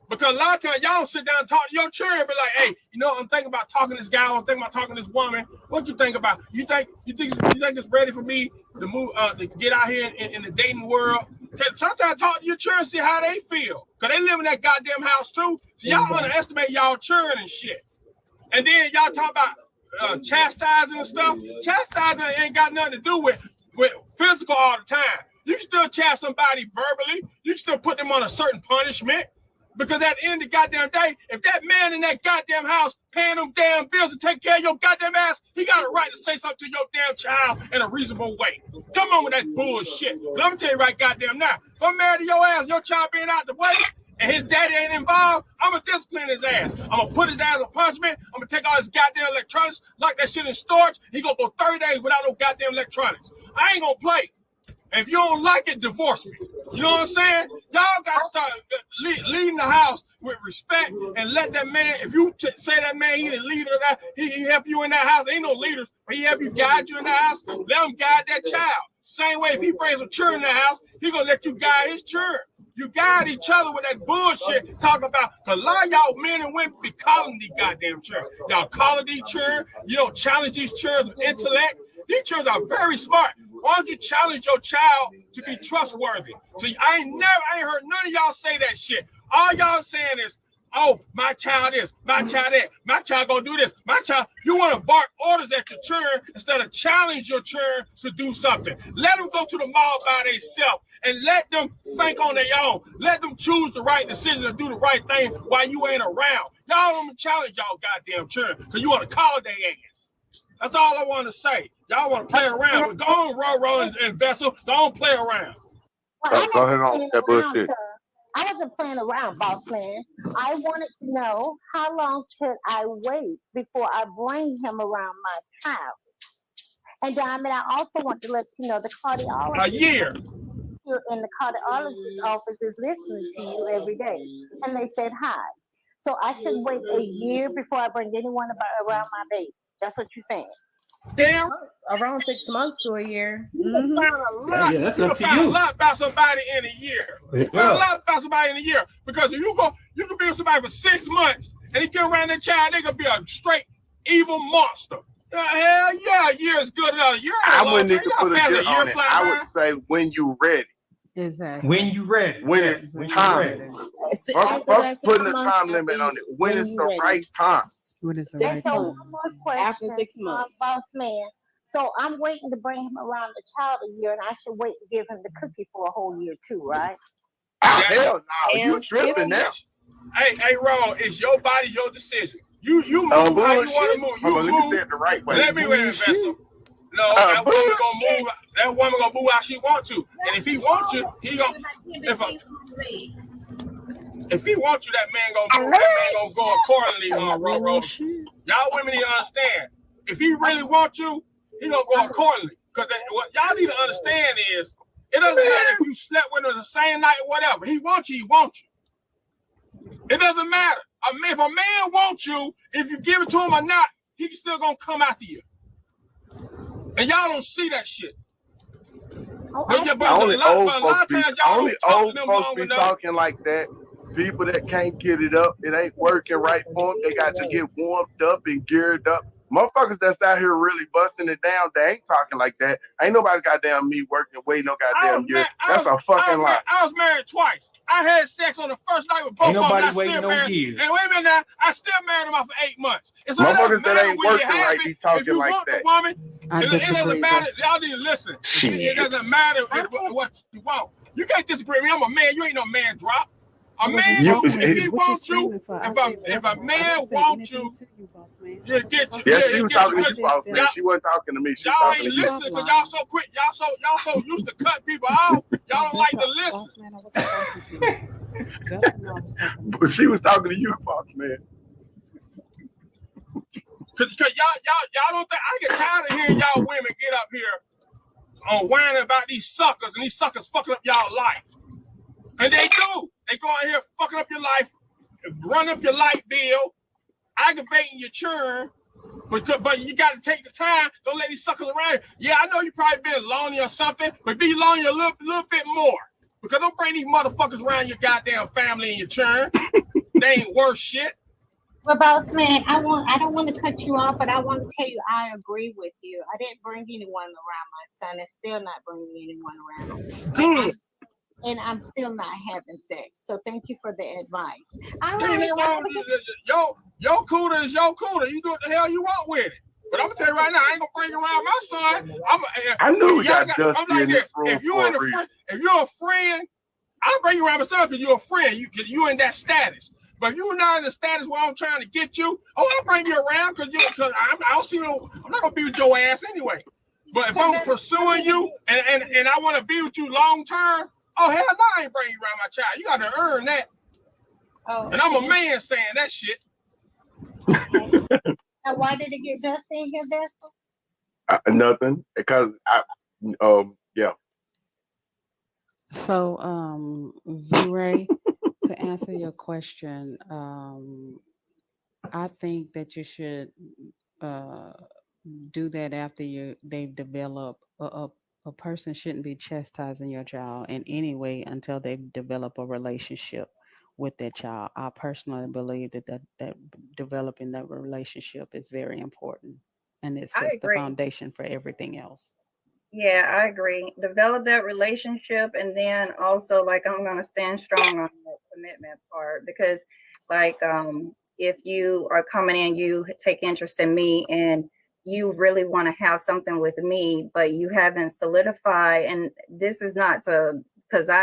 Because a lot of times y'all sit down and talk to your chair and be like, hey, you know, I'm thinking about talking to this guy, I'm thinking about talking to this woman. What you think about? You think it's ready for me to move to get out here in the dating world? Sometimes talk to your chair and see how they feel. Because they live in that goddamn house too. So y'all underestimate y'all children and shit. And then y'all talk about chastising and stuff. Chastising ain't got nothing to do with physical all the time. You can still chastise somebody verbally. You can still put them on a certain punishment. Because at the end of the goddamn day, if that man in that goddamn house paying them damn bills and take care of your goddamn ass, he got a right to say something to your damn child in a reasonable way. Come on with that bullshit. I'm gonna tell you right goddamn now. If I'm married to your ass, your child being out the way, and his daddy ain't involved, I'm gonna discipline his ass. I'm gonna put his ass on punishment. I'm gonna take all his goddamn electronics, lock that shit in storage. He gonna go 30 days without no goddamn electronics. I ain't gonna play. If you don't like it, divorce me. You know what I'm saying? Y'all got to start leading the house with respect and let that man, if you say that man, he the leader of that, he help you in that house. Ain't no leaders, but he help you guide you in that house. Let him guide that child. Same way, if he brings a children in the house, he gonna let you guide his children. You guide each other with that bullshit talking about, because a lot of y'all men and women be calling these goddamn children. Y'all calling these children. You don't challenge these children with intellect. These children are very smart. Why don't you challenge your child to be trustworthy? So I ain't heard none of y'all say that shit. All y'all saying is, oh, my child is, my child that, my child gonna do this, my child. You want to bark orders at your children instead of challenge your children to do something. Let them go to the mall by themselves and let them think on their own. Let them choose the right decision and do the right thing while you ain't around. Y'all don't challenge y'all goddamn children because you want to call their ass. That's all I want to say. Y'all want to play around. But go on, Roro and Vessel. Don't play around. Well, go ahead on that bullshit. I wasn't playing around, boss man. I wanted to know how long should I wait before I bring him around my child. And Diamond, I also want to let you know the cardiologist. A year. Here in the cardiologist's office is listening to you every day, and they said hi. So I should wait a year before I bring anyone around my baby. That's what you're saying. Damn. Around 6 months to a year. You can find a lot. Yeah, that's you up can to find you. a lot about somebody in a year. You can find a lot about somebody in a year. Because if you can be with somebody for 6 months and he get around that child, they gonna be a straight evil monster. Hell yeah, a year is good. A year I wouldn't even put a year on it. I would say when you ready. Exactly. When you ready. When yes, it's when time. Fuck putting a time limit on it. When it's the right time. When it's the right So time. one more question, After 6 months. boss man. So I'm waiting to bring him around the child a year, and I should wait to give him the cookie for a whole year too, right? Oh, hell no, you tripping now. Hey, Ron, it's your body, your decision. You move how you want to move. You Hold on, move. let me say it the right way. Let me wait, Vessel. No, that woman gonna move. That woman gonna move how she want to. And if he wants you, he gonna. If he wants you, that man gonna go accordingly. Roro. Y'all women need to understand. If he really wants you, he gonna go accordingly. Because what y'all need to understand is, it doesn't matter if you slept with him the same night or whatever. He wants you. He wants you. It doesn't matter. If a man wants you, if you give it to him or not, he's still gonna come after you. And y'all don't see that shit. Only old folks be talking like that. People that can't get it up, it ain't working right for them. They got to get warmed up and geared up. Motherfuckers that's out here really busting it down, they ain't talking like that. Ain't nobody goddamn me working way no goddamn year. That's a fucking lie. I was married twice. I had sex on the first night with both of them. Ain't nobody I waiting still no married. years. And wait a minute now, I still married him for 8 months. It's Motherfuckers that ain't working right be talking like that. Woman, I it doesn't disagree. matter. Y'all need to listen. It doesn't matter what you want. You can't disagree with me. I'm a man. You ain't no man drop. A man, if he wants you, if a man wants you, he'll get you. Yeah, she was talking to you, boss man. She wasn't talking to me. She was Y'all talking ain't to you. listening because y'all so quick. Y'all so used to cut people off. Y'all don't like to listen. But she was talking to you, boss man. Cause y'all don't think I get tired of hearing y'all women get up here on whining about these suckers and these suckers fucking up y'all life. And they do. They go out here fucking up your life, run up your light bill, aggravating your churn. But you got to take the time. Don't let these suckers around. Yeah, I know you probably been lonely or something, but be lonely a little bit more. Because don't bring these motherfuckers around your goddamn family and your churn. They ain't worth shit. Well, boss man, I don't want to cut you off, but I want to tell you I agree with you. I didn't bring anyone around my son, and still not bringing anyone around. Good. And I'm still not having sex. So thank you for the advice. All There ain't right, nothing wrong with your cooter is your cooter. You do what the hell you want with it. But I'm gonna tell you right now, I ain't gonna bring around my son. I knew we got I'm Dusty like in this this. room If for a reason. if you're a friend, I'll bring you around myself if you're a friend. You in that status. But if you're not in the status where I'm trying to get you, I'll bring you around because I don't see no. I'm not gonna be with your ass anyway. But if I'm pursuing you and I want to be with you long term, oh hell no, I ain't bringing you around my child. You got to earn that. Oh, and I'm a man saying that shit. Now, why did it get dusty in here, Vessel? Nothing, because yeah. So, V-Ray, to answer your question, I think that you should do that after they've developed a person shouldn't be chastising your child in any way until they develop a relationship with that child. I personally believe that developing that relationship is very important, and it I sets the agree. foundation for everything else. Yeah, I agree. Develop that relationship, and then also, like, I'm gonna stand strong on the commitment part because, like, if you are coming in, you take interest in me, and you really want to have something with me, but you haven't solidified, and this is not to, because I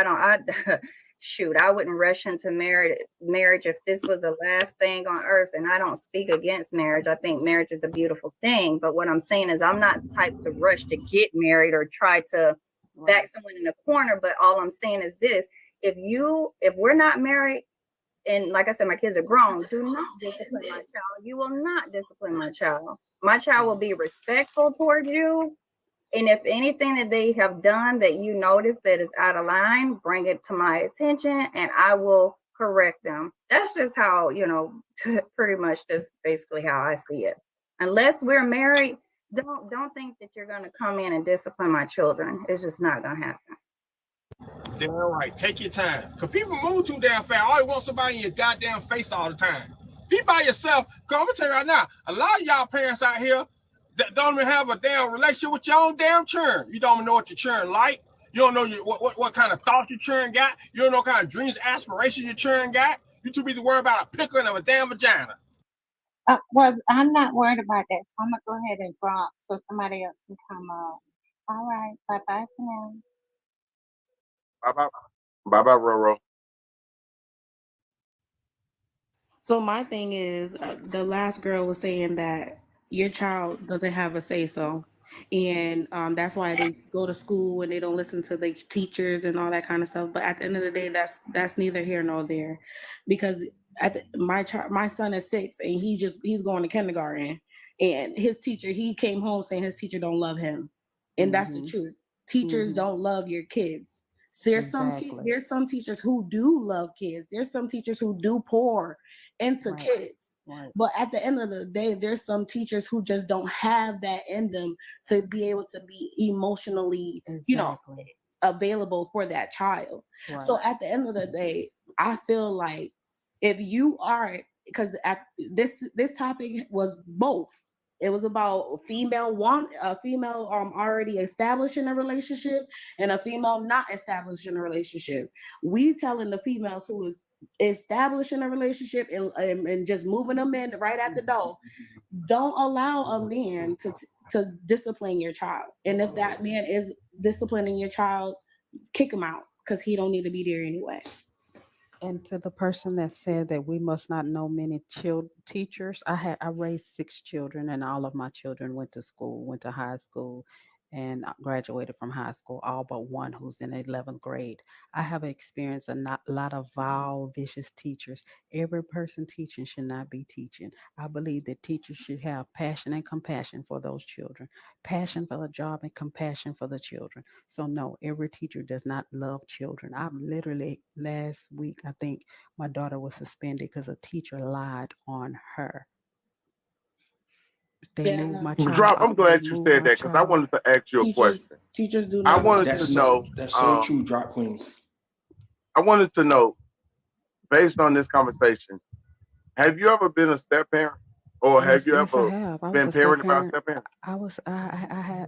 shoot, I wouldn't rush into marriage if this was the last thing on earth. And I don't speak against marriage. I think marriage is a beautiful thing. But what I'm saying is I'm not the type to rush to get married or try to back someone in the corner. But all I'm saying is this: if we're not married, and like I said, my kids are grown, do not discipline my child. You will not discipline my child. My child will be respectful towards you. And if anything that they have done that you notice that is out of line, bring it to my attention and I will correct them. That's just how, pretty much just basically how I see it. Unless we're married, don't think that you're going to come in and discipline my children. It's just not going to happen. Damn right. Take your time. Because people move too damn fast. All you want somebody in your goddamn face all the time. Be by yourself. Because I'm going to tell you right now, a lot of y'all parents out here that don't even have a damn relationship with your own damn churn. You don't even know what your churn like. You don't know what kind of thoughts your churn got. You don't know what kind of dreams, aspirations your churn got. You too busy worried about a pickle of a damn vagina. Well, I'm not worried about that, so I'm going to go ahead and drop so somebody else can come up. All right. Bye-bye for now. Bye-bye. Bye-bye, Roro. So my thing is, the last girl was saying that your child doesn't have a say so, and that's why they go to school and they don't listen to the teachers and all that kind of stuff. But at the end of the day, that's neither here nor there, because my son is 6 and he's going to kindergarten, and his teacher, he came home saying his teacher don't love him, and that's the truth. Teachers don't love your kids. There's some teachers who do love kids. There's some teachers who do pour into kids. Right. But at the end of the day, there's some teachers who just don't have that in them to be able to be emotionally, available for that child. Right. So at the end of the day, I feel like if you are, because this topic was both. It was about a female already establishing a relationship and a female not establishing a relationship. We telling the females who is establishing a relationship and just moving them in right at the door, don't allow a man to discipline your child. And if that man is disciplining your child, kick him out because he don't need to be there anyway. And to the person that said that we must not know many teachers, I raised 6 children, and all of my children went to school, went to high school, and graduated from high school, all but one who's in 11th grade. I have experienced a lot of vile, vicious teachers. Every person teaching should not be teaching. I believe that teachers should have passion and compassion for those children, passion for the job and compassion for the children. So no, every teacher does not love children. I literally last week, I think my daughter was suspended because a teacher lied on her. They moved my child. Drop. I'm glad you said that because I wanted to ask you a question. Teachers do I not. wanted to know. That's so true, Drop Queen. I wanted to know, based on this conversation, have you ever been a step parent, or have you I ever have. I was been a step parented by a parent. step parent?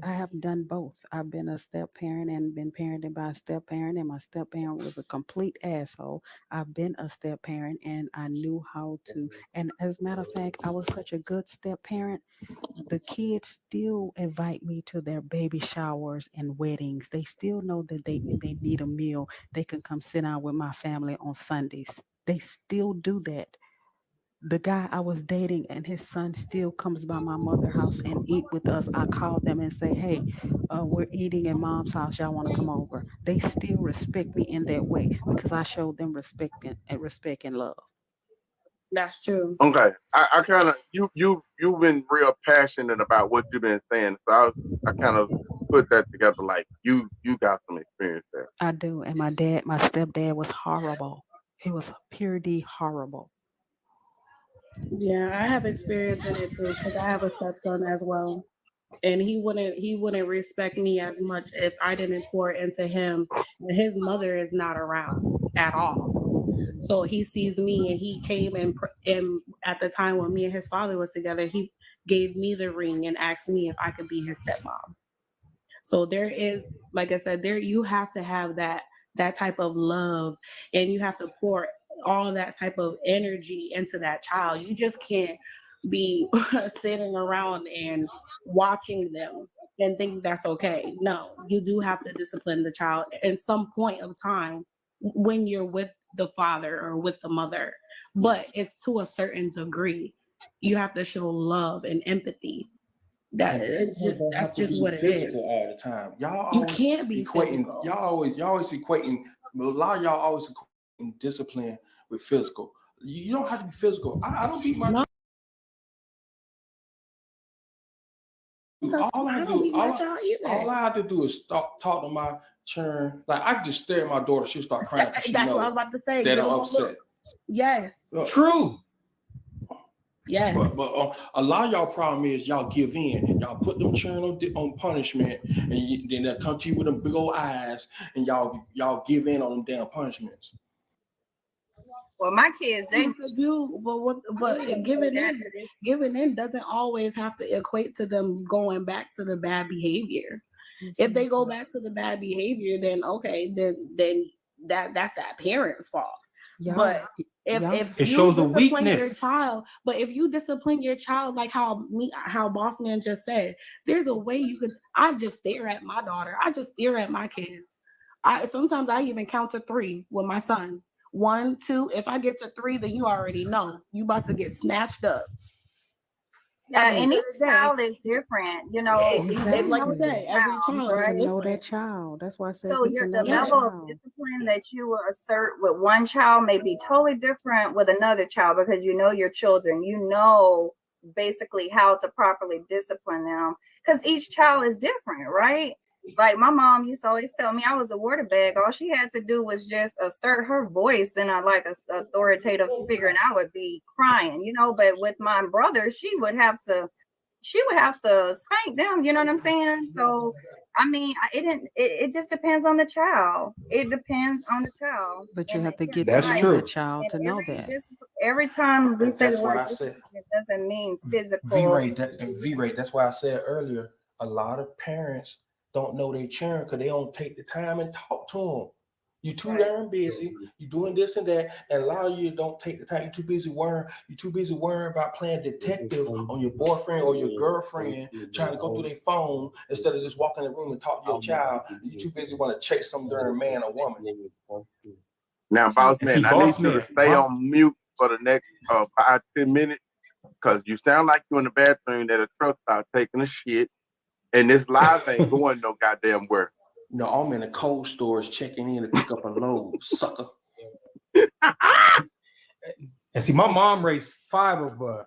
I have done both. I've been a step parent and been parented by a step parent, and my step parent was a complete asshole. I've been a step parent and I knew how to. And as a matter of fact, I was such a good step parent. The kids still invite me to their baby showers and weddings. They still know that if they need a meal, they can come sit down with my family on Sundays. They still do that. The guy I was dating and his son still comes by my mother's house and eat with us. I call them and say, hey, we're eating at mom's house. Y'all want to come over? They still respect me in that way because I showed them respect and love. That's true. Okay, I kind of you've been real passionate about what you've been saying, so I kind of put that together. Like you got some experience there. I do, and my stepdad was horrible. He was pure D horrible. Yeah, I have experience in it too because I have a stepson as well, and he wouldn't respect me as much if I didn't pour into him. And his mother is not around at all, so he sees me, and he came and at the time when me and his father was together, he gave me the ring and asked me if I could be his stepmom. So there is, like I said, there you have to have that type of love, and you have to pour all that type of energy into that child. You just can't be sitting around and watching them and think that's okay. No, you do have to discipline the child at some point of time when you're with the father or with the mother, but it's to a certain degree. You have to show love and empathy. That's just what it is. Physical all the time. Y'all You always can't be equating. physical. Y'all always equating. A lot of y'all always equating discipline with physical. You don't have to be physical. I don't beat my. All I have to do is talk to my children. Like I can just stare at my daughter. She'll start crying. That's what I was about to say. That I'm upset. Yes. True. Yes. But a lot of y'all problem is y'all give in. Y'all put them children on punishment, and then they'll come to you with them big old eyes, and y'all give in on them damn punishments. Well, my kids, they do, but giving in doesn't always have to equate to them going back to the bad behavior. If they go back to the bad behavior, then okay, then that's that parent's fault. Yeah. But if it you shows a discipline your weakness. child, but if you discipline your child like how Boss Man just said, there's a way you could. I just stare at my daughter. I just stare at my kids. Sometimes I even count to 3 with my son. 1, 2. If I get to 3, then you already know you about to get snatched up. And each child is different, you know. Exactly. Like I said, every child to is know different. that child. That's why I said So to the know that level of child. discipline that you will assert with one child may be totally different with another child because you know your children. You know basically how to properly discipline them because each child is different, right? Like my mom used to always tell me I was a water bag. All she had to do was just assert her voice in a authoritative figure, and I would be crying, you know. But with my brother, she would have to spank them. You know what I'm saying? So I mean, it just depends on the child. It depends on the child. But you have to get That's to know true. the child to know that. Every time we say That's the what word I said. it doesn't mean physical. V-rate. That's why I said earlier. A lot of parents don't know their children because they don't take the time and talk to them. You're too darn busy. You're doing this and that, and a lot of you don't take the time. You're too busy worrying about playing detective on your boyfriend or your girlfriend, trying to go through their phone instead of just walking in the room and talk to your child. You're too busy want to chase some darn man or woman. Now, Boss And see, Man, I Boss need you to Man, stay on mute for the next 5-10 minutes because you sound like you're in the bathroom that a truck start taking a shit. And this live ain't going no goddamn where. No, I'm in the cold storage checking in to pick up a load, sucker. And see, my mom raised 5 of us.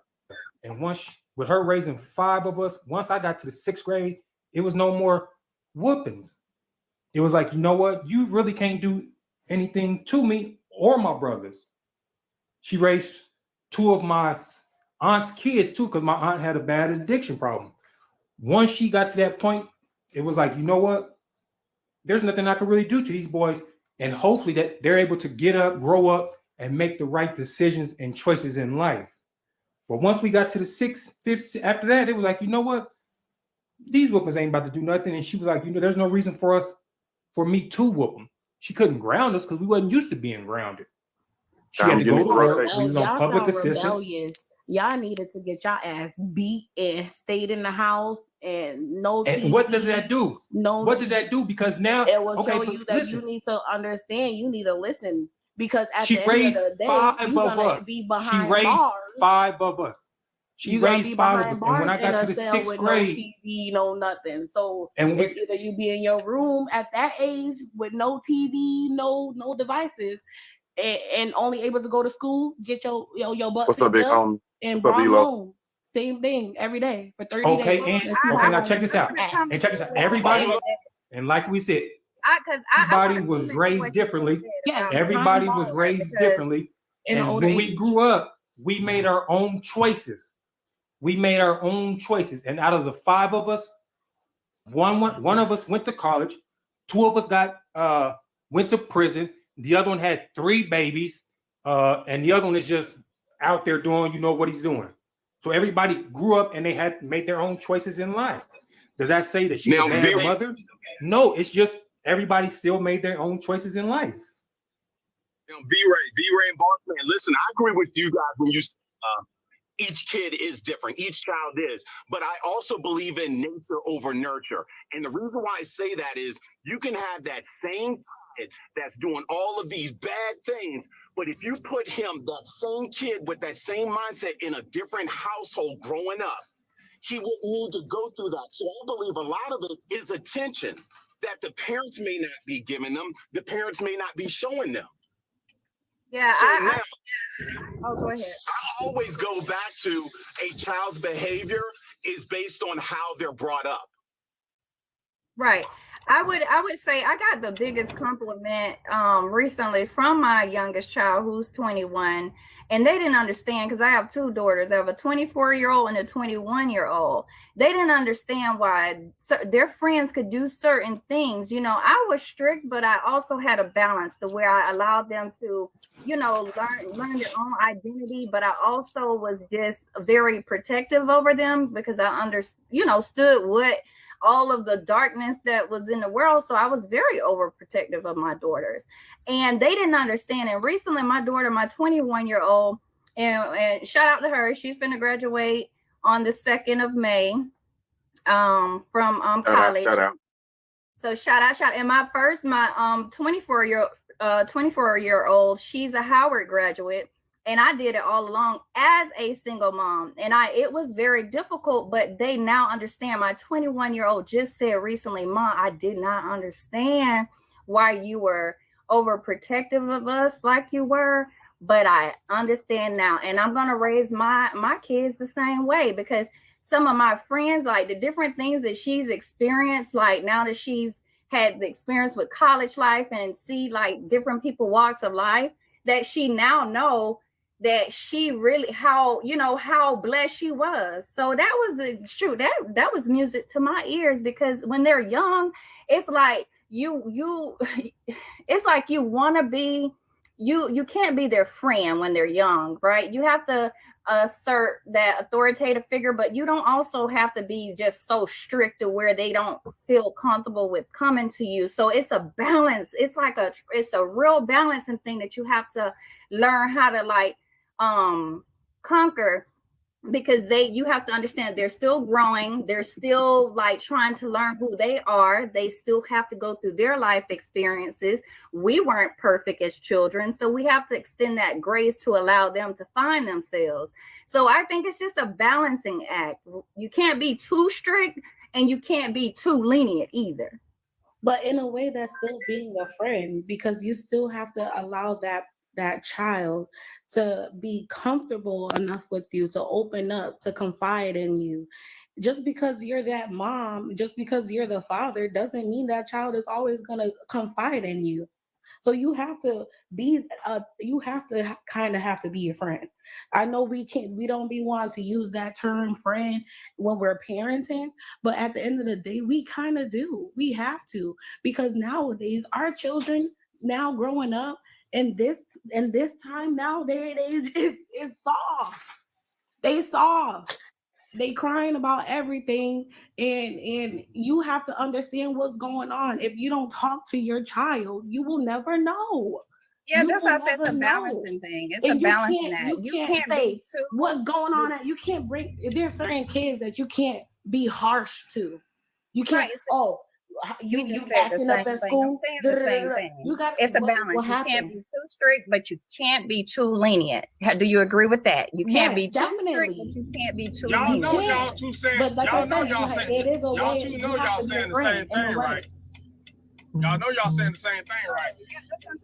And with her raising 5 of us, once I got to the 6th grade, it was no more whoopings. It was like, you know what? You really can't do anything to me or my brothers. She raised 2 of my aunt's kids too, because my aunt had a bad addiction problem. Once she got to that point, it was like, you know what? There's nothing I can really do to these boys. And hopefully that they're able to get up, grow up, and make the right decisions and choices in life. But once we got to the 6th, 5th, after that, it was like, you know what? These whoopings ain't about to do nothing. And she was like, you know, there's no reason for me to whoop them. She couldn't ground us because we wasn't used to being grounded. She had to go to work. We was on public assistance. Rebellious. Y'all needed to get y'all ass beat and stayed in the house and no TV. And what does that do? No. What does that do? Because now it will show you that you need to understand. You need to listen because at she the end of the day, 5 you're of gonna us. be behind She raised bars. 5 of us. She raised 5 of us. And when I got to the 6th grade, no TV, no nothing. So and it's either you be in your room at that age with no TV, no devices, and only able to go to school, get your butt What's up, picked big up, homie? and What's up, brought D-Lo? home. Same thing every day for 30 okay, days. and now check this out. And check this out. Everybody, and like we said, everybody was raised differently. Yeah, everybody was raised differently. And when we grew up, we made our own choices. We made our own choices. And out of the 5 of us, one of us went to college, 2 of us went to prison. The other one had 3 babies, and the other one is just out there doing, you know, what he's doing. So everybody grew up and they had made their own choices in life. Does that say that she's a bad mother? No, it's just everybody still made their own choices in life. B-Ray and Boss Man, listen, I agree with you guys when you each kid is different, each child is, but I also believe in nature over nurture. And the reason why I say that is you can have that same kid that's doing all of these bad things, but if you put him, that same kid with that same mindset in a different household growing up, he wouldn't need to go through that. So I believe a lot of it is attention that the parents may not be giving them, the parents may not be showing them. Yeah, so go ahead. I always go back to a child's behavior is based on how they're brought up. Right. I would say I got the biggest compliment recently from my youngest child who's 21, and they didn't understand because I have 2 daughters. I have a 24-year-old and a 21-year-old. They didn't understand why their friends could do certain things. You know, I was strict, but I also had a balance to where I allowed them to, you know, learn their own identity, but I also was just very protective over them because I understood what all of the darkness that was in the world. So I was very overprotective of my daughters, and they didn't understand. And recently my daughter, my 21-year-old, and shout out to her, she's going to graduate on the 2nd of May from college. Shout out. So shout out. And my 24-year-old, she's a Howard graduate. And I did it all along as a single mom. And it was very difficult, but they now understand. My 21-year-old just said recently, Mom, I did not understand why you were overprotective of us like you were, but I understand now. And I'm going to raise my kids the same way, because some of my friends, like the different things that she's experienced, like now that she's had the experience with college life and see like different people walks of life, that she now know that she really how blessed she was. So that was that was music to my ears, because when they're young, it's like it's like you want to be, you can't be their friend when they're young, right? You have to assert that authoritative figure, but you don't also have to be just so strict to where they don't feel comfortable with coming to you. So it's a balance. It's like it's a real balancing thing that you have to learn how to like conquer, because you have to understand they're still growing, they're still like trying to learn who they are, they still have to go through their life experiences. We weren't perfect as children, so we have to extend that grace to allow them to find themselves. So I think it's just a balancing act. You can't be too strict and you can't be too lenient either. But in a way, that's still being a friend, because you still have to allow that child to be comfortable enough with you, to open up, to confide in you. Just because you're that mom, just because you're the father, doesn't mean that child is always gonna confide in you. So you have to be kind of have to be a friend. I know we don't be wanting to use that term friend when we're parenting, but at the end of the day, we kind of do. We have to, because nowadays our children now growing up in this time nowadays is soft. They soft. They crying about everything, and you have to understand what's going on. If you don't talk to your child, you will never know. Yeah, You that's will how I said it's a never balancing know. thing. It's And a balancing act. you can't say what's going on. You can't bring. There's certain kids that you can't be harsh to. You can't. You acting up at school. I'm saying the same thing. You got. It's a balance. You can't be too strict, but you can't be too lenient. Do you agree with that? You can't be too strict, but you can't be too Y'all lenient. know y'all two saying. But like y'all I know said, y'all saying. it is a Y'all way two you know have y'all to be saying the friend same in a thing, way. right? Y'all know y'all saying the same thing, right? That's what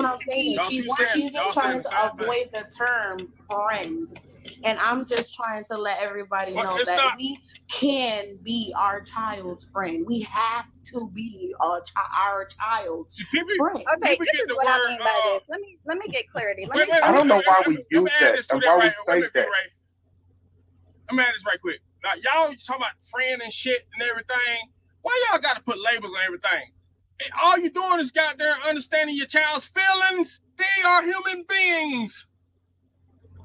I'm saying. She's just trying to avoid the term friend. And I'm just trying to let everybody know that we can be our child's friend. We have to be our child's friend. Okay, this is what I mean by this. Let me get clarity. I don't know why we use that and why we say that. Let me add this right quick. Now, y'all talking about friend and shit and everything. Why y'all got to put labels on everything? And all you doing is goddamn understanding your child's feelings. They are human beings.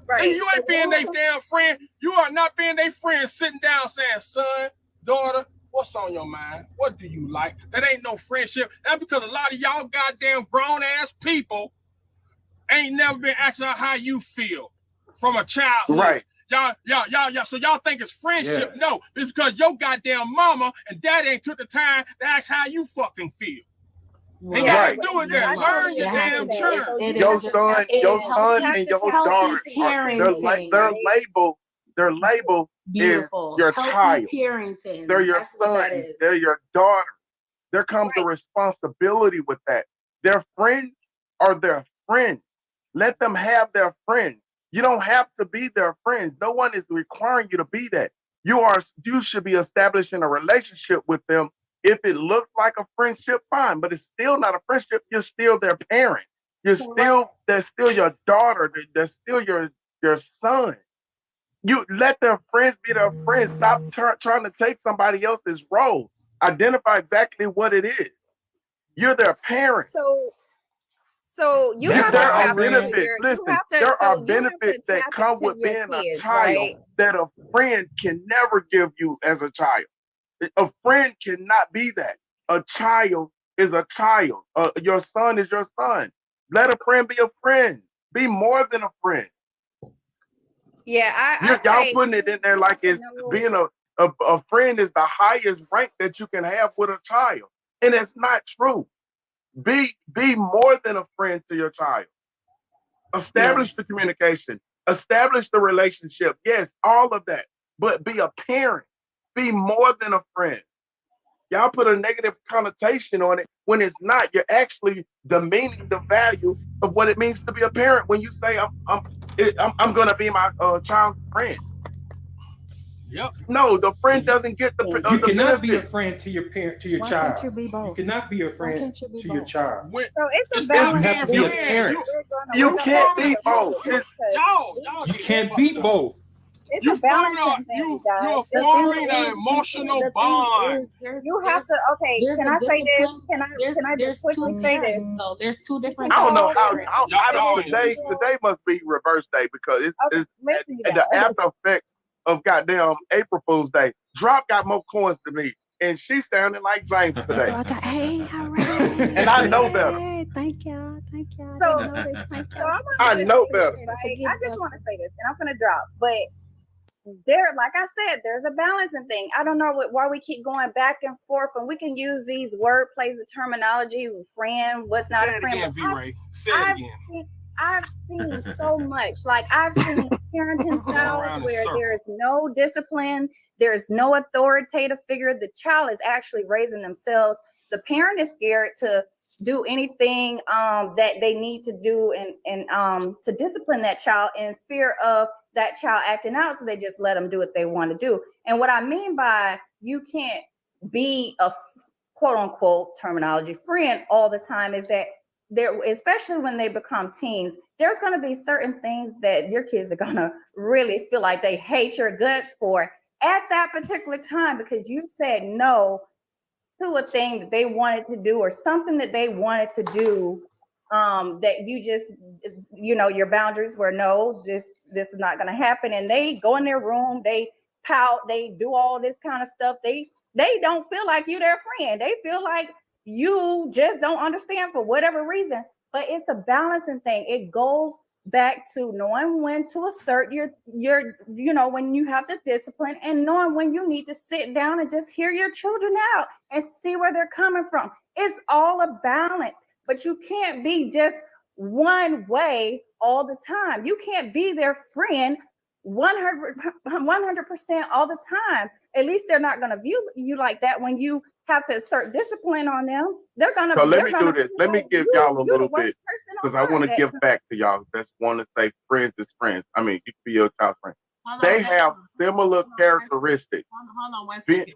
Right. And you ain't being their damn friend. You are not being their friend sitting down saying, son, daughter, what's on your mind? What do you like? That ain't no friendship. That's because a lot of y'all goddamn grown-ass people ain't never been asking how you feel from a childhood. Right. Y'all. So y'all think it's friendship? Yes. No, it's because your goddamn mama and daddy ain't took the time to ask how you fucking feel. Ain't got to do with that. Learn your damn churn. Your son and your daughter their label Beautiful. is your Healthy child. parenting. They're your That's what that son. is. They're your daughter. There comes a responsibility with that. Their friends are their friends. Let them have their friends. You don't have to be their friends. No one is requiring you to be that. You should be establishing a relationship with them. If it looks like a friendship, fine, but it's still not a friendship. You're still their parent. They're still your daughter. They're still your son. You let their friends be their friends. Stop trying to take somebody else's role. Identify exactly what it is. You're their parent. So you have to tap into your, there are benefits that come with being a child that a friend can never give you as a child. A friend cannot be that. A child is a child. Your son is your son. Let a friend be a friend. Be more than a friend. Yeah, y'all putting it in there like it's being a friend is the highest rank that you can have with a child, and it's not true. Be more than a friend to your child. Establish the communication. Establish the relationship. Yes, all of that. But be a parent. Be more than a friend. Y'all put a negative connotation on it when it's not. You're actually demeaning the value of what it means to be a parent when you say I'm going to be my child's friend. Yep. No, the friend doesn't get the. You cannot be a friend to your parent, to your Why child. can't you be both? You cannot be a friend to your child. So it's a You balance. have to be a parent. You can't be both. You can't be both. It's a balancing thing, guys. You're forming an emotional bond. You have to. Okay, can I say this? Can I just quickly say this? So there's two different. I don't know how today must be reverse day because it's the after effects of goddamn April Fool's Day. Drop got more coins than me, and she sounding like James today. Hey, all right. And I know better. Hey, thank y'all. So I know better. I just want to say this, and I'm gonna drop, but. Like I said, there's a balancing thing. I don't know why we keep going back and forth, and we can use these word plays of terminology, friend, what's not a friend. Say it again, V-Ray. Say it again. I've seen so much. Like I've seen parenting styles where there is no discipline, there is no authoritative figure. The child is actually raising themselves. The parent is scared to do anything that they need to do and to discipline that child in fear of that child acting out. So they just let them do what they want to do. And what I mean by you can't be a quote unquote terminology friend all the time is that there, especially when they become teens, there's going to be certain things that your kids are going to really feel like they hate your guts for at that particular time because you said no to a thing that they wanted to do or something that they wanted to do that you just, you know, your boundaries were no, this is not going to happen. And they go in their room, they pout, they do all this kind of stuff. They don't feel like you their friend. They feel like you just don't understand for whatever reason. But it's a balancing thing. It goes back to knowing when to assert your you know, when you have the discipline and knowing when you need to sit down and just hear your children out and see where they're coming from. It's all a balance, but you can't be just one way all the time. You can't be their friend 100% all the time. At least they're not going to view you like that when you have to assert discipline on them. They're going to. So let me do this. Let me give y'all a little bit because I want to give back to y'all. That's want to say friends is friends. I mean, you be your child friend. They have similar characteristics. Hold on 1 second.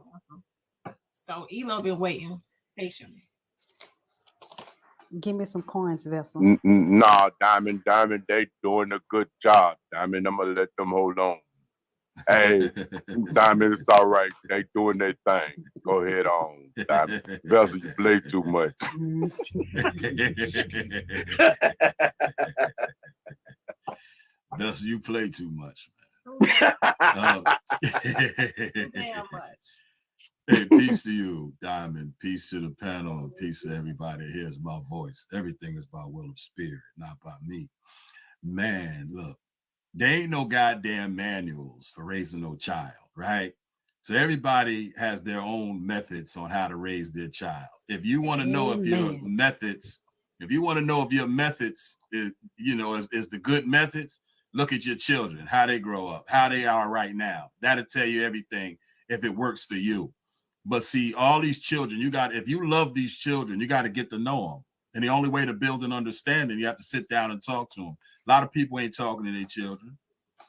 So Elo been waiting patiently. Give me some coins, Vessel. Nah, Diamond, they doing a good job. Diamond, I'm gonna let them hold on. Hey, Diamond, it's all right. They doing their thing. Go ahead on, Diamond. Vessel, you play too much. Vessel, you play too much, Damn much. Hey, peace to you, Diamond. Peace to the panel and peace to everybody. Here's my voice. Everything is by will of spirit, not by me. Man, look, there ain't no goddamn manuals for raising no child, right? So everybody has their own methods on how to raise their child. If you want to know if your methods, is, you know, is the good methods, look at your children, how they grow up, how they are right now. That'll tell you everything if it works for you. But see, all these children, if you love these children, you got to get to know them. And the only way to build an understanding, you have to sit down and talk to them. A lot of people ain't talking to their children.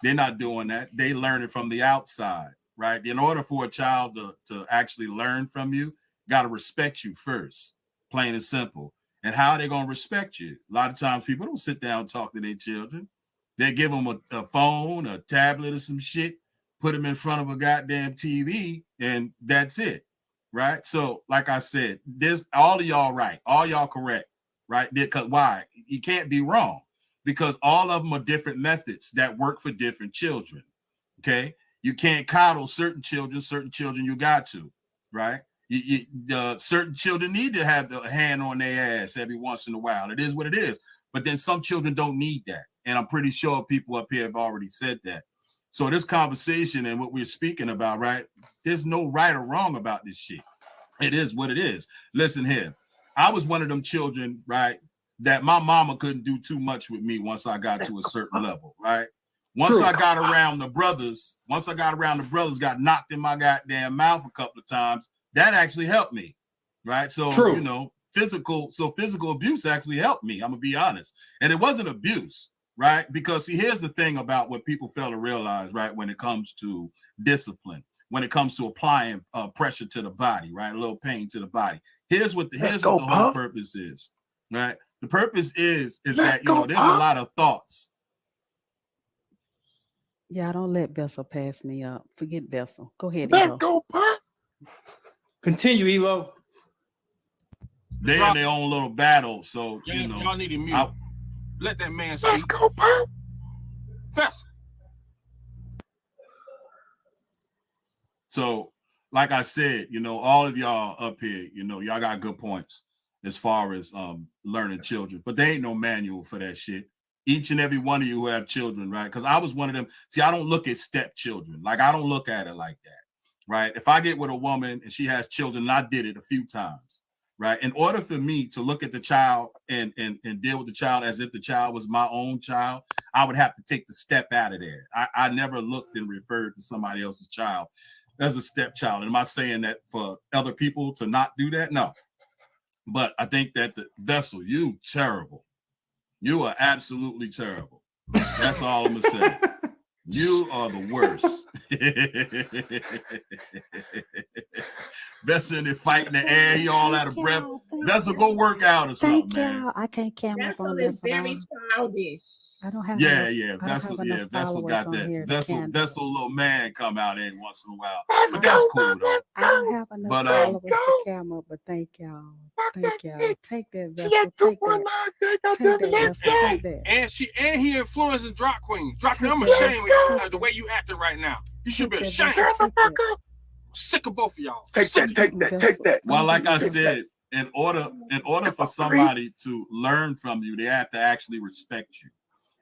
They're not doing that. They learn it from the outside, right? In order for a child to actually learn from you, got to respect you first, plain and simple. And how are they going to respect you? A lot of times people don't sit down and talk to their children. They give them a phone, a tablet or some shit, put them in front of a goddamn TV, and that's it, right? So, like I said, this all of y'all right, all y'all correct, right? Because why? You can't be wrong because all of them are different methods that work for different children. Okay, you can't coddle certain children you got to, right? Certain children need to have the hand on their ass every once in a while. It is what it is. But then some children don't need that, and I'm pretty sure people up here have already said that. So this conversation and what we're speaking about, right? There's no right or wrong about this shit. It is what it is. Listen here. I was one of them children, right, that my mama couldn't do too much with me once I got to a certain level, right? Once I got around the brothers, got knocked in my goddamn mouth a couple of times, that actually helped me, right? So, you know, physical abuse actually helped me. I'm going to be honest. And it wasn't abuse. Right? Because see, here's the thing about what people fail to realize, right? When it comes to discipline, when it comes to applying pressure to the body, right? A little pain to the body. Here's what the whole purpose is, right? The purpose is that, you know, there's a lot of thoughts. Yeah, don't let Vessel pass me up. Forget Vessel. Go ahead, Let's Elo. go, Pop. Continue, Elo. They're in their own little battle, so, you know. Y'all need to mute. Let that man speak. So, like I said, you know, all of y'all up here, you know, y'all got good points as far as learning children, but there ain't no manual for that shit. Each and every one of you who have children, right? Because I was one of them. See, I don't look at stepchildren. Like, I don't look at it like that, right? If I get with a woman and she has children, and I did it a few times, right? In order for me to look at the child and deal with the child as if the child was my own child, I would have to take the step out of there. I never looked and referred to somebody else's child as a stepchild. And am I saying that for other people to not do that? No. But I think that the Vessel, you terrible. You are absolutely terrible. That's all I'm gonna say. You are the worst. Vessel in the fight in the air, he all out of breath. Vessel, go work out or something, man. I can't cam up Vessel on is this very one. childish. I don't have Yeah, enough, Vessel got that. Vessel, little man come out every once in a while. But I that's cool though. I don't have enough But followers to cam up, but thank y'all. Thank y'all. Take that, Vessel. Take that. Take that, Vessel. Take that. And he influencing drag queen. Drag queen, I'm Take that, ashamed Vessel. of the way you acting right now. You should be Take that, ashamed. Vessel. Take that. Sick of both of y'all. Take that. Well, like I said, in order for somebody to learn from you, they have to actually respect you,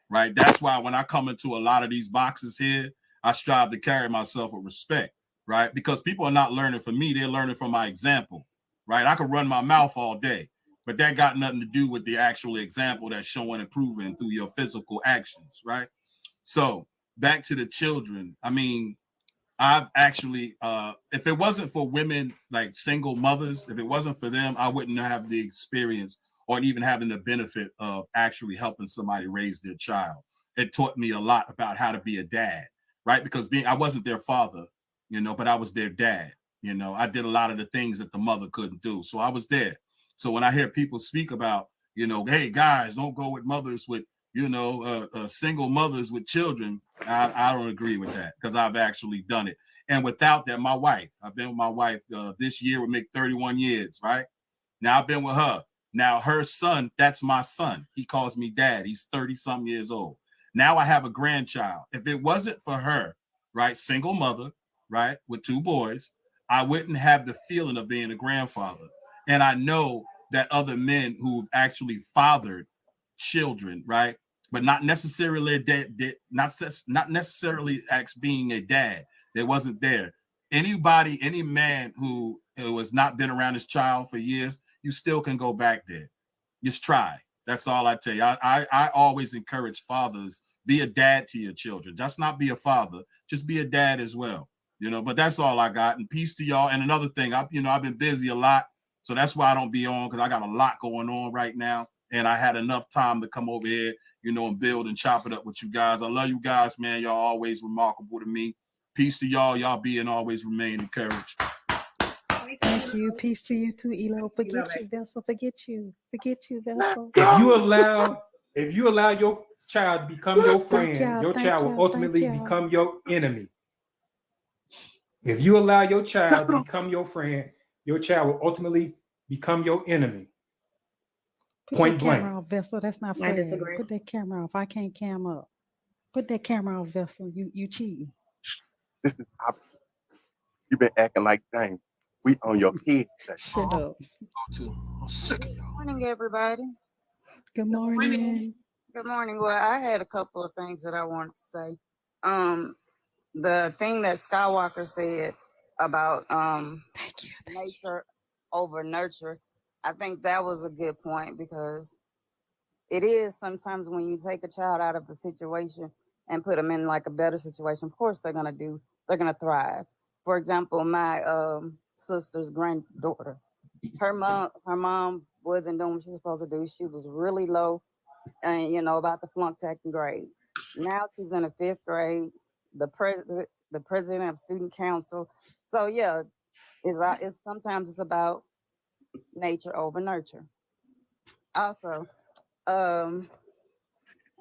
right? That's why when I come into a lot of these boxes here, I strive to carry myself with respect, right? Because people are not learning from me, they're learning from my example, right? I could run my mouth all day, but that got nothing to do with the actual example that's showing and proving through your physical actions, right? So back to the children. I mean, I've actually, if it wasn't for women, like single mothers, if it wasn't for them, I wouldn't have the experience or even having the benefit of actually helping somebody raise their child. It taught me a lot about how to be a dad, right? Because I wasn't their father, but I was their dad. I did a lot of the things that the mother couldn't do. So I was there. So when I hear people speak about, hey, guys, don't go with mothers with, single mothers with children, I don't agree with that because I've actually done it. And without that, I've been with my wife this year would make 31 years, right? Now I've been with her. Now her son, that's my son. He calls me dad. He's 30-something years old. Now I have a grandchild. If it wasn't for her, right, single mother, right, with 2 boys, I wouldn't have the feeling of being a grandfather. And I know that other men who've actually fathered children, right, but not necessarily not necessarily being a dad. That wasn't there. Any man who has not been around his child for years, you still can go back there. Just try. That's all I tell you. I always encourage fathers, be a dad to your children. Just not be a father, just be a dad as well. But that's all I got. And peace to y'all. And another thing, I've been busy a lot, so that's why I don't be on, because I got a lot going on right now. And I had enough time to come over here, and build and chop it up with you guys. I love you guys, man. Y'all always remarkable to me. Peace to y'all. Y'all be and always remain encouraged. Thank you. Peace to you too, Elo. Forget you, Vessel. Forget you, Vessel. If you allow your child to become your friend, your child will ultimately become your enemy. If you allow your child to become your friend, your child will ultimately become your enemy. Point blank. Camera off, Vessel. That's not fair. Put that camera off. I can't cam up. Put that camera off, Vessel. You cheating. This is opposite. You've been acting like dang. We on your kids. Shut up. I'm sick of y'all. Morning, everybody. Good morning. Good morning. Well, I had a couple of things that I wanted to say. The thing that Skywalker said about nature over nurture, I think that was a good point, because it is sometimes when you take a child out of a situation and put them in like a better situation, of course they're gonna thrive. For example, my sister's granddaughter, her mom wasn't doing what she was supposed to do. She was really low, and about to flunk second grade. Now she's in the 5th grade. The president of student council. So yeah, it's sometimes it's about nature over nurture. Also, I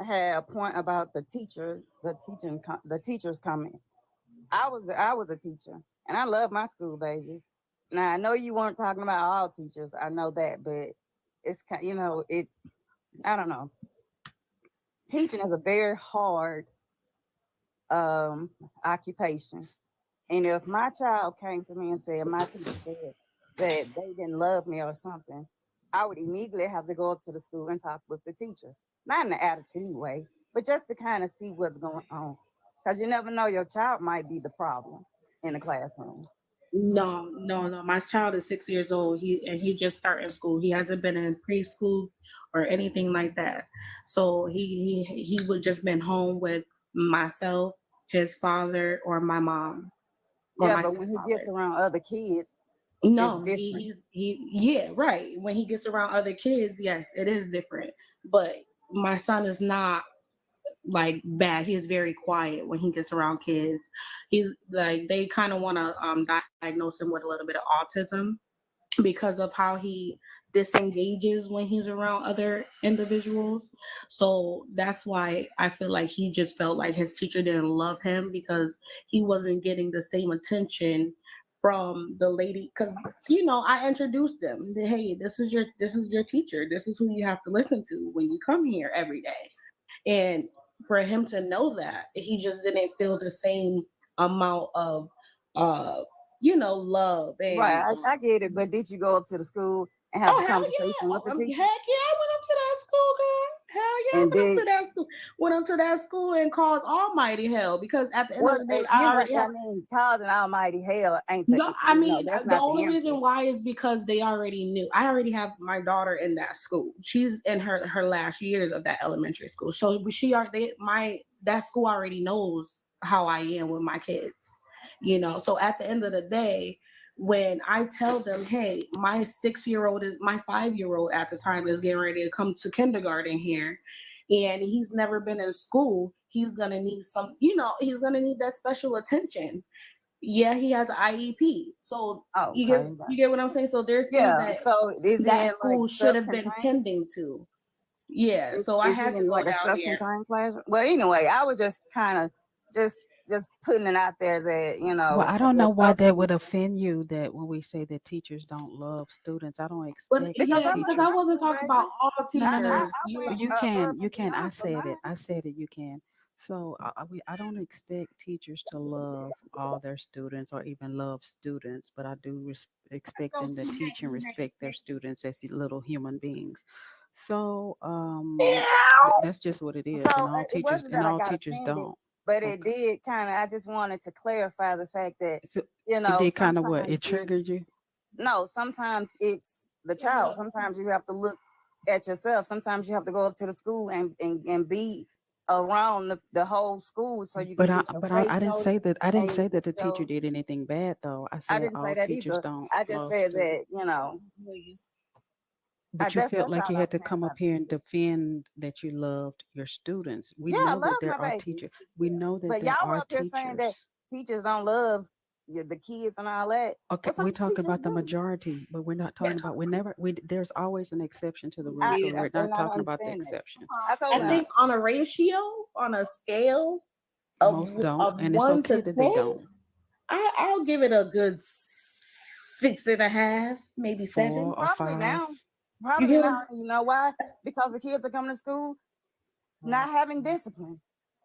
had a point about the teachers coming. I was a teacher, and I love my school, baby. Now I know you weren't talking about all teachers. I know that, but it's I don't know. Teaching is a very hard occupation. And if my child came to me and said my teacher said that they didn't love me or something, I would immediately have to go up to the school and talk with the teacher. Not in an attitude way, but just to kind of see what's going on. Because you never know, your child might be the problem in the classroom. No. My child is 6 years old. He just started school. He hasn't been in preschool or anything like that. So he would just been home with myself, his father, or my mom. Or Yeah, my but when he gets stepfather. around other kids, No, it's different. yeah, right. When he gets around other kids, yes, it is different. But my son is not like bad. He is very quiet when he gets around kids. He's like they kind of want to diagnose him with a little bit of autism because of how he disengages when he's around other individuals. So that's why I feel like he just felt like his teacher didn't love him because he wasn't getting the same attention from the lady. Because I introduced them. Hey, this is your teacher. This is who you have to listen to when you come here every day. And for him to know that, he just didn't feel the same amount of love and Right, I get it. But did you go up to the school and have a conversation with the teacher? Heck yeah, I went up to that school, girl. Hell yeah, And I went up to that school. Went up to that school and caused almighty hell because at the end of the day, causing almighty hell ain't the no, I mean, that's the not only answer. reason why is because they already knew. I already have my daughter in that school. She's in her last years of that elementary school. So that school already knows how I am with my kids. So at the end of the day, when I tell them, hey, my 6-year-old is my 5-year-old at the time is getting ready to come to kindergarten here, and he's never been in school, he's gonna need he's gonna need that special attention. Yeah, he has an IEP. So you get what I'm saying? So there's things that school should have been tending to. Yeah. So I had to go down here. Classroom? Well, anyway, I was just kind of just putting it out there that Well, I don't know why that would offend you that when we say that teachers don't love students. I don't expect because I wasn't talking about all teachers. You can. I said it. You can. So I don't expect teachers to love all their students or even love students, but I do expect them to teach and respect their students as little human beings. So that's just what it is. So and all teachers don't. But it did kind of. I just wanted to clarify the fact that it did kind of what it triggered you. No, sometimes it's the child. Sometimes you have to look at yourself. Sometimes you have to go up to the school and be around the whole school so you. But I didn't say that. I didn't say that the teacher did anything bad though. I said didn't all say that teachers either. don't. I just said that But you felt like you had to come up here and defend that you loved your students. We know that there are teachers. We know that but there y'all are up here teachers. saying that teachers don't love the kids and all that. Okay, we're talking about the majority, but we're not talking about. There's always an exception to the rule, so we're not talking about the exception. I think on a ratio, on a scale of Most don't, of and it's 1 okay to that 10, they don't. I'll give it a good 6.5, maybe 7. 4 or Probably 5. now. Probably now. You know why? Because the kids are coming to school not having discipline,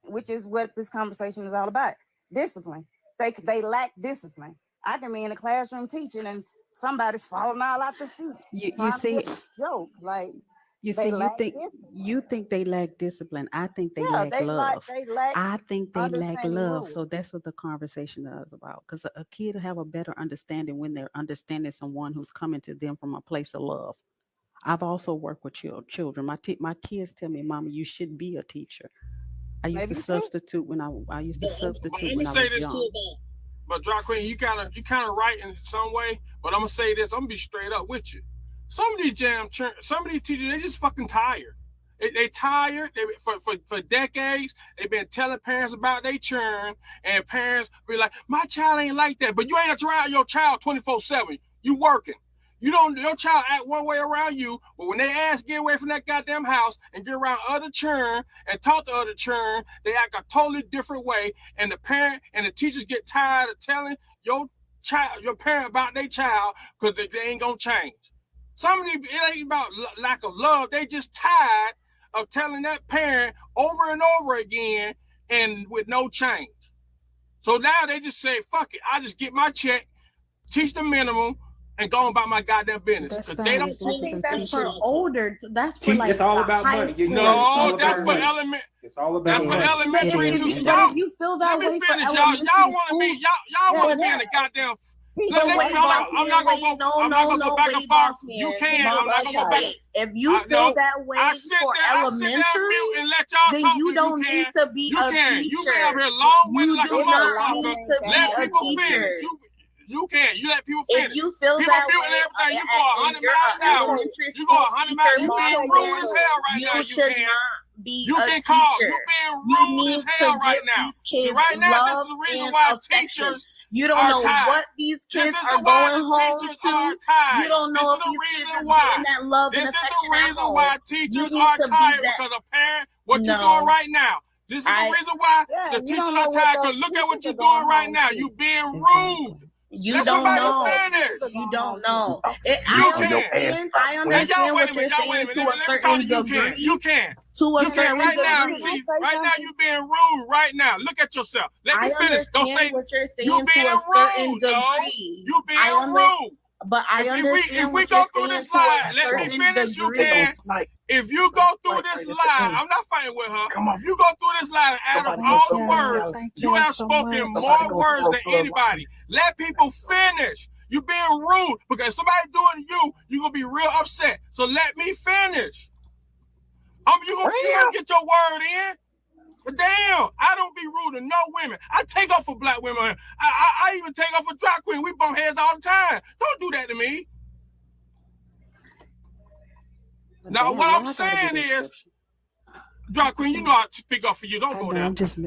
which is what this conversation is all about. Discipline. They lack discipline. I can be in the classroom teaching and somebody's falling all out the seat. You see, joke like you they see, lack you think they lack discipline. I think they Yeah, lack they love. lack I think they lack understanding love. rules. So that's what the conversation is about. Because a kid will have a better understanding when they're understanding someone who's coming to them from a place of love. I've also worked with children. My kids tell me, "Mama, you should be a teacher." I used to substitute when I used to substitute I'm when gonna I say was this young. too, but Drag Queen, you kind of right in some way. But I'm gonna say this. I'm gonna be straight up with you. Some of these teachers, they just fucking tired. They tired. For decades, they've been telling parents about their churn, and parents be like, "My child ain't like that," but you ain't around your child 24/7. You working. Your child act one way around you, but when they ask get away from that goddamn house and get around other children and talk to other children, they act a totally different way. And the parent and the teachers get tired of telling your parent about their child because they ain't gonna change. Some of these, it ain't about lack of love. They just tired of telling that parent over and over again and with no change. So now they just say, fuck it. I just get my check, teach the minimum, and go about my goddamn business. Because they don't. I think that's for older. That's for like it's all the about high money. school. No, that's for element. It's all about That's for money. elementary too. But if you feel that Let me way finish, for y'all. elementary Y'all want to school, be y'all want to be in the goddamn I'm not gonna go back and forth. You can. I'm not gonna go back. If you feel that way for elementary, then you don't need to be a teacher. You been up here long-winded like a motherfucker. Let people finish. You can. You let people finish. If you feel people that way, everything. You go 100 miles an hour. You go 100 miles. You being rude as hell right now. You can call. You being rude as hell right now. So right now, this is the reason why teachers. You don't know what these kids are going home to. You don't know if these kids are getting that love and affection. This is the reason why teachers are tired because of parents. What you're doing right now. This is the reason why the teachers are tired. Because look at what you're doing right now. You being rude. You don't know. You don't know. I understand what you're saying to a certain degree. You can. To a certain right degree. Right now, you being rude. Right now, look at yourself. Let me finish. Don't say what you're saying you being to a certain rude. Degree. You being rude. But I understand if we go through this line, let me finish. You can. If you go through this line, I'm not fighting with her. If you go through this line, out of all the words, you have spoken more words than anybody. Let people finish. You being rude because somebody doing to you're gonna be real upset. So let me finish. You gonna get your word in. But damn, I don't be rude to no women. I take off for black women. I even take off for drag queen. We bump heads all the time. Don't do that to me. Now, what I'm saying is, drag queen, you know I speak up for you. Don't go there. I'm just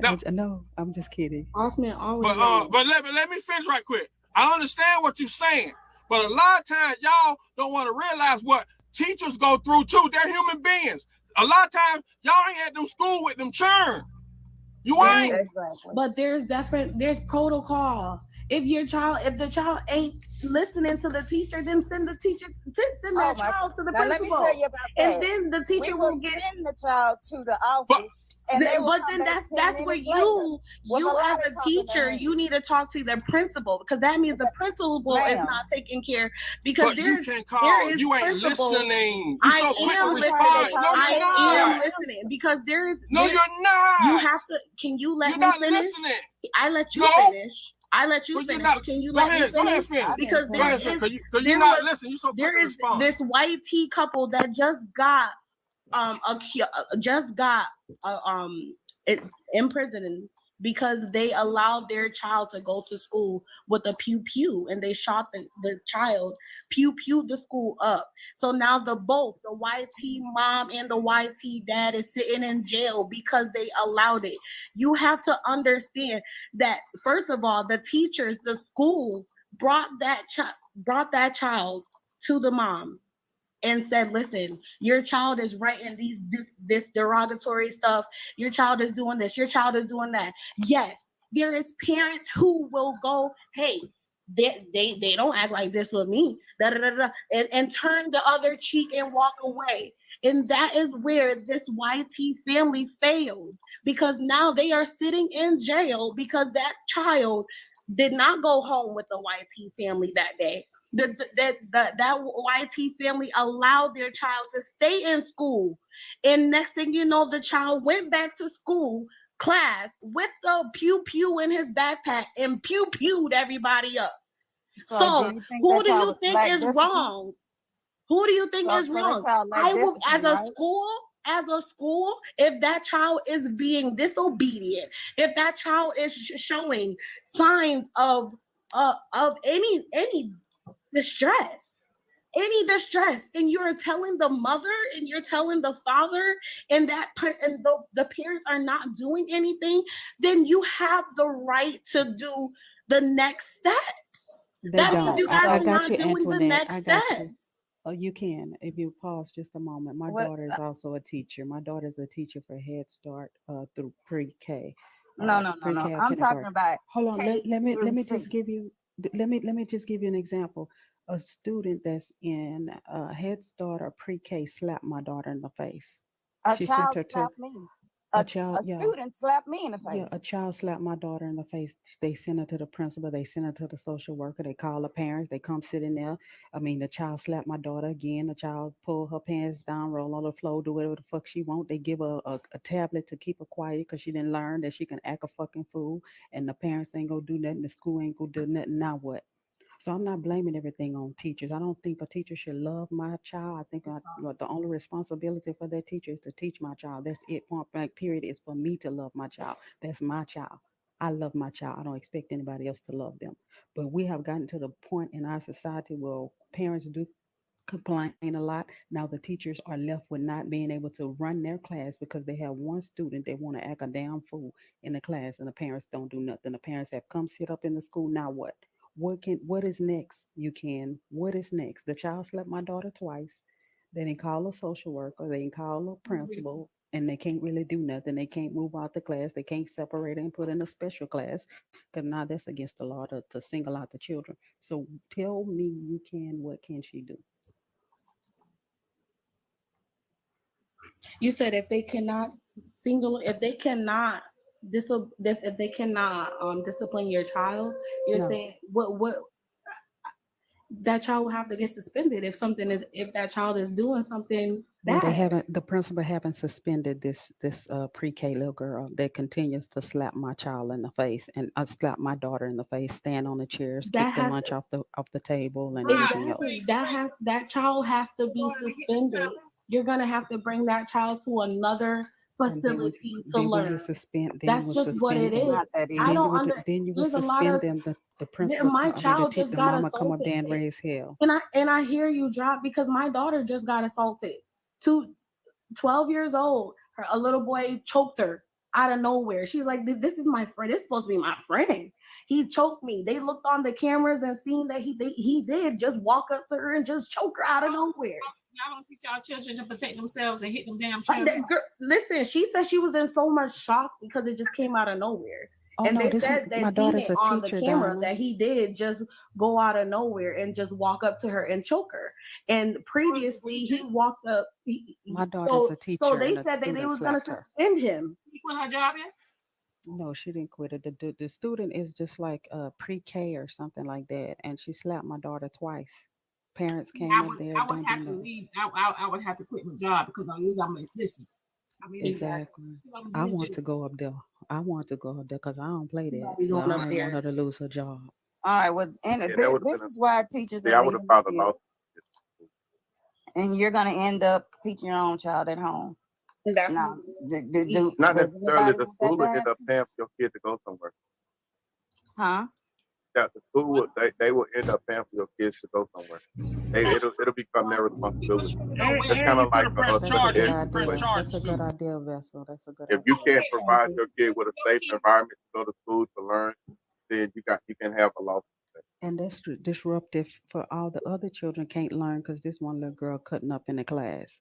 kidding. But let me finish right quick. I understand what you're saying, but a lot of times y'all don't want to realize what teachers go through too. They're human beings. A lot of times, y'all ain't at them school with them churn. You ain't. Exactly. But there's protocol. If the child ain't listening to the teacher, then send that child to the principal. Let me tell you about that. And then the teacher will get the child to the office. But then that's where you as a teacher, you need to talk to the principal because that means the principal is not taking care because you can't call. You ain't listening. You're so quick to respond. No, I am listening because there is. No, you're not. You have to. Can you let me finish? Listening. I let you finish. I let you finish. Can you let me finish? Because you're not listening. You're so quick to there is respond. this white tea couple that just got imprisoned because they allowed their child to go to school with a pew pew and they shot the child pew the school up. So now both the YT mom and the YT dad is sitting in jail because they allowed it. You have to understand that first of all, the teachers, the school brought that child to the mom and said, listen, your child is writing this derogatory stuff. Your child is doing this. Your child is doing that. Yes, there is parents who will go, hey, they don't act like this with me, and turn the other cheek and walk away. And that is where this YT family failed because now they are sitting in jail because that child did not go home with the YT family that day. That YT family allowed their child to stay in school, and next thing you know, the child went back to school class with the pew pew in his backpack and pew pewed everybody up. So who do you think is wrong? Who do you think is wrong? I will, as a school, if that child is being disobedient, if that child is showing signs of any distress, and you're telling the mother and you're telling the father and the parents are not doing anything, then you have the right to do the next steps. That means you guys are not doing the next steps. Oh, you can. If you pause just a moment. My daughter is also a teacher. My daughter's a teacher for Head Start through pre-K. No. I'm talking about. Hold on. Let me just give you. Let me just give you an example. A student that's in Head Start or pre-K slapped my daughter in the face. A child slapped me. A student slapped me in the face. Yeah, a child slapped my daughter in the face. They sent her to the principal. They sent her to the social worker. They call the parents. They come sit in there. I mean, the child slapped my daughter again. The child pull her pants down, roll on the floor, do whatever the fuck she want. They give her a tablet to keep her quiet because she didn't learn that she can act a fucking fool. And the parents ain't gonna do nothing. The school ain't gonna do nothing. Now what? So I'm not blaming everything on teachers. I don't think a teacher should love my child. I think the only responsibility for that teacher is to teach my child. That's it. Point blank. Period. It's for me to love my child. That's my child. I love my child. I don't expect anybody else to love them. But we have gotten to the point in our society where parents do complain a lot. Now the teachers are left with not being able to run their class because they have one student they want to act a damn fool in the class, and the parents don't do nothing. The parents have come sit up in the school. Now what? What is next? What is next? The child slept my daughter twice. They didn't call a social worker. They didn't call a principal. And they can't really do nothing. They can't move out the class. They can't separate it and put in a special class because now that's against the law to single out the children. So tell me you can, what can she do? You said if they cannot if they cannot discipline your child, you're No. saying what that child will have to get suspended if that child is doing something Well, bad. the principal haven't suspended this pre-K little girl that continues to slap my child in the face and slap my daughter in the face, stand on the chairs, That kick the has lunch off the table, and everything else. exactly that child has to be suspended. You're gonna have to bring that child to another And facility to then we learn. would suspend. Then you That's would just what suspend it them. is. I don't under. Then you would There's a lot suspend of them. The principal, my the child just the got mama come up assaulted. there and raise hell. And I hear you drop because my daughter just got assaulted. 12 years old. A little boy choked her out of nowhere. She's like, this is my friend. This is supposed to be my friend. He choked me. They looked on the cameras and seen that he did just walk up to her and just choke her out of nowhere. Y'all don't teach y'all children to protect themselves and hit them damn Like children. listen, she said she was in so much shock because it just came out of nowhere. Oh, And no, they said they my seen daughter's it a on the teacher, camera Diamond. that he did just go out of nowhere and just walk up to her and choke her. And previously he walked up. My daughter's a teacher. So they and a said that they student was gonna slapped her. suspend him. He quit her job yet? No, she didn't quit it. The student is just like pre-K or something like that, and she slapped my daughter twice. Parents came up there. I would Don't have do to nothing. leave. I would have to quit my job because I got my business. I mean, Exactly. I want to go up there. I want to go up there because I don't play that. Be So going I up don't there. want her to lose her job. All right, well, and Yeah, that would this is why teachers see, are I would have leaving filed a the field. lawsuit. And you're going to end up teaching your own child at home. That's Now, Not does necessarily. anybody The want school that will to end up paying for your kid to go somewhere. Huh? Yeah, the school will, they will end up paying for your kids to go somewhere. It'll become their responsibility. It's kind of like That's a good idea, Vessel. That's a good if idea. you can't provide your kid with a safe environment to go to school to learn, then you can have a lawsuit. And that's disruptive for all the other children can't learn because this one little girl cutting up in the class.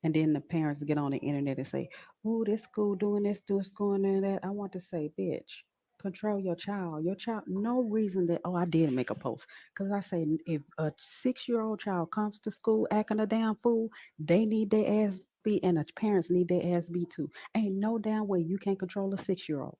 And then the parents get on the internet and say, oh, this school doing this, this school doing that. I want to say, bitch, control your child. Your child, no reason that, oh, I did make a post. Because I say, if a 6-year-old child comes to school acting a damn fool, they need their ass beat, and the parents need their ass beat too. Ain't no damn way you can't control a 6-year-old.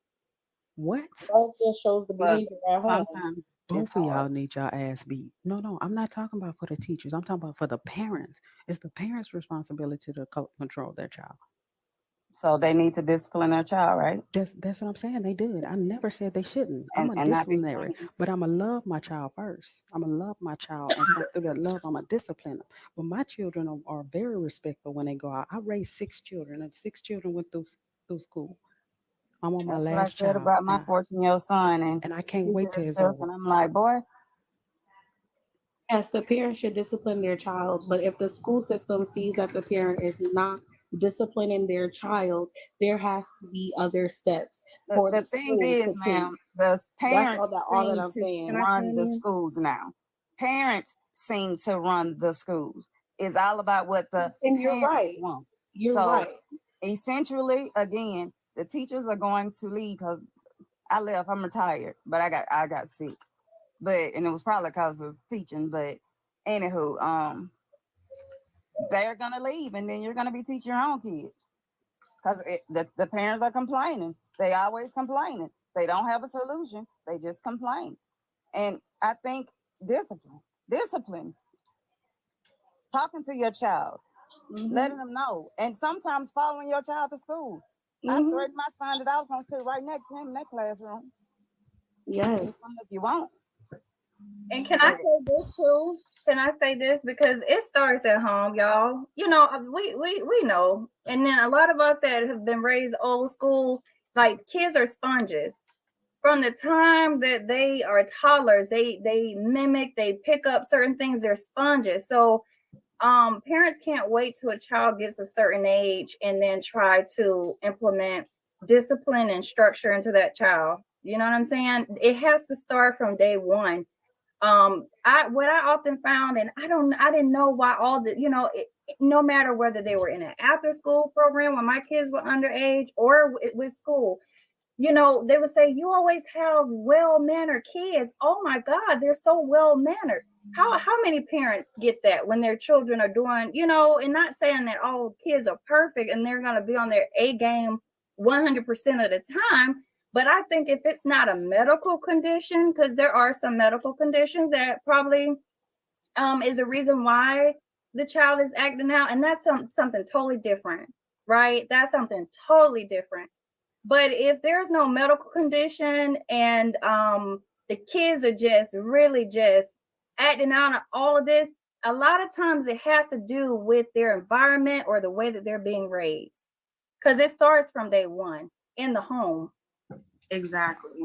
What? That just shows the But behavior at home. sometimes Both of y'all need your ass beat. No, I'm not talking about for the teachers. I'm talking about for the parents. It's the parents' responsibility to control their child. So they need to discipline their child, right? That's what I'm saying. They did. I never said they shouldn't. I'm a And not be disciplinary, friends. but I'm gonna love my child first. I'm gonna love my child, and through that love, I'm gonna discipline them. But my children are very respectful when they go out. I raised 6 children, and 6 children went through school. I'm on my That's what I last said child, about my 14-year-old son, and I can't he wait did till it's stuff, over. and I'm like, boy, Yes, the parent should discipline their child, but if the school system sees that the parent is not disciplining their child, there has to be other steps for the the thing school is, to ma'am, take. the That's parents all that seem I'm to saying. run the schools now. Parents seem to run the schools. It's all about what the And you're parents right. want. You're So right. essentially, again, the teachers are going to leave because I left. I'm retired, but I got sick. And it was probably because of teaching. But anywho, they're gonna leave, and then you're gonna be teaching your own kids because the parents are complaining. They always complaining. They don't have a solution. They just complain. And I think discipline, talking to your child, letting them know, and sometimes following your child to school. I threatened my son that I was gonna sit right next to him in that classroom. Yes. If you want. And can I say this too? Can I say this? Because it starts at home, y'all. You know, we know. And then a lot of us that have been raised old school, like kids are sponges. From the time that they are toddlers, they mimic, they pick up certain things, they're sponges. So parents can't wait till a child gets a certain age and then try to implement discipline and structure into that child. You know what I'm saying? It has to start from day one. What I often found, and I didn't know why all the, no matter whether they were in an after school program when my kids were underage or with school, they would say, you always have well-mannered kids. Oh my God, they're so well-mannered. How many parents get that when their children are doing, and not saying that all kids are perfect and they're going to be on their A game 100% of the time. But I think if it's not a medical condition, because there are some medical conditions that probably is a reason why the child is acting out. And that's something totally different, right? That's something totally different. But if there's no medical condition and the kids are just really just acting out on all of this, a lot of times it has to do with their environment or the way that they're being raised. Because it starts from day one in the home. Exactly.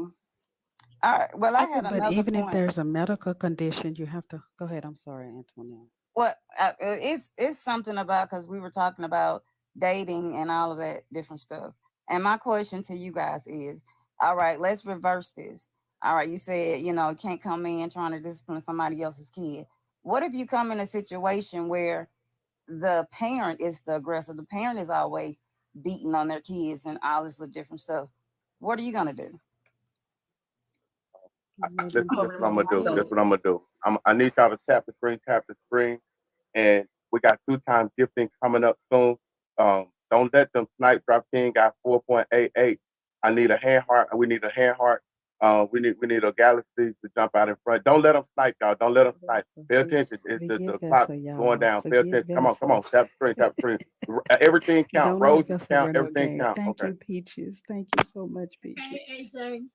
All right. Well, I had But another even if point. there's a medical condition, you have to go ahead. I'm sorry, Antoinette. Well, it's something about, because we were talking about dating and all of that different stuff. And my question to you guys is, all right, let's reverse this. All right, you said, you can't come in trying to discipline somebody else's kid. What if you come in a situation where the parent is the aggressor? The parent is always beating on their kids and all this different stuff. What are you gonna do? This is what I'm gonna do. This is what I'm gonna do. I need y'all to tap the screen, and we got 2x gifting coming up soon. Don't let them snipe. Drop King got 4.88. I need a hand heart. We need a hand heart. We need a galaxy to jump out in front. Don't let them snipe, y'all. Don't let them snipe. Pay attention. It's the clock going down. Pay attention. Come on. Tap the screen. Everything count. Don't Roses let count. no Everything game. count. Thank Okay. you, Peaches. Thank you so much, Peaches. Hey, AJ.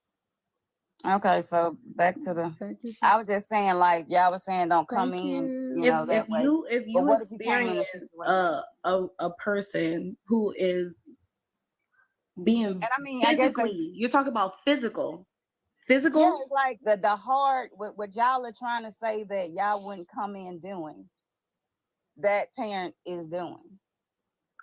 Okay, so back to I was just saying, like y'all was saying, don't come in, that way. If But you what if you came in experience a person who is being and I mean, I guess physically, you're talking about physical. Yeah, it's like the heart, what y'all are trying to say that y'all wouldn't come in doing, that parent is doing.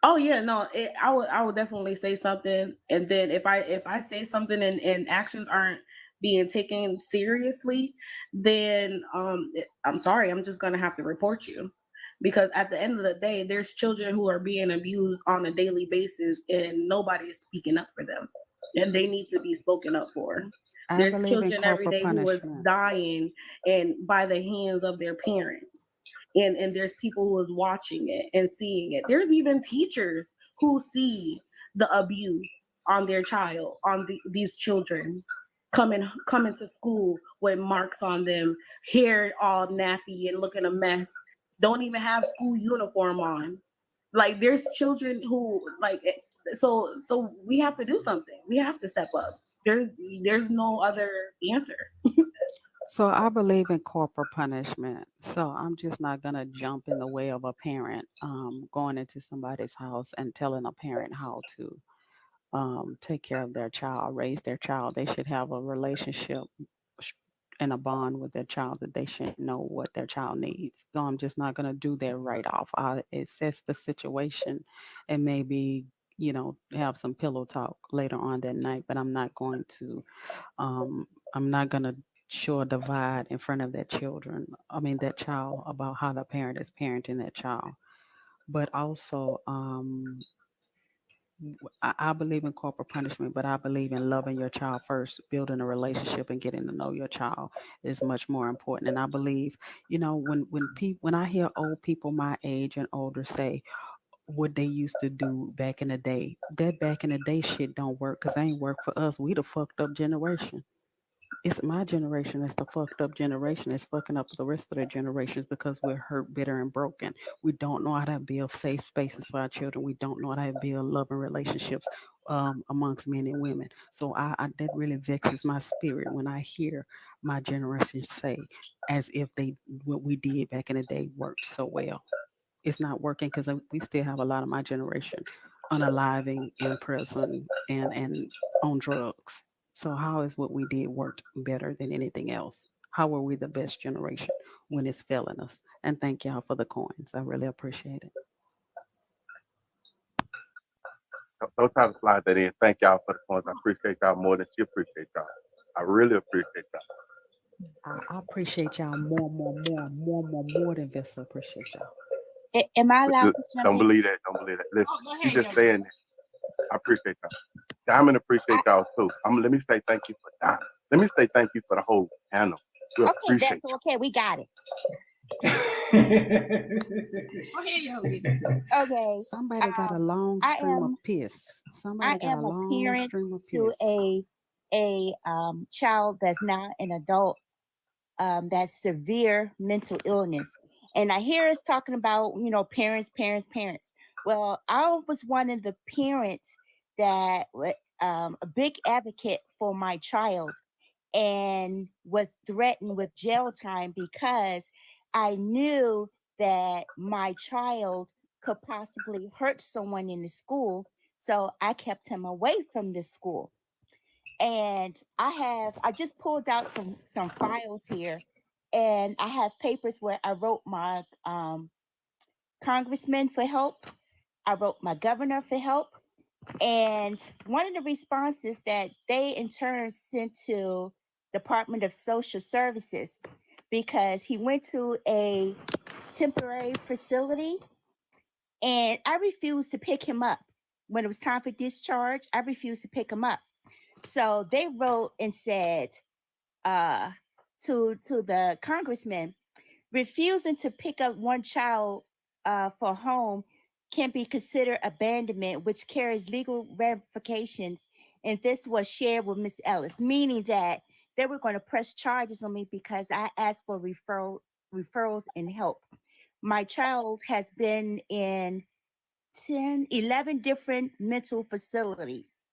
Oh yeah, no, I would definitely say something, and then if I say something and actions aren't being taken seriously, then I'm sorry, I'm just gonna have to report you, because at the end of the day, there's children who are being abused on a daily basis, and nobody is speaking up for them, and they need to be spoken up for. I There's believe in children every corporal day who is punishment. dying and by the hands of their parents. And there's people who is watching it and seeing it. There's even teachers who see the abuse on their child, on these children coming to school with marks on them, hair all nappy and looking a mess, don't even have school uniform on. Like there's children who so we have to do something. We have to step up. There's no other answer. So I believe in corporal punishment. So I'm just not gonna jump in the way of a parent going into somebody's house and telling a parent how to take care of their child, raise their child. They should have a relationship and a bond with their child that they should know what their child needs. So I'm just not gonna do that right off. I assess the situation and maybe have some pillow talk later on that night, but I'm not going to show a divide in front of that child about how the parent is parenting that child. But also, I believe in corporal punishment, but I believe in loving your child first, building a relationship and getting to know your child is much more important. And I believe, when I hear old people my age and older say what they used to do back in the day, that back in the day shit don't work because it ain't work for us. We the fucked up generation. It's my generation. It's the fucked up generation. It's fucking up the rest of the generations because we're hurt, bitter, and broken. We don't know how to build safe spaces for our children. We don't know how to build loving relationships amongst men and women. So that really vexes my spirit when I hear my generation say as if what we did back in the day worked so well. It's not working because we still have a lot of my generation unaliving, in prison, and on drugs. So how is what we did worked better than anything else? How were we the best generation when it's failing us? And thank y'all for the coins. I really appreciate it. Don't try to slide that in. Thank y'all for the points. I appreciate y'all more than she appreciate y'all. I really appreciate y'all. I appreciate y'all more than Vista appreciate y'all. Am I allowed to jump Don't in? believe that. Don't believe that. Listen, Go you ahead, just saying that. I appreciate y'all. Diamond appreciate y'all too. Let me say thank you for Diamond. Let me say thank you for the whole panel. We Okay, appreciate that's okay. We got it. Go ahead, Yogi. Okay. Somebody got a long I stream of am piss. I Somebody got am a a long parent stream of to piss. a child that's now an adult that's severe mental illness. And I hear us talking about, parents. Well, I was one of the parents that a big advocate for my child and was threatened with jail time because I knew that my child could possibly hurt someone in the school. So I kept him away from the school. And I just pulled out some files here, and I have papers where I wrote my congressman for help. I wrote my governor for help. And one of the responses that they in turn sent to Department of Social Services, because he went to a temporary facility and I refused to pick him up. When it was time for discharge, I refused to pick him up. So they wrote and said to the congressman, refusing to pick up one child for home can be considered abandonment, which carries legal ramifications. And this was shared with Ms. Ellis, meaning that they were going to press charges on me because I asked for referrals and help. My child has been in 11 different mental facilities.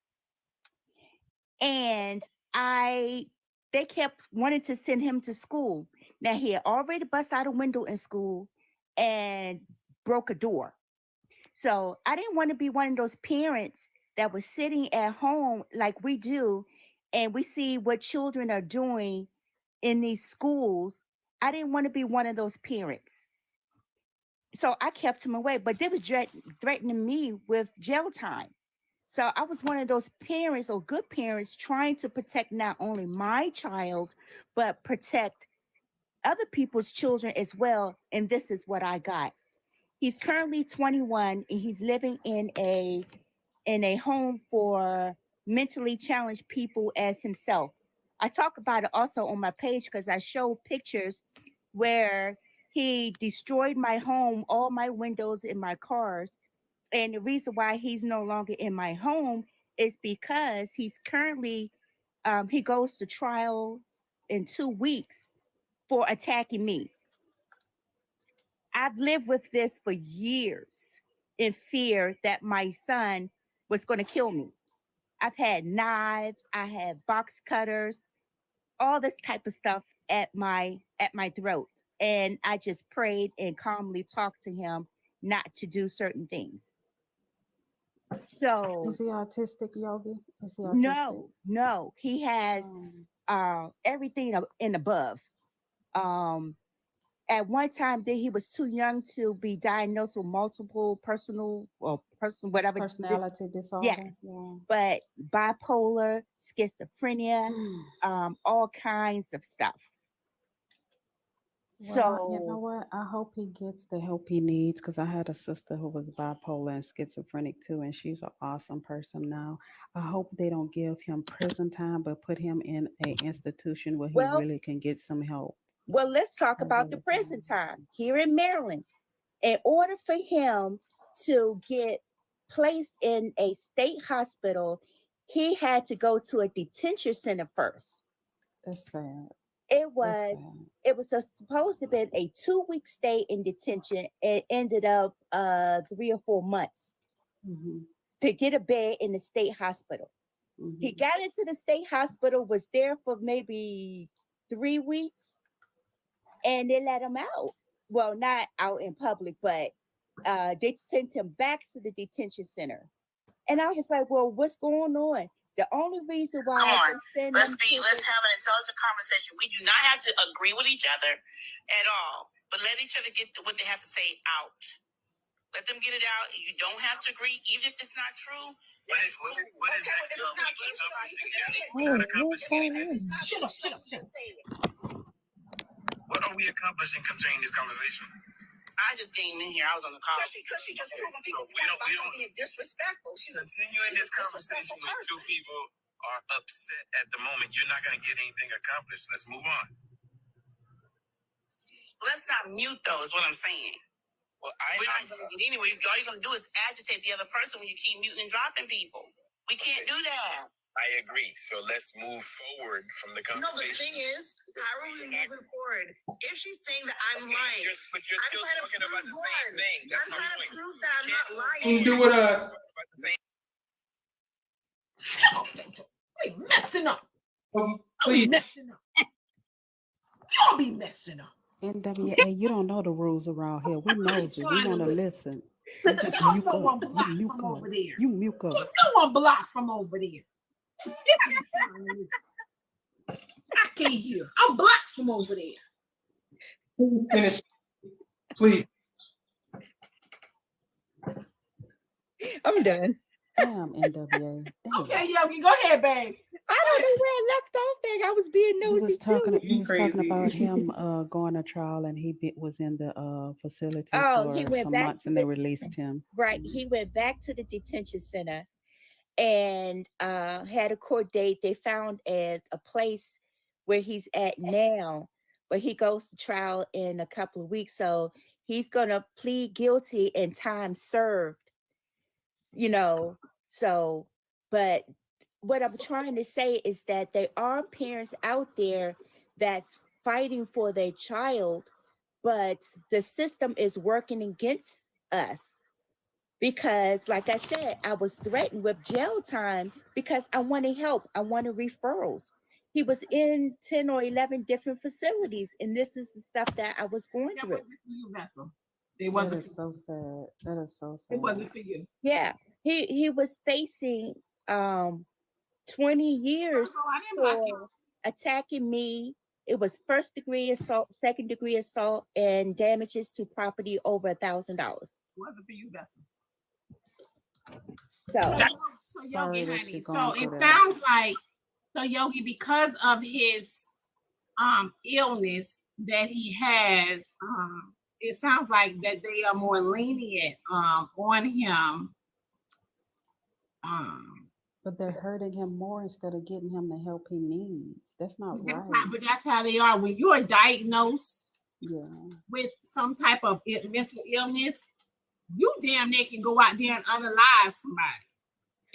And they kept wanting to send him to school. Now he had already bust out a window in school and broke a door. So I didn't want to be one of those parents that was sitting at home like we do, and we see what children are doing in these schools. I didn't want to be one of those parents. So I kept him away, but they was threatening me with jail time. So I was one of those parents or good parents trying to protect not only my child, but protect other people's children as well. And this is what I got. He's currently 21 and he's living in a home for mentally challenged people as himself. I talk about it also on my page because I show pictures where he destroyed my home, all my windows in my cars. And the reason why he's no longer in my home is because he's currently, he goes to trial in 2 weeks for attacking me. I've lived with this for years in fear that my son was going to kill me. I've had knives, I had box cutters, all this type of stuff at my throat. And I just prayed and calmly talked to him not to do certain things. So Is he autistic, Yogi? Is he autistic? No, he has everything in above. At one time, he was too young to be diagnosed with multiple whatever Personality disorder. Yes, Yeah. but bipolar, schizophrenia, all kinds of stuff. Well, you know what? I hope he gets the help he needs because I had a sister who was bipolar and schizophrenic too, and she's an awesome person now. I hope they don't give him prison time, but put him in an institution where he really can get some help. Well, let's talk about the prison time here in Maryland. In order for him to get placed in a state hospital, he had to go to a detention center first. That's sad. It was supposed to be a 2-week stay in detention. It ended up 3 or 4 months to get a bed in the state hospital. He got into the state hospital, was there for maybe 3 weeks, and they let him out. Well, not out in public, but they sent him back to the detention center. And I was like, well, what's going on? The only reason why let's have an intelligent conversation. We do not have to agree with each other at all, but let each other get what they have to say out. Let them get it out. You don't have to agree, even if it's not true. What are we accomplishing concerning this conversation? I just came in here. I was on the call. Because she just proving people we don't being disrespectful. Continuing this conversation with two people are upset at the moment. You're not going to get anything accomplished. Let's move on. Let's not mute though, is what I'm saying. Well, we're not going to get anywhere. All you're going to do is agitate the other person when you keep muting and dropping people. We can't do that. I agree. So let's move forward from the conversation. No, the thing is, how are we moving forward? If she's saying that I'm lying, but you're still talking about the same thing. I'm trying to prove that I'm not lying. You do with us. Shut up, Rachel. You be messing up. Please. Messing up. Y'all be messing up. NWA, you don't know the rules around here. We know you. We want to listen. You just Y'all mute know I'm up. You blocked mute from up. over there. You mute up. You know I'm blocked from over there. I can't hear. I'm blocked from over there. Finish, please. I'm done. Damn, NWA. Damn. Okay, Yogi, go ahead, babe. I don't know where I left off there. I was being nosy You was talking too. about him going to trial, and he was in the facility He for went some back months, to and the- they released him. Right. He went back to the detention center and had a court date. They found at a place where he's at now, but he goes to trial in a couple of weeks. So he's going to plead guilty and time served, So, but what I'm trying to say is that there are parents out there that's fighting for their child, but the system is working against us. Because, like I said, I was threatened with jail time because I wanted help. I wanted referrals. He was in 10 or 11 different facilities, and this is the stuff that I was going through. It wasn't for you, Vessel. It wasn't. That is so sad. That is so sad. It wasn't for you. Yeah, he was facing 20 years for attacking me. It was 1st-degree assault, 2nd-degree assault, and damages to property over $1,000. It wasn't for you, Vessel. So Yogi, honey. So it sounds like Yogi, because of his illness that he has, it sounds like that they are more lenient on him. But they're hurting him more instead of getting him the help he needs. That's not right. But that's how they are. When you are diagnosed with some type of mental illness, you damn near can go out there and unalive somebody.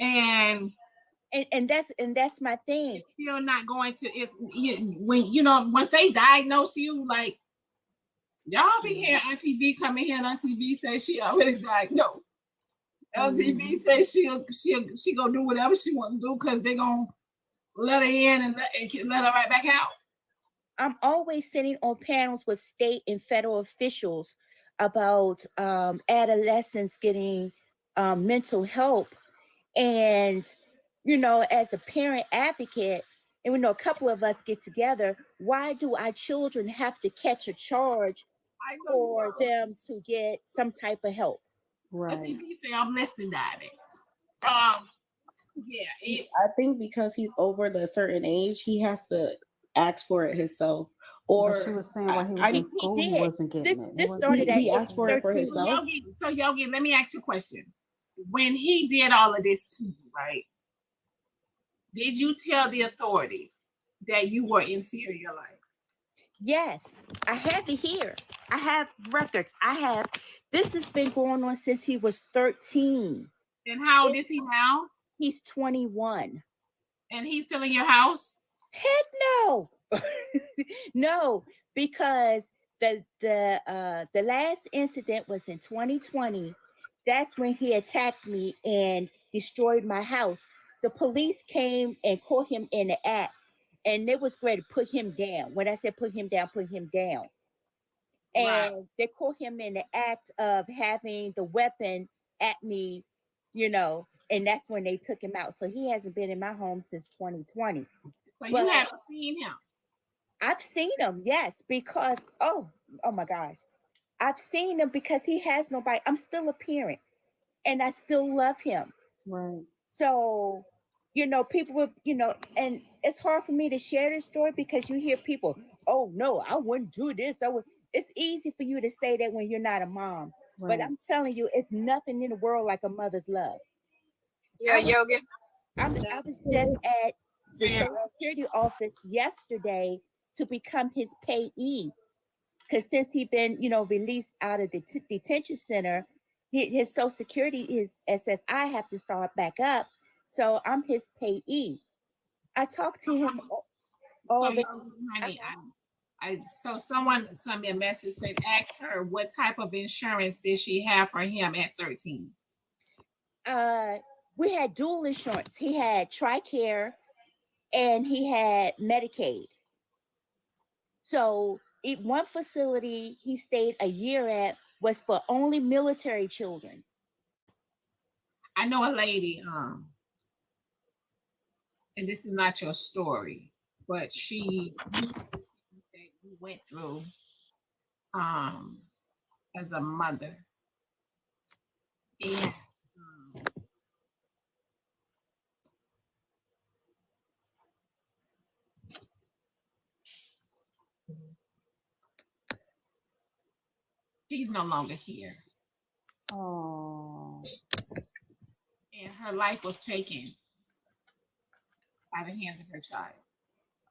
And that's my thing. It's still not going to. Once they diagnose you, like y'all be hearing Auntie V coming here, and Auntie V says she already diagnosed. LTV says she gonna do whatever she want to do because they're gonna let her in and let her right back out. I'm always sitting on panels with state and federal officials about adolescents getting mental help. And, as a parent advocate, and we know a couple of us get together, why do our children have to catch a charge for them to get some type of help? Right. LTV say I'm listening, Daddy. I think because he's over the certain age, he has to ask for it himself. Or but she was saying when he was in school, he wasn't getting it. This started at he asked for it for himself. So Yogi, let me ask you a question. When he did all of this to you, right? Did you tell the authorities that you were in fear of your life? Yes, I have it here. I have records. This has been going on since he was 13. And how old is he now? He's 21. And he's still in your house? Heck no. No, because the last incident was in 2020. That's when he attacked me and destroyed my house. The police came and caught him in the act, and it was great to put him down. When I said put him down, put him down. And they caught him in the act of having the weapon at me, you know, and that's when they took him out. So he hasn't been in my home since 2020. So you haven't seen him? I've seen him, yes, because oh my gosh. I've seen him because he has nobody. I'm still a parent and I still love him. Right. So, you know, people would, you know, and it's hard for me to share this story because you hear people, oh no, I wouldn't do this. It's easy for you to say that when you're not a mom. Right. But I'm telling you, it's nothing in the world like a mother's love. Yeah, Yogi. I was just at the Social Security office yesterday to become his payee. Because since he's been, you know, released out of the detention center, his Social Security, his SSI have to start back up. So I'm his payee. I talked to him all the honey, so someone sent me a message saying, ask her what type of insurance did she have for him at 13? We had dual insurance. He had TRICARE and he had Medicaid. So one facility he stayed a year at was for only military children. I know a lady, and this is not your story, but she went through as a mother. And she's no longer here. Oh. And her life was taken by the hands of her child.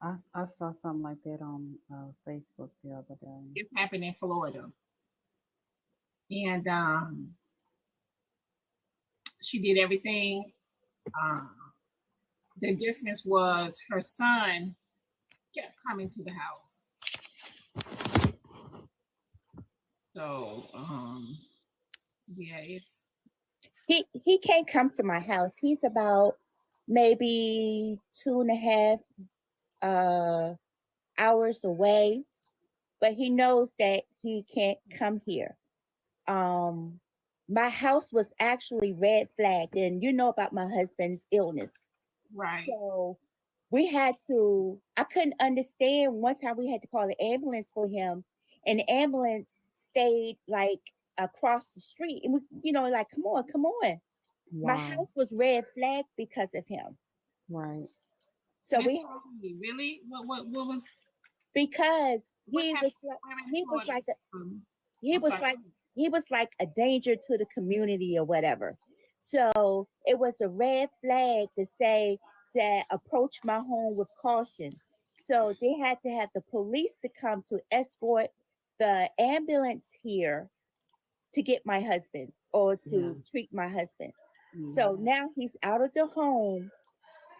I saw something like that on Facebook the other day. It's happened in Florida. And she did everything. The difference was her son kept coming to the house. So, yeah, it's he can't come to my house. He's about maybe 2.5 hours away, but he knows that he can't come here. My house was actually red flagged, and you know about my husband's illness. Right. So I couldn't understand. One time we had to call the ambulance for him, and the ambulance stayed like across the street. And we, you know, like, come on. Wow. My house was red flagged because of him. Right. So really? What was? Because he was like a danger to the community or whatever. So it was a red flag to say that approach my home with caution. So they had to have the police to come to escort the ambulance here to get my husband or to treat my husband. So now he's out of the home,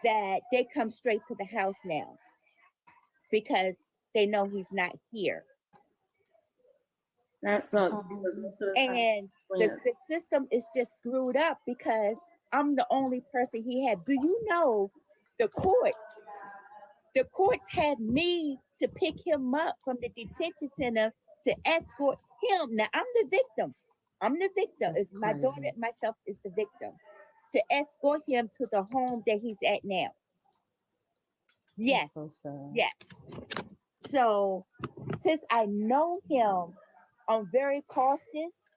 that they come straight to the house now because they know he's not here. That sucks. And the system is just screwed up because I'm the only person he had. Do you know the courts had me to pick him up from the detention center to escort him. Now I'm the victim. It's my daughter and myself is the victim. To escort him to the home that he's at now. Yes. So sad. Yes. So since I know him, I'm very cautious.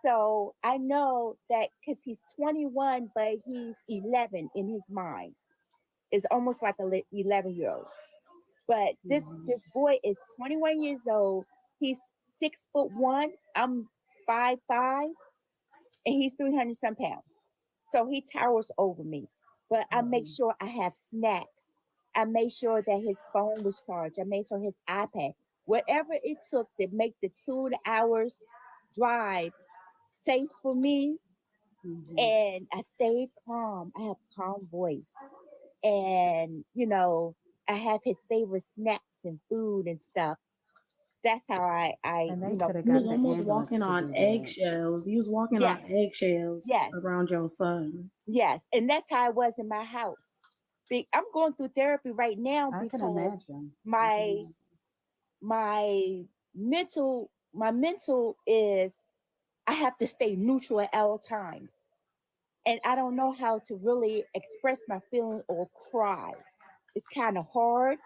So I know that because he's 21, but he's 11 in his mind. It's almost like an 11-year-old. But this boy is 21 years old. He's 6'1". I'm 5'5", and he's 300-some pounds. So he towers over me. But I make sure I have snacks. I made sure that his phone was charged. I made sure his iPad, whatever it took to make the 2 hours drive safe for me. And I stayed calm. I have a calm voice. And, you know, I have his favorite snacks and food and stuff. That's how I And they you know. could have You got was the almost ambulance walking to on do that. eggshells. You was walking on Yes, eggshells yes, around your son. yes, and that's how I was in my house. I'm going through therapy right now I can because imagine. I can my imagine. my mental is I have to stay neutral at all times. And I don't know how to really express my feelings or cry. It's kind of hard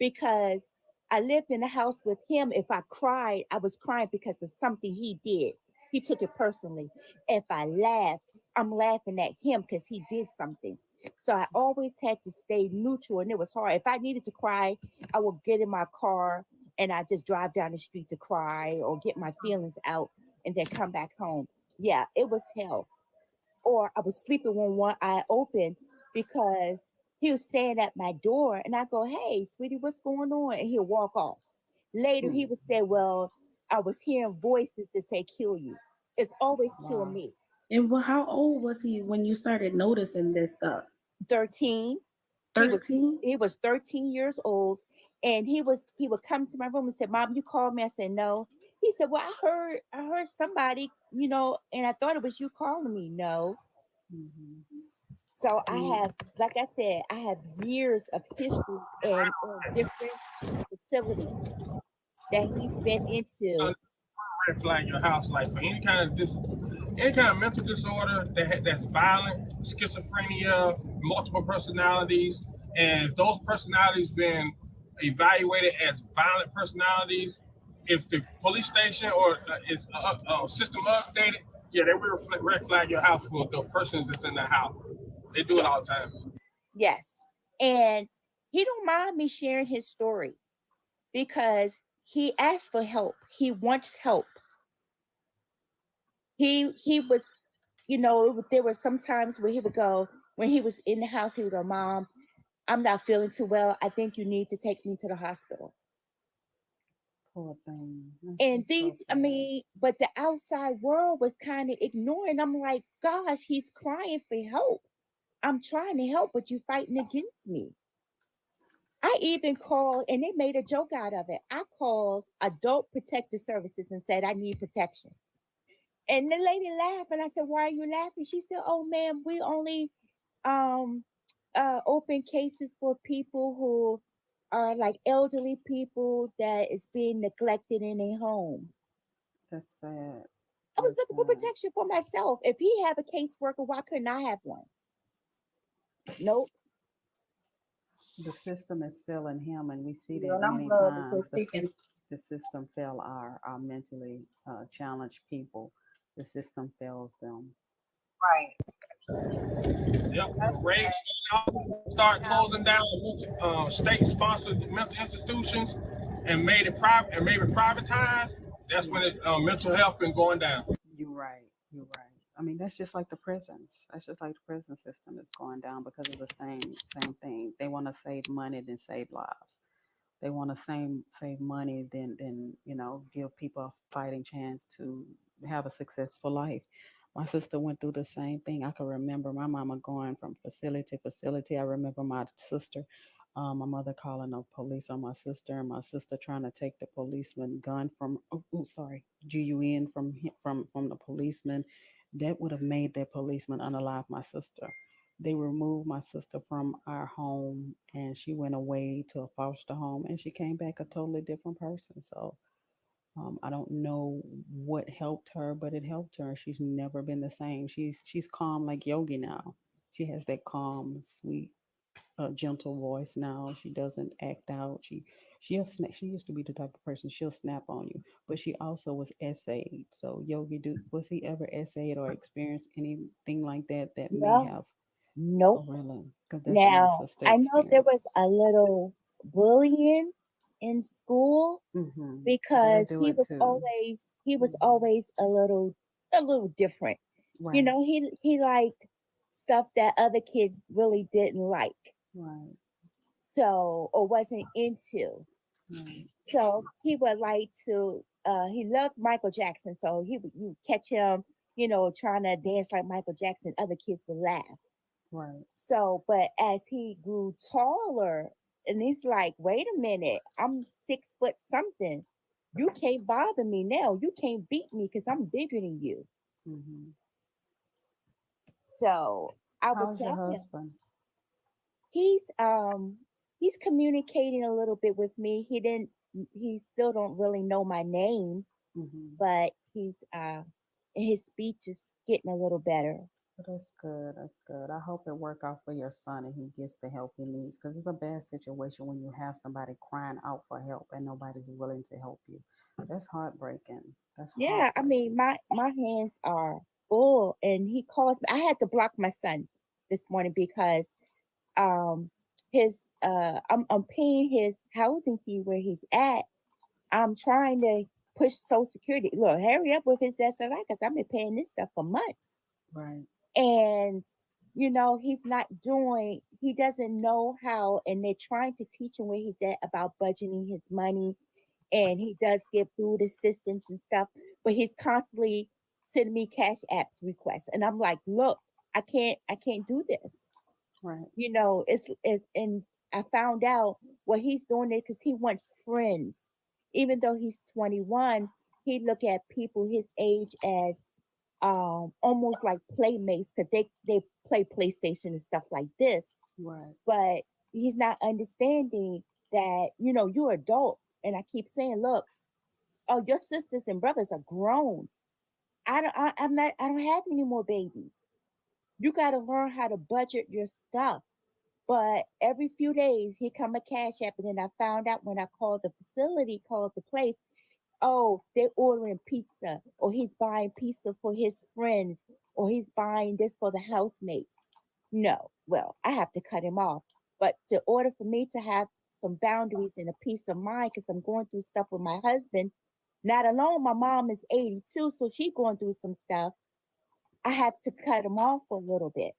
because I lived in a house with him. If I cried, I was crying because of something he did. He took it personally. If I laughed, I'm laughing at him because he did something. So I always had to stay neutral, and it was hard. If I needed to cry, I would get in my car and I just drive down the street to cry or get my feelings out and then come back home. Yeah, it was hell. Or I was sleeping with one eye open because he was staying at my door, and I go, "Hey, sweetie, what's going on?" And he'll walk off. Later, he would say, "Well, I was hearing voices that say kill you." It's always kill Wow. me. And how old was he when you started noticing this stuff? 13. 13? He was 13 years old, and he would come to my room and say, "Mom, you called me." I said, "No." He said, "Well, I heard somebody, and I thought it was you calling me." No. So I have, like I said, I have years of history in different facilities that he's been into. Red flag your house, like for any kind of mental disorder that's violent, schizophrenia, multiple personalities, and if those personalities been evaluated as violent personalities, if the police station or is system updated, yeah, they will red flag your house for the persons that's in the house. They do it all the time. Yes. And he don't mind me sharing his story because he asked for help. He wants help. He was, there were some times where he would go, when he was in the house, he would go, "Mom, I'm not feeling too well. I think you need to take me to the hospital." Poor thing. And That's so these, I sad. mean, but the outside world was kind of ignoring. I'm like, gosh, he's crying for help. I'm trying to help, but you're fighting against me. I even called, and they made a joke out of it. I called Adult Protective Services and said, "I need protection." And the lady laughed, and I said, "Why are you laughing?" She said, "Oh, ma'am, we only um open cases for people who are like elderly people that is being neglected in a home." That's sad. I was That's looking for sad. protection for myself. If he have a caseworker, why couldn't I have one? Nope. The system is failing him, and we see Yeah, that and I'm many glad that you're times. speaking. The system fail our mentally challenged people. The system fails them. Right. Yep. Rage start closing down state-sponsored mental institutions and made it private and made it privatized. That's when mental health been going down. You're right. You're right. I mean, that's just like the prisons. That's just like the prison system is going down because of the same thing. They want to save money than save lives. They want to save money than give people a fighting chance to have a successful life. My sister went through the same thing. I can remember my mama going from facility to facility. I remember my sister, my mother calling the police on my sister, and my sister trying to take the policeman gun from GUN from the policeman. That would have made that policeman unalive my sister. They removed my sister from our home, and she went away to a foster home, and she came back a totally different person. So I don't know what helped her, but it helped her. She's never been the same. She's calm like Yogi now. She has that calm, sweet, gentle voice now. She doesn't act out. She used to be the type of person she'll snap on you, but she also was essayed. So Yogi, was he ever essayed or experienced anything like that may No, have? nope. Oh, really? Because that's what my Now, sister I know there experienced. was a little bullying in school They'll because do he it was too. always a little different. Right. He liked stuff that other kids really didn't like. Right. So, or wasn't into. Right. So he would like to he loved Michael Jackson. So you catch him, trying to dance like Michael Jackson, other kids would laugh. Right. So, but as he grew taller, And he's like, wait a minute, I'm 6 foot something. You can't bother me now. You can't beat me because I'm bigger than you. Mm-hmm. So I would How's your tell him. husband? He's communicating a little bit with me. He still don't really know my name, Mm-hmm. but his speech is getting a little better. That's good. That's good. I hope it work out for your son and he gets the help he needs, because it's a bad situation when you have somebody crying out for help and nobody's willing to help you. That's heartbreaking. That's Yeah, I mean, my hands are full, and he calls me. I had to block my son this morning because I'm paying his housing fee where he's at. I'm trying to push Social Security. Look, hurry up with his SSI because I've been paying this stuff for months. Right. And he doesn't know how, and they're trying to teach him where he's at about budgeting his money. And he does get food assistance and stuff, but he's constantly sending me cash apps requests. And I'm like, look, I can't do this. Right. And I found out he's doing it because he wants friends. Even though he's 21, he look at people his age as almost like playmates, because they play PlayStation and stuff like this. Right. But he's not understanding that, you're adult. And I keep saying, look, your sisters and brothers are grown. I don't have any more babies. You got to learn how to budget your stuff. But every few days, here come a cash app. And then I found out when I called the facility, called the place, oh, they're ordering pizza, or he's buying pizza for his friends, or he's buying this for the housemates. No, well, I have to cut him off. But in order for me to have some boundaries and a peace of mind, because I'm going through stuff with my husband, not alone, my mom is 82, so she's going through some stuff. I have to cut him off for a little bit.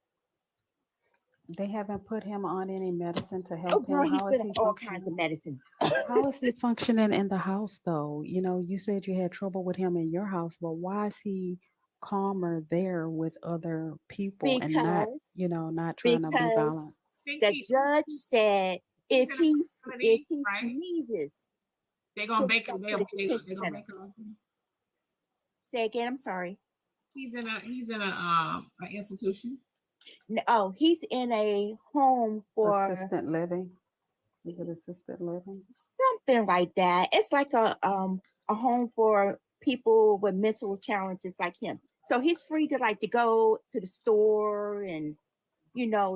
They haven't put him on any medicine to help Oh, girl, him. he's How is been he on all functioning? kinds of medicine. How is he functioning in the house, though? You said you had trouble with him in your house, but why is he calmer there with other people and not trying to be Because violent? the judge said if he sneezes, they're gonna send make him him. to the detention center. Say again. I'm sorry. He's in a institution. No, he's in a home for assisted living. Is it assisted living? Something like that. It's like a home for people with mental challenges like him. So he's free to go to the store and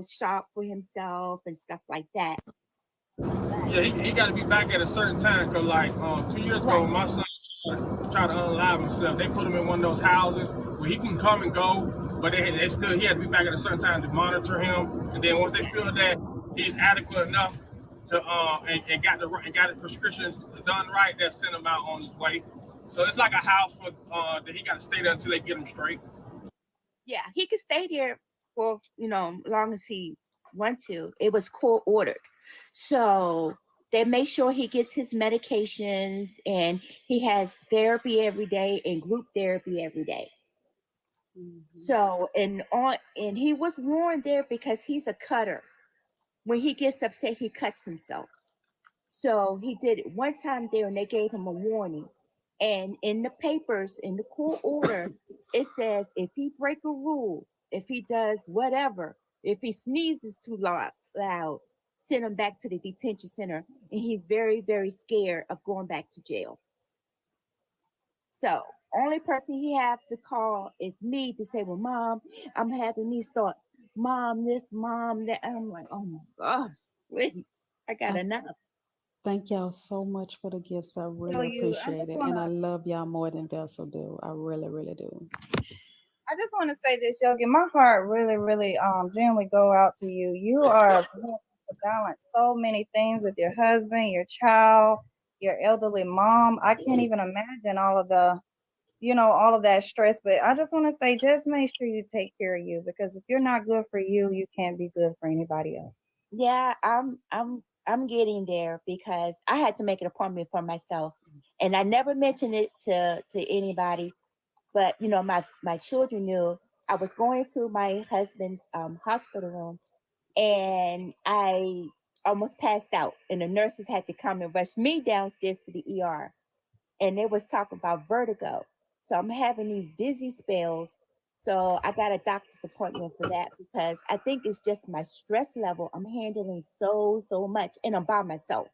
shop for himself and stuff like that. Yeah, he got to be back at a certain time, because like 2 years ago, my son tried to unalive himself. They put him in one of those houses where he can come and go, but he had to be back at a certain time to monitor him. And then once they feel that he's adequate enough to and got his prescriptions done right, they'll send him out on his way. So it's like a house for that he got to stay there until they get him straight. Yeah, he could stay there for long as he wants to. It was court ordered, so they make sure he gets his medications and he has therapy every day and group therapy every day. Mm-hmm. So and he was warned there because he's a cutter. When he gets upset, he cuts himself. So he did it one time there, and they gave him a warning. And in the papers, in the court order, it says if he break a rule, if he does whatever, if he sneezes too loud, send him back to the detention center. And he's very, very scared of going back to jail. So only person he have to call is me to say, well, Mom, I'm having these thoughts. Mom, this, Mom, that. And I'm like, oh my gosh, please, I got enough. Thank y'all so much for the gifts. I really appreciate it. And I love y'all more than Vessel do. I really, really do. I just want to say this, Yogi. My heart really, really genuinely go out to you. You are to balance so many things with your husband, your child, your elderly mom. I can't even imagine all of the, all of that stress. But I just want to say, just make sure you take care of you, because if you're not good for you, you can't be good for anybody else. Yeah, I'm getting there, because I had to make an appointment for myself, and I never mentioned it to anybody, but my children knew. I was going to my husband's hospital room, and I almost passed out, and the nurses had to come and rush me downstairs to the ER. And they was talking about vertigo. So I'm having these dizzy spells. So I got a doctor's appointment for that because I think it's just my stress level. I'm handling so much, and I'm by myself.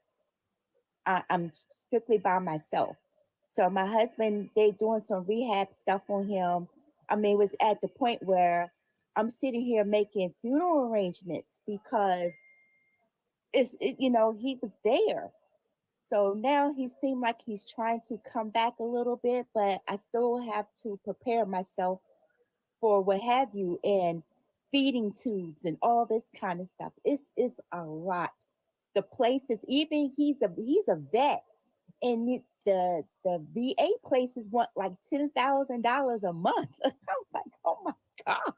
I'm strictly by myself. So my husband, they doing some rehab stuff on him. I mean, it was at the point where I'm sitting here making funeral arrangements because he was there. So now he seemed like he's trying to come back a little bit, but I still have to prepare myself for what have you, and feeding tubes and all this kind of stuff. It's a lot. The places, even he's a vet, and the VA places want like $10,000 a month. I'm like, oh my God.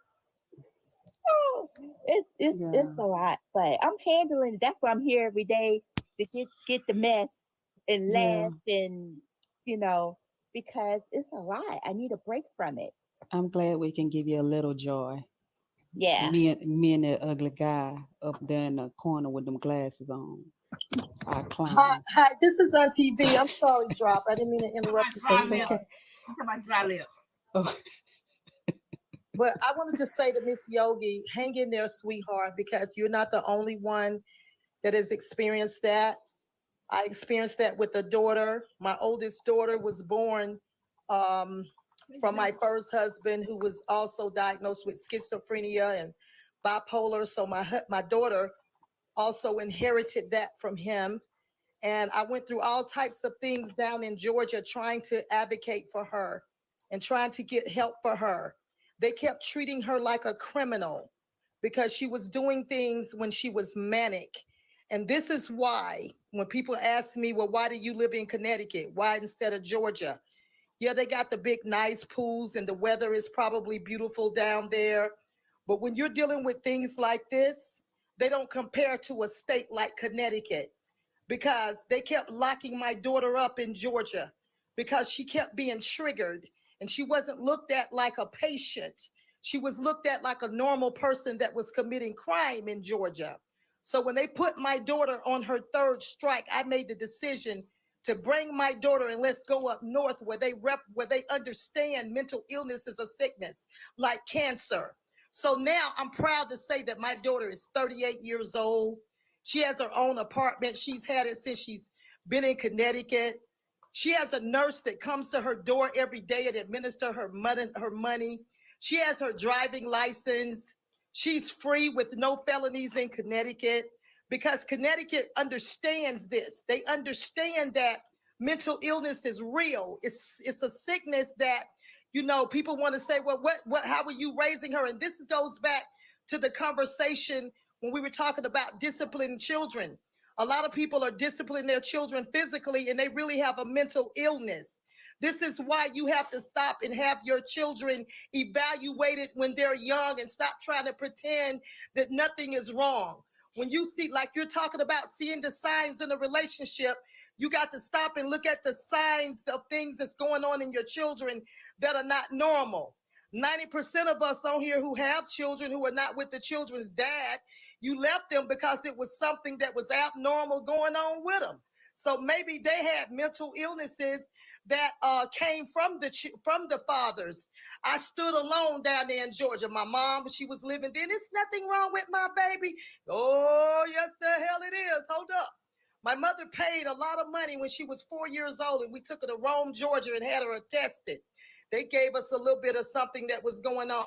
Oh, it's a lot, but I'm handling it. That's why I'm here every day to get the mess and laugh and because it's a lot. I need a break from it. I'm glad we can give you a little joy. Yeah. Me and that ugly guy up there in the corner with them glasses on. Hi, this is on TV. I'm sorry, Drop. I didn't mean to interrupt you. Dry lips. I'm talking about dry lips. Oh. But I wanted to say to Miss Yogi, hang in there, sweetheart, because you're not the only one that has experienced that. I experienced that with a daughter. My oldest daughter was born from my first husband, who was also diagnosed with schizophrenia and bipolar. So my daughter also inherited that from him. And I went through all types of things down in Georgia trying to advocate for her and trying to get help for her. They kept treating her like a criminal because she was doing things when she was manic. And this is why when people ask me, well, why do you live in Connecticut? Why instead of Georgia? Yeah, they got the big nice pools and the weather is probably beautiful down there. But when you're dealing with things like this, they don't compare to a state like Connecticut, because they kept locking my daughter up in Georgia because she kept being triggered and she wasn't looked at like a patient. She was looked at like a normal person that was committing crime in Georgia. So when they put my daughter on her third strike, I made the decision to bring my daughter and let's go up north where they understand mental illness is a sickness like cancer. So now I'm proud to say that my daughter is 38 years old. She has her own apartment. She's had it since she's been in Connecticut. She has a nurse that comes to her door every day and administers her money. She has her driving license. She's free with no felonies in Connecticut because Connecticut understands this. They understand that mental illness is real. It's a sickness that, people want to say, well, how are you raising her? And this goes back to the conversation when we were talking about disciplining children. A lot of people are disciplining their children physically and they really have a mental illness. This is why you have to stop and have your children evaluated when they're young and stop trying to pretend that nothing is wrong. When you see, like you're talking about seeing the signs in a relationship, you got to stop and look at the signs of things that's going on in your children that are not normal. 90% of us on here who have children who are not with the children's dad, you left them because it was something that was abnormal going on with them. So maybe they had mental illnesses that came from the fathers. I stood alone down there in Georgia. My mom, she was living there. There's nothing wrong with my baby. Oh, yes, the hell it is. Hold up. My mother paid a lot of money when she was 4 years old, and we took her to Rome, Georgia, and had her tested. They gave us a little bit of something that was going on.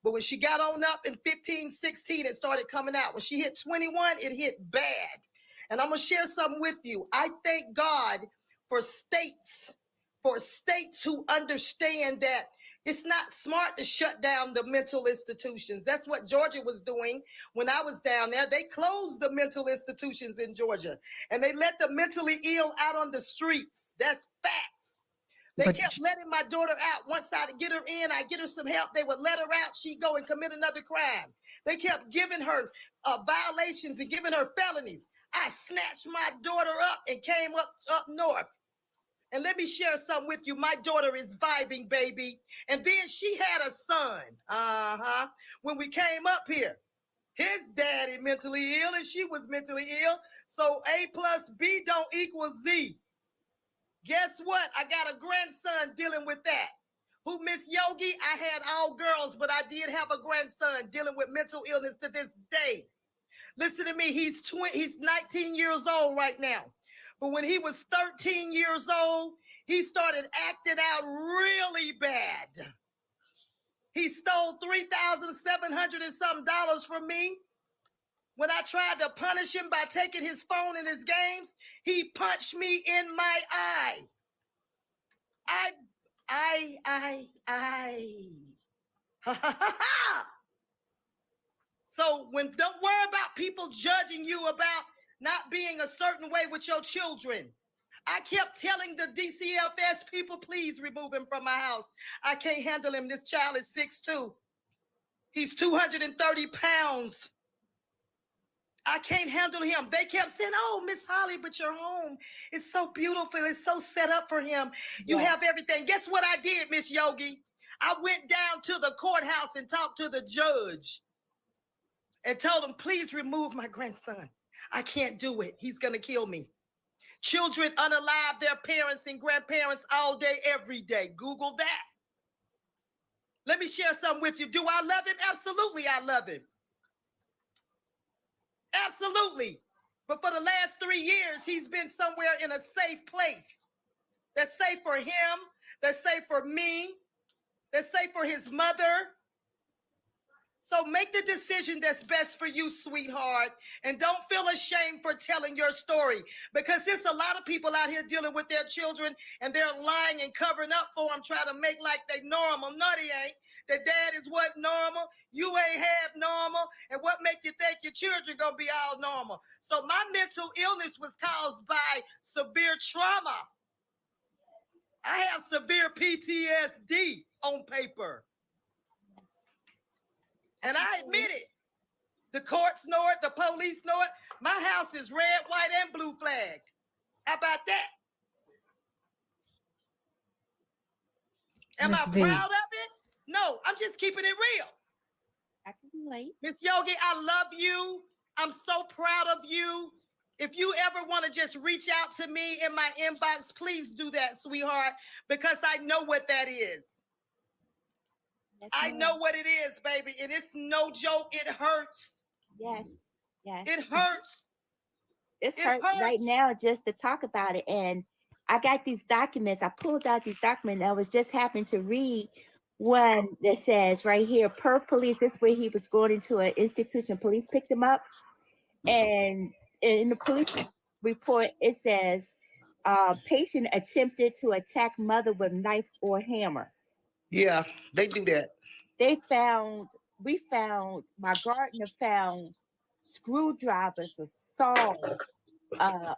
But when she got on up in 15, 16, it started coming out. When she hit 21, it hit bad. And I'm going to share something with you. I thank God for states who understand that it's not smart to shut down the mental institutions. That's what Georgia was doing when I was down there. They closed the mental institutions in Georgia, and they let the mentally ill out on the streets. That's facts. They kept letting my daughter out. Once I get her in, I get her some help. They would let her out. She'd go and commit another crime. They kept giving her violations and giving her felonies. I snatched my daughter up and came up north. And let me share something with you. My daughter is vibing, baby. And then she had a son. When we came up here, his daddy mentally ill and she was mentally ill. So A plus B don't equal Z. Guess what? I got a grandson dealing with that. Who, Miss Yogi? I had all girls, but I did have a grandson dealing with mental illness to this day. Listen to me. He's 19 years old right now. But when he was 13 years old, he started acting out really bad. He stole $3,700 and some dollars from me. When I tried to punish him by taking his phone and his games, he punched me in my eye. So don't worry about people judging you about not being a certain way with your children. I kept telling the DCFS people, please remove him from my house. I can't handle him. This child is 6'2". He's 230 pounds. I can't handle him. They kept saying, oh, Miss Holly, but your home is so beautiful. It's so set up for him. You have everything. Guess what I did, Miss Yogi? I went down to the courthouse and talked to the judge and told him, please remove my grandson. I can't do it. He's going to kill me. Children unalive their parents and grandparents all day, every day. Google that. Let me share something with you. Do I love him? Absolutely, I love him. Absolutely. But for the last 3 years, he's been somewhere in a safe place. That's safe for him. That's safe for me. That's safe for his mother. So make the decision that's best for you, sweetheart. And don't feel ashamed for telling your story, because there's a lot of people out here dealing with their children and they're lying and covering up for them, trying to make like they normal. No, they ain't. The dad is what normal. You ain't have normal. And what make you think your children gonna be all normal? So my mental illness was caused by severe trauma. I have severe PTSD on paper. And I admit it. The courts know it. The police know it. My house is red, white, and blue flagged. How about that? Am I proud of it? No, I'm just keeping it real. I can relate. Miss Yogi, I love you. I'm so proud of you. If you ever want to just reach out to me in my inbox, please do that, sweetheart, because I know what that is. I know what it is, baby, and it's no joke. It hurts. Yes, yes. It hurts. It hurts right now just to talk about it. And I got these documents. I pulled out these documents. I was just happening to read one that says right here, per police, this is where he was going into an institution. Police picked him up. And in the police report, it says, patient attempted to attack mother with knife or hammer. Yeah, they do that. My gardener found screwdrivers, a saw,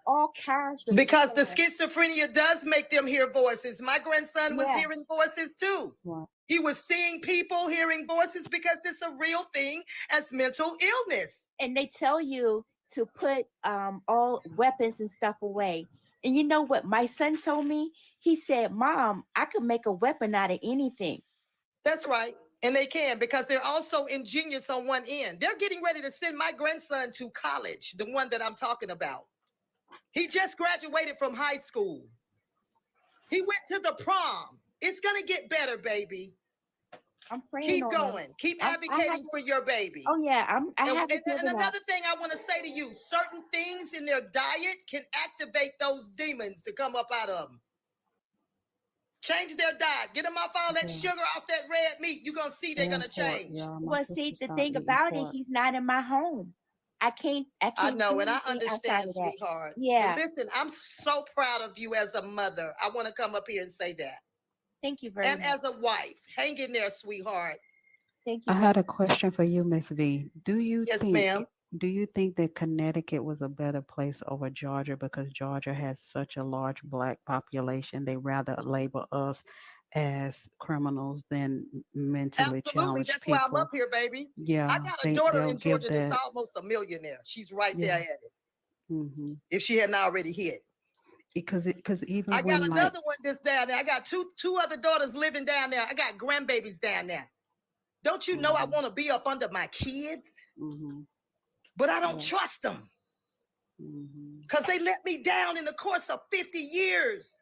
all kinds of because stuff. the schizophrenia does make them hear voices. My grandson was hearing voices too. Yeah. He was seeing people, hearing voices, because it's a real thing as mental illness. And they tell you to put all weapons and stuff away. And you know what my son told me? He said, Mom, I could make a weapon out of anything. That's right. And they can, because they're also ingenious on one end. They're getting ready to send my grandson to college, the one that I'm talking about. He just graduated from high school. He went to the prom. It's going to get better, baby. I'm praying. Keep going. Keep advocating for your baby. Oh, yeah. And another thing I want to say to you, certain things in their diet can activate those demons to come up out of them. Change their diet. Get them off all that sugar, off that red meat. You're going to see they're going to change. Yeah, well, see, the thing about it, he's not in my home. I can't I know, and I understand, sweetheart. Yeah. But listen, I'm so proud of you as a mother. I want to come up here and say that. Thank you very much. And as a wife, hang in there, sweetheart. Thank you. I had a question for you, Miss V. Yes, ma'am. Do you think that Connecticut was a better place over Georgia because Georgia has such a large Black population? They rather label us as criminals than mentally challenged That's people. why I'm up here, baby. Yeah, I got a daughter in Georgia that's almost a millionaire. She's right there at it. Mm-hmm. If she hadn't already hit. Because even I got another one that's down there. I got two other daughters living down there. I got grandbabies down there. Don't you know I want to be up under my kids? Mm-hmm. but I don't trust them because they let me down in the course of 50 years.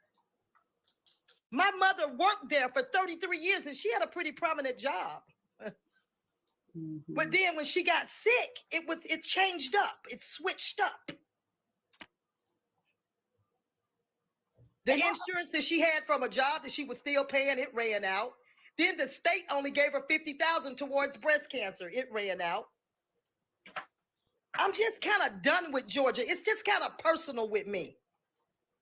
My mother worked there for 33 years and she had a pretty prominent job. But then when she got sick, it changed up. It switched up. The insurance that she had from a job that she was still paying, it ran out. Then the state only gave her $50,000 towards breast cancer. It ran out. I'm just kind of done with Georgia. It's just kind of personal with me.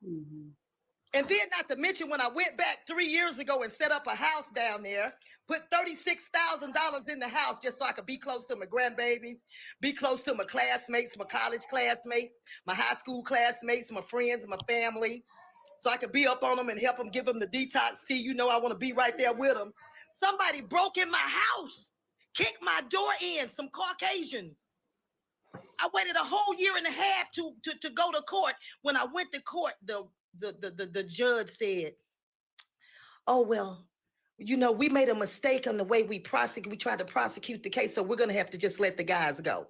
And then not to mention when I went back 3 years ago and set up a house down there, put $36,000 in the house just so I could be close to my grandbabies, be close to my classmates, my college classmates, my high school classmates, my friends, my family, so I could be up on them and help them, give them the detox tea. You know I want to be right there with them. Somebody broke in my house, kicked my door in, some Caucasians. I waited a whole year and a half to go to court. When I went to court, the judge said, oh, well, you know, we made a mistake on the way we tried to prosecute the case, so we're going to have to just let the guys go.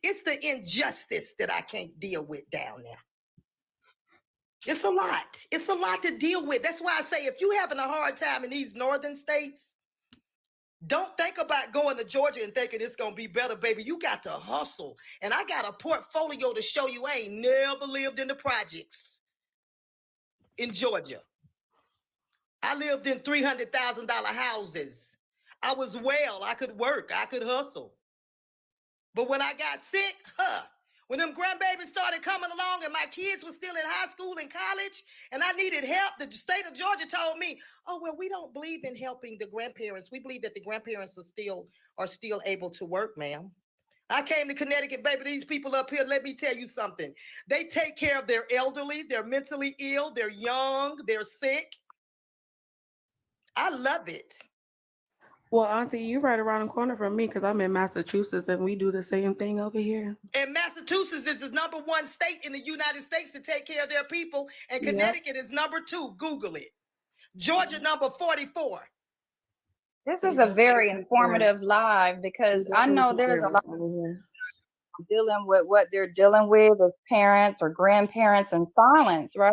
It's the injustice that I can't deal with down there. It's a lot. It's a lot to deal with. That's why I say if you're having a hard time in these northern states, don't think about going to Georgia and thinking it's going to be better, baby. You got to hustle. And I got a portfolio to show you. I ain't never lived in the projects in Georgia. I lived in $300,000 houses. I was well. I could work. I could hustle. But when I got sick, when them grandbabies started coming along and my kids were still in high school and college and I needed help, the state of Georgia told me, oh, well, we don't believe in helping the grandparents. We believe that the grandparents are still able to work, ma'am. I came to Connecticut, baby. These people up here, let me tell you something. They take care of their elderly. They're mentally ill. They're young. They're sick. I love it. Well, Auntie, you right around the corner from me because I'm in Massachusetts and we do the same thing over here. And Massachusetts is the #1 state in the United States to take care of their people. And Connecticut is #2. Google it. Georgia, number 44. This is a very informative live because I know there's a lot of dealing with what they're dealing with as parents or grandparents in silence, right?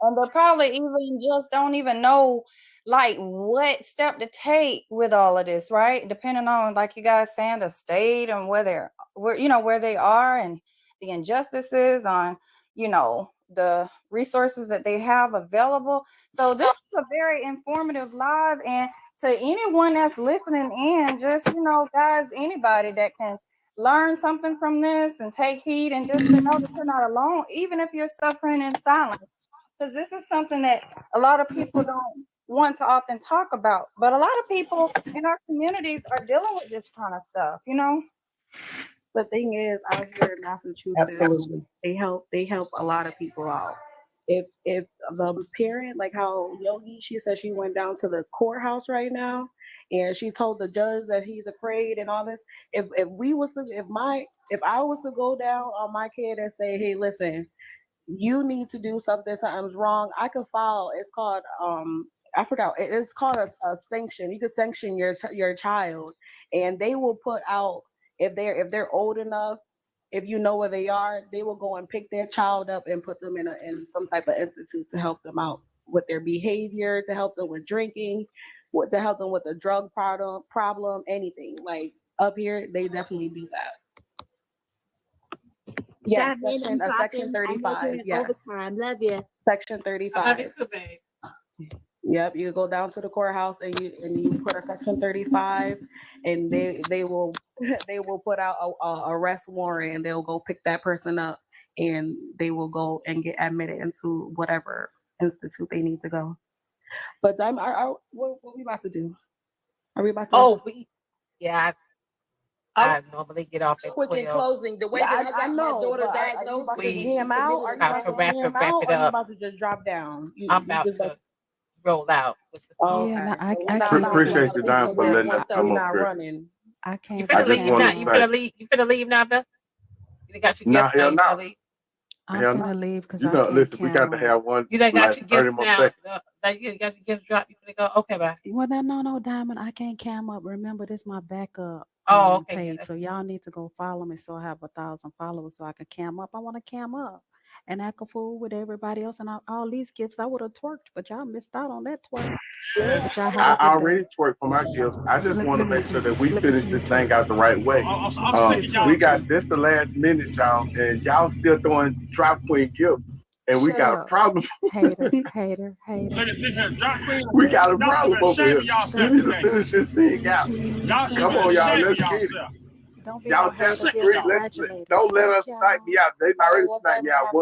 And they probably even just don't even know like what step to take with all of this, right? Depending on, like you guys saying, the state and where they are and the injustices on, the resources that they have available. So this is a very informative live, and to anyone that's listening in, just, guys, anybody that can learn something from this and take heed and just to know that you're not alone, even if you're suffering in silence. Because this is something that a lot of people don't want to often talk about. But a lot of people in our communities are dealing with this kind of stuff, The thing is, out here in Massachusetts, absolutely, they help a lot of people out. If the parent, like how Yogi, she said she went down to the courthouse right now, and she told the judge that he's afraid and all this. If I was to go down on my kid and say, hey, listen, you need to do something's wrong, I could file. It's called I forgot. It's called a sanction. You can sanction your child, and they will put out, if they're old enough, if you know where they are, they will go and pick their child up and put them in some type of institute to help them out with their behavior, to help them with drinking, to help them with a drug problem, anything. Like up here, they definitely do that. Yes, section 35. Yes. Overtime. Love you. Section 35. I love it too, babe. Yep, you go down to the courthouse and you put a section 35, and they will put out a arrest warrant, and they'll go pick that person up, and they will go and get admitted into whatever institute they need to go. But what we about to do? Are we about to? I normally get off at Quick 12. in closing, the way that I got my daughter diagnosed, are you about to wrap it or are you up. about to just drop down? I'm about to roll out with the Oh, Yeah, no, okay. I So can't. Appreciate you, Don, for letting us come up here. running. I can't. You I finna just leave want now? to You say, finna leave? You finna leave now, Beth? You got your no, guest hell list, no. finna leave? I'm Hell gonna no. leave because You I know, can't listen, we got to camera. have one You done got like your 30 gifts more now. seconds. You got your gifts dropped. You finna go. Okay, bye. Well, no, Diamond. I can't cam up. Remember, this my backup Oh, okay. Yeah, page. that's So y'all need to go follow me so I have 1,000 followers so I can cam up. I want to cam up and act a fool with everybody else. And all these gifts, I would have twerked, but y'all missed out on that twerk. But y'all have I a good already day. twerked for my gifts. I just Let want to me make see. sure that we Let me finish see you this thing twerk. out the right way. I'm sick of y'all We got too. this the last minute, y'all, and y'all still throwing drop queen gifts, and we Shut got a up. problem. Hater. Look at this here, drop queen. We got a Y'all problem should over be here. ashamed of yourself We need to today. finish this thing out. Y'all should Come be on, y'all. ashamed of Let's get it. yourself. Don't be Y'all no tap hater. the Be a screen. congratulator. Don't let Thank us snipe y'all. me out. They already sniped me out.